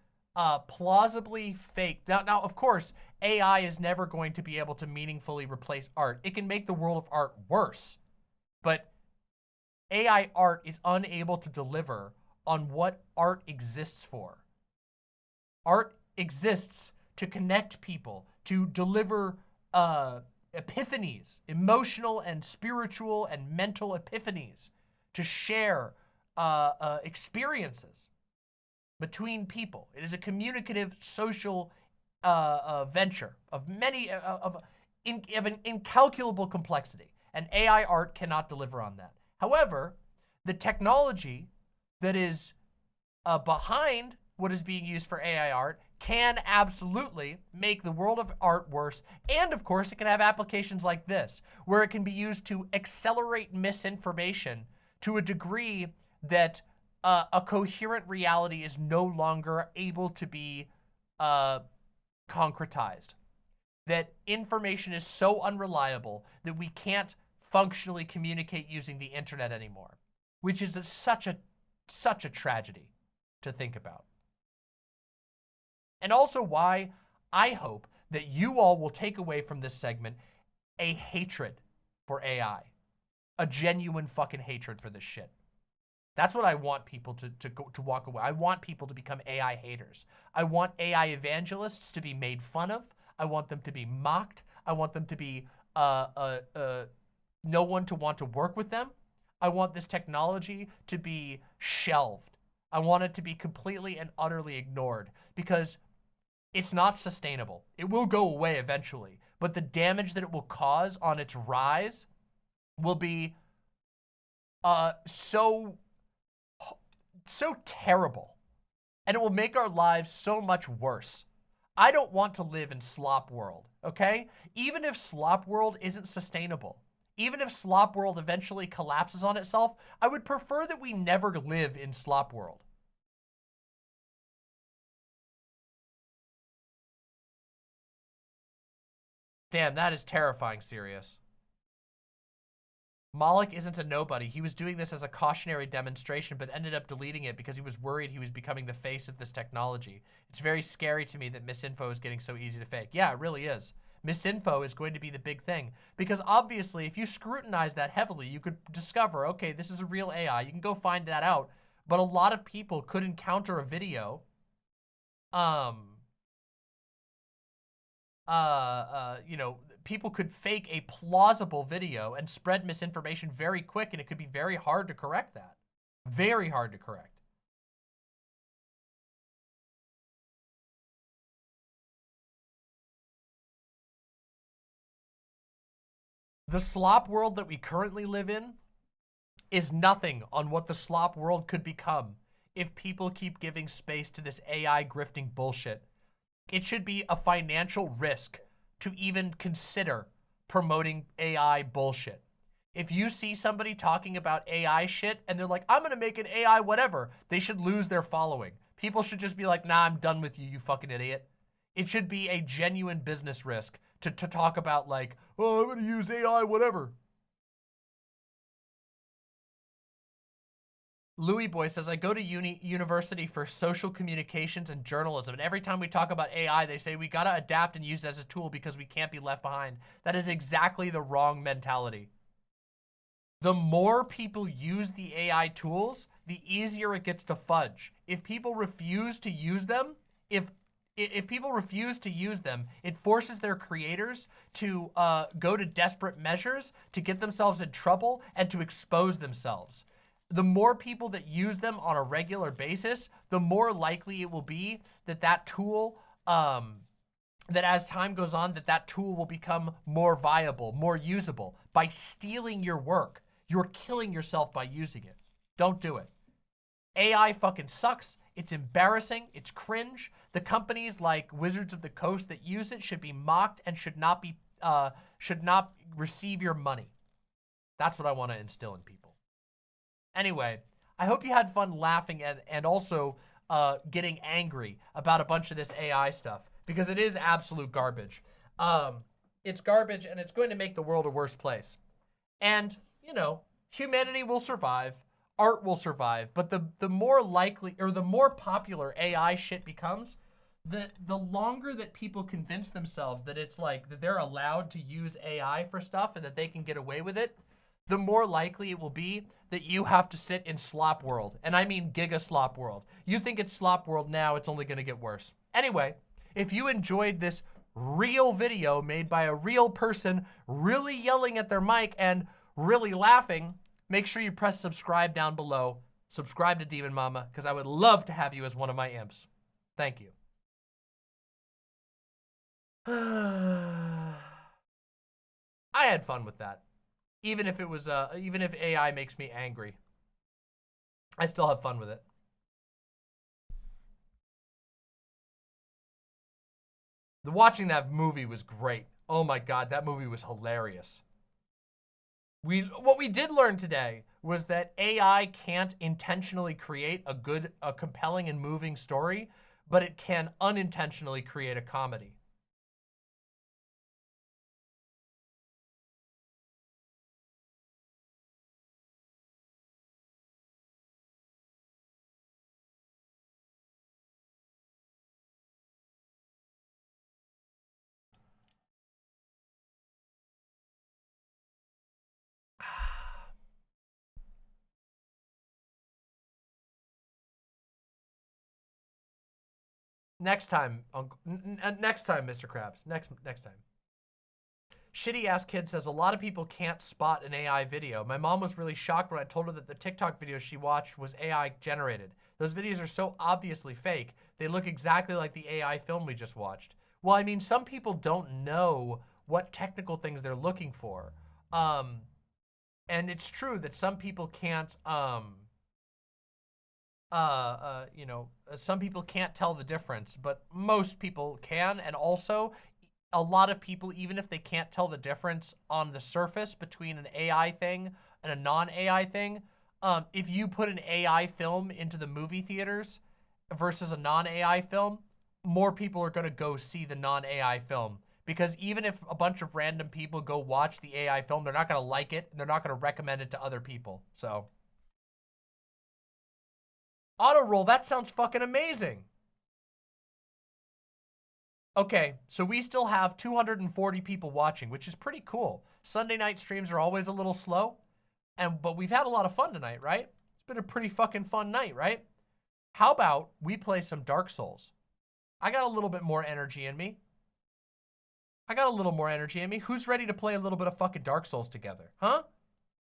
fake. Now, of course, AI is never going to be able to meaningfully replace art. It can make the world of art worse, but AI art is unable to deliver on what art exists for. Art exists to connect people, to deliver epiphanies, emotional and spiritual and mental epiphanies, to share experiences between people. It is a communicative social venture of an incalculable complexity, and AI art cannot deliver on that. However, the technology that is behind what is being used for AI art can absolutely make the world of art worse. And of course, it can have applications like this, where it can be used to accelerate misinformation to a degree that a coherent reality is no longer able to be concretized. That information is so unreliable that we can't functionally communicate using the internet anymore, which is such a tragedy to think about. And also why I hope that you all will take away from this segment a hatred for AI, a genuine fucking hatred for this shit. That's what I want people to walk away. I want people to become AI haters. I want AI evangelists to be made fun of. I want them to be mocked. I want them to be no one to want to work with them. I want this technology to be shelved. I want it to be completely and utterly ignored because it's not sustainable. It will go away eventually, but the damage that it will cause on its rise will be so terrible, and it will make our lives so much worse. I don't want to live in slop world, okay? Even if slop world isn't sustainable, even if slop world eventually collapses on itself, I would prefer that we never live in slop world. Damn, that is terrifying, Sirius. Malik isn't a nobody. He was doing this as a cautionary demonstration, but ended up deleting it because he was worried he was becoming the face of this technology. It's very scary to me that misinfo is getting so easy to fake. Yeah, it really is. Misinfo is going to be the big thing because obviously if you scrutinize that heavily, you could discover, okay, this is a real AI. You can go find that out. But a lot of people could encounter a video, you know, people could fake a plausible video and spread misinformation very quick, and it could be very hard to correct that. Very hard to correct. The slop world that we currently live in is nothing on what the slop world could become if people keep giving space to this AI grifting bullshit. It should be a financial risk to even consider promoting AI bullshit. If you see somebody talking about AI shit and they're like, I'm gonna make an AI whatever, they should lose their following. People should just be like, nah, I'm done with you, you fucking idiot. It should be a genuine business risk to talk about like, oh, I'm gonna use AI whatever. Louis Boy says, I go to university for social communications and journalism, and every time we talk about AI, they say we gotta adapt and use it as a tool because we can't be left behind. That is exactly the wrong mentality. The more people use the AI tools, the easier it gets to fudge. If people refuse to use them, if people refuse to use them, it forces their creators to go to desperate measures to get themselves in trouble and to expose themselves. The more people that use them on a regular basis, the more likely it will be that that tool, that as time goes on, that tool will become more viable, more usable. By stealing your work, you're killing yourself by using it. Don't do it. AI fucking sucks. It's embarrassing. It's cringe. The companies like Wizards of the Coast that use it should be mocked and should not receive your money. That's what I want to instill in people. Anyway, I hope you had fun laughing and also getting angry about a bunch of this AI stuff, because it is absolute garbage. It's garbage, and it's going to make the world a worse place. And, you know, humanity will survive, art will survive, but the more likely, or the more popular AI shit becomes, the longer that people convince themselves that it's like, that they're allowed to use AI for stuff and that they can get away with it, the more likely it will be that you have to sit in slop world. And I mean giga slop world. You think it's slop world now, it's only gonna get worse. Anyway, if you enjoyed this real video made by a real person really yelling at their mic and really laughing, make sure you press subscribe down below. Subscribe to Demon Mama, because I would love to have you as one of my imps. Thank you. I had fun with that. Even if it was, even if AI makes me angry, I still have fun with it. Watching that movie was great. Oh my God, that movie was hilarious. What we did learn today was that AI can't intentionally create a compelling and moving story, but it can unintentionally create a comedy. Next time, next time, Mr. Krabs. Next time. Shitty ass kid says a lot of people can't spot an AI video. My mom was really shocked when I told her that the TikTok video she watched was AI generated. Those videos are so obviously fake. They look exactly like the AI film we just watched. Well, I mean, some people don't know what technical things they're looking for. And it's true that some people can't, you know, some people can't tell the difference, but most people can. And also, a lot of people, even if they can't tell the difference on the surface between an AI thing and a non-AI thing, if you put an AI film into the movie theaters versus a non-AI film, more people are going to go see the non-AI film. Because even if a bunch of random people go watch the AI film, they're not going to like it, and they're not going to recommend it to other people. So, auto roll, that sounds fucking amazing. Okay, so we still have 240 people watching, which is pretty cool. Sunday night streams are always a little slow, but we've had a lot of fun tonight, right? It's been a pretty fucking fun night, right? How about we play some Dark Souls? I got a little bit more energy in me. Who's ready to play a little bit of fucking Dark Souls together? Huh?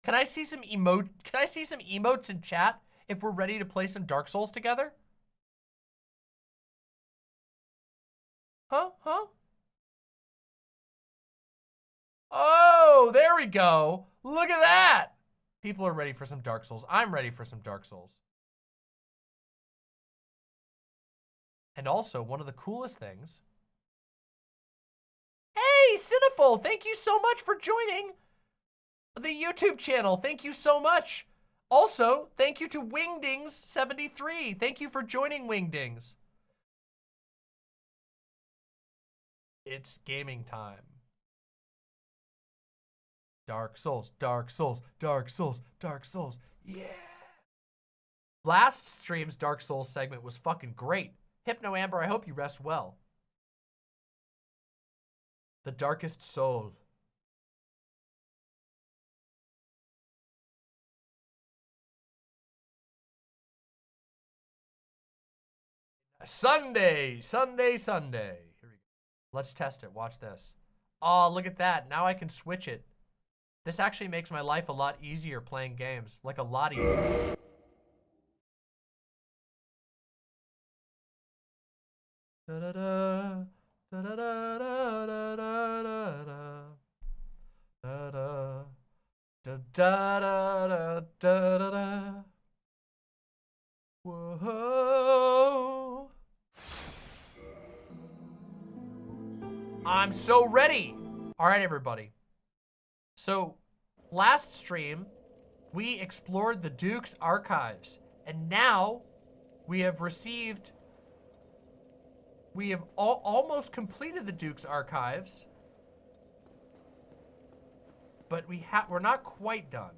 Can I see some emotes in chat if we're ready to play some Dark Souls together? Huh? Oh, there we go. Look at that. People are ready for some Dark Souls. I'm ready for some Dark Souls. And also, one of the coolest things. Hey, Cineful, thank you so much for joining the YouTube channel. Thank you so much. Also, thank you to Wingdings73. Thank you for joining Wingdings. It's gaming time. Dark Souls, Dark Souls, Dark Souls, Dark Souls. Yeah. Last stream's Dark Souls segment was fucking great. Hypno Amber, I hope you rest well. The Darkest Soul. Sunday. Here we go. Let's test it. Watch this. Oh, look at that. Now I can switch it. This actually makes my life a lot easier playing games. Like a lot easier. Da-da-da. Da-da-da. Da-da-da. Da-da. Da-da-da. Da-da-da. Whoa. I'm so ready. All right, everybody. So, last stream, we explored the Duke's archives, and now we have received, we have almost completed the Duke's archives, but we're not quite done.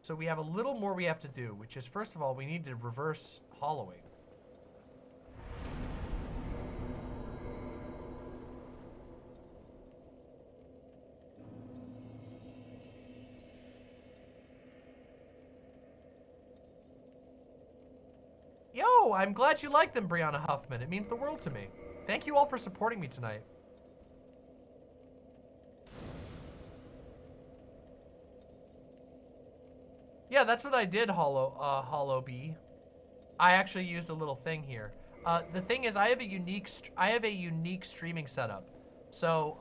So we have a little more we have to do, which is, first of all, we need to reverse hollowing. Yo, I'm glad you like them, Brianna Huffman. It means the world to me. Thank you all for supporting me tonight. Yeah, that's what I did, Hollow B. I actually used a little thing here. The thing is, I have a unique streaming setup. So,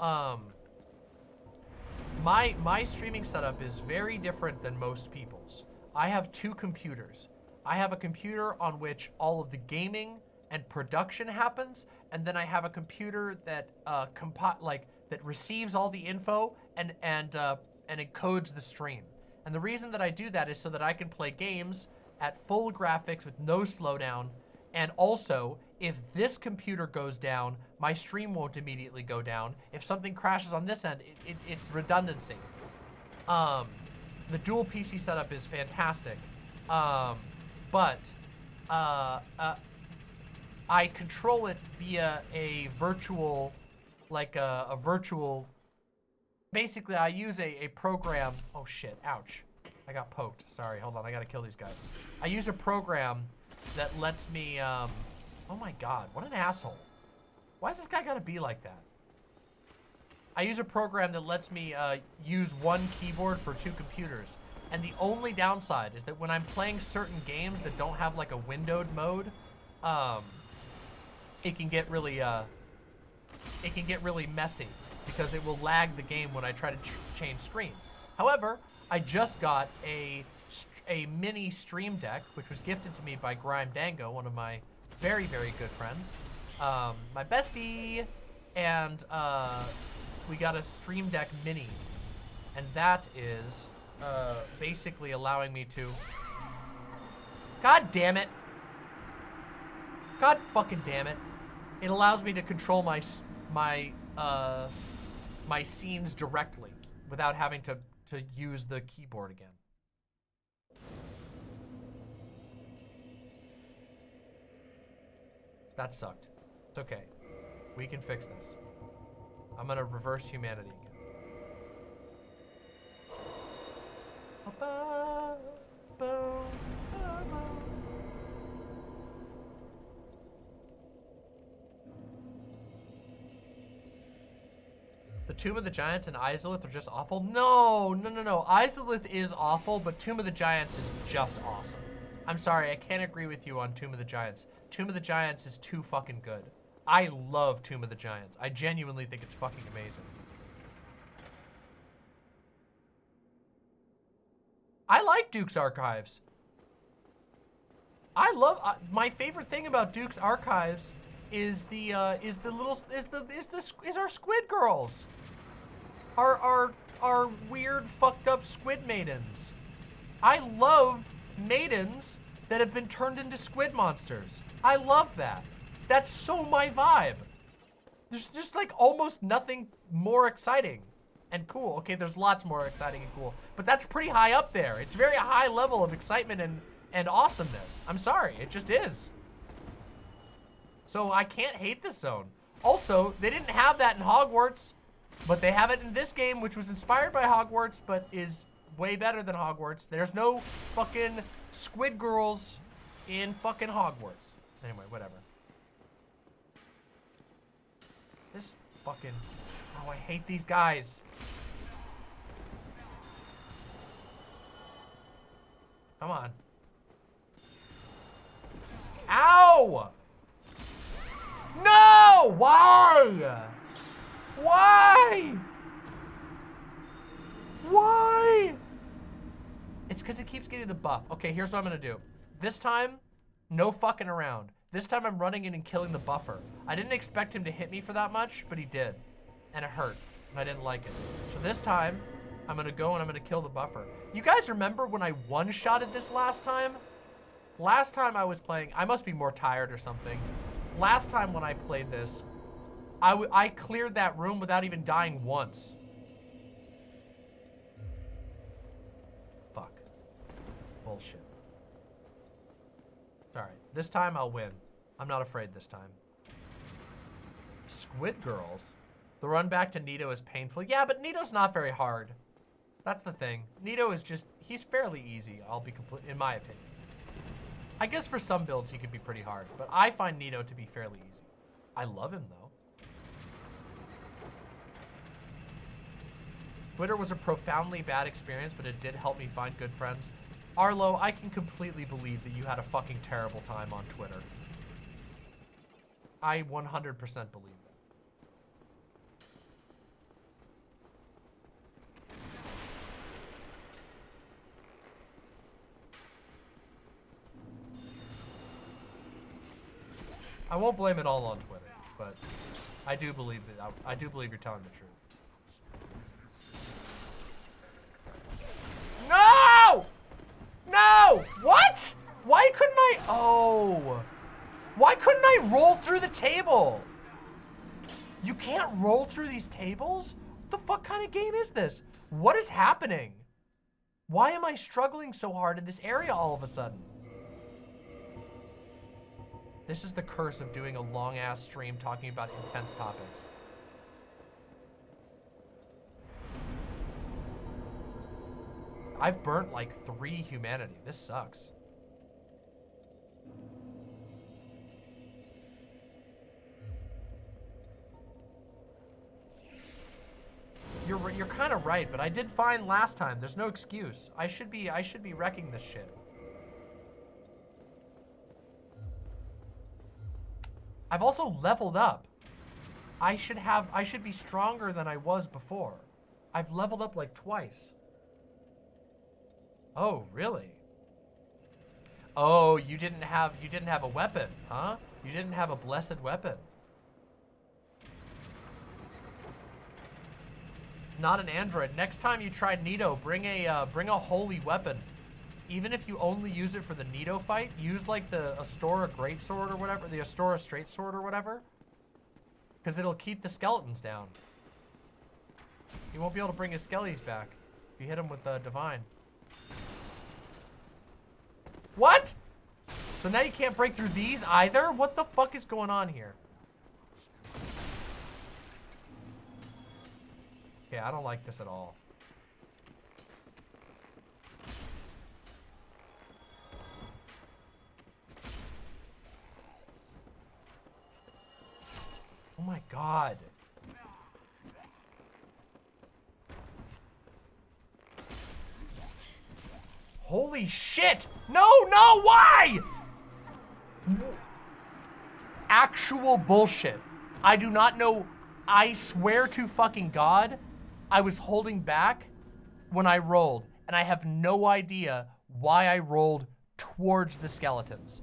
my streaming setup is very different than most people's. I have two computers. I have a computer on which all of the gaming and production happens, and then I have a computer that that receives all the info and encodes the stream. And the reason that I do that is so that I can play games at full graphics with no slowdown, and also if this computer goes down, my stream won't immediately go down. If something crashes on this end, it's redundancy. The dual PC setup is fantastic. But I control it via a virtual, basically I use a program. Oh shit, ouch. I got poked. Sorry, hold on, I gotta kill these guys. I use a program that lets me, oh my god, what an asshole. Why does this guy gotta be like that? I use a program that lets me use one keyboard for two computers. And the only downside is that when I'm playing certain games that don't have like a windowed mode, it can get really messy because it will lag the game when I try to change screens. However, I just got a mini stream deck, which was gifted to me by Grime Dango, one of my very, very good friends, my bestie, and we got a stream deck mini, and that is basically allowing me to, god damn it, god fucking damn it, it allows me to control my scenes directly without having to use the keyboard again. That sucked. It's okay. We can fix this. I'm gonna reverse humanity again. The Tomb of the Giants and Acelaces are just awful? No. Acelaces is awful, but Tomb of the Giants is just awesome. I'm sorry, I can't agree with you on Tomb of the Giants. Tomb of the Giants is too fucking good. I love Tomb of the Giants. I genuinely think it's fucking amazing. Duke's Archives. I love my favorite thing about Duke's Archives is our squid girls. Our weird fucked up squid maidens. I love maidens that have been turned into squid monsters. I love that. That's so my vibe. There's just like almost nothing more exciting and cool. Okay, there's lots more exciting and cool, but that's pretty high up there. It's very high level of excitement and awesomeness. I'm sorry, it just is. So I can't hate this zone. Also, they didn't have that in Hogwarts, but they have it in this game, which was inspired by Hogwarts, but is way better than Hogwarts. There's no fucking squid girls in fucking Hogwarts. Anyway, whatever. This fucking... Oh, I hate these guys. Come on. Ow! No! Why? Why? Why? It's because it keeps getting the buff. Okay, here's what I'm gonna do. This time, no fucking around. This time I'm running in and killing the buffer. I didn't expect him to hit me for that much, but he did. And it hurt, and I didn't like it. So this time, I'm gonna go and I'm gonna kill the buffer. You guys remember when I one-shotted this last time? Last time I was playing, I must be more tired or something. Last time when I played this, I cleared that room without even dying once. Fuck. Bullshit. Alright, this time I'll win. I'm not afraid this time. Squid Girls? The run back to Nito is painful. Yeah, but Nito's not very hard. That's the thing. Nito is just, he's fairly easy, I'll be complete, in my opinion. I guess for some builds he could be pretty hard, but I find Nito to be fairly easy. I love him though. Twitter was a profoundly bad experience, but it did help me find good friends. Arlo, I can completely believe that you had a fucking terrible time on Twitter. I 100% believe that. I won't blame it all on Twitter, but I do believe that I do believe you're telling the truth. No! No! What? Why couldn't I? Oh. Why couldn't I roll through the table? You can't roll through these tables? What the fuck kind of game is this? What is happening? Why am I struggling so hard in this area all of a sudden? This is the curse of doing a long-ass stream talking about intense topics. I've burnt like 3 humanity. This sucks. You're kind of right, but I did fine last time. There's no excuse. I should be wrecking this shit. I've also leveled up. I should be stronger than I was before. I've leveled up like twice. Oh, really? Oh, you didn't have a weapon, huh? You didn't have a blessed weapon. Not an android. Next time you try Nito, bring a holy weapon. Even if you only use it for the Nito fight, use like the Astora Greatsword or whatever, the Astora Straight Sword or whatever. Because it'll keep the skeletons down. You won't be able to bring his skellies back if you hit him with the Divine. What? So now you can't break through these either? What the fuck is going on here? Okay, I don't like this at all. Oh my god. Holy shit! No, no, why? Actual bullshit. I do not know. I swear to fucking God, I was holding back when I rolled, and I have no idea why I rolled towards the skeletons.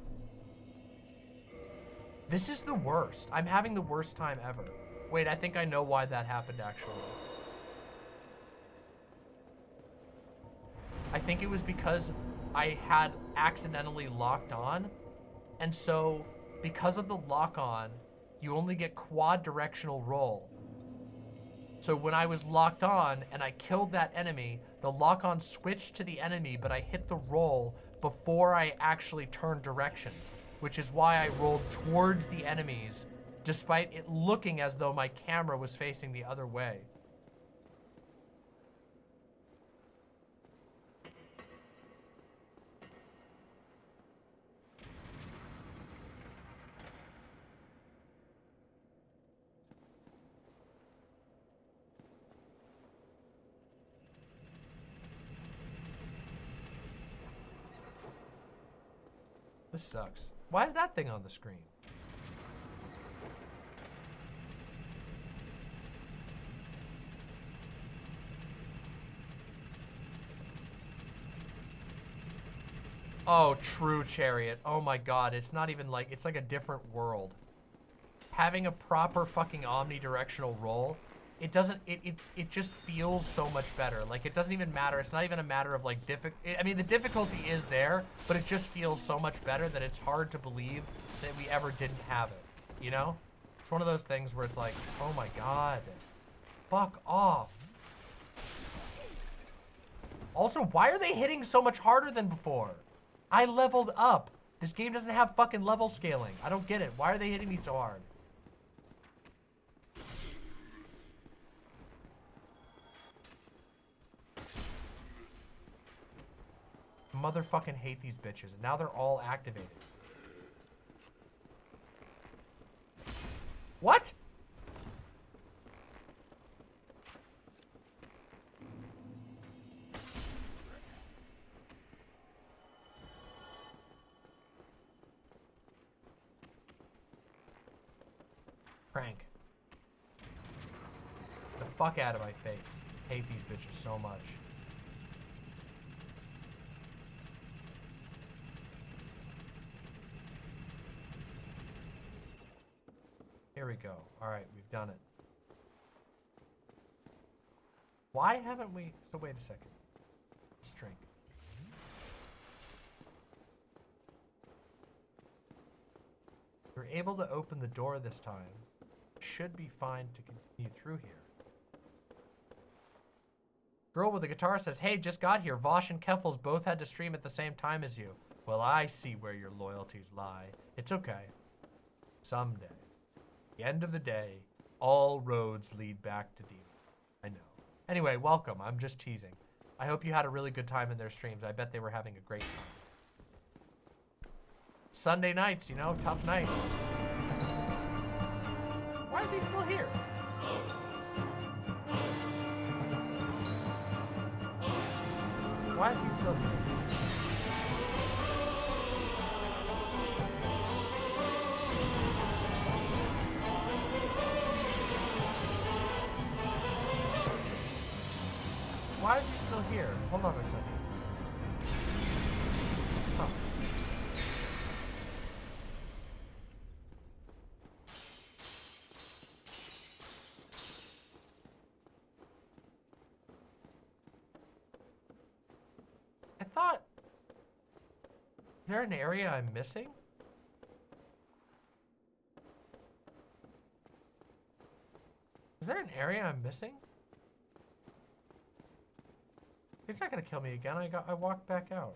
This is the worst. I'm having the worst time ever. Wait, I think I know why that happened, actually. I think it was because I had accidentally locked on. And so, because of the lock-on, you only get quad directional roll. So when I was locked on and I killed that enemy, the lock-on switched to the enemy, but I hit the roll before I actually turned directions, which is why I rolled towards the enemies, despite it looking as though my camera was facing the other way. This sucks. Why is that thing on the screen? Oh, true Chariot. Oh my god, it's not even like, it's like a different world. Having a proper fucking omnidirectional roll, it doesn't, it just feels so much better. Like, it doesn't even matter. It's not even a matter of like I mean, the difficulty is there, but it just feels so much better that it's hard to believe that we ever didn't have it, you know? It's one of those things where it's like, oh my god, fuck off. Also, why are they hitting so much harder than before? I leveled up. This game doesn't have fucking level scaling. I don't get it. Why are they hitting me so hard? Motherfucking hate these bitches, and now they're all activated. What? Prank. The fuck out of my face. Hate these bitches so much. Here we go. Alright, we've done it. Why haven't we... So wait a second. Let's drink. We're able to open the door this time. Should be fine to continue through here. Girl with the guitar says, hey, just got here. Vosh and Keffels both had to stream at the same time as you. Well, I see where your loyalties lie. It's okay. Someday. At the end of the day, all roads lead back to Demon. I know. Anyway, welcome. I'm just teasing. I hope you had a really good time in their streams. I bet they were having a great time. Sunday nights, you know, tough night. Why is he still here? Why is he still here? Why is he still here? Hold on a second. Huh. I thought... Is there an area I'm missing? Is there an area I'm missing? He's not gonna kill me again. I walked back out.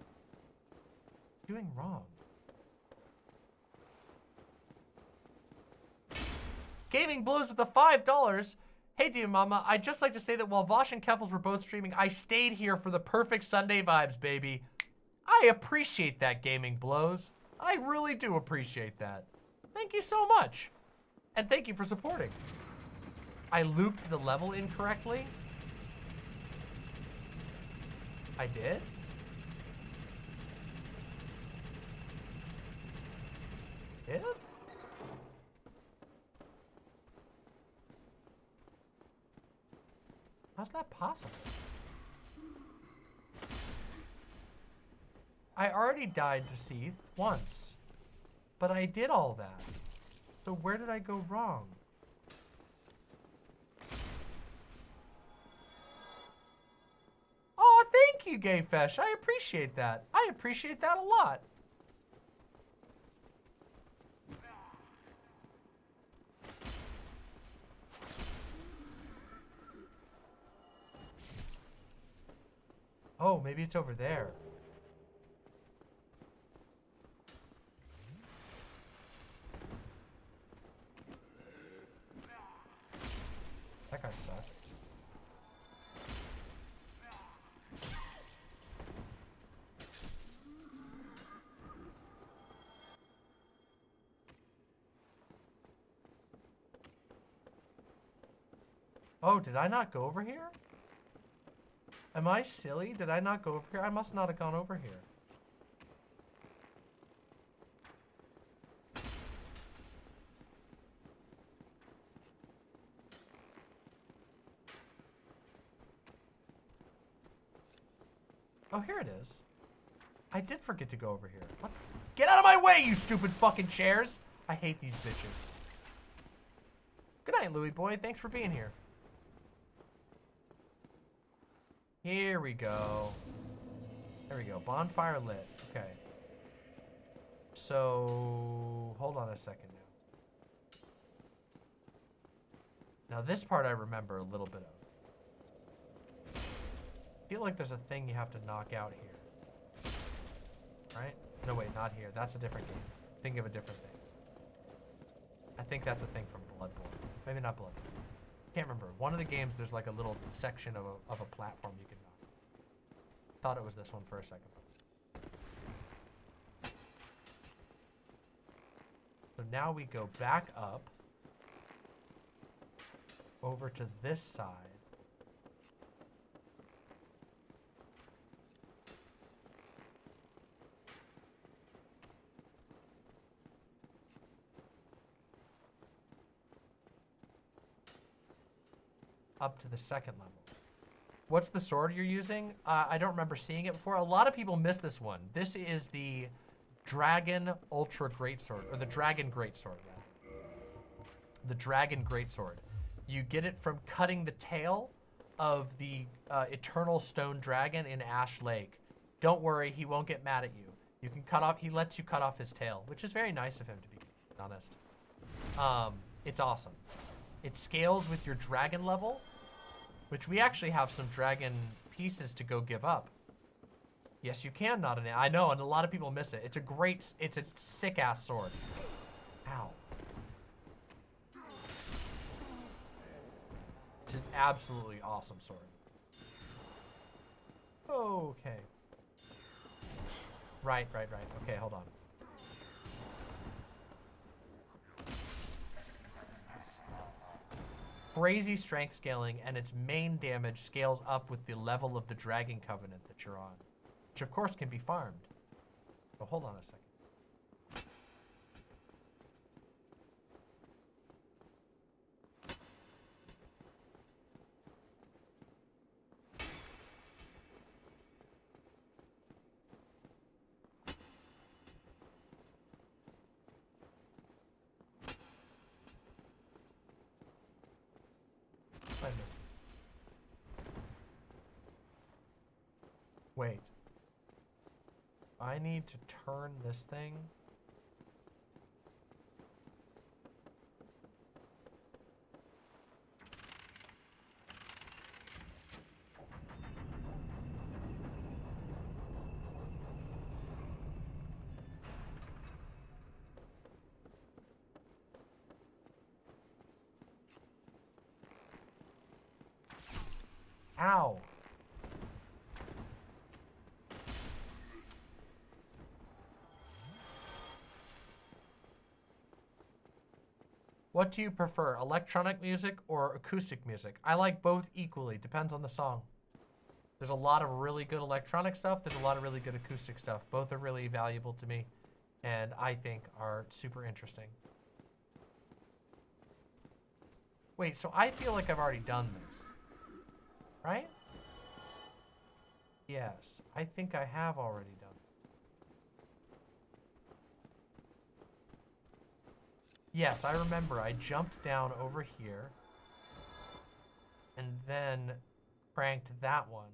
Doing wrong. Gaming Blows with the $5. Hey, dear mama, I'd just like to say that while Vosh and Keffels were both streaming, I stayed here for the perfect Sunday vibes, baby. I appreciate that, Gaming Blows. I really do appreciate that. Thank you so much. And thank you for supporting. I looped the level incorrectly. I did? Did? How's that possible? I already died to Seath once. But I did all that. So where did I go wrong? Oh, thank you, Gayfesh. I appreciate that. I appreciate that a lot. Oh, maybe it's over there. That guy sucked. Oh, did I not go over here? Am I silly? Did I not go over here? I must not have gone over here. Oh, here it is. I did forget to go over here. What the Get out of my way, you stupid fucking chairs! I hate these bitches. Good night, Louie boy. Thanks for being here. Here we go. There we go. Bonfire lit. Okay. So, hold on a second now. Now this part I remember a little bit of. I feel like there's a thing you have to knock out here. Right? No, wait, not here. That's a different game. Think of a different thing. I think that's a thing from Bloodborne. Maybe not Bloodborne. Can't remember. One of the games, there's like a little section of a platform you can knock. Thought it was this one for a second. So now we go back up over to this side. Up to the second level. What's the sword you're using? I don't remember seeing it before. A lot of people miss this one. This is the Dragon Ultra Greatsword, or the Dragon Greatsword, rather. The Dragon Greatsword. You get it from cutting the tail of the Eternal Stone Dragon in Ash Lake. Don't worry, he won't get mad at you. You can cut off, he lets you cut off his tail, which is very nice of him, to be honest. It's awesome. It scales with your dragon level, which we actually have some dragon pieces to go give up. Yes, you can, not an I know, and a lot of people miss it. It's a sick-ass sword. Ow. It's an absolutely awesome sword. Okay. Right. Okay, hold on. Crazy strength scaling, and its main damage scales up with the level of the Dragon Covenant that you're on, which of course can be farmed. But hold on a second. I missed. Wait. I need to turn this thing. Ow. What do you prefer, electronic music or acoustic music? I like both equally, depends on the song. There's a lot of really good electronic stuff, there's a lot of really good acoustic stuff. Both are really valuable to me, and I think are super interesting. Wait, so I feel like I've already done this, right? Yes, I think I have already done it. Yes, I remember. I jumped down over here and then cranked that one.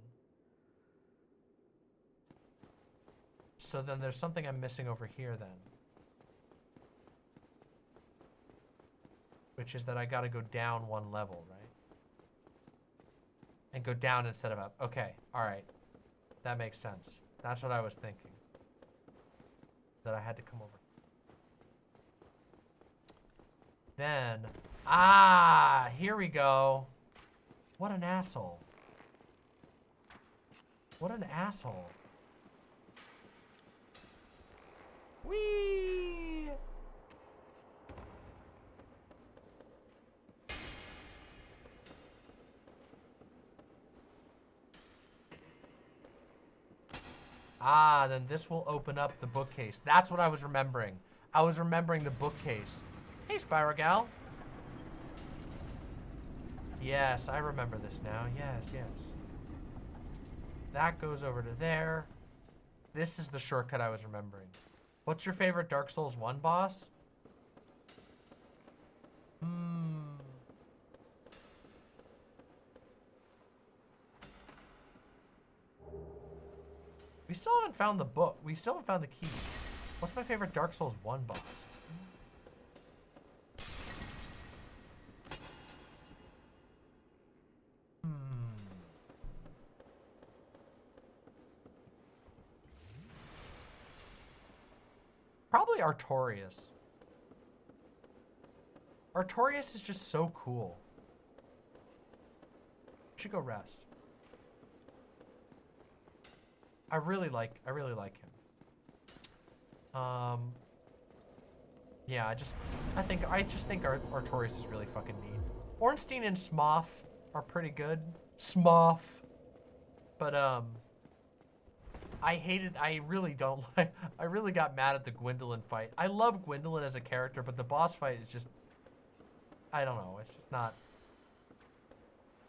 So then there's something I'm missing over here then. Which is that I gotta go down one level, right? And go down instead of up. Okay, alright. That makes sense. That's what I was thinking. That I had to come over. Then, here we go. What an asshole. What an asshole. Whee! Then this will open up the bookcase. That's what I was remembering. I was remembering the bookcase. Hey, Spyrogal. Yes, I remember this now. Yes, yes. That goes over to there. This is the shortcut I was remembering. What's your favorite Dark Souls 1 boss? We still haven't found the book. We still haven't found the key. What's my favorite Dark Souls 1 boss? Probably Artorias. Artorias is just so cool. Should go rest. I really like him. Yeah, I just think Artorias is really fucking neat. Ornstein and Smough are pretty good. Smough. But I really got mad at the Gwendolyn fight. I love Gwendolyn as a character, but the boss fight is just, I don't know, it's just not.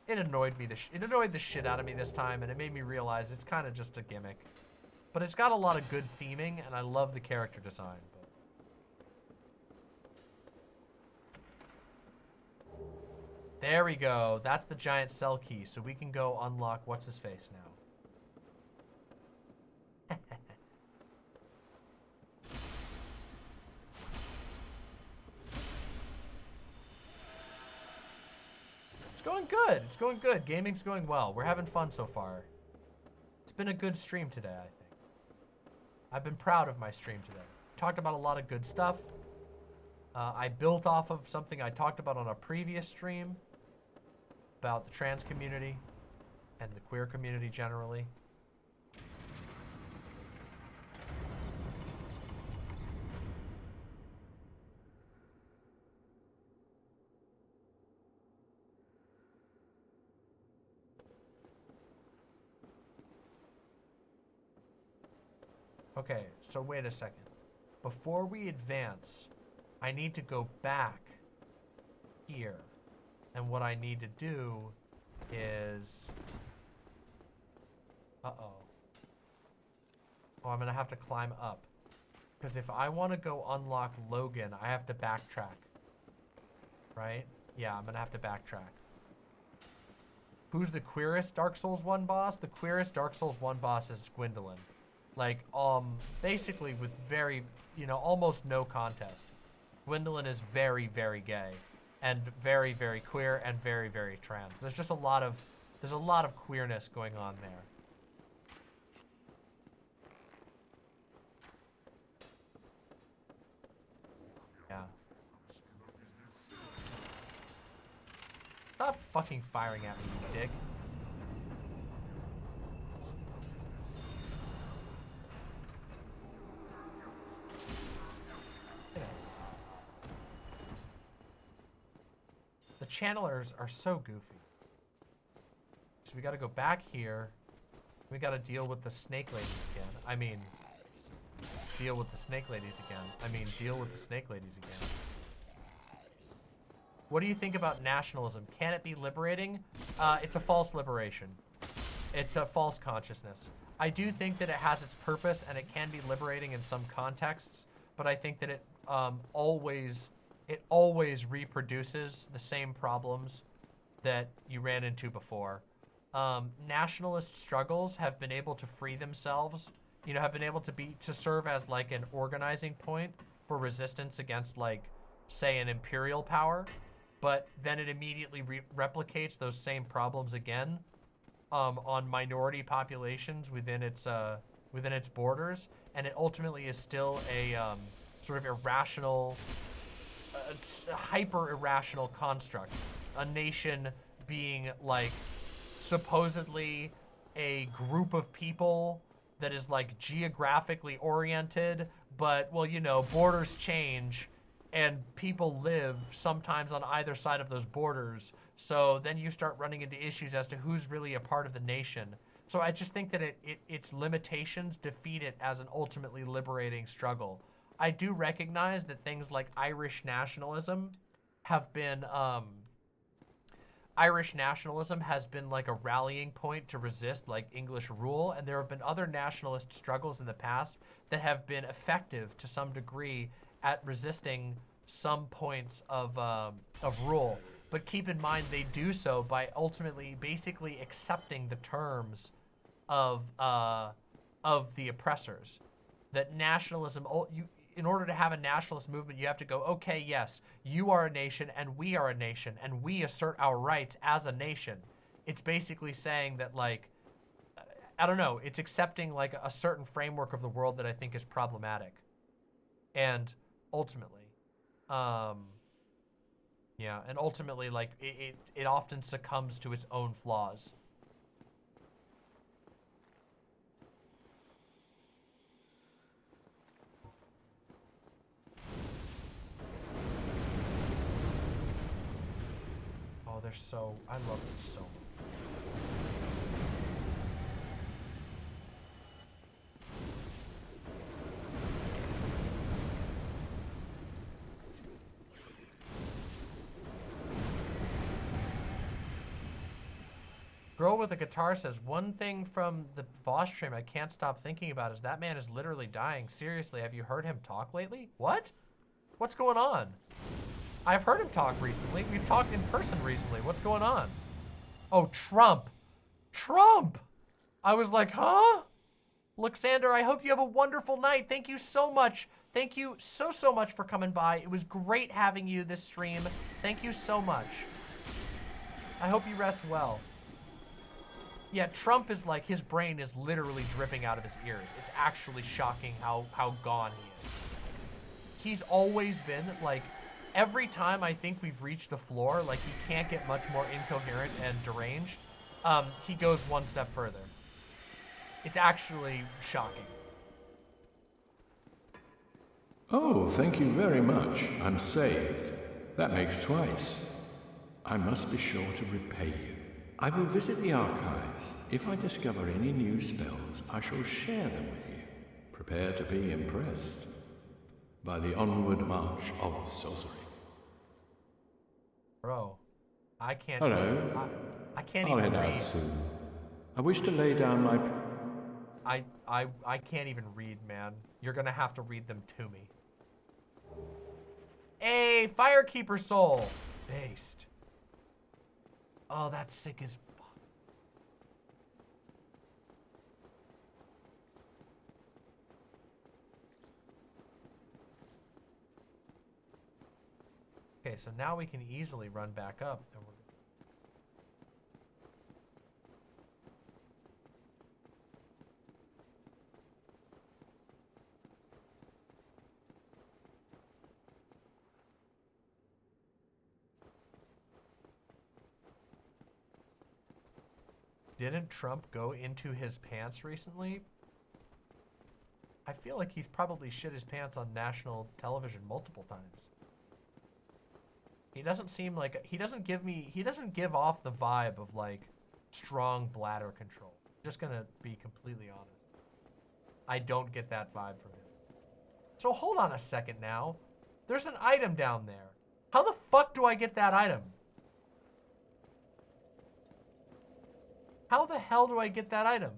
It annoyed me. It annoyed the shit out of me this time, and it made me realize it's kind of just a gimmick. But it's got a lot of good theming, and I love the character design. But there we go. That's the giant cell key, so we can go unlock what's-his-face now. It's going good. It's going good. Gaming's going well. We're having fun so far. It's been a good stream today, I think. I've been proud of my stream today. Talked about a lot of good stuff. I built off of something I talked about on a previous stream about the trans community and the queer community generally. Okay, so wait a second. Before we advance, I need to go back here. And what I need to do is... Uh-oh. Oh, I'm gonna have to climb up. Because if I want to go unlock Logan, I have to backtrack. Right? Yeah, I'm gonna have to backtrack. Who's the queerest Dark Souls 1 boss? The queerest Dark Souls 1 boss is Gwendolyn. Like, basically with very, almost no contest. Gwendolyn is very, very gay. And very, very queer and very, very trans. There's just a lot of queerness going on there. Yeah. Stop fucking firing at me, you dick. The channelers are so goofy. So we gotta go back here. We gotta deal with the snake ladies again. I mean, deal with the snake ladies again. What do you think about nationalism? Can it be liberating? It's a false liberation. It's a false consciousness. I do think that it has its purpose and it can be liberating in some contexts, but I think that it always it always reproduces the same problems that you ran into before. Nationalist struggles have been able to free themselves, have been able to serve as like an organizing point for resistance against, like, say, an imperial power, but then it immediately replicates those same problems again on minority populations within its borders, and it ultimately is still a sort of irrational, hyper irrational construct. A nation being like supposedly a group of people that is like geographically oriented, but well, borders change and people live sometimes on either side of those borders. So then you start running into issues as to who's really a part of the nation. So I just think that its limitations defeat it as an ultimately liberating struggle. I do recognize that things like Irish nationalism have been, like a rallying point to resist like English rule, and there have been other nationalist struggles in the past that have been effective to some degree at resisting some points of rule. But keep in mind, they do so by ultimately basically accepting the terms of the oppressors. That nationalism, in order to have a nationalist movement, you have to go, okay, yes, you are a nation and we are a nation and we assert our rights as a nation. It's basically saying that, like, I don't know, it's accepting like a certain framework of the world that I think is problematic. And ultimately, like it often succumbs to its own flaws. Oh, I love them so much. Girl with a guitar says, one thing from the Voss stream I can't stop thinking about is that man is literally dying. Seriously, have you heard him talk lately? What? What's going on? I've heard him talk recently. We've talked in person recently. What's going on? Oh, Trump. Trump! I was like, huh? Luxander, I hope you have a wonderful night. Thank you so much. Thank you so much for coming by. It was great having you this stream. Thank you so much. I hope you rest well. Yeah, Trump is like, his brain is literally dripping out of his ears. It's actually shocking how gone he is. He's always been, like, every time I think we've reached the floor, like he can't get much more incoherent and deranged, he goes one step further. It's actually shocking. Oh, thank you very much. I'm saved. That makes twice. I must be sure to repay you. I will visit the archives. If I discover any new spells, I shall share them with you. Prepare to be impressed by the onward march of sorcery. Bro, I can't. Hello. I can't I'll even head read. out soon. I wish to lay down my... I can't even read, man. You're gonna have to read them to me. Hey, Firekeeper Soul! Based. Oh, that's sick as fuck. Okay, so now we can easily run back up and we're Didn't Trump go into his pants recently? I feel like he's probably shit his pants on national television multiple times. He doesn't seem like, he doesn't give off the vibe of like strong bladder control. Just gonna be completely honest. I don't get that vibe from him. So hold on a second now. There's an item down there. How the fuck do I get that item? How the hell do I get that item?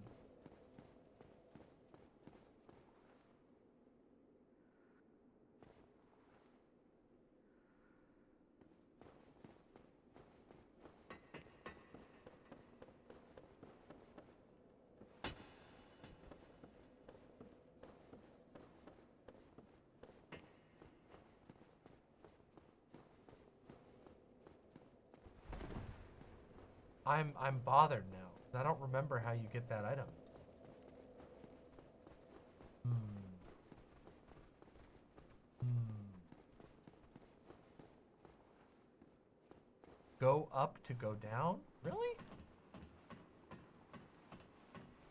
I'm bothered now. 'Cause I don't remember how you get that item. Go up to go down? Really?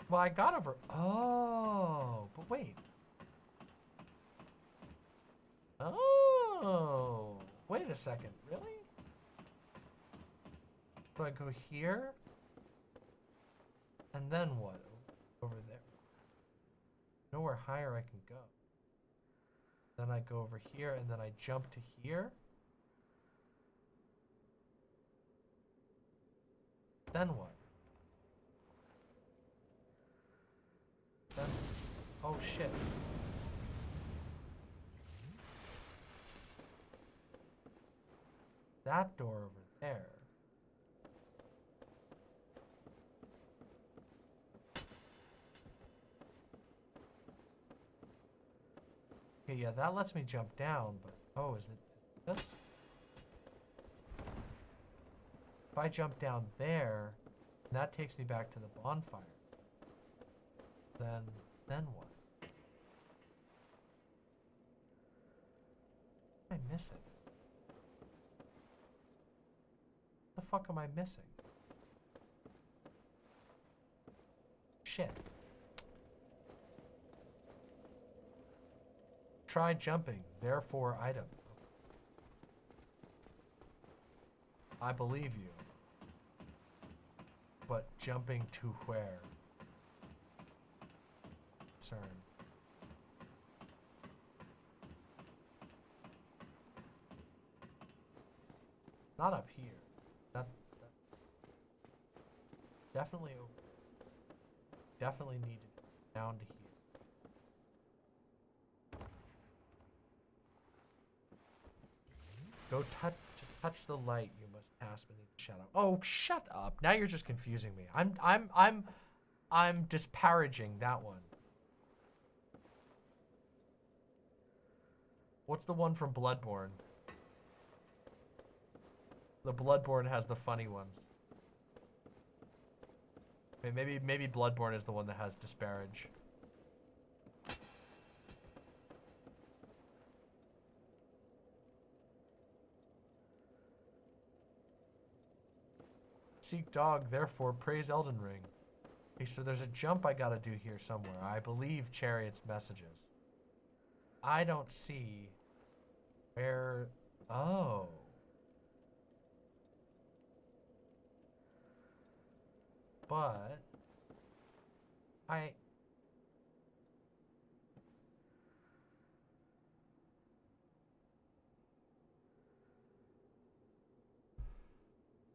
Well, I got over. Oh, but wait. Oh, wait a second. Really? Do I go here? And then what? Over there. Nowhere higher I can go. Then I go over here and then I jump to here. Then what? Then, oh shit. That door over there. Okay, yeah, that lets me jump down, but oh, is it this? If I jump down there, that takes me back to the bonfire. Then what? What am I missing? What the fuck am I missing? Shit. Try jumping, therefore item. I believe you. But jumping to where? Concern. Not up here. That definitely over. Definitely needed down to here. Go to touch the light, you must pass beneath the shadow. Oh, shut up. Now you're just confusing me. I'm disparaging that one. What's the one from Bloodborne? The Bloodborne has the funny ones. Maybe Bloodborne is the one that has disparage. Seek dog, therefore praise Elden Ring. Okay, so there's a jump I gotta do here somewhere. I believe Chariot's messages. I don't see where. Oh. But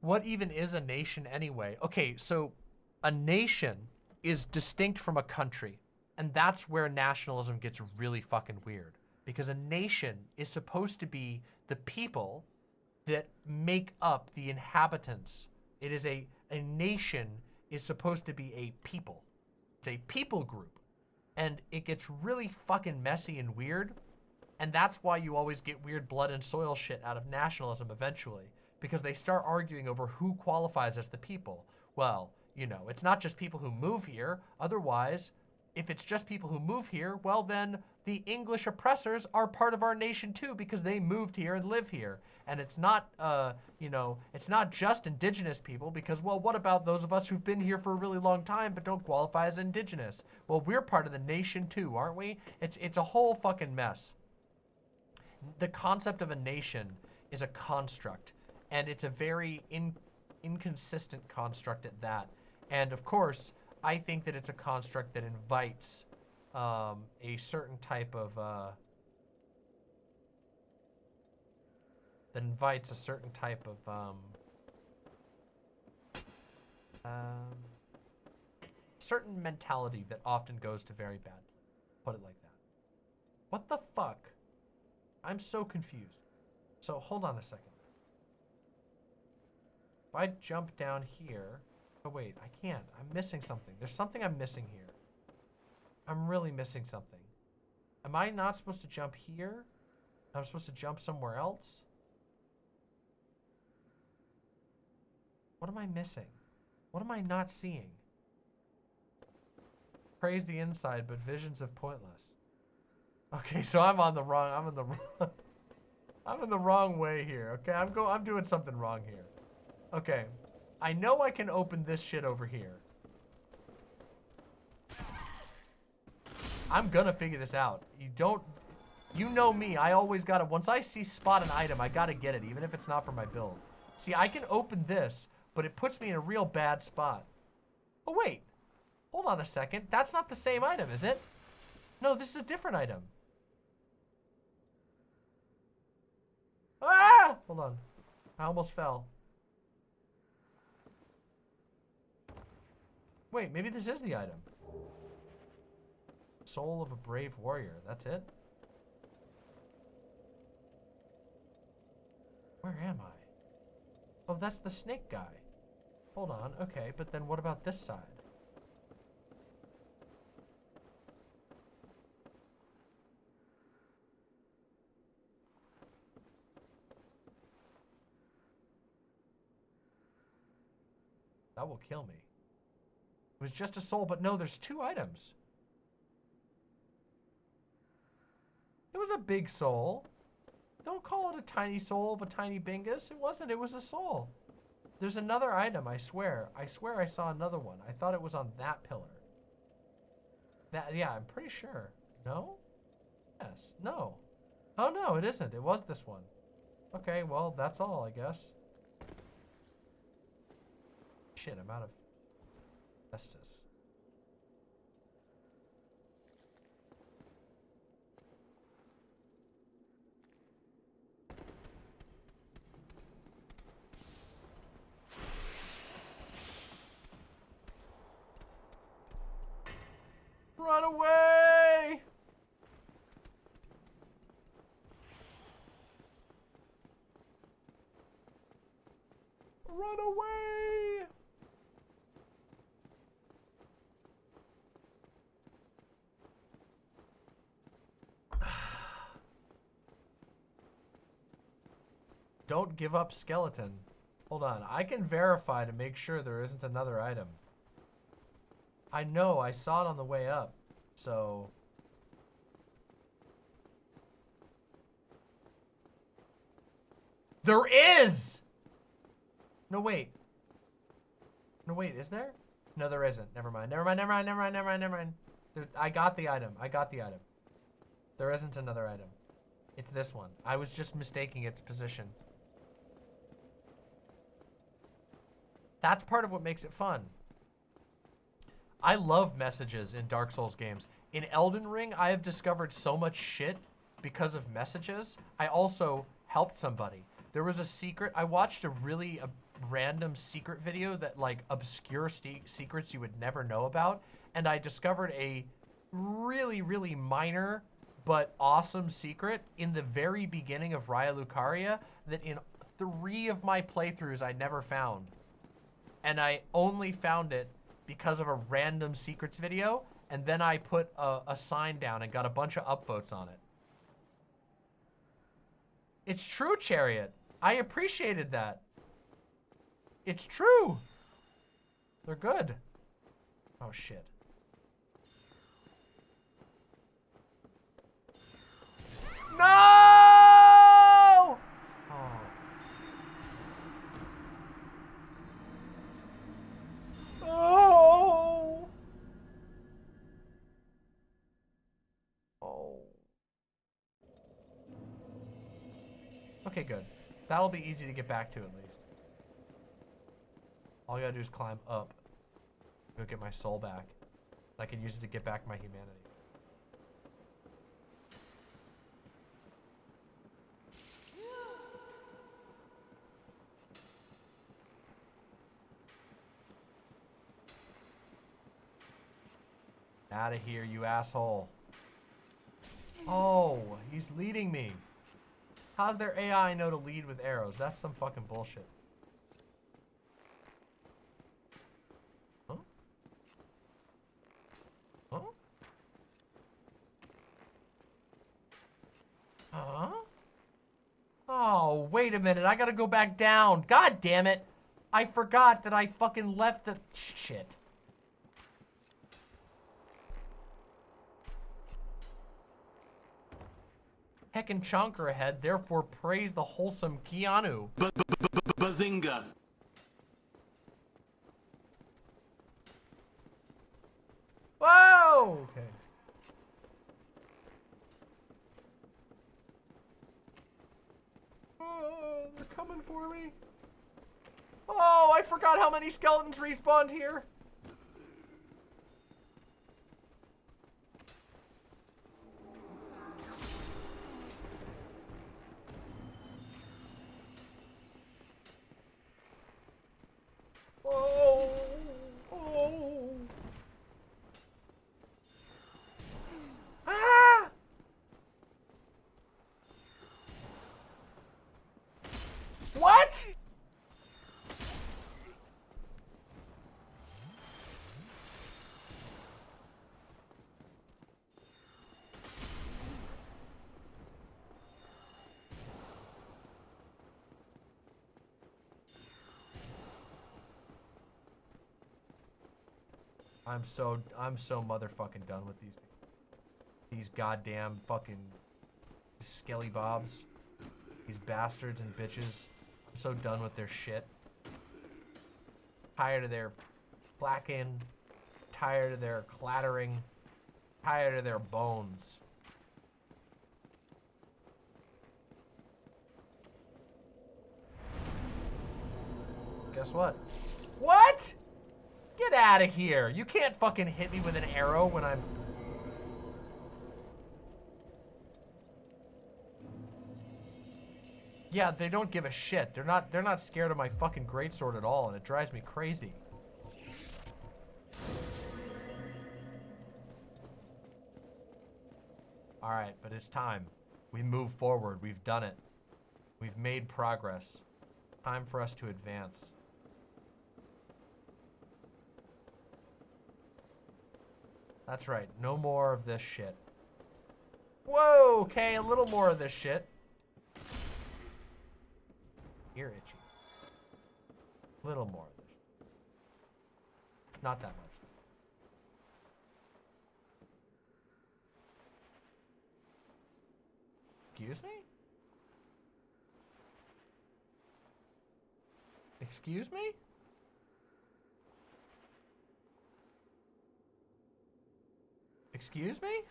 what even is a nation anyway? Okay, so a nation is distinct from a country, and that's where nationalism gets really fucking weird. Because a nation is supposed to be the people that make up the inhabitants. It is a nation is supposed to be a people. It's a people group. And it gets really fucking messy and weird. And that's why you always get weird blood and soil shit out of nationalism eventually. Because they start arguing over who qualifies as the people. Well, you know, it's not just people who move here. Otherwise, if it's just people who move here, well then the English oppressors are part of our nation too because they moved here and live here. And it's not, you know, it's not just indigenous people because, well, what about those of us who've been here for a really long time but don't qualify as indigenous? Well, we're part of the nation too, aren't we? It's a whole fucking mess. The concept of a nation is a construct, and it's a very inconsistent construct at that. And of course, I think that it's a construct that invites a certain type of certain mentality that often goes to very bad. Put it like that. What the fuck? I'm so confused. So hold on a second. If I jump down here, oh wait, I can't. I'm missing something. There's something I'm missing here. I'm really missing something. Am I not supposed to jump here? I'm supposed to jump somewhere else? What am I missing? What am I not seeing? Praise the inside, but visions of pointless. Okay, so I'm in the wrong way here. Okay, I'm doing something wrong here. Okay, I know I can open this shit over here. I'm gonna figure this out. You know me, I always gotta, once I spot an item, I gotta get it, even if it's not for my build. See, I can open this, but it puts me in a real bad spot. Oh, wait. Hold on a second. That's not the same item, is it? No, this is a different item. Ah! Hold on. I almost fell. Wait, maybe this is the item. Soul of a brave warrior. That's it? Where am I? Oh, that's the snake guy. Hold on. Okay, but then what about this side? That will kill me. It was just a soul, but no, there's 2 items. It was a big soul. Don't call it a tiny soul of a tiny bingus. It wasn't. It was a soul. There's another item, I swear. I swear I saw another one. I thought it was on that pillar. Yeah, I'm pretty sure. No? Yes. No. Oh, no, it isn't. It was this one. Okay, well, that's all, I guess. Shit, I'm out of Estes. Run away! Run away! Don't give up, skeleton. Hold on, I can verify to make sure there isn't another item. I know, I saw it on the way up, so... There is! No, wait. No, wait, is there? No, there isn't. Never mind. Never mind, never mind, never mind, never mind, never mind. I got the item. I got the item. There isn't another item. It's this one. I was just mistaking its position. That's part of what makes it fun. I love messages in Dark Souls games. In Elden Ring, I have discovered so much shit because of messages. I also helped somebody. There was a secret. I watched a really random secret video that like obscure secrets you would never know about. And I discovered a really, really minor but awesome secret in the very beginning of Raya Lucaria that in 3 of my playthroughs I never found. And I only found it because of a random secrets video, and then I put a sign down and got a bunch of upvotes on it. It's true, Chariot. I appreciated that. It's true. They're good. Oh, shit. No! Oh. Oh. Oh. Okay, good. That'll be easy to get back to at least. All I gotta do is climb up. Go get my soul back. I can use it to get back my humanity. Out of here, you asshole. Oh, he's leading me. How's their AI know to lead with arrows? That's some fucking bullshit. Huh? Huh? Huh? Oh, wait a minute. I gotta go back down. God damn it. I forgot that I fucking left the shit. Heckin' chonker ahead, therefore praise the wholesome Keanu. Bazinga. Whoa! Okay. Oh, they're coming for me. Oh, I forgot how many skeletons respawned here. Oh, oh. Ah! What? I'm so motherfucking done with these goddamn fucking skelly bobs. These bastards and bitches. I'm so done with their shit. Tired of their flacking. Tired of their clattering. Tired of their bones. Guess what? What? Get out of here. You can't fucking hit me with an arrow when I'm... Yeah, they don't give a shit. They're not scared of my fucking greatsword at all, and it drives me crazy. Alright, but it's time. We move forward. We've done it. We've made progress. Time for us to advance. That's right. No more of this shit. Whoa, okay, a little more of this shit. Ear itchy. Little more of this shit. Not that much. Excuse me? Excuse me? Excuse me?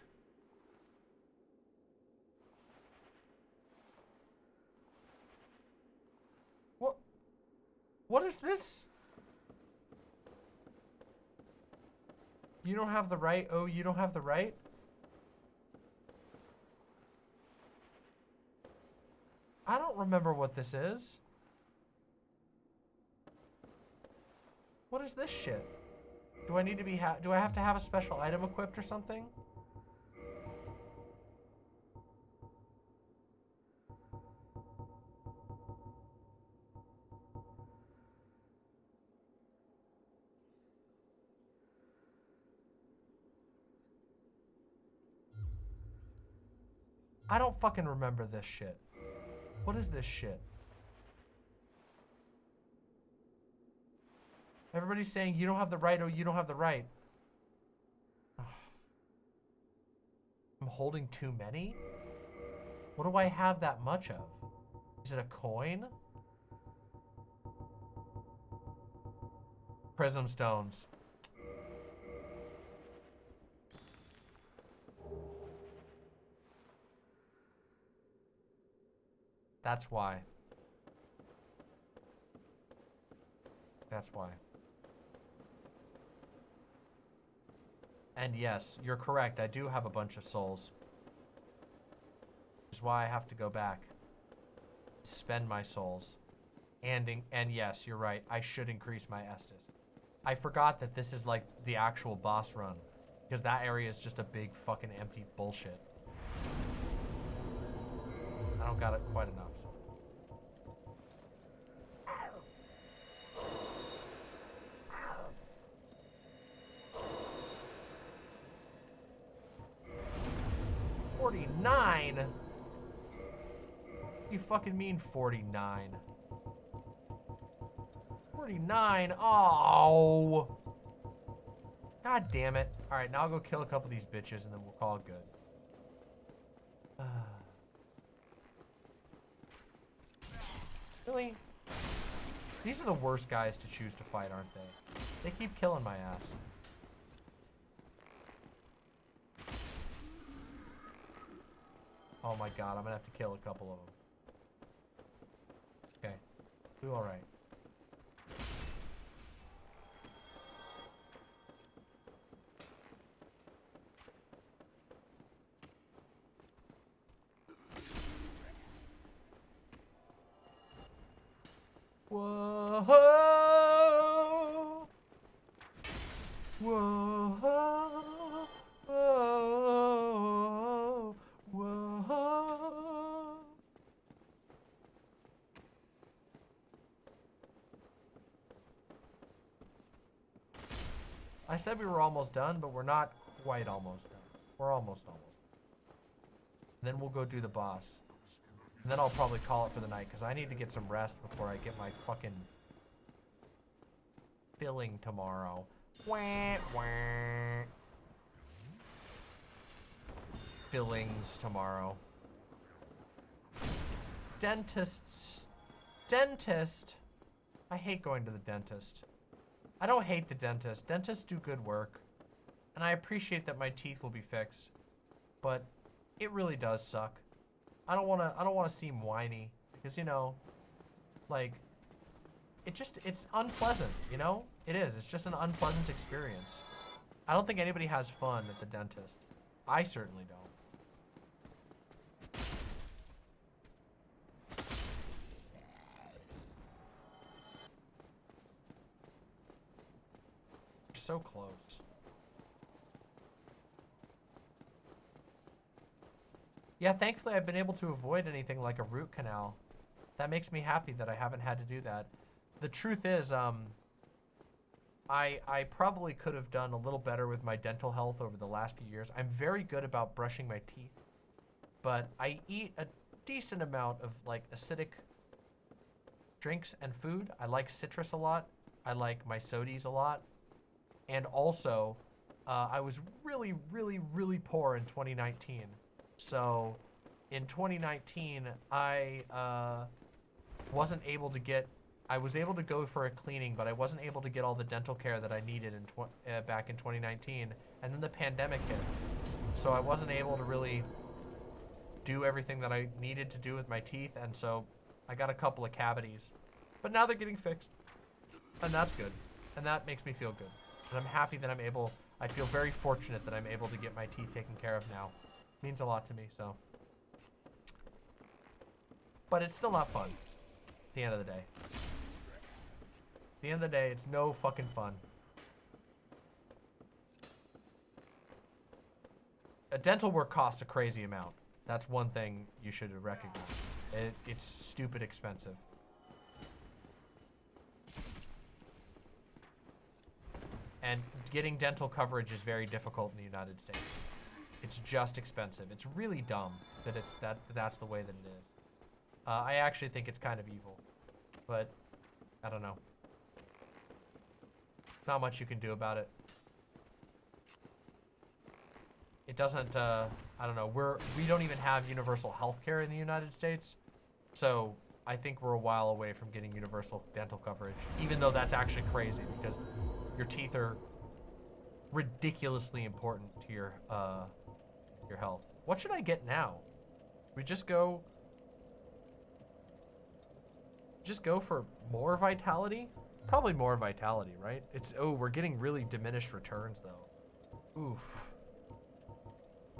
What is this? You don't have the right. Oh, you don't have the right? I don't remember what this is. What is this shit? Do I need to be do I have to have a special item equipped or something? I don't fucking remember this shit. What is this shit? Everybody's saying you don't have the right. Oh, you don't have the right. I'm holding too many? What do I have that much of? Is it a coin? Prism stones. That's why. That's why. And yes, you're correct. I do have a bunch of souls. Which is why I have to go back. Spend my souls. And yes, you're right. I should increase my Estus. I forgot that this is like the actual boss run. Because that area is just a big fucking empty bullshit. I don't got it quite enough. So. $49? You fucking mean 49? 49. Oh. God damn it. All right, now I'll go kill a couple of these bitches and then we'll call it good. Really? These are the worst guys to choose to fight, aren't they? They keep killing my ass. Oh my god, I'm gonna have to kill a couple of them. Okay, do all right. Whoa, whoa, whoa, whoa. I said we were almost done, but we're not quite almost done. We're almost. And then we'll go do the boss. And then I'll probably call it for the night, because I need to get some rest before I get my fucking filling tomorrow. Wah, wah. Fillings tomorrow. Dentist. I hate going to the dentist. I don't hate the dentist. Dentists do good work. And I appreciate that my teeth will be fixed. But it really does suck. I don't wanna seem whiny, because, you know, like, it's unpleasant, you know? It is. It's just an unpleasant experience. I don't think anybody has fun at the dentist. I certainly don't. We're so close. Yeah, thankfully I've been able to avoid anything like a root canal. That makes me happy that I haven't had to do that. The truth is, I probably could have done a little better with my dental health over the last few years. I'm very good about brushing my teeth, but I eat a decent amount of like acidic drinks and food. I like citrus a lot. I like my sodies a lot. And also, I was really, really, really poor in 2019. So, in 2019, I wasn't able to get. I was able to go for a cleaning, but I wasn't able to get all the dental care that I needed in back in 2019. And then the pandemic hit, so I wasn't able to really do everything that I needed to do with my teeth. And so, I got a couple of cavities, but now they're getting fixed, and that's good. And that makes me feel good. And I'm happy that I'm able. I feel very fortunate that I'm able to get my teeth taken care of now. Means a lot to me, so. But it's still not fun at the end of the day. At the end of the day, it's no fucking fun. Dental work costs a crazy amount. That's one thing you should recognize. It's stupid expensive. And getting dental coverage is very difficult in the United States. It's just expensive. It's really dumb that that's the way that it is. I actually think it's kind of evil, but I don't know. Not much you can do about it. It doesn't. I don't know. We don't even have universal health care in the United States, so I think we're a while away from getting universal dental coverage. Even though that's actually crazy, because your teeth are ridiculously important to your health. What should I get now? We just go for more vitality? Probably more vitality, right? We're getting really diminished returns though. Oof.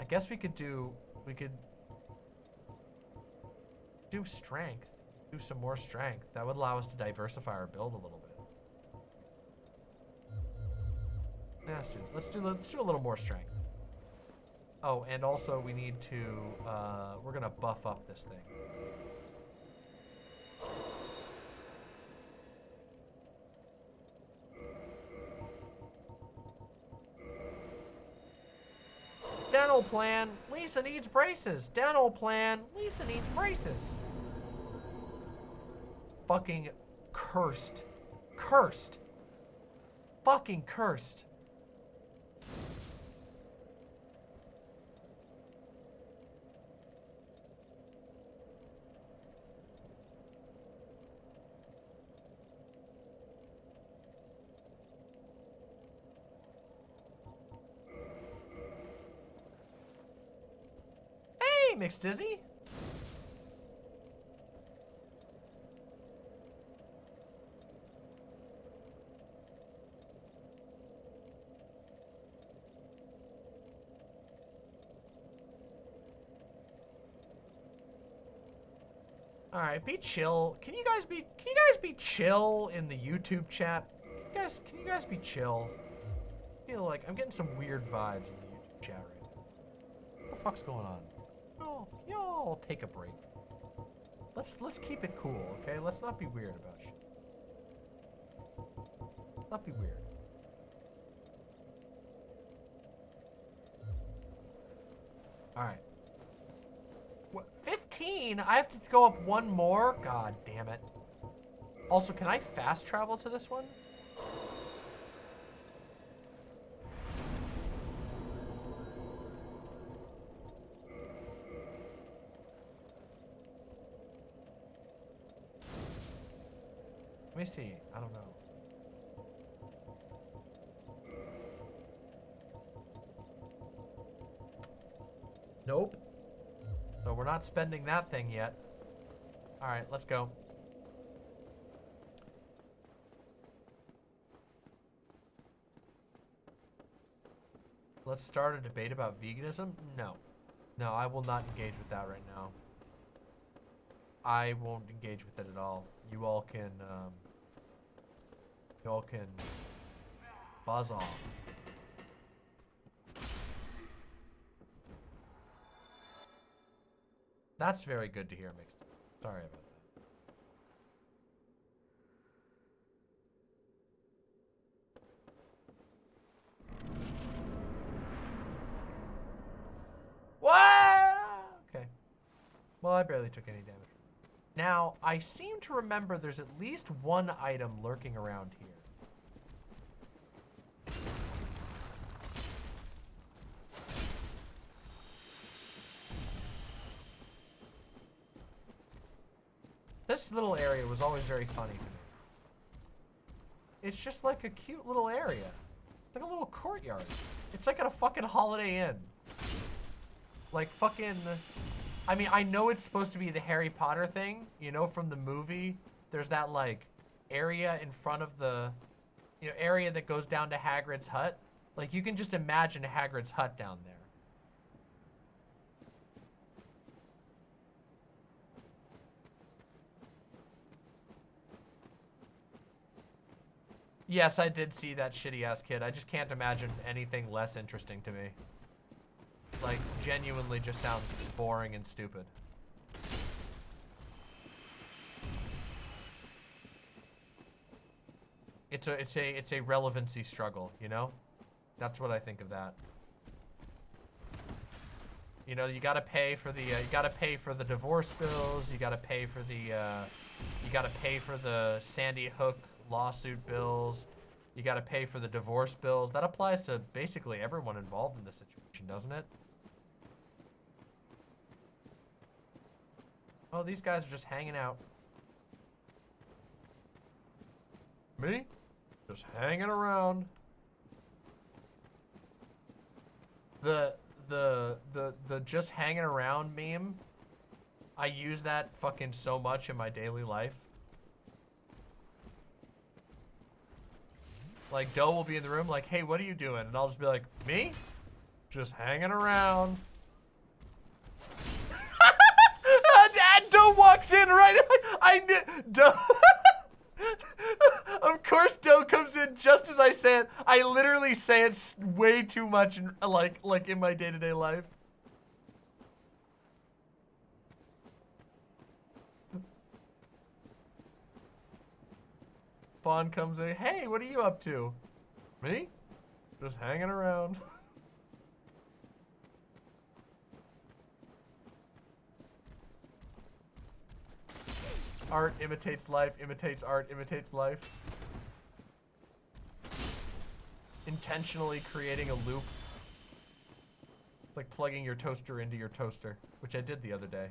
I guess we could do strength. Do some more strength. That would allow us to diversify our build a little bit. Yeah, let's do a little more strength. Oh, and also we need to, we're gonna buff up this thing. Dental plan, Lisa needs braces. Dental plan, Lisa needs braces. Fucking cursed Cursed. Fucking cursed. Hey, Mixed Dizzy. All right, be chill. Can you guys be chill in the YouTube chat? Can you guys be chill? I feel like I'm getting some weird vibes in the YouTube chat right now. What the fuck's going on? Oh, y'all take a break. Let's keep it cool, okay? Let's not be weird about shit. Not be weird. All right. What, 15? I have to go up one more? God damn it. Also, can I fast travel to this one? Let me see. I don't know. Nope. So we're not spending that thing yet. All right, let's go. Let's start a debate about veganism? No. No, I will not engage with that right now. I won't engage with it at all. You all can buzz off. That's very good to hear, Mixed. Sorry about that. What? Okay. Well, I barely took any damage. Now, I seem to remember there's at least one item lurking around here. This little area was always very funny to me. It's just like a cute little area. It's like a little courtyard. It's like at a fucking Holiday Inn. Like fucking... I mean, I know it's supposed to be the Harry Potter thing, you know, from the movie. There's that, like, area in front of the... You know, area that goes down to Hagrid's hut. Like, you can just imagine Hagrid's hut down there. Yes, I did see that shitty-ass kid. I just can't imagine anything less interesting to me. Like, genuinely just sounds boring and stupid. It's a relevancy struggle, you know? That's what I think of that. You know, you gotta pay for the divorce bills. You gotta pay for the Sandy Hook lawsuit bills. You gotta pay for the divorce bills. That applies to basically everyone involved in this situation, doesn't it? Oh, these guys are just hanging out. Me? Just hanging around. The just hanging around meme, I use that fucking so much in my daily life. Like, Doe will be in the room like, hey, what are you doing? And I'll just be like, me? Just hanging around. Doe walks in right. I knew. Doe. Of course, Doe comes in just as I say it. I literally say it way too much, in, like in my day-to-day life. Fawn comes in. Hey, what are you up to? Me? Just hanging around. Art imitates life, imitates art, imitates life. intentionally creating a loop. Like plugging your toaster into your toaster, which I did the other day.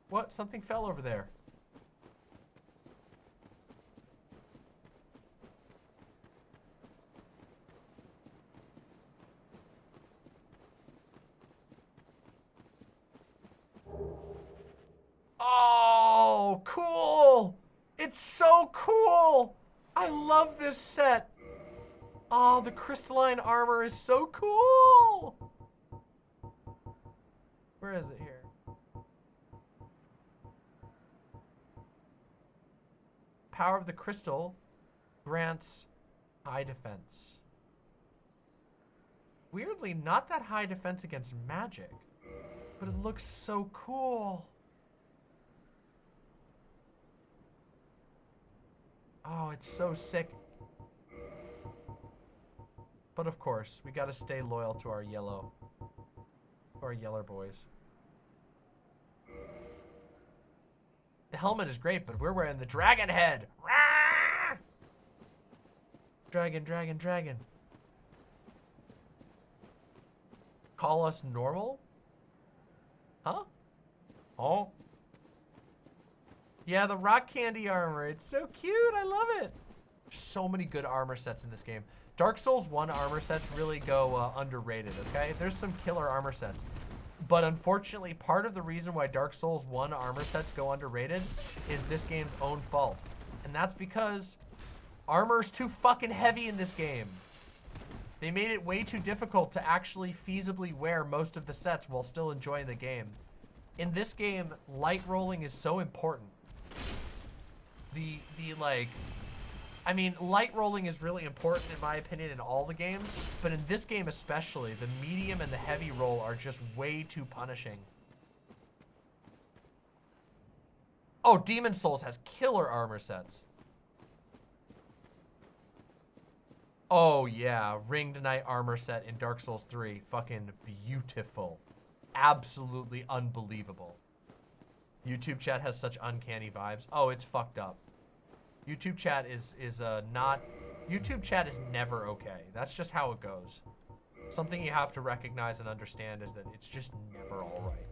What? Something fell over there. Oh, cool! It's so cool! I love this set. Oh, the crystalline armor is so cool! Where is it here? Power of the crystal grants high defense. Weirdly, not that high defense against magic, but it looks so cool. Oh, it's so sick. But of course, we gotta stay loyal to our yeller boys. The helmet is great, but we're wearing the dragon head. Rah! Dragon, dragon, dragon. Call us normal? Huh? Oh. Yeah, the rock candy armor. It's so cute. I love it. There's so many good armor sets in this game. Dark Souls 1 armor sets really go underrated, okay? There's some killer armor sets. But unfortunately, part of the reason why Dark Souls 1 armor sets go underrated is this game's own fault. And that's because armor's too fucking heavy in this game. They made it way too difficult to actually feasibly wear most of the sets while still enjoying the game. In this game, light rolling is so important. I mean, light rolling is really important in my opinion in all the games, but in this game especially, the medium and the heavy roll are just way too punishing. Oh, Demon Souls has killer armor sets. Oh yeah, Ringed Knight armor set in Dark Souls 3. Fucking beautiful. Absolutely unbelievable. YouTube chat has such uncanny vibes. Oh, it's fucked up. YouTube chat is not... YouTube chat is never okay. That's just how it goes. Something you have to recognize and understand is that it's just never all right.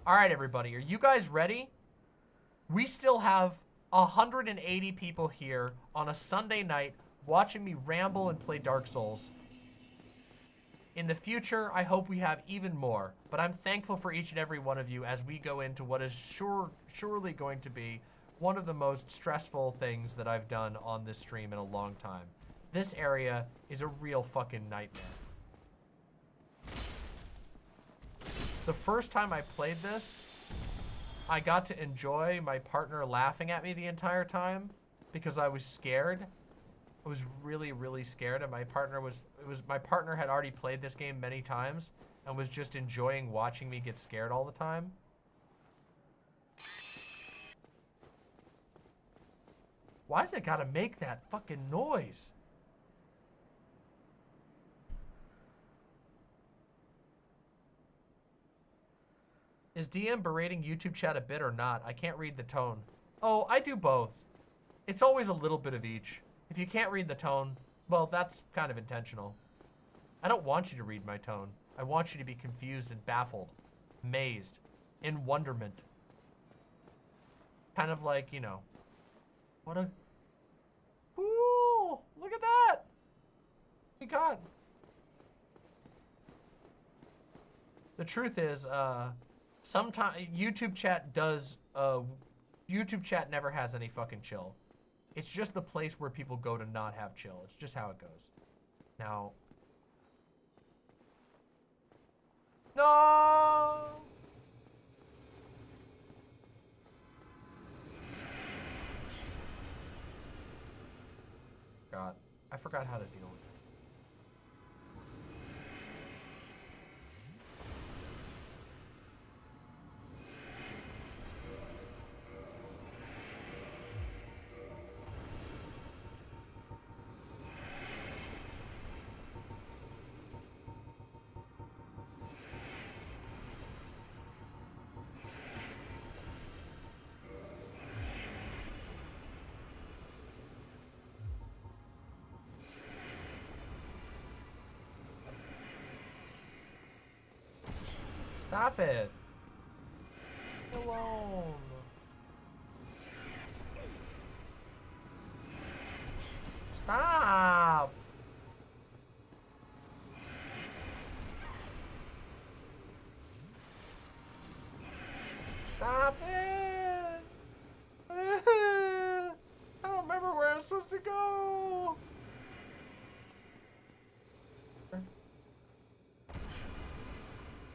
All right, everybody. Are you guys ready? We still have 180 people here on a Sunday night watching me ramble and play Dark Souls. In the future, I hope we have even more, but I'm thankful for each and every one of you as we go into what is surely going to be one of the most stressful things that I've done on this stream in a long time. This area is a real fucking nightmare. The first time I played this, I got to enjoy my partner laughing at me the entire time because I was scared. I was really, really scared, and my partner had already played this game many times and was just enjoying watching me get scared all the time. Why's it gotta make that fucking noise? Is DM berating YouTube chat a bit or not? I can't read the tone. Oh, I do both. It's always a little bit of each. If you can't read the tone, well, that's kind of intentional. I don't want you to read my tone. I want you to be confused and baffled, amazed, in wonderment. Kind of like, you know, what a... Ooh, look at that! We got... The truth is, sometimes YouTube chat does, YouTube chat never has any fucking chill. It's just the place where people go to not have chill. It's just how it goes. Now... No! God, I forgot how to deal with it. Stop it. Leave me alone. Stop. Stop it. I don't remember where I'm supposed to go.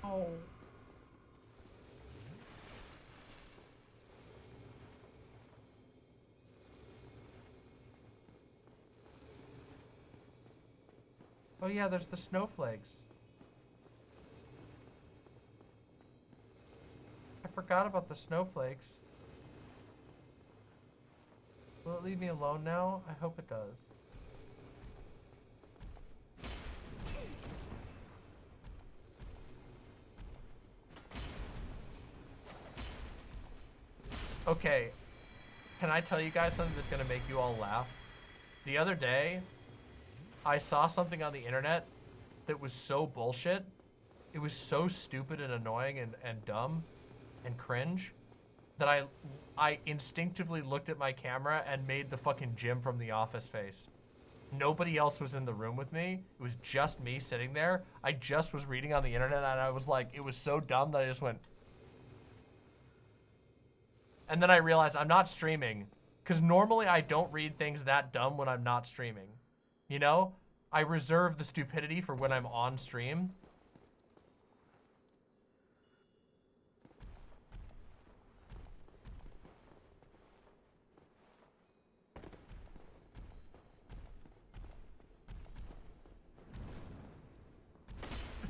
Oh. Oh yeah, there's the snowflakes. I forgot about the snowflakes. Will it leave me alone now? I hope it does. Okay, can I tell you guys something that's gonna make you all laugh? The other day, I saw something on the internet that was so bullshit. It was so stupid and annoying and dumb and cringe that I instinctively looked at my camera and made the fucking Jim from The Office face. Nobody else was in the room with me. It was just me sitting there. I just was reading on the internet and I was like, it was so dumb that I just went. And then I realized I'm not streaming, because normally I don't read things that dumb when I'm not streaming. You know? I reserve the stupidity for when I'm on stream.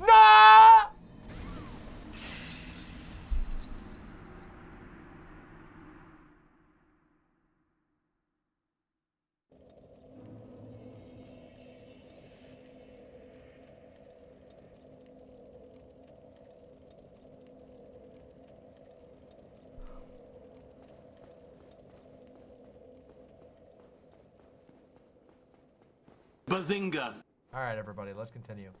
No! Bazinga! All right, everybody, let's continue.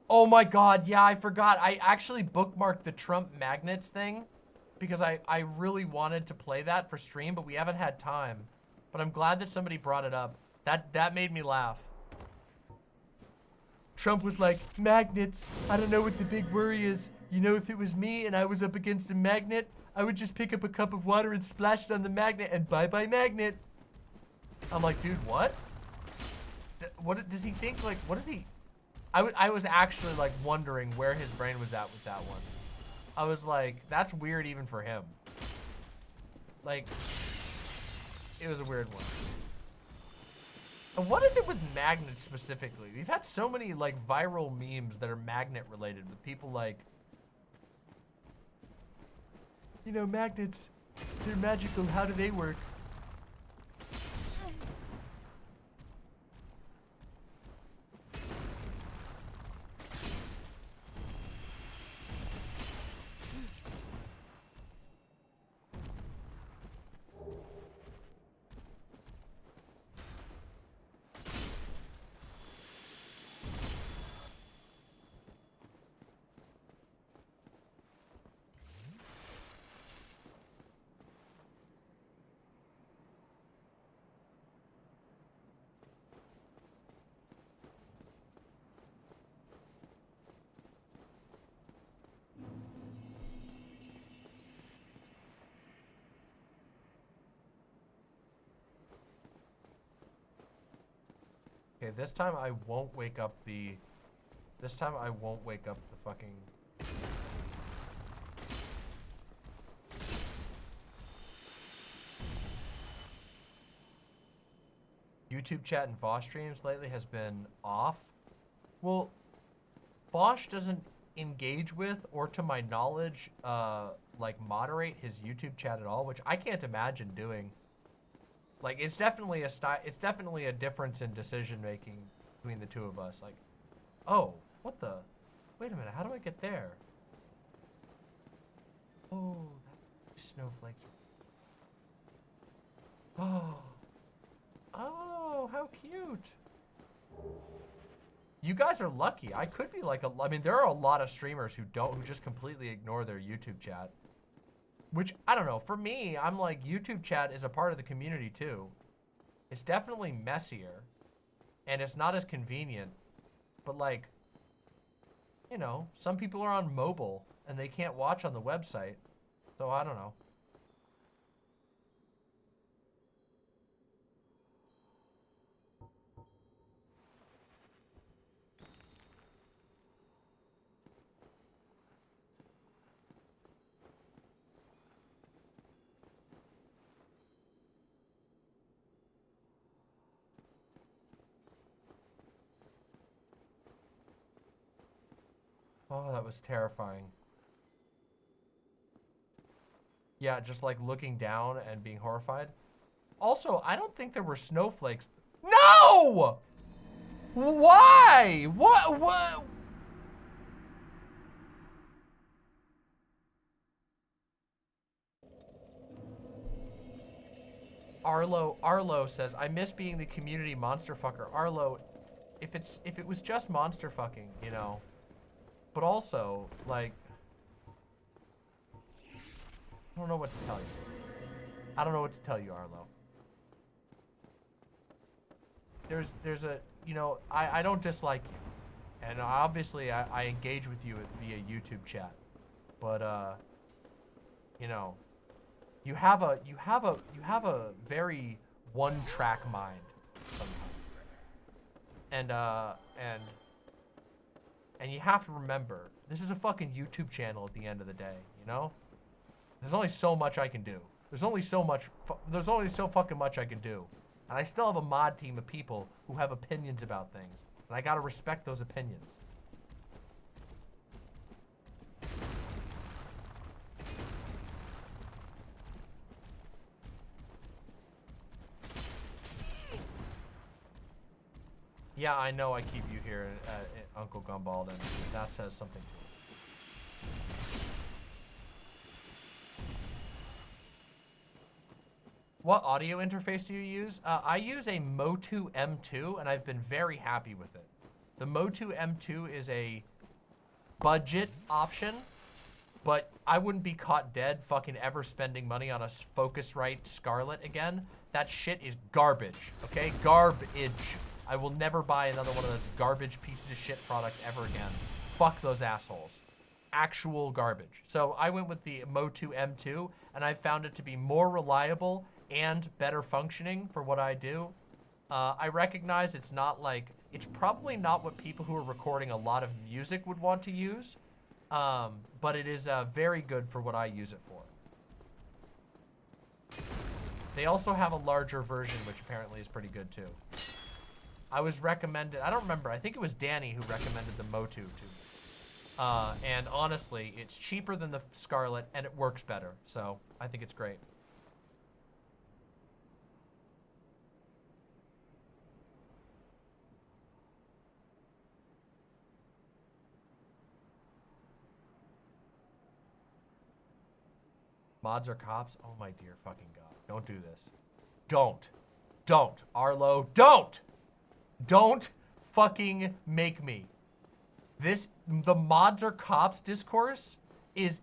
Oh my God, yeah, I forgot. I actually bookmarked the Trump magnets thing because I really wanted to play that for stream, but we haven't had time. But I'm glad that somebody brought it up. That made me laugh. Trump was like, magnets, I don't know what the big worry is. You know, if it was me and I was up against a magnet, I would just pick up a cup of water and splash it on the magnet and bye-bye magnet. I'm like, dude, what? What does he think? Like, what is he? I was actually like wondering where his brain was at with that one. I was like, that's weird even for him. Like, it was a weird one. And what is it with magnets specifically? We've had so many like viral memes that are magnet related with people like, you know, magnets, they're magical, how do they work? Okay, this time I won't wake up the... This time I won't wake up the fucking... YouTube chat and Vosh streams lately has been off. Well, Vosh doesn't engage with, or to my knowledge, like moderate his YouTube chat at all, which I can't imagine doing. Like, it's definitely a it's definitely a difference in decision making between the two of us. Like, oh, what the? Wait a minute, how do I get there? Oh, snowflakes. Oh, oh, how cute. You guys are lucky. I could be like I mean, there are a lot of streamers who just completely ignore their YouTube chat. Which, I don't know. For me, I'm like, YouTube chat is a part of the community too. It's definitely messier. And it's not as convenient. But like, you know, some people are on mobile and they can't watch on the website. So I don't know. Oh, that was terrifying. Yeah, just like looking down and being horrified. Also, I don't think there were snowflakes. No! Why? What? Arlo says, I miss being the community monster fucker. Arlo, if it was just monster fucking, you know. But also, like, I don't know what to tell you. I don't know what to tell you, Arlo. There's a, you know, I don't dislike you. And obviously I engage with you via YouTube chat. But you know, you have a very one-track mind sometimes. And you have to remember, this is a fucking YouTube channel at the end of the day, you know? There's only so much I can do. There's only so fucking much I can do. And I still have a mod team of people who have opinions about things. And I gotta respect those opinions. Yeah, I know I keep you here at Uncle Gumball, and that says something to it. What audio interface do you use? I use a Motu M2, and I've been very happy with it. The Motu M2 is a budget option, but I wouldn't be caught dead fucking ever spending money on a Focusrite Scarlett again. That shit is garbage, okay? Garbage. I will never buy another one of those garbage pieces of shit products ever again. Fuck those assholes. Actual garbage. So I went with the Motu M2, and I found it to be more reliable and better functioning for what I do. I recognize it's not like, it's probably not what people who are recording a lot of music would want to use, but it is very good for what I use it for. They also have a larger version, which apparently is pretty good too. I was recommended, I don't remember, I think it was Danny who recommended the Motu to me. And honestly, it's cheaper than the Scarlett and it works better. So I think it's great. Mods are cops? Oh my dear fucking God. Don't do this. Don't. Don't. Arlo, don't! Don't fucking make me. The mods are cops discourse is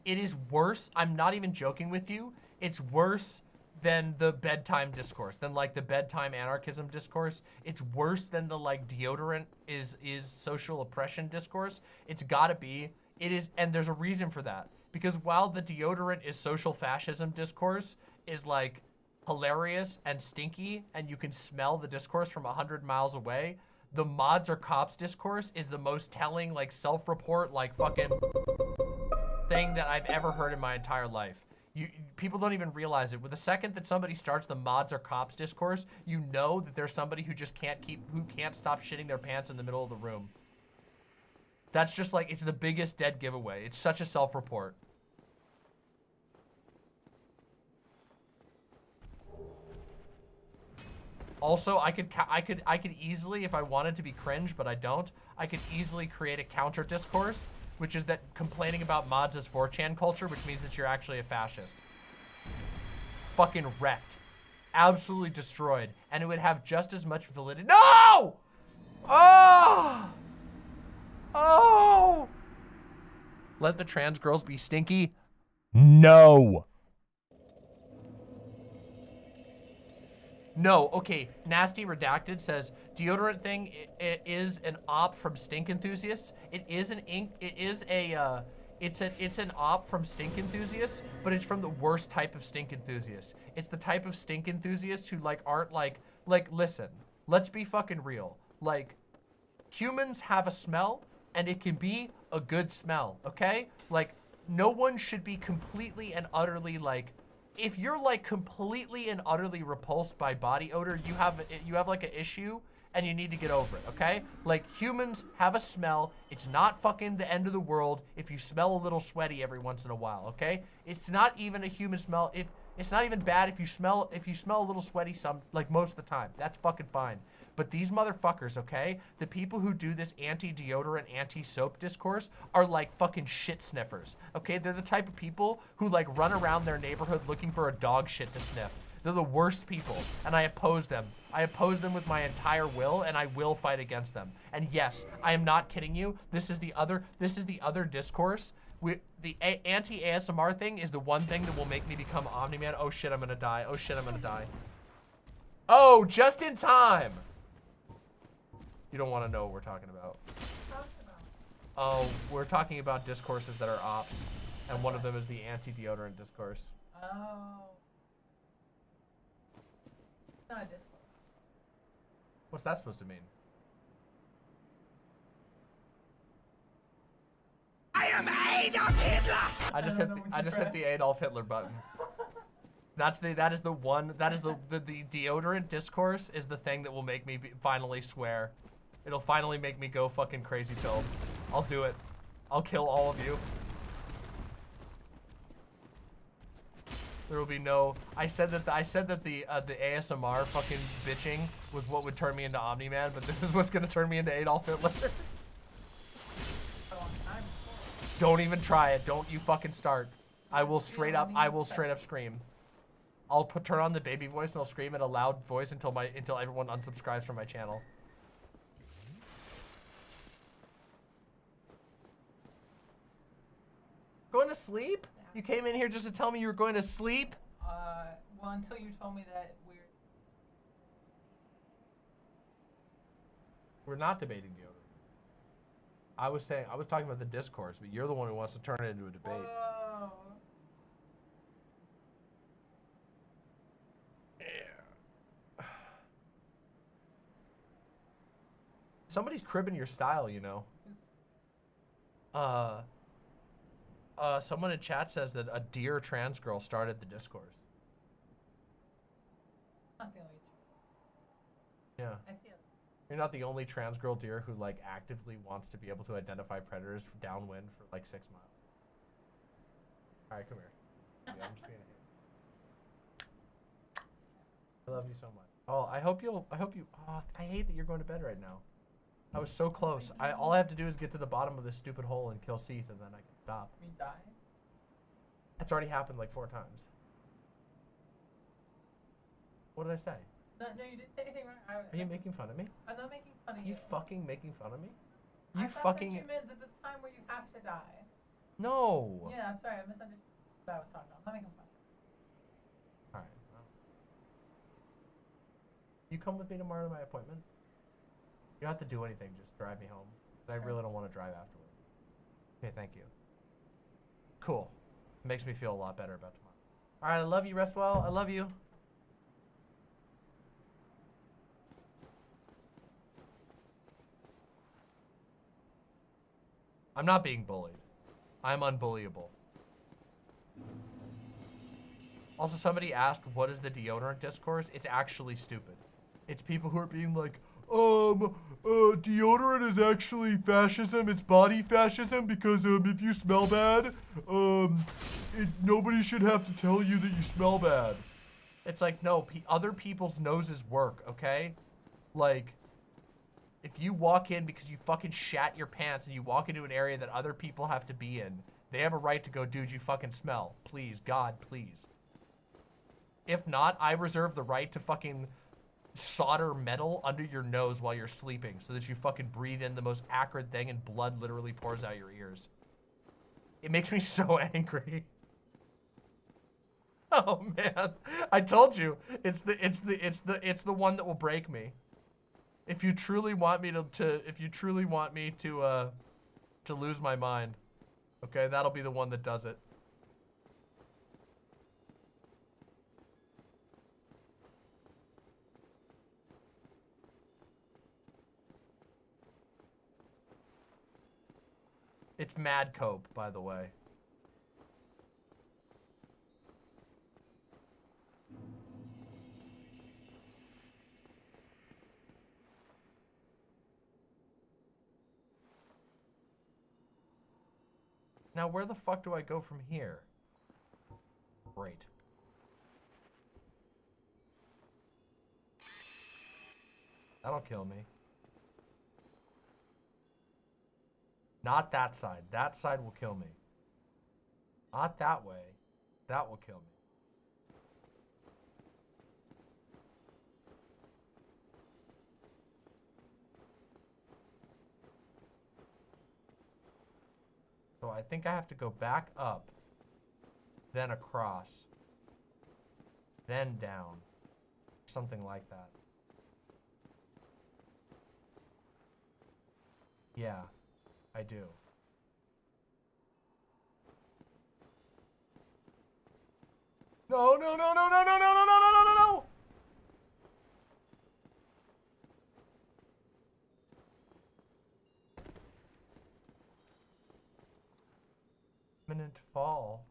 worse. I'm not even joking with you. It's worse than the bedtime discourse, than like the bedtime anarchism discourse. It's worse than the like deodorant is social oppression discourse. It's gotta be. It is, and there's a reason for that. Because while the deodorant is social fascism discourse is like hilarious and stinky, and you can smell the discourse from 100 miles away, the mods are cops discourse is the most telling, like, self-report, like, fucking thing that I've ever heard in my entire life. People don't even realize it. With the second that somebody starts the mods are cops discourse, you know that there's somebody who just can't stop shitting their pants in the middle of the room. That's just like, it's the biggest dead giveaway. It's such a self-report. Also, I could easily, if I wanted to be cringe, but I don't, I could easily create a counter discourse, which is that complaining about mods is 4chan culture, which means that you're actually a fascist. Fucking wrecked. Absolutely destroyed. And it would have just as much validity. No! Oh! Oh! Let the trans girls be stinky? No. No, okay. Nasty Redacted says deodorant thing is an op from stink enthusiasts. It's an op from stink enthusiasts, but it's from the worst type of stink enthusiasts. It's the type of stink enthusiasts who like aren't like listen, let's be fucking real. Like, humans have a smell and it can be a good smell, okay? Like, no one should be completely and utterly like, if you're like completely and utterly repulsed by body odor, you have like an issue and you need to get over it, okay? Like, humans have a smell. It's not fucking the end of the world if you smell a little sweaty every once in a while, okay? It's not even a human smell. It's not even bad if you smell a little sweaty like most of the time. That's fucking fine. But these motherfuckers, okay? The people who do this anti-deodorant, anti-soap discourse are like fucking shit sniffers, okay? They're the type of people who like run around their neighborhood looking for a dog shit to sniff. They're the worst people, and I oppose them. I oppose them with my entire will, and I will fight against them. And yes, I am not kidding you. This is the other discourse. The anti-ASMR thing is the one thing that will make me become Omni-Man. Oh shit, I'm gonna die. Oh shit, I'm gonna die. Oh, just in time. You don't want to know what we're talking about. Oh, we're talking about discourses that are ops, and one of them is the anti-deodorant discourse. Oh. It's not a discourse. What's that supposed to mean? I am Adolf Hitler! I just hit the Adolf Hitler button. That is the deodorant discourse is the thing that will make me finally swear. It'll finally make me go fucking crazy pill. I'll do it. I'll kill all of you. There will be no. I said that the ASMR fucking bitching was what would turn me into Omni-Man, but this is what's gonna turn me into Adolf Hitler. Don't even try it. Don't you fucking start. I will straight up scream. I'll turn on the baby voice and I'll scream in a loud voice until everyone unsubscribes from my channel. Going to sleep? You came in here just to tell me you were going to sleep? Well, until you told me that we're not debating deodorant. I was talking about the discourse, but you're the one who wants to turn it into a debate. Whoa. Yeah. Somebody's cribbing your style, you know. Someone in chat says that a dear trans girl started the discourse. Not the only. Yeah. I see it. You're not the only trans girl, dear, who like actively wants to be able to identify predators downwind for like 6 miles. All right, come here. Yeah, I'm just being a hater. I love you so much. Oh, I hope you. Oh, I hate that you're going to bed right now. I was so close. All I have to do is get to the bottom of this stupid hole and kill Seath, and then I can stop. We die? That's already happened like 4 times. What did I say? No, you didn't say anything wrong. Are you making fun of me? I'm not making fun of you. You fucking making fun of me? I thought that you meant that the time where you have to die. No. Yeah, I'm sorry. I misunderstood what I was talking about. I'm not making fun of you. All right. Well. You come with me tomorrow to my appointment? You don't have to do anything. Just drive me home. I really don't want to drive afterward. Okay, thank you. Cool. Makes me feel a lot better about tomorrow. All right, I love you. Rest well. I love you. I'm not being bullied. I'm unbullyable. Also, somebody asked, what is the deodorant discourse? It's actually stupid. It's people who are being like, deodorant is actually fascism. It's body fascism because, if you smell bad, nobody should have to tell you that you smell bad. It's like, no, other people's noses work, okay? Like, if you walk in because you fucking shat your pants and you walk into an area that other people have to be in, they have a right to go, dude, you fucking smell. Please, God, please. If not, I reserve the right to fucking solder metal under your nose while you're sleeping so that you fucking breathe in the most acrid thing and blood literally pours out your ears. It makes me so angry. Oh man, I told you, it's the one that will break me. If you truly want me to lose my mind, okay, that'll be the one that does it. It's mad cope, by the way. Now, where the fuck do I go from here? Great. That'll kill me. Not that side. That side will kill me. Not that way. That will kill me. So I think I have to go back up, then across, then down. Something like that. Yeah, I do. No, no, no, no, no, no, no, no, no, no, no, no, no! Imminent fall.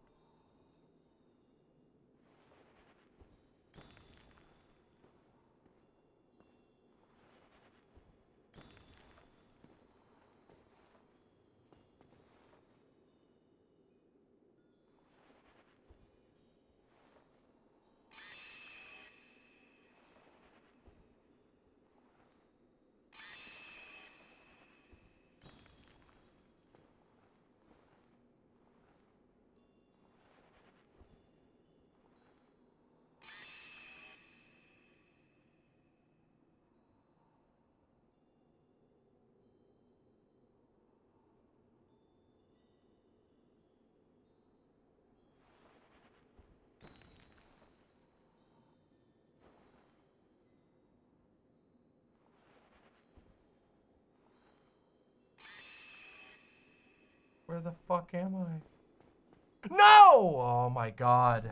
Where the fuck am I? No! Oh my god.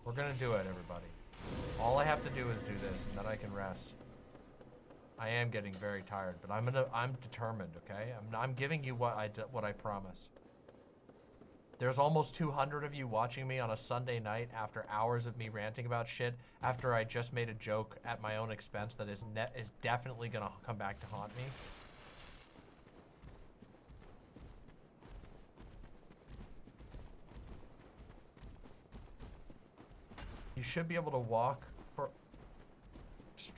We're gonna do it, everybody. All I have to do is do this, and then I can rest. I am getting very tired, but I'm determined, okay? I'm giving you what I promised. There's almost 200 of you watching me on a Sunday night after hours of me ranting about shit, after I just made a joke at my own expense that is definitely gonna come back to haunt me. You should be able to walk for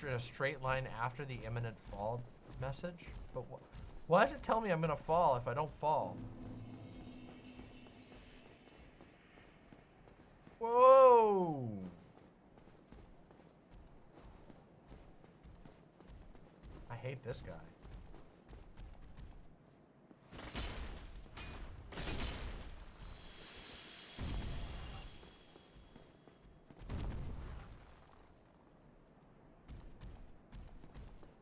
a straight line after the imminent fall message. But why does it tell me I'm gonna fall if I don't fall? Whoa! I hate this guy.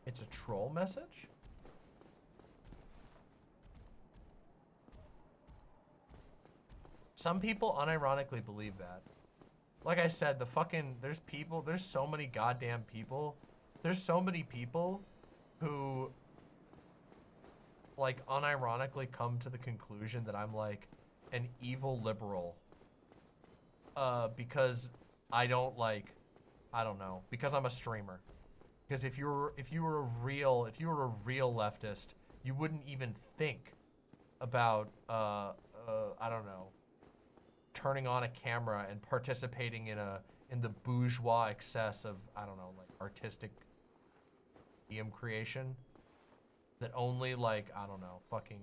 It's a troll message? Some people unironically believe that. Like I said, there's so many goddamn people. There's so many people who, like, unironically come to the conclusion that I'm, like, an evil liberal. Because I don't know, because I'm a streamer. Because if you were a real leftist, you wouldn't even think about I don't know, turning on a camera and participating in the bourgeois excess of, I don't know, like artistic medium creation that only, like, I don't know, fucking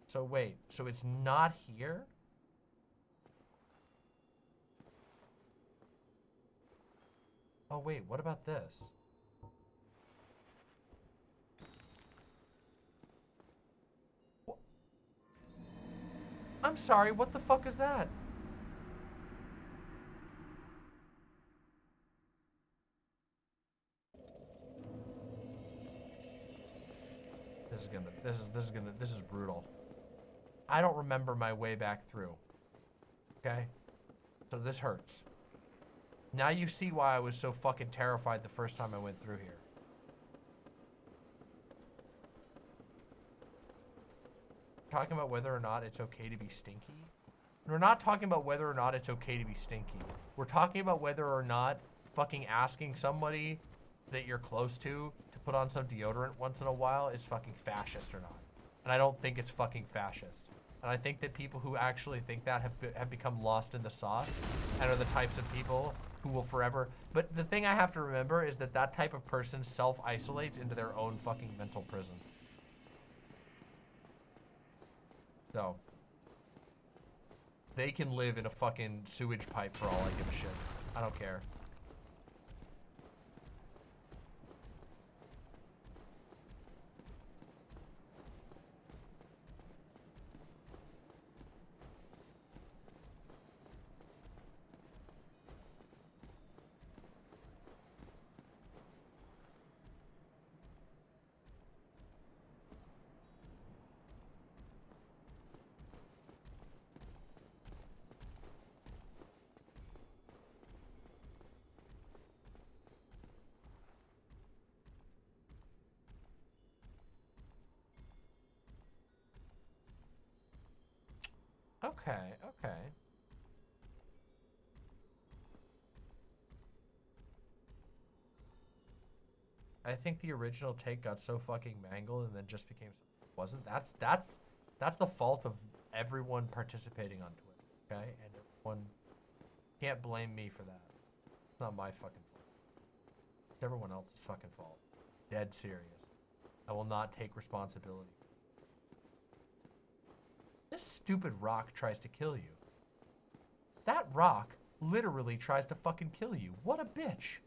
So wait, so it's not here? Oh wait, what about this? I'm sorry, what the fuck is that? This is brutal. I don't remember my way back through. Okay? So this hurts. Now you see why I was so fucking terrified the first time I went through here. Talking about whether or not it's okay to be stinky. We're not talking about whether or not it's okay to be stinky. We're talking about whether or not fucking asking somebody that you're close to put on some deodorant once in a while is fucking fascist or not. And I don't think it's fucking fascist. And I think that people who actually think that have become lost in the sauce and are the types of people who will forever. But the thing I have to remember is that that type of person self-isolates into their own fucking mental prison. So they can live in a fucking sewage pipe for all I give a shit. I don't care. Okay, okay. I think the original take got so fucking mangled and then just became something it wasn't. That's the fault of everyone participating on Twitter, okay? And everyone can't blame me for that. It's not my fucking fault. It's everyone else's fucking fault. Dead serious. I will not take responsibility. This stupid rock tries to kill you. That rock literally tries to fucking kill you. What a bitch.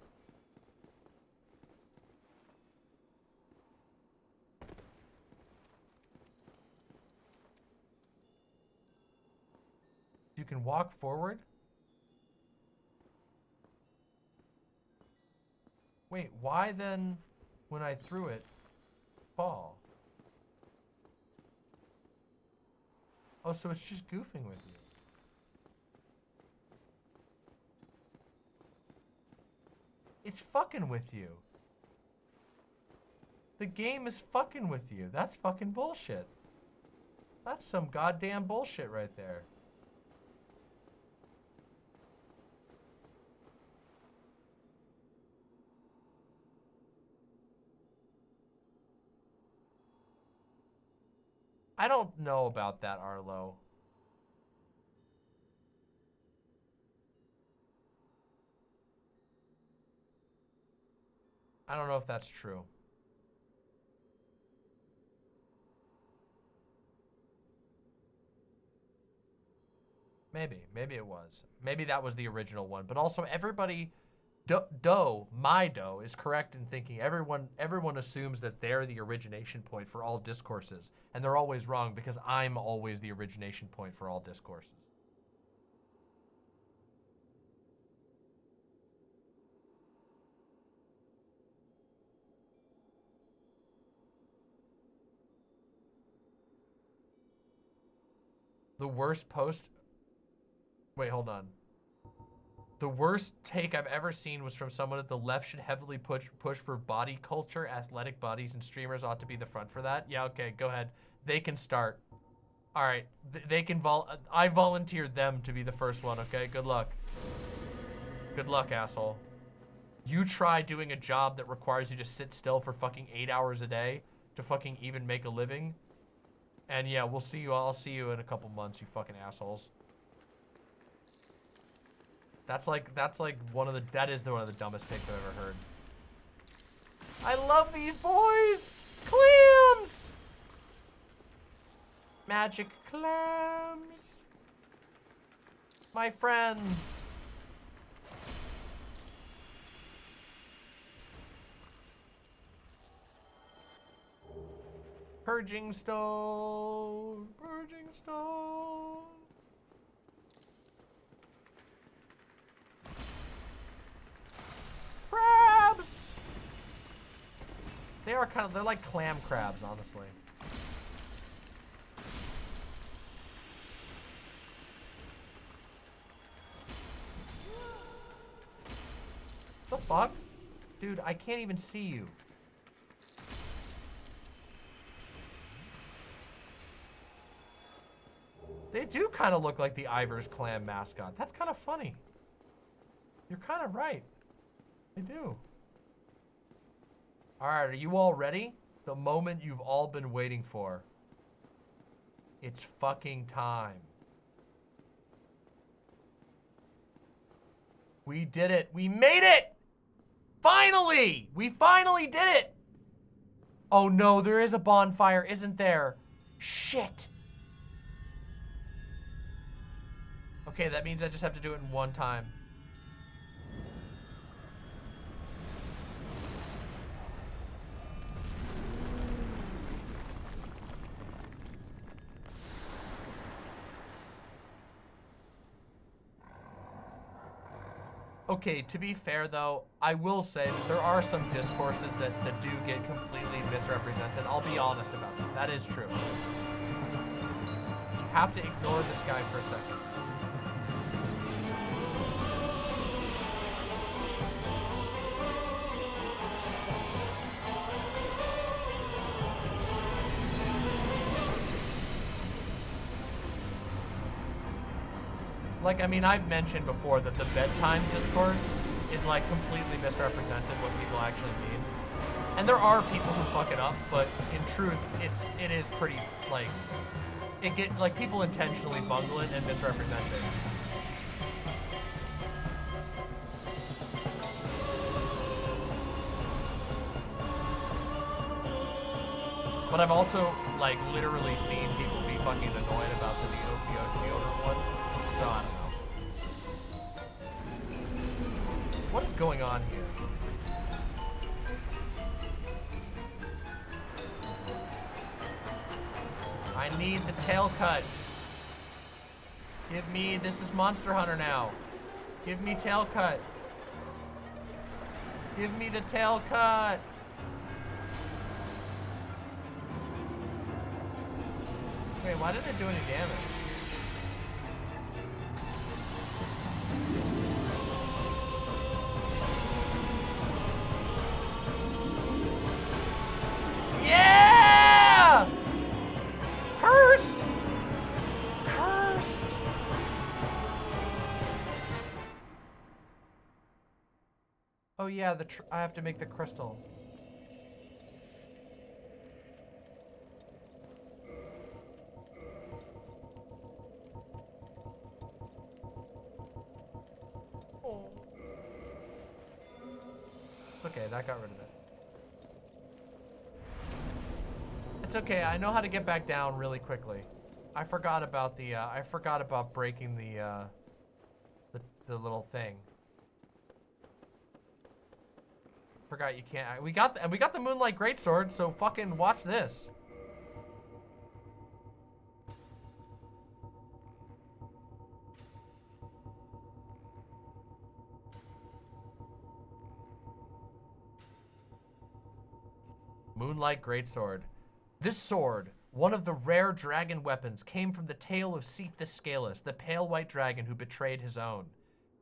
You can walk forward. Wait, why then, when I threw it, fall? Oh, so it's just goofing with you. It's fucking with you. The game is fucking with you. That's fucking bullshit. That's some goddamn bullshit right there. I don't know about that, Arlo. I don't know if that's true. Maybe it was. Maybe that was the original one. But also everybody, my dough is correct in thinking everyone assumes that they're the origination point for all discourses. And they're always wrong because I'm always the origination point for all discourses. The worst post... Wait, hold on. The worst take I've ever seen was from someone that the left should heavily push for body culture, athletic bodies, and streamers ought to be the front for that. Yeah, okay, go ahead. They can start. All right, they can I volunteered them to be the first one, okay? Good luck. Good luck, asshole. You try doing a job that requires you to sit still for fucking 8 hours a day to fucking even make a living. And yeah, we'll see you. I'll see you in a couple months, you fucking assholes. That is one of the dumbest takes I've ever heard. I love these boys! Clams! Magic clams. My friends. Purging stone. Purging stone. Crabs! They're like clam crabs, honestly. The fuck? Dude, I can't even see you. They do kind of look like the Ivers clam mascot. That's kind of funny. You're kind of right. They do. All right, are you all ready? The moment you've all been waiting for. It's fucking time. We did it. We made it! Finally! We finally did it! Oh no, there is a bonfire, isn't there? Shit. Okay, that means I just have to do it in one time. Okay, to be fair though, I will say that there are some discourses that do get completely misrepresented. I'll be honest about that. That is true. You have to ignore this guy for a second. Like, I mean, I've mentioned before that the bedtime discourse is like completely misrepresented what people actually mean. And there are people who fuck it up, but in truth, it is pretty, like, people intentionally bungle it and misrepresent it. But I've also, like, literally seen people be fucking annoyed about the deodorant one. So, I don't know. What is going on here? I need the tail cut. Give me, this is Monster Hunter now. Give me tail cut. Give me the tail cut. Wait, why didn't it do any damage? Yeah! Cursed! Cursed! Oh yeah, I have to make the crystal. Oh. Okay, that got rid of it. It's okay, I know how to get back down really quickly. I forgot about breaking the little thing. Forgot you can't. We got the Moonlight Greatsword, so fucking watch this. Moonlight Greatsword. This sword, one of the rare dragon weapons, came from the tale of Seath the Scaleless, the pale white dragon who betrayed his own.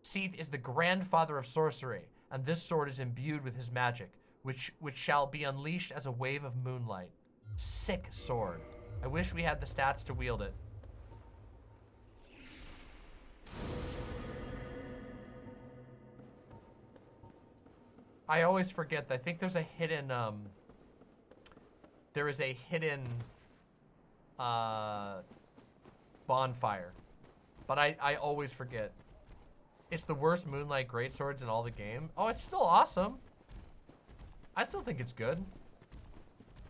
Seath is the grandfather of sorcery, and this sword is imbued with his magic, which shall be unleashed as a wave of moonlight. Sick sword. I wish we had the stats to wield it. I always forget that I think there's a hidden, there is a hidden, bonfire. But I always forget. It's the worst Moonlight Greatswords in all the game. Oh, it's still awesome. I still think it's good.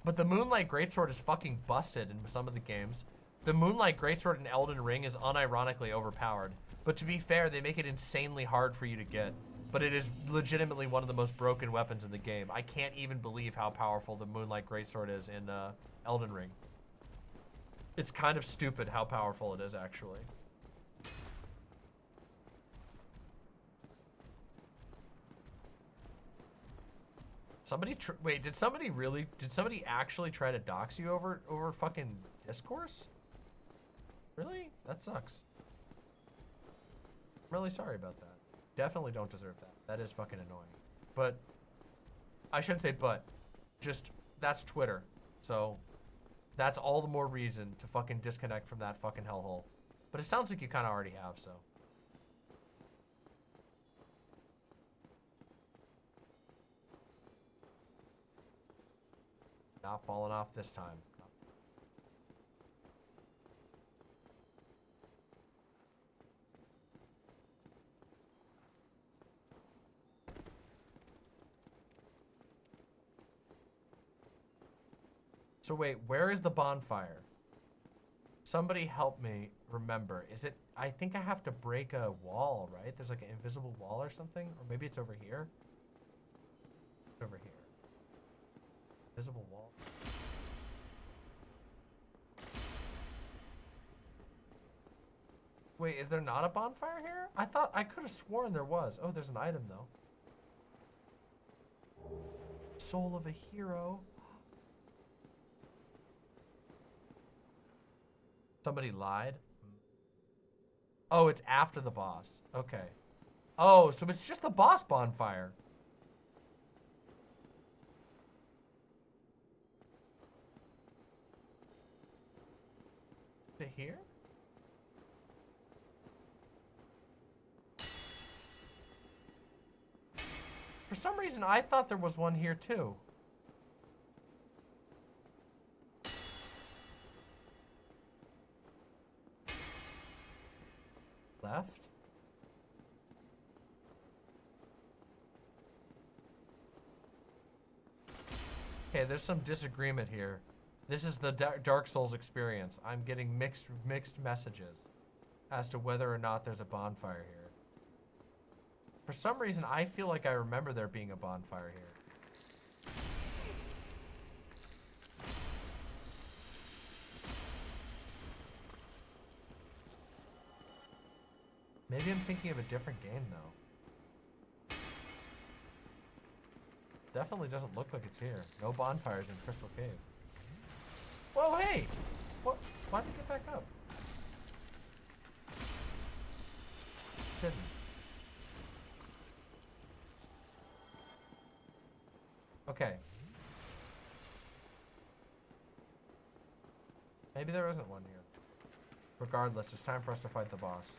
But the Moonlight Greatsword is fucking busted in some of the games. The Moonlight Greatsword in Elden Ring is unironically overpowered. But to be fair, they make it insanely hard for you to get. But it is legitimately one of the most broken weapons in the game. I can't even believe how powerful the Moonlight Greatsword is in Elden Ring. It's kind of stupid how powerful it is, actually. Somebody wait, did somebody actually try to dox you over fucking discourse? Really? That sucks. I'm really sorry about that. Definitely don't deserve that. That is fucking annoying. But I shouldn't say but. Just that's Twitter. So that's all the more reason to fucking disconnect from that fucking hellhole. But it sounds like you kind of already have, so. Not falling off this time. So wait, where is the bonfire? Somebody help me remember. Is it, I think I have to break a wall, right? There's like an invisible wall or something? Or maybe it's over here? It's over here. Invisible wall. Wait, is there not a bonfire here? I thought, I could have sworn there was. Oh, there's an item though. Soul of a hero. Somebody lied? Oh, it's after the boss. Okay. Oh, so it's just the boss bonfire. Is it here? For some reason, I thought there was one here too. Left? Okay, there's some disagreement here. This is the Dark Souls experience. I'm getting mixed messages as to whether or not there's a bonfire here. For some reason, I feel like I remember there being a bonfire here. Maybe I'm thinking of a different game, though. Definitely doesn't look like it's here. No bonfires in Crystal Cave. Whoa, hey! What? Why'd you get back up? Didn't. Okay. Maybe there isn't one here. Regardless, it's time for us to fight the boss.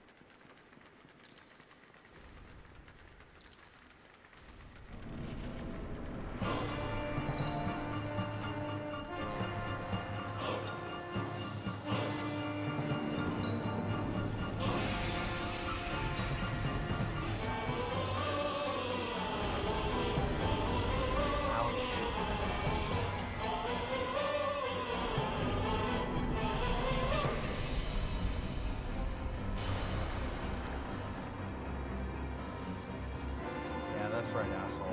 That's right, asshole.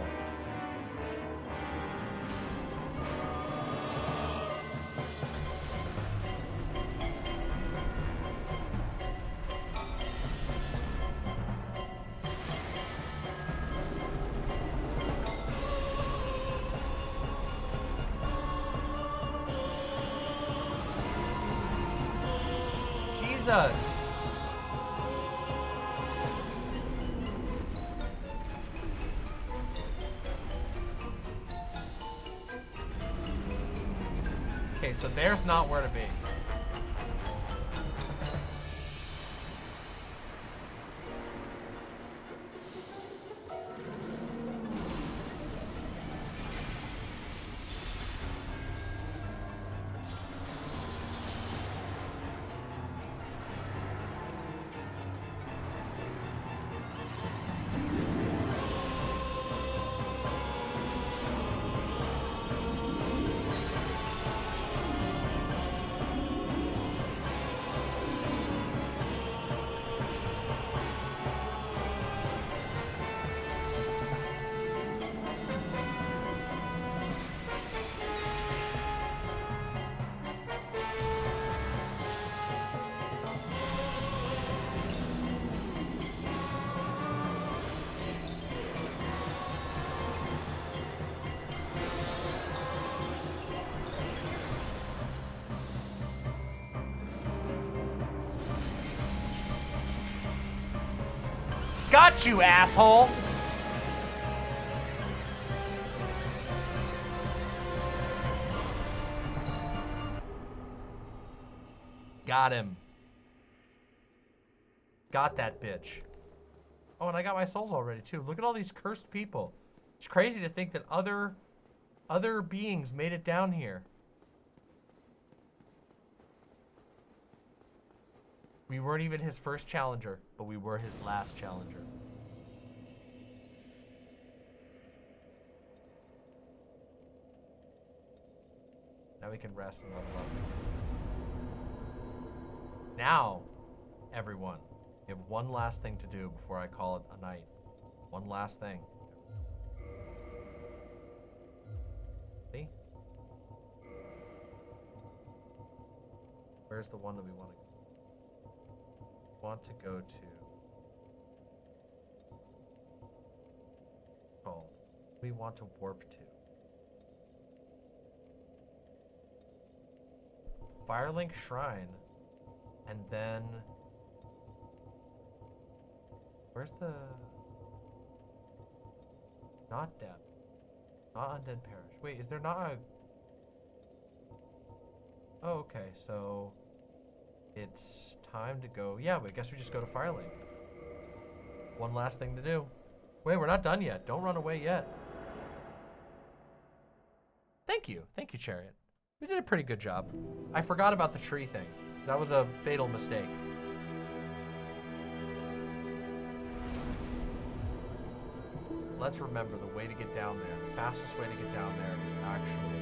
Jesus! Okay, so there's not where to be. Got you, asshole! Got him. Got that bitch. Oh, and I got my souls already, too. Look at all these cursed people. It's crazy to think that other beings made it down here. We weren't even his first challenger, but we were his last challenger. Now we can rest and level up. Now, everyone, we have one last thing to do before I call it a night. One last thing. See? Where's the one that we want to go? Want to go to called we want to warp to Firelink Shrine, and then where's the not death, not undead parish. Wait, is there not a oh, okay, so it's time to go. Yeah, I guess we just go to Firelink. One last thing to do. Wait, we're not done yet. Don't run away yet. Thank you. Thank you, Chariot. We did a pretty good job. I forgot about the tree thing. That was a fatal mistake. Let's remember the way to get down there. The fastest way to get down there is actually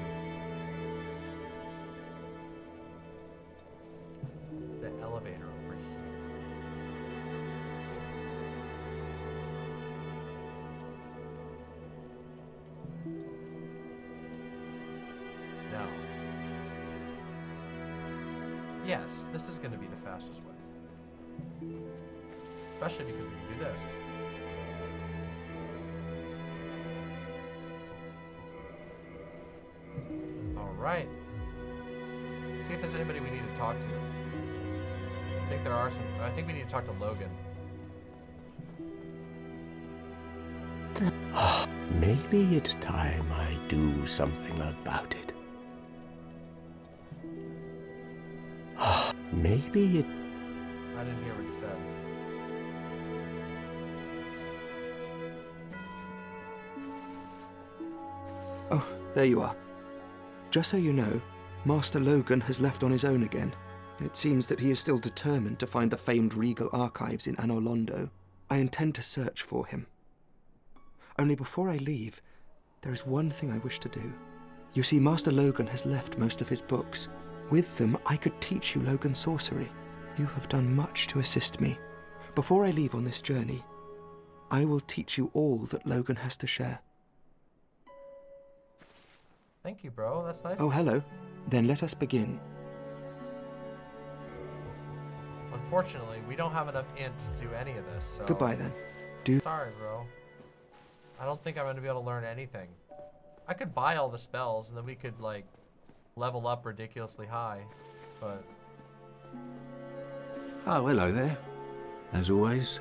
the elevator over here. Now, yes, this is going to be the fastest way. Especially because we can do this. All right. Let's see if there's anybody we need to talk to. I think there are some. I think we need to talk to Logan. Maybe it's time I do something about it. Maybe it... I didn't hear what you said. Oh, there you are. Just so you know, Master Logan has left on his own again. It seems that he is still determined to find the famed regal archives in Anor Londo. I intend to search for him. Only before I leave, there is one thing I wish to do. You see, Master Logan has left most of his books. With them, I could teach you Logan sorcery. You have done much to assist me. Before I leave on this journey, I will teach you all that Logan has to share. Thank you, bro. That's nice. Oh, hello. Then let us begin. Unfortunately, we don't have enough int to do any of this, so... Goodbye, then. Sorry, bro. I don't think I'm going to be able to learn anything. I could buy all the spells, and then we could, like, level up ridiculously high, but... Oh, hello there. As always.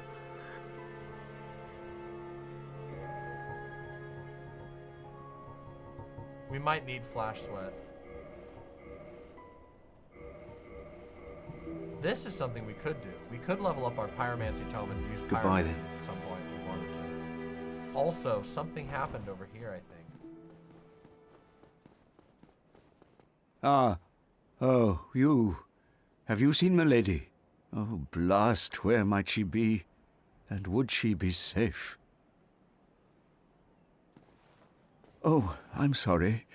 We might need Flash Sweat. This is something we could do. We could level up our pyromancy tome and use Goodbye, pyromancy then. at some point if we wanted to. Also, something happened over here, I think. Ah. Oh, you. Have you seen Milady? Oh, blast, where might she be? And would she be safe? Oh, I'm sorry.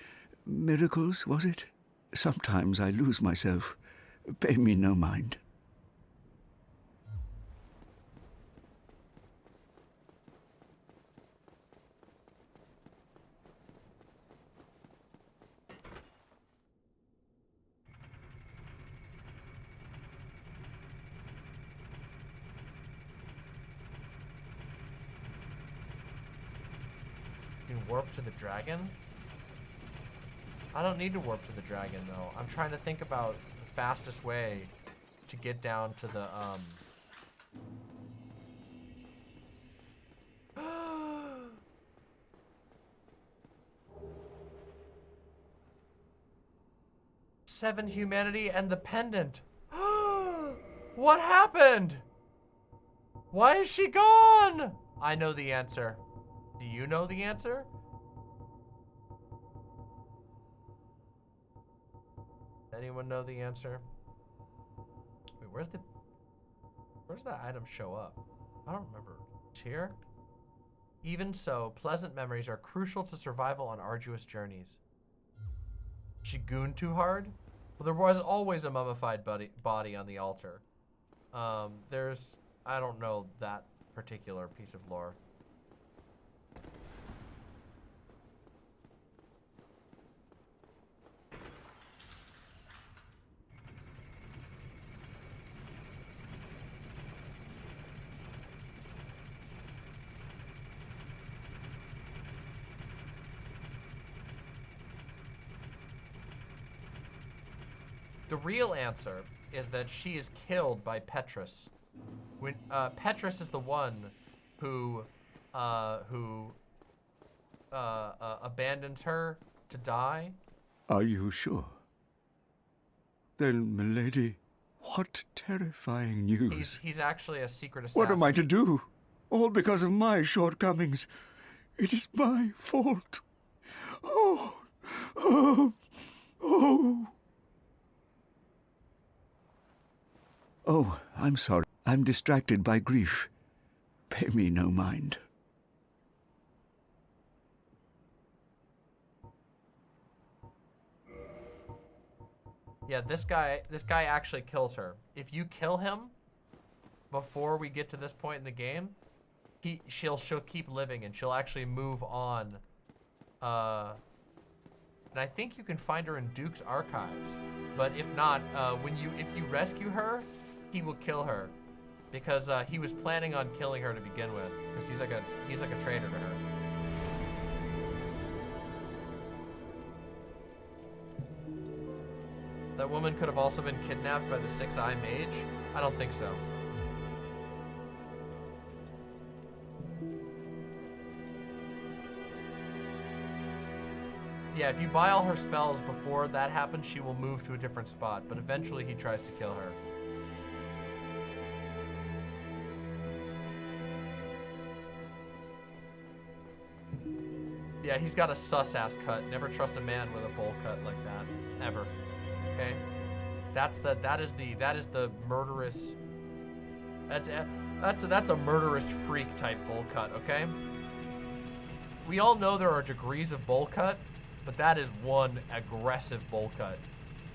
Miracles, was it? Sometimes I lose myself. Pay me no mind. You warp to the dragon? I don't need to warp to the dragon, though. I'm trying to think about the fastest way to get down to the, Seven humanity and the pendant. What happened? Why is she gone? I know the answer. Do you know the answer? Anyone know the answer? Wait, where's that item show up? I don't remember. It's here? Even so, pleasant memories are crucial to survival on arduous journeys. She gooned too hard? Well, there was always a mummified body on the altar. I don't know that particular piece of lore. The real answer is that she is killed by Petrus. When Petrus is the one who abandons her to die. Are you sure? Then, milady, what terrifying news. He's actually a secret assassin. What am I to do? All because of my shortcomings. It is my fault. Oh, oh, oh. Oh, I'm sorry. I'm distracted by grief. Pay me no mind. Yeah, this guy actually kills her. If you kill him before we get to this point in the game, she'll keep living and she'll actually move on. And I think you can find her in Duke's archives. But if not, if you rescue her, he will kill her, because he was planning on killing her to begin with, because he's like a traitor to her. That woman could have also been kidnapped by the Six-Eye Mage? I don't think so. Yeah, if you buy all her spells before that happens, she will move to a different spot, but eventually he tries to kill her. Yeah, he's got a sus-ass cut. Never trust a man with a bowl cut like that. Ever. Okay? That is the murderous... That's a murderous freak type bowl cut, okay? We all know there are degrees of bowl cut, but that is one aggressive bowl cut.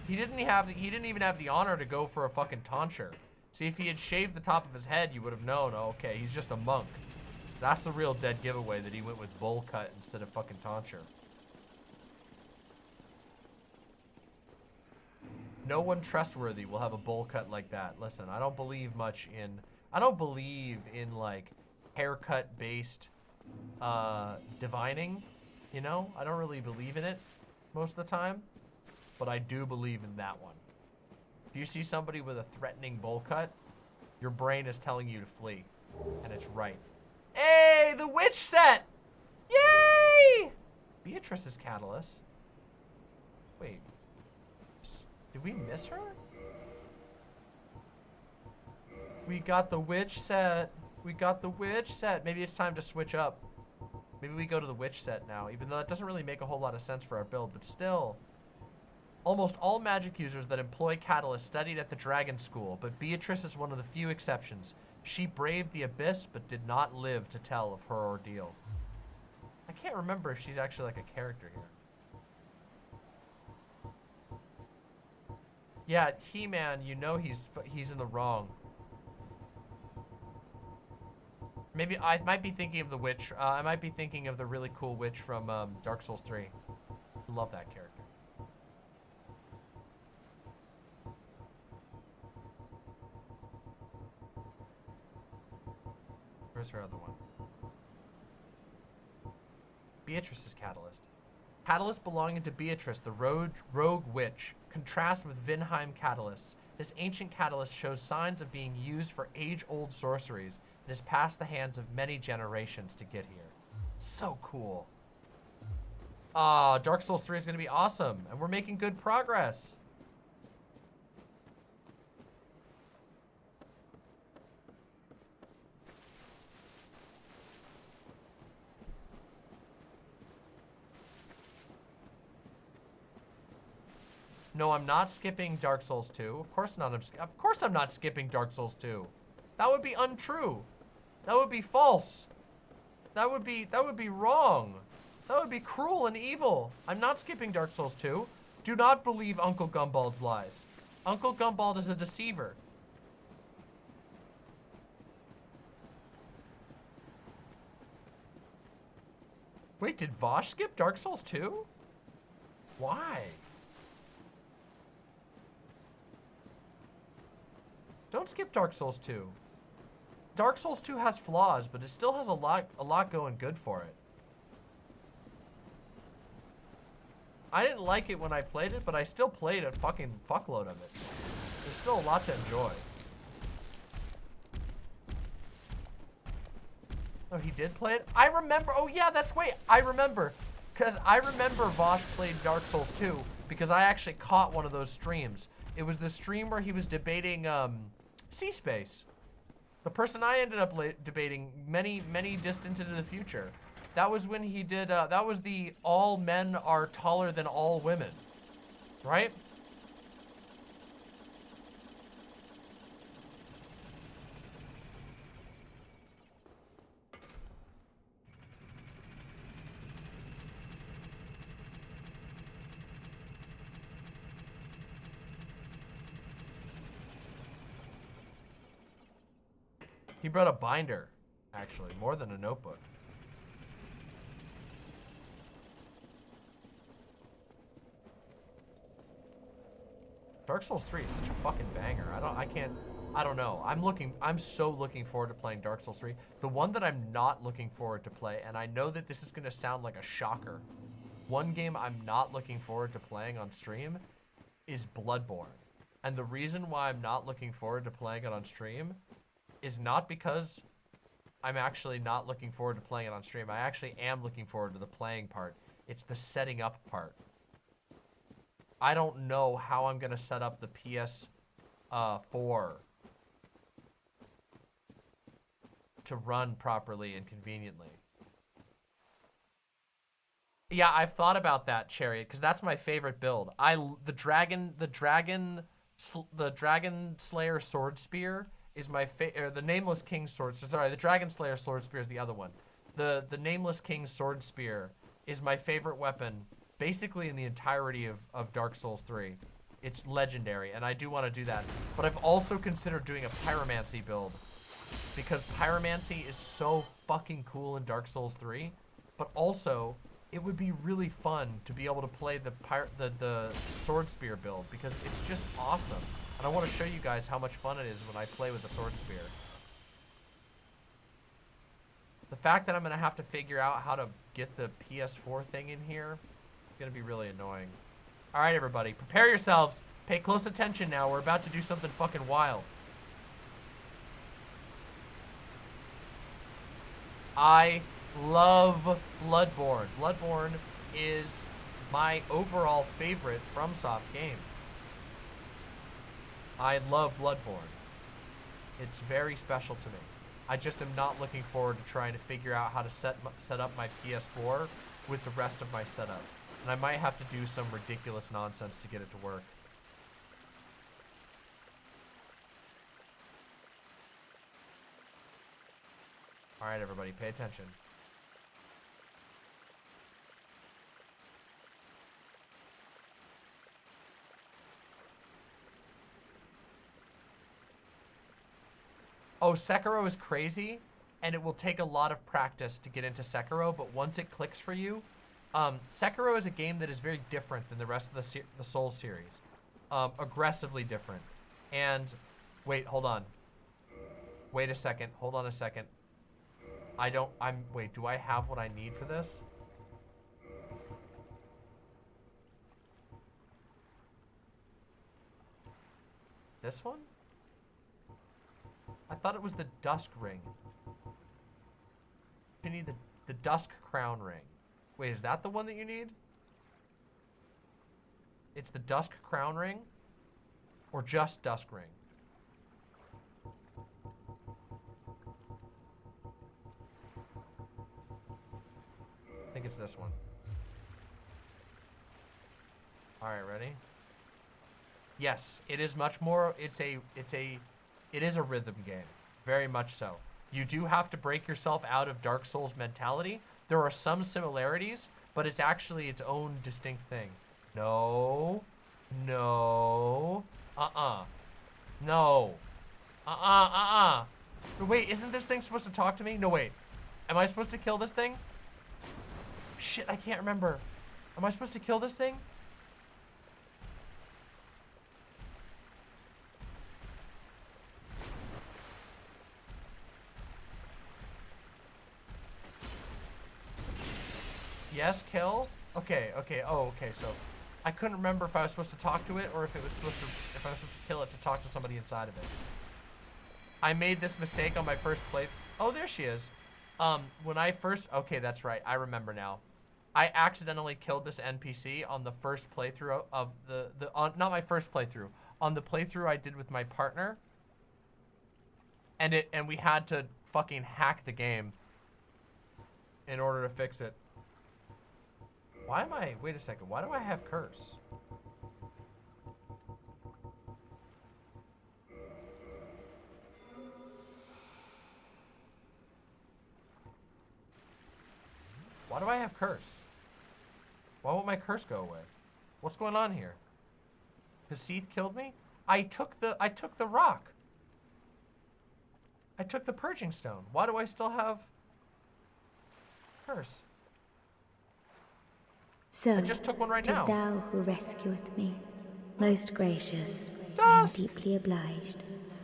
He didn't even have the honor to go for a fucking tonsure. See, if he had shaved the top of his head, you would have known, oh, okay, he's just a monk. That's the real dead giveaway, that he went with bowl cut instead of fucking tonsure. No one trustworthy will have a bowl cut like that. Listen, I don't believe in like haircut based divining, you know? I don't really believe in it most of the time, but I do believe in that one. If you see somebody with a threatening bowl cut, your brain is telling you to flee, and it's right. Hey, the witch set! Yay! Beatrice's catalyst. Wait. Did we miss her? We got the witch set. We got the witch set. Maybe it's time to switch up. Maybe we go to the witch set now, even though that doesn't really make a whole lot of sense for our build, but still. Almost all magic users that employ Catalyst studied at the Dragon School, but Beatrice is one of the few exceptions. She braved the abyss, but did not live to tell of her ordeal. I can't remember if she's actually like a character here. Yeah, He-Man, you know he's in the wrong. Maybe I might be thinking of the witch. I might be thinking of the really cool witch from Dark Souls 3. Love that character. Where's her other one? Beatrice's Catalyst. Catalyst belonging to Beatrice, the rogue witch. Contrast with Vinheim Catalysts. This ancient catalyst shows signs of being used for age-old sorceries and has passed the hands of many generations to get here. So cool. Dark Souls 3 is going to be awesome, and we're making good progress. No, I'm not skipping Dark Souls 2. Of course not. Of course I'm not skipping Dark Souls 2. That would be untrue. That would be false. That would be wrong. That would be cruel and evil. I'm not skipping Dark Souls 2. Do not believe Uncle Gumbald's lies. Uncle Gumbald is a deceiver. Wait, did Vosh skip Dark Souls 2? Why? Don't skip Dark Souls 2. Dark Souls 2 has flaws, but it still has a lot going good for it. I didn't like it when I played it, but I still played a fucking fuckload of it. There's still a lot to enjoy. Oh, he did play it? I remember. Oh, yeah, wait. I remember. Because I remember Vosh played Dark Souls 2 because I actually caught one of those streams. It was the stream where he was debating C-Space. The person I ended up debating many distant into the future. That was when he did, that was the all men are taller than all women. Right? He brought a binder, actually, more than a notebook. Dark Souls 3 is such a fucking banger. I don't know. I'm so looking forward to playing Dark Souls 3. The one that I'm not looking forward to play, and I know that this is gonna sound like a shocker. One game I'm not looking forward to playing on stream is Bloodborne. And the reason why I'm not looking forward to playing it on stream is not because I'm actually not looking forward to playing it on stream. I actually am looking forward to the playing part. It's the setting up part. I don't know how I'm gonna set up the PS4 to run properly and conveniently. Yeah, I've thought about that, Chariot, because that's my favorite build. The Dragon Slayer Sword Spear is my the Nameless King Sword. Sorry, the Dragon Slayer Sword Spear is the other one. The Nameless King Sword Spear is my favorite weapon, basically in the entirety of Dark Souls 3. It's legendary, and I do want to do that. But I've also considered doing a Pyromancy build, because Pyromancy is so fucking cool in Dark Souls 3, but also it would be really fun to be able to play the Sword Spear build, because it's just awesome. And I want to show you guys how much fun it is when I play with the Sword Spear. The fact that I'm going to have to figure out how to get the PS4 thing in here is going to be really annoying. Alright, everybody. Prepare yourselves. Pay close attention now. We're about to do something fucking wild. I love Bloodborne. Bloodborne is my overall favorite FromSoft game. I love Bloodborne. It's very special to me. I just am not looking forward to trying to figure out how to set up my PS4 with the rest of my setup. And I might have to do some ridiculous nonsense to get it to work. Alright, everybody, pay attention. Oh, Sekiro is crazy, and it will take a lot of practice to get into Sekiro, but once it clicks for you, Sekiro is a game that is very different than the rest of the Souls series. Aggressively different. And, wait, hold on. Wait a second, hold on a second. Wait, do I have what I need for this? This one? I thought it was the Dusk Ring. You need the Dusk Crown Ring. Wait, is that the one that you need? It's the Dusk Crown Ring? Or just Dusk Ring? I think it's this one. Alright, ready? Yes, it is much more, it is a rhythm game. Very much so. You do have to break yourself out of Dark Souls mentality. There are some similarities, but it's actually its own distinct thing. No. No. No. Wait, isn't this thing supposed to talk to me? No, wait. Am I supposed to kill this thing? Shit, I can't remember. Am I supposed to kill this thing? Yes, kill? Okay, so I couldn't remember if I was supposed to talk to it or if I was supposed to kill it to talk to somebody inside of it. I made this mistake on my first play. Oh, there she is. When I first, okay, that's right. I remember now. I accidentally killed this NPC on the first playthrough of not my first playthrough, on the playthrough I did with my partner. And we had to fucking hack the game in order to fix it. Why am I, wait a second, why do I have curse? Why do I have curse? Why won't my curse go away? What's going on here? Has Seath killed me? I took the rock. I took the purging stone. Why do I still have curse? So, I just took one right 'tis now. thou who rescueth me. Most gracious, Dusk! I am deeply obliged.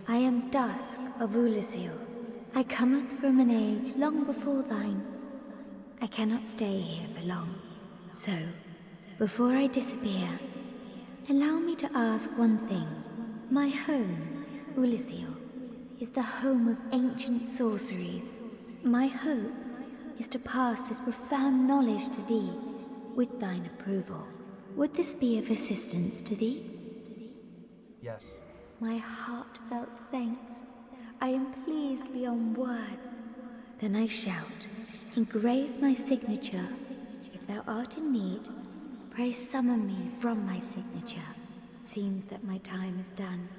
I am Dusk of Ulasil. I cometh from an age long before thine. I cannot stay here for long. So, before I disappear, allow me to ask one thing. My home, Ulasil, is the home of ancient sorceries. My hope is to pass this profound knowledge to thee, with thine approval. Would this be of assistance to thee? Yes. My heartfelt thanks. I am pleased beyond words. Then I shout, engrave my signature. If thou art in need, pray summon me from my signature. It seems that my time is done.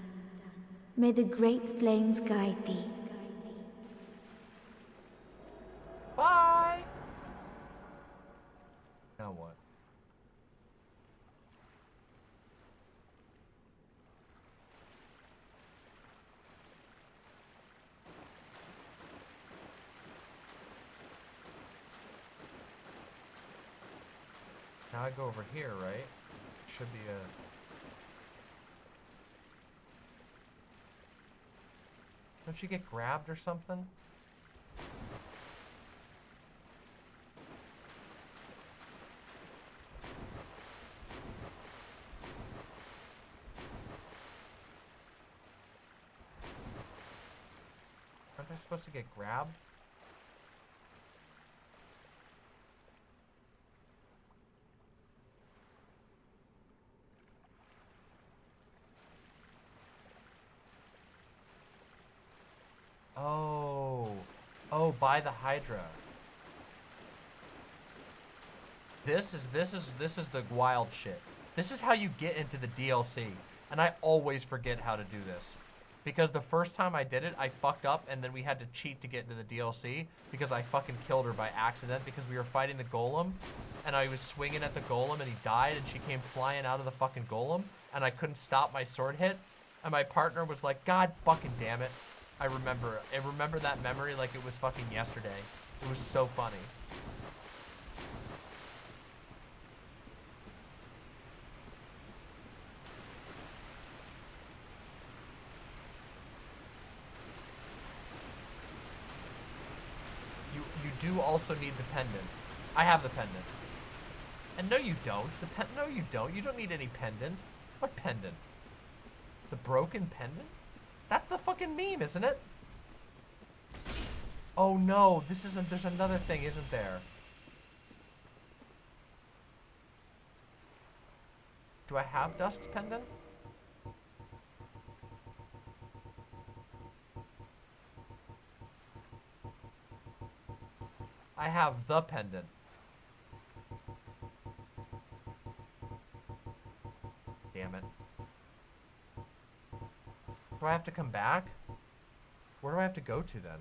May the great flames guide thee. Bye! Now what? Now I go over here, right? Should be a... Don't you get grabbed or something? Aren't I supposed to get grabbed? Oh, buy the Hydra. This is the wild shit. This is how you get into the DLC. And I always forget how to do this. Because the first time I did it, I fucked up and then we had to cheat to get into the DLC because I fucking killed her by accident because we were fighting the golem and I was swinging at the golem and he died and she came flying out of the fucking golem and I couldn't stop my sword hit and my partner was like, God fucking damn it. I remember that memory like it was fucking yesterday. It was so funny. You do also need the pendant. I have the pendant. And no you don't. No you don't. You don't need any pendant. What pendant? The broken pendant? That's the fucking meme, isn't it? Oh no, this isn't, there's another thing, isn't there? Do I have Dusk's pendant? I have the pendant. Damn it. Do I have to come back? Where do I have to go to then?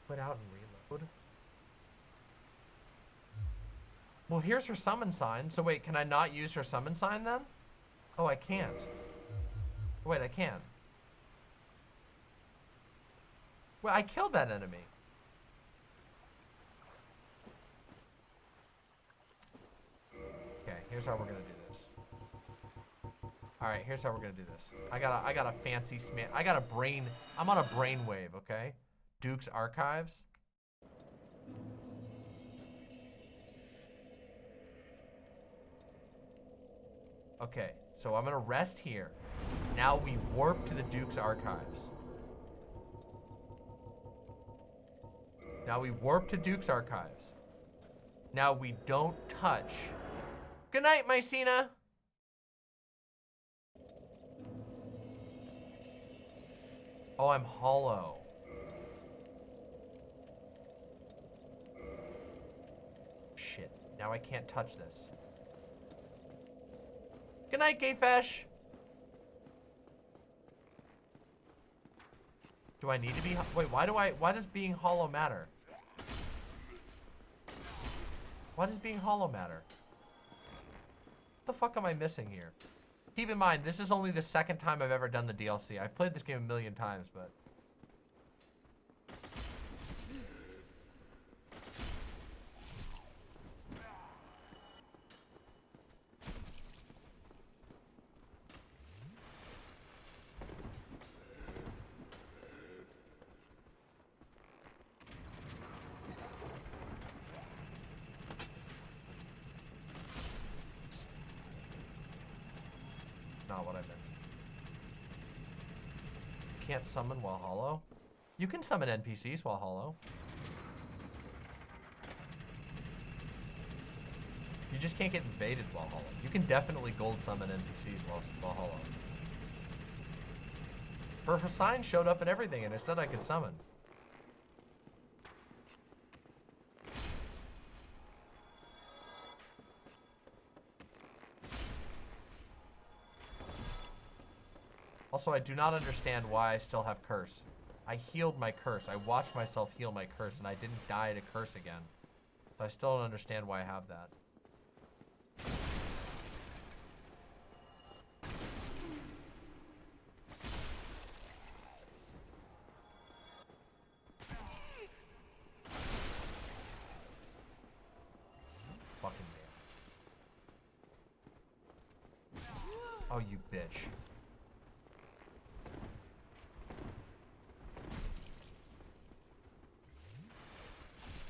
Quit out and reload. Well, here's her summon sign. So wait, can I not use her summon sign then? Oh, I can't. Wait, I can. Well, I killed that enemy. Okay, here's how we're gonna do this. Alright, here's how we're gonna do this. I got a fancy I'm on a brainwave, okay? Duke's Archives. Okay, so I'm gonna rest here. Now we warp to the Duke's Archives. Now we warp to Duke's Archives. Now we don't touch. Good night, Mycena. Oh, I'm hollow. Shit. Now I can't touch this. Good night, Gayfesh. Do I need to be... Wait, why does being hollow matter? Why does being hollow matter? What the fuck am I missing here? Keep in mind, this is only the second time I've ever done the DLC. I've played this game a million times, but... Not what I meant. Can't summon while hollow? You can summon NPCs while hollow. You just can't get invaded while hollow. You can definitely gold summon NPCs while hollow. Her sign showed up and everything and it said I could summon. Also, I do not understand why I still have curse. I healed my curse. I watched myself heal my curse, and I didn't die to curse again. But I still don't understand why I have that. Fucking man. Oh, you bitch.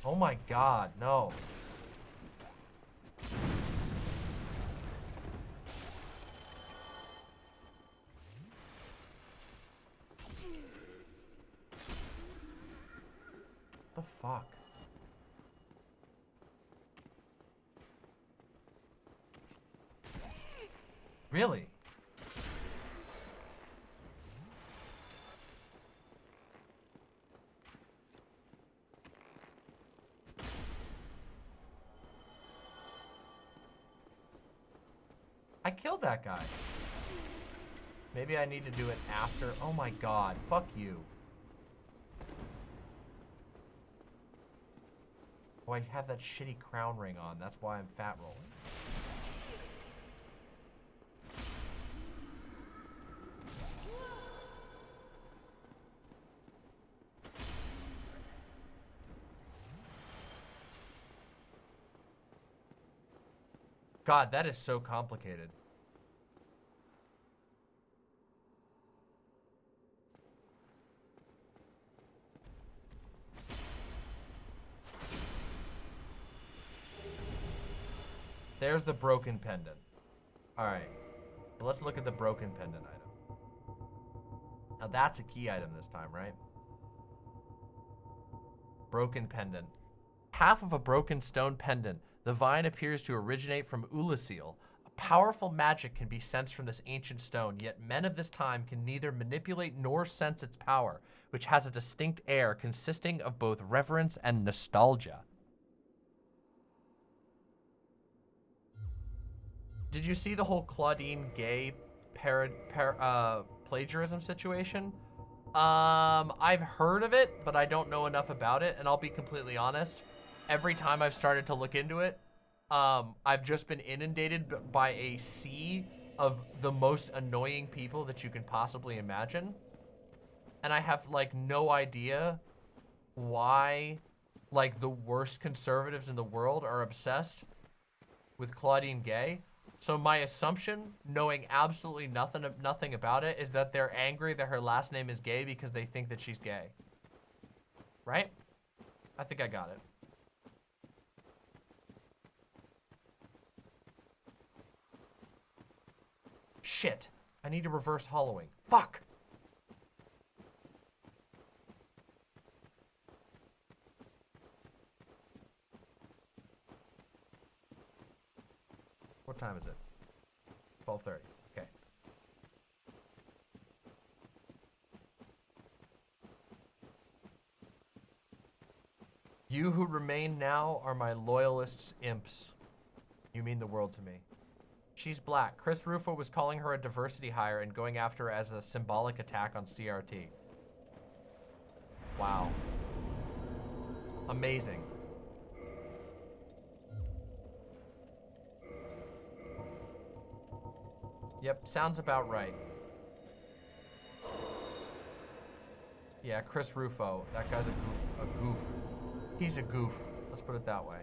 Oh my god, no. The fuck? Really? I killed that guy. Maybe I need to do it after. Oh my god. Fuck you. Oh, I have that shitty crown ring on. That's why I'm fat rolling. God, that is so complicated. There's the broken pendant. Alright. Let's look at the broken pendant item. Now that's a key item this time, right? Broken pendant. Half of a broken stone pendant. The vine appears to originate from Ulasil. A powerful magic can be sensed from this ancient stone, yet men of this time can neither manipulate nor sense its power, which has a distinct air consisting of both reverence and nostalgia. Did you see the whole Claudine Gay plagiarism situation? I've heard of it, but I don't know enough about it, and I'll be completely honest. Every time I've started to look into it, I've just been inundated by a sea of the most annoying people that you can possibly imagine. And I have, like, no idea why, like, the worst conservatives in the world are obsessed with Claudine Gay. So my assumption, knowing absolutely nothing about it, is that they're angry that her last name is Gay because they think that she's gay. Right? I think I got it. Shit. I need to reverse hollowing. Fuck! What time is it? 12:30. Okay. You who remain now are my loyalists' imps. You mean the world to me. She's black. Chris Rufo was calling her a diversity hire and going after her as a symbolic attack on CRT. Wow. Amazing. Yep, sounds about right. Yeah, Chris Rufo. That guy's a goof. He's a goof. Let's put it that way.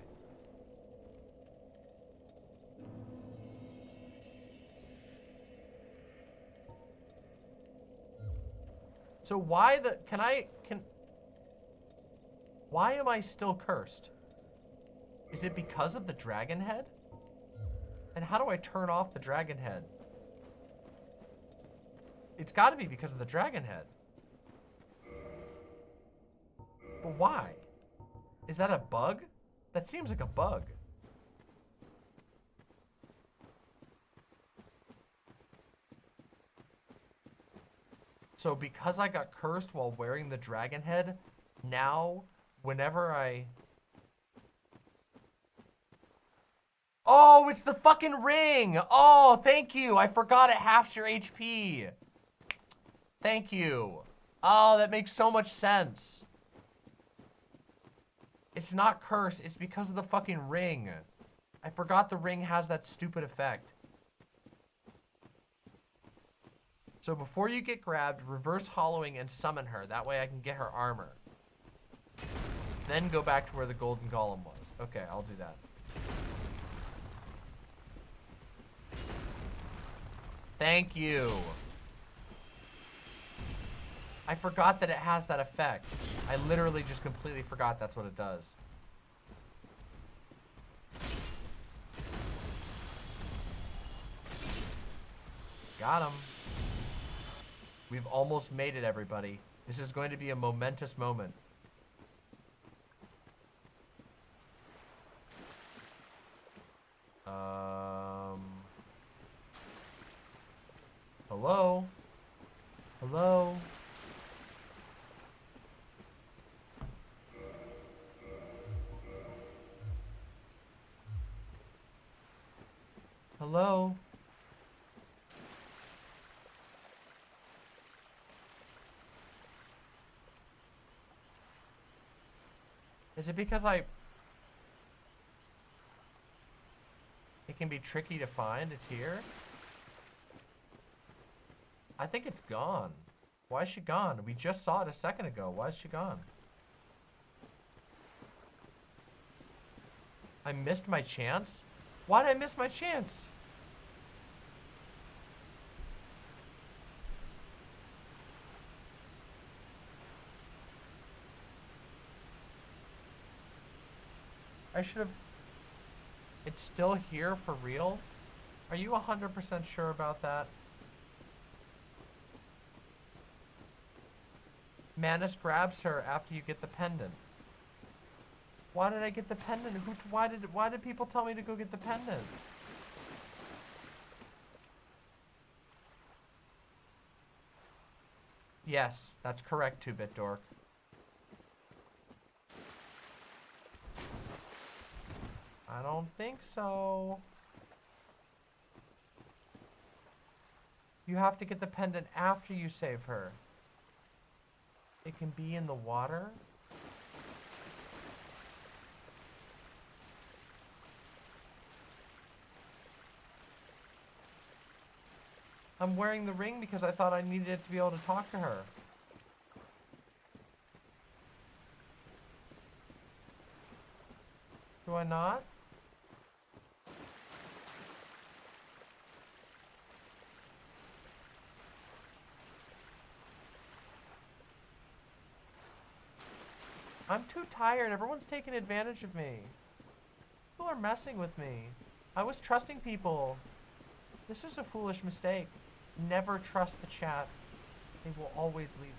So why why am I still cursed? Is it because of the dragon head? And how do I turn off the dragon head? It's gotta be because of the dragon head. But why? Is that a bug? That seems like a bug. So because I got cursed while wearing the dragon head, now whenever I... Oh, it's the fucking ring! Oh, thank you! I forgot it halves your HP. Thank you. Oh, that makes so much sense. It's not curse, it's because of the fucking ring. I forgot the ring has that stupid effect. So before you get grabbed, reverse hollowing and summon her. That way I can get her armor. Then go back to where the golden golem was. Okay, I'll do that. Thank you. I forgot that it has that effect. I literally just completely forgot that's what it does. Got him. We've almost made it, everybody. This is going to be a momentous moment. Hello? Hello? Hello? Is it because it can be tricky to find? It's here? I think it's gone. Why is she gone? We just saw it a second ago. Why is she gone? I missed my chance? Why did I miss my chance? I should have... It's still here for real? Are you 100% sure about that? Manus grabs her after you get the pendant. Why did I get the pendant? Why did people tell me to go get the pendant? Yes, that's correct, 2-bit dork. I don't think so. You have to get the pendant after you save her. It can be in the water. I'm wearing the ring because I thought I needed it to be able to talk to her. Do I not? I'm too tired. Everyone's taking advantage of me. People are messing with me. I was trusting people. This is a foolish mistake. Never trust the chat. They will always leave you.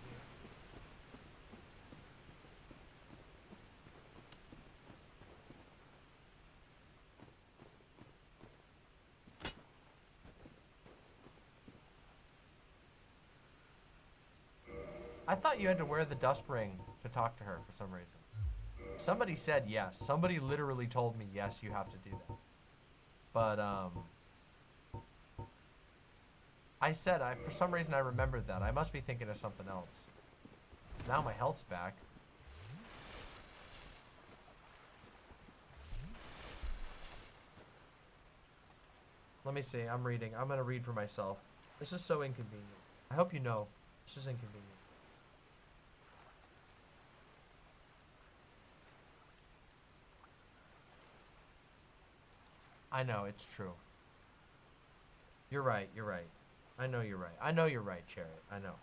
I thought you had to wear the dust ring to talk to her for some reason. Somebody said yes. Somebody literally told me, yes, you have to do that. But, I said, for some reason I remembered that. I must be thinking of something else. Now my health's back. Let me see, I'm reading. I'm gonna read for myself. This is so inconvenient. I hope you know, this is inconvenient. I know, it's true. You're right, you're right. I know you're right. I know you're right, Chariot. I know.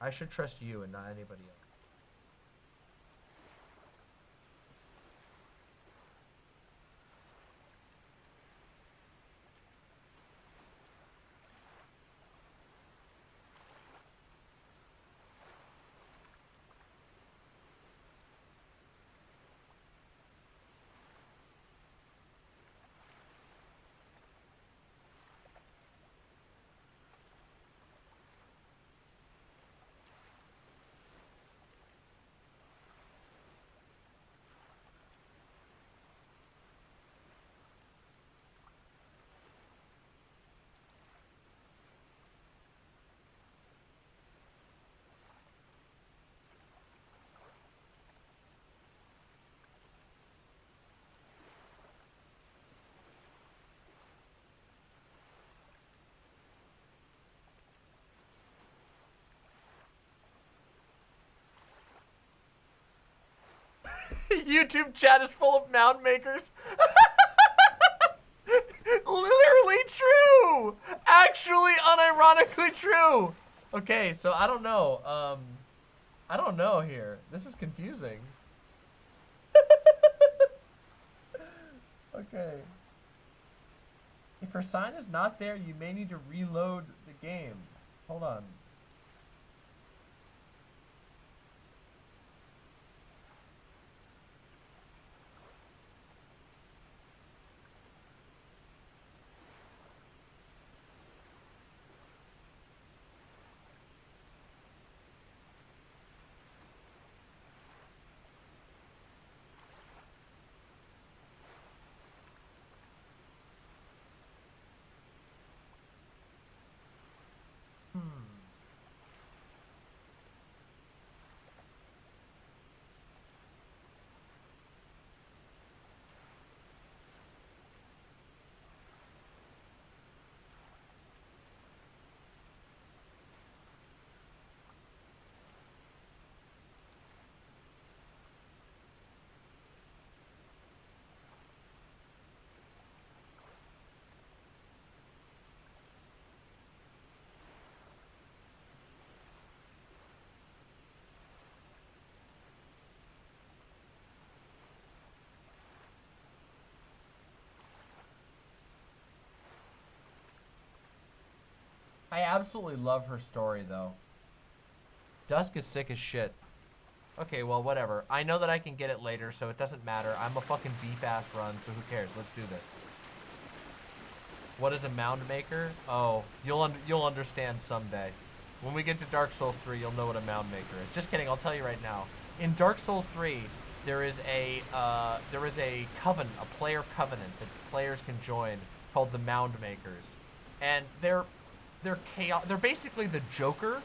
I should trust you and not anybody else. YouTube chat is full of mound makers. Literally true. Actually, unironically true. Okay, so I don't know. I don't know here. This is confusing. Okay. If her sign is not there, you may need to reload the game. Hold on. I absolutely love her story, though. Dusk is sick as shit. Okay, well, whatever. I know that I can get it later, so it doesn't matter. I'm a fucking beef-ass run, so who cares? Let's do this. What is a mound maker? Oh, you'll understand someday. When we get to Dark Souls 3, you'll know what a mound maker is. Just kidding, I'll tell you right now. In Dark Souls 3, there is a covenant, a player covenant that players can join called the Mound Makers. And they're chaos. They're basically the Joker.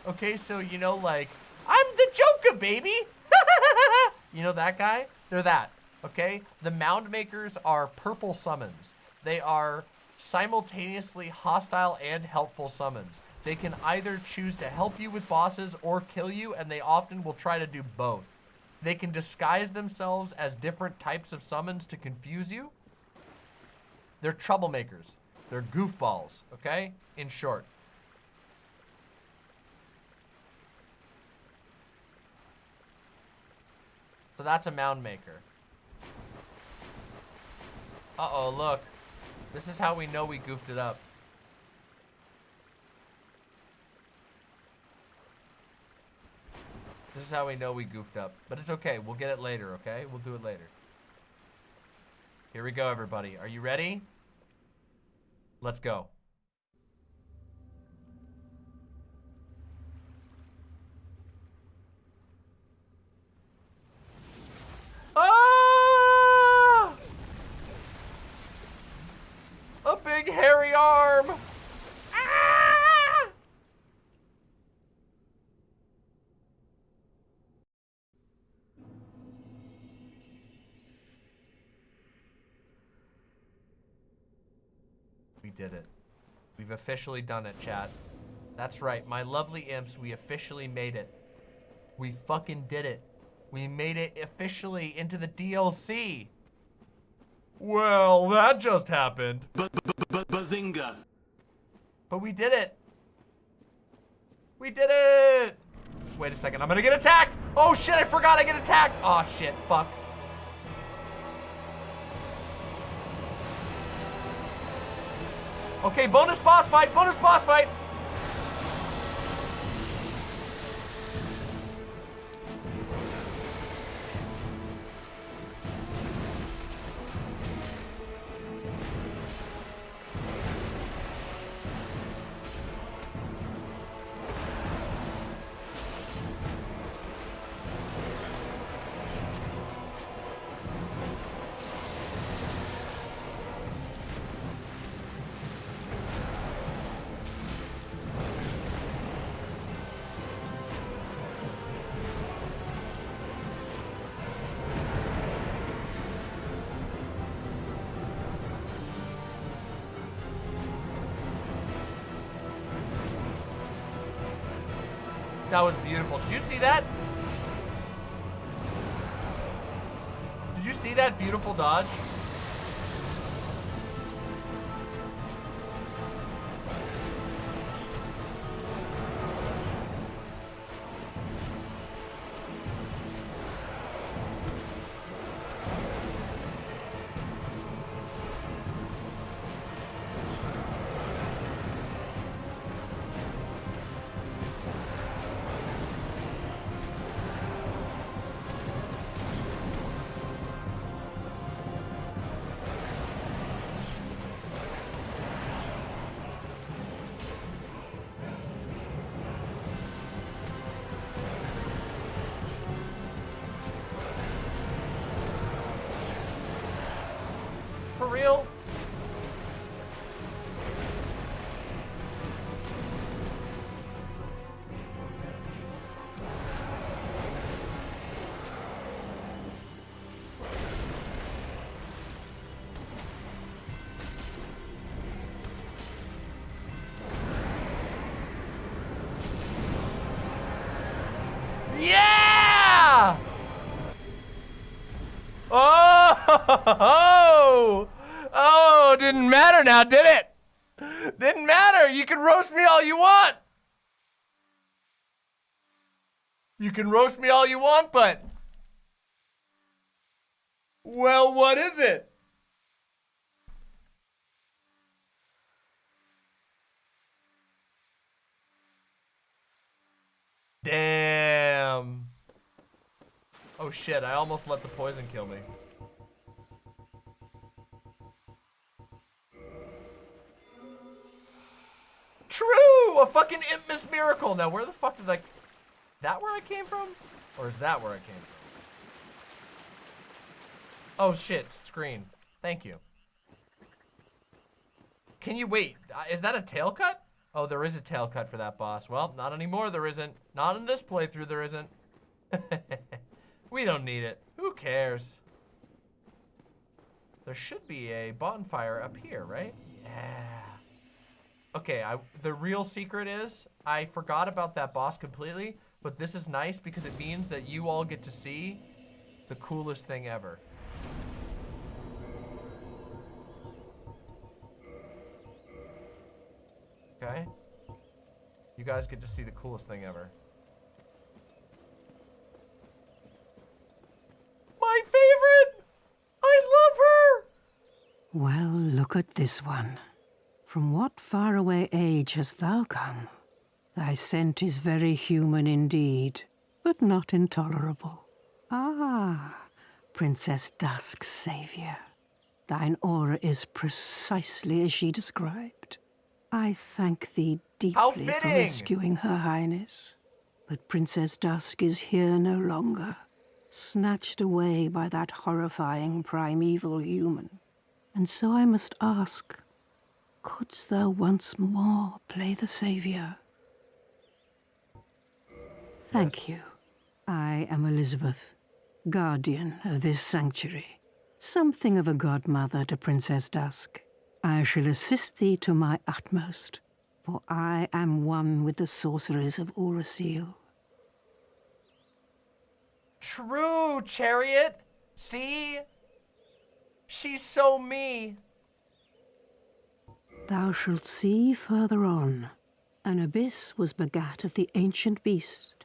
Okay, so you know, like, I'm the Joker, baby. You know that guy? They're that. Okay? The Mound Makers are purple summons. They are simultaneously hostile and helpful summons. They can either choose to help you with bosses or kill you, and they often will try to do both. They can disguise themselves as different types of summons to confuse you. They're troublemakers. They're goofballs, okay? In short. So that's a mound maker. Uh-oh, look. This is how we know we goofed it up. This is how we know we goofed up. But it's okay. We'll get it later, okay? We'll do it later. Here we go, everybody. Are you ready? Let's go. Ah! A big hairy arm. Ah! We did it. We've officially done it, chat. That's right, my lovely imps, we officially made it. We fucking did it. We made it officially into the DLC. Well, that just happened. Bazinga. But we did it. We did it. Wait a second, I'm gonna get attacked. Oh shit, I forgot I get attacked. Oh shit, fuck. Okay, bonus boss fight, bonus boss fight. That was beautiful. Did you see that? Did you see that beautiful dodge? For real? Yeah! Oh! Oh, didn't matter now, did it? Didn't matter. You can roast me all you want. You can roast me all you want, but... Well, what is it? Damn. Oh shit, I almost let the poison kill me. True! A fucking Miss Miracle. Now, where the fuck did I... That where I came from? Or is that where I came from? Oh shit, screen. Thank you. Can you wait? Is that a tail cut? Oh, there is a tail cut for that boss. Well, not anymore, there isn't. Not in this playthrough, there isn't. We don't need it. Who cares? There should be a bonfire up here, right? Yeah. Okay, the real secret is, I forgot about that boss completely, but this is nice because it means that you all get to see the coolest thing ever. Okay? You guys get to see the coolest thing ever. My favorite! I love her! Well, look at this one. From what faraway age hast thou come? Thy scent is very human indeed, but not intolerable. Ah, Princess Dusk's savior. Thine aura is precisely as she described. I thank thee deeply for rescuing Her Highness. But Princess Dusk is here no longer, snatched away by that horrifying primeval human. And so I must ask, couldst thou once more play the savior? Thank you. I am Elizabeth, guardian of this sanctuary, something of a godmother to Princess Dusk. I shall assist thee to my utmost, for I am one with the sorceries of Oolacile. True, Chariot. See? She's so me. Thou shalt see further on. An abyss was begat of the ancient beast,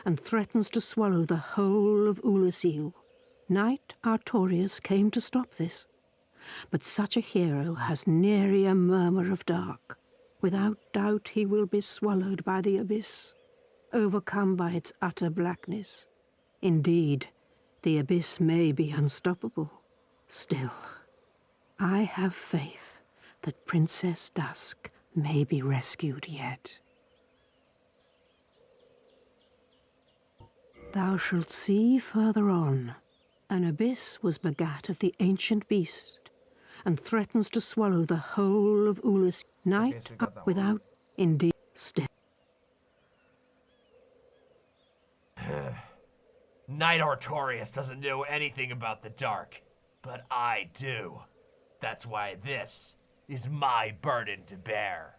and threatens to swallow the whole of Oolacile. Knight Artorius came to stop this. But such a hero has nary a murmur of dark. Without doubt he will be swallowed by the abyss, overcome by its utter blackness. Indeed, the abyss may be unstoppable. Still, I have faith that Princess Dusk may be rescued yet. Thou shalt see further on. An abyss was begat of the ancient beast, and threatens to swallow the whole of Oolacile. Night up without, indeed, still. Knight Artorius doesn't know anything about the dark, but I do. That's why this is my burden to bear.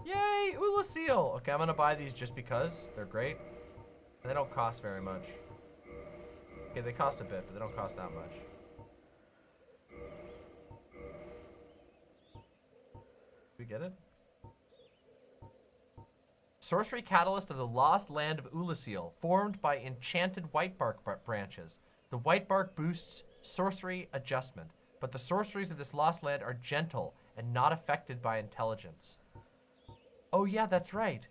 Yay, Oolacile! Okay, I'm gonna buy these just because they're great. They don't cost very much. Okay, they cost a bit, but they don't cost that much. We get it? Sorcery catalyst of the lost land of Oolacile, formed by enchanted white bark branches. The white bark boosts sorcery adjustment, but the sorceries of this lost land are gentle and not affected by intelligence. Oh yeah, that's right.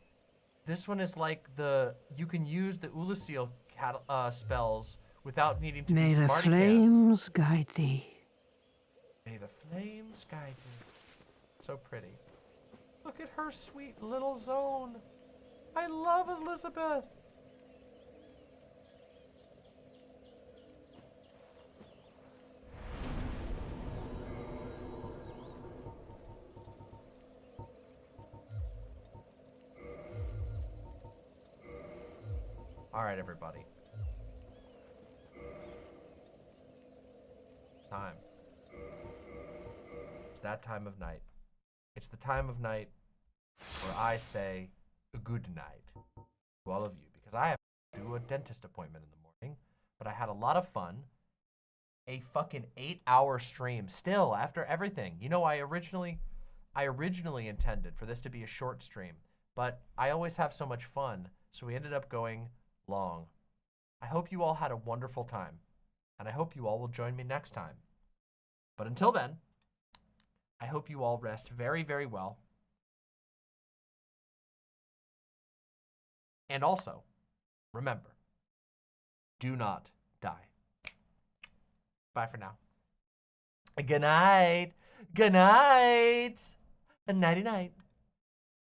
This one is like you can use the Oolacile spells without needing to May be the smarty flames guide thee. May the flames guide thee. So pretty. Look at her sweet little zone. I love Elizabeth. All right, everybody. Time. It's that time of night. It's the time of night where I say a good night to all of you, because I have to do a dentist appointment in the morning, but I had a lot of fun. A fucking 8-hour stream still after everything. You know, I originally intended for this to be a short stream, but I always have so much fun, so we ended up going long. I hope you all had a wonderful time, and I hope you all will join me next time. But until then, I hope you all rest very, very well. And also, remember, do not die. Bye for now. Good night. Good night. Nighty night.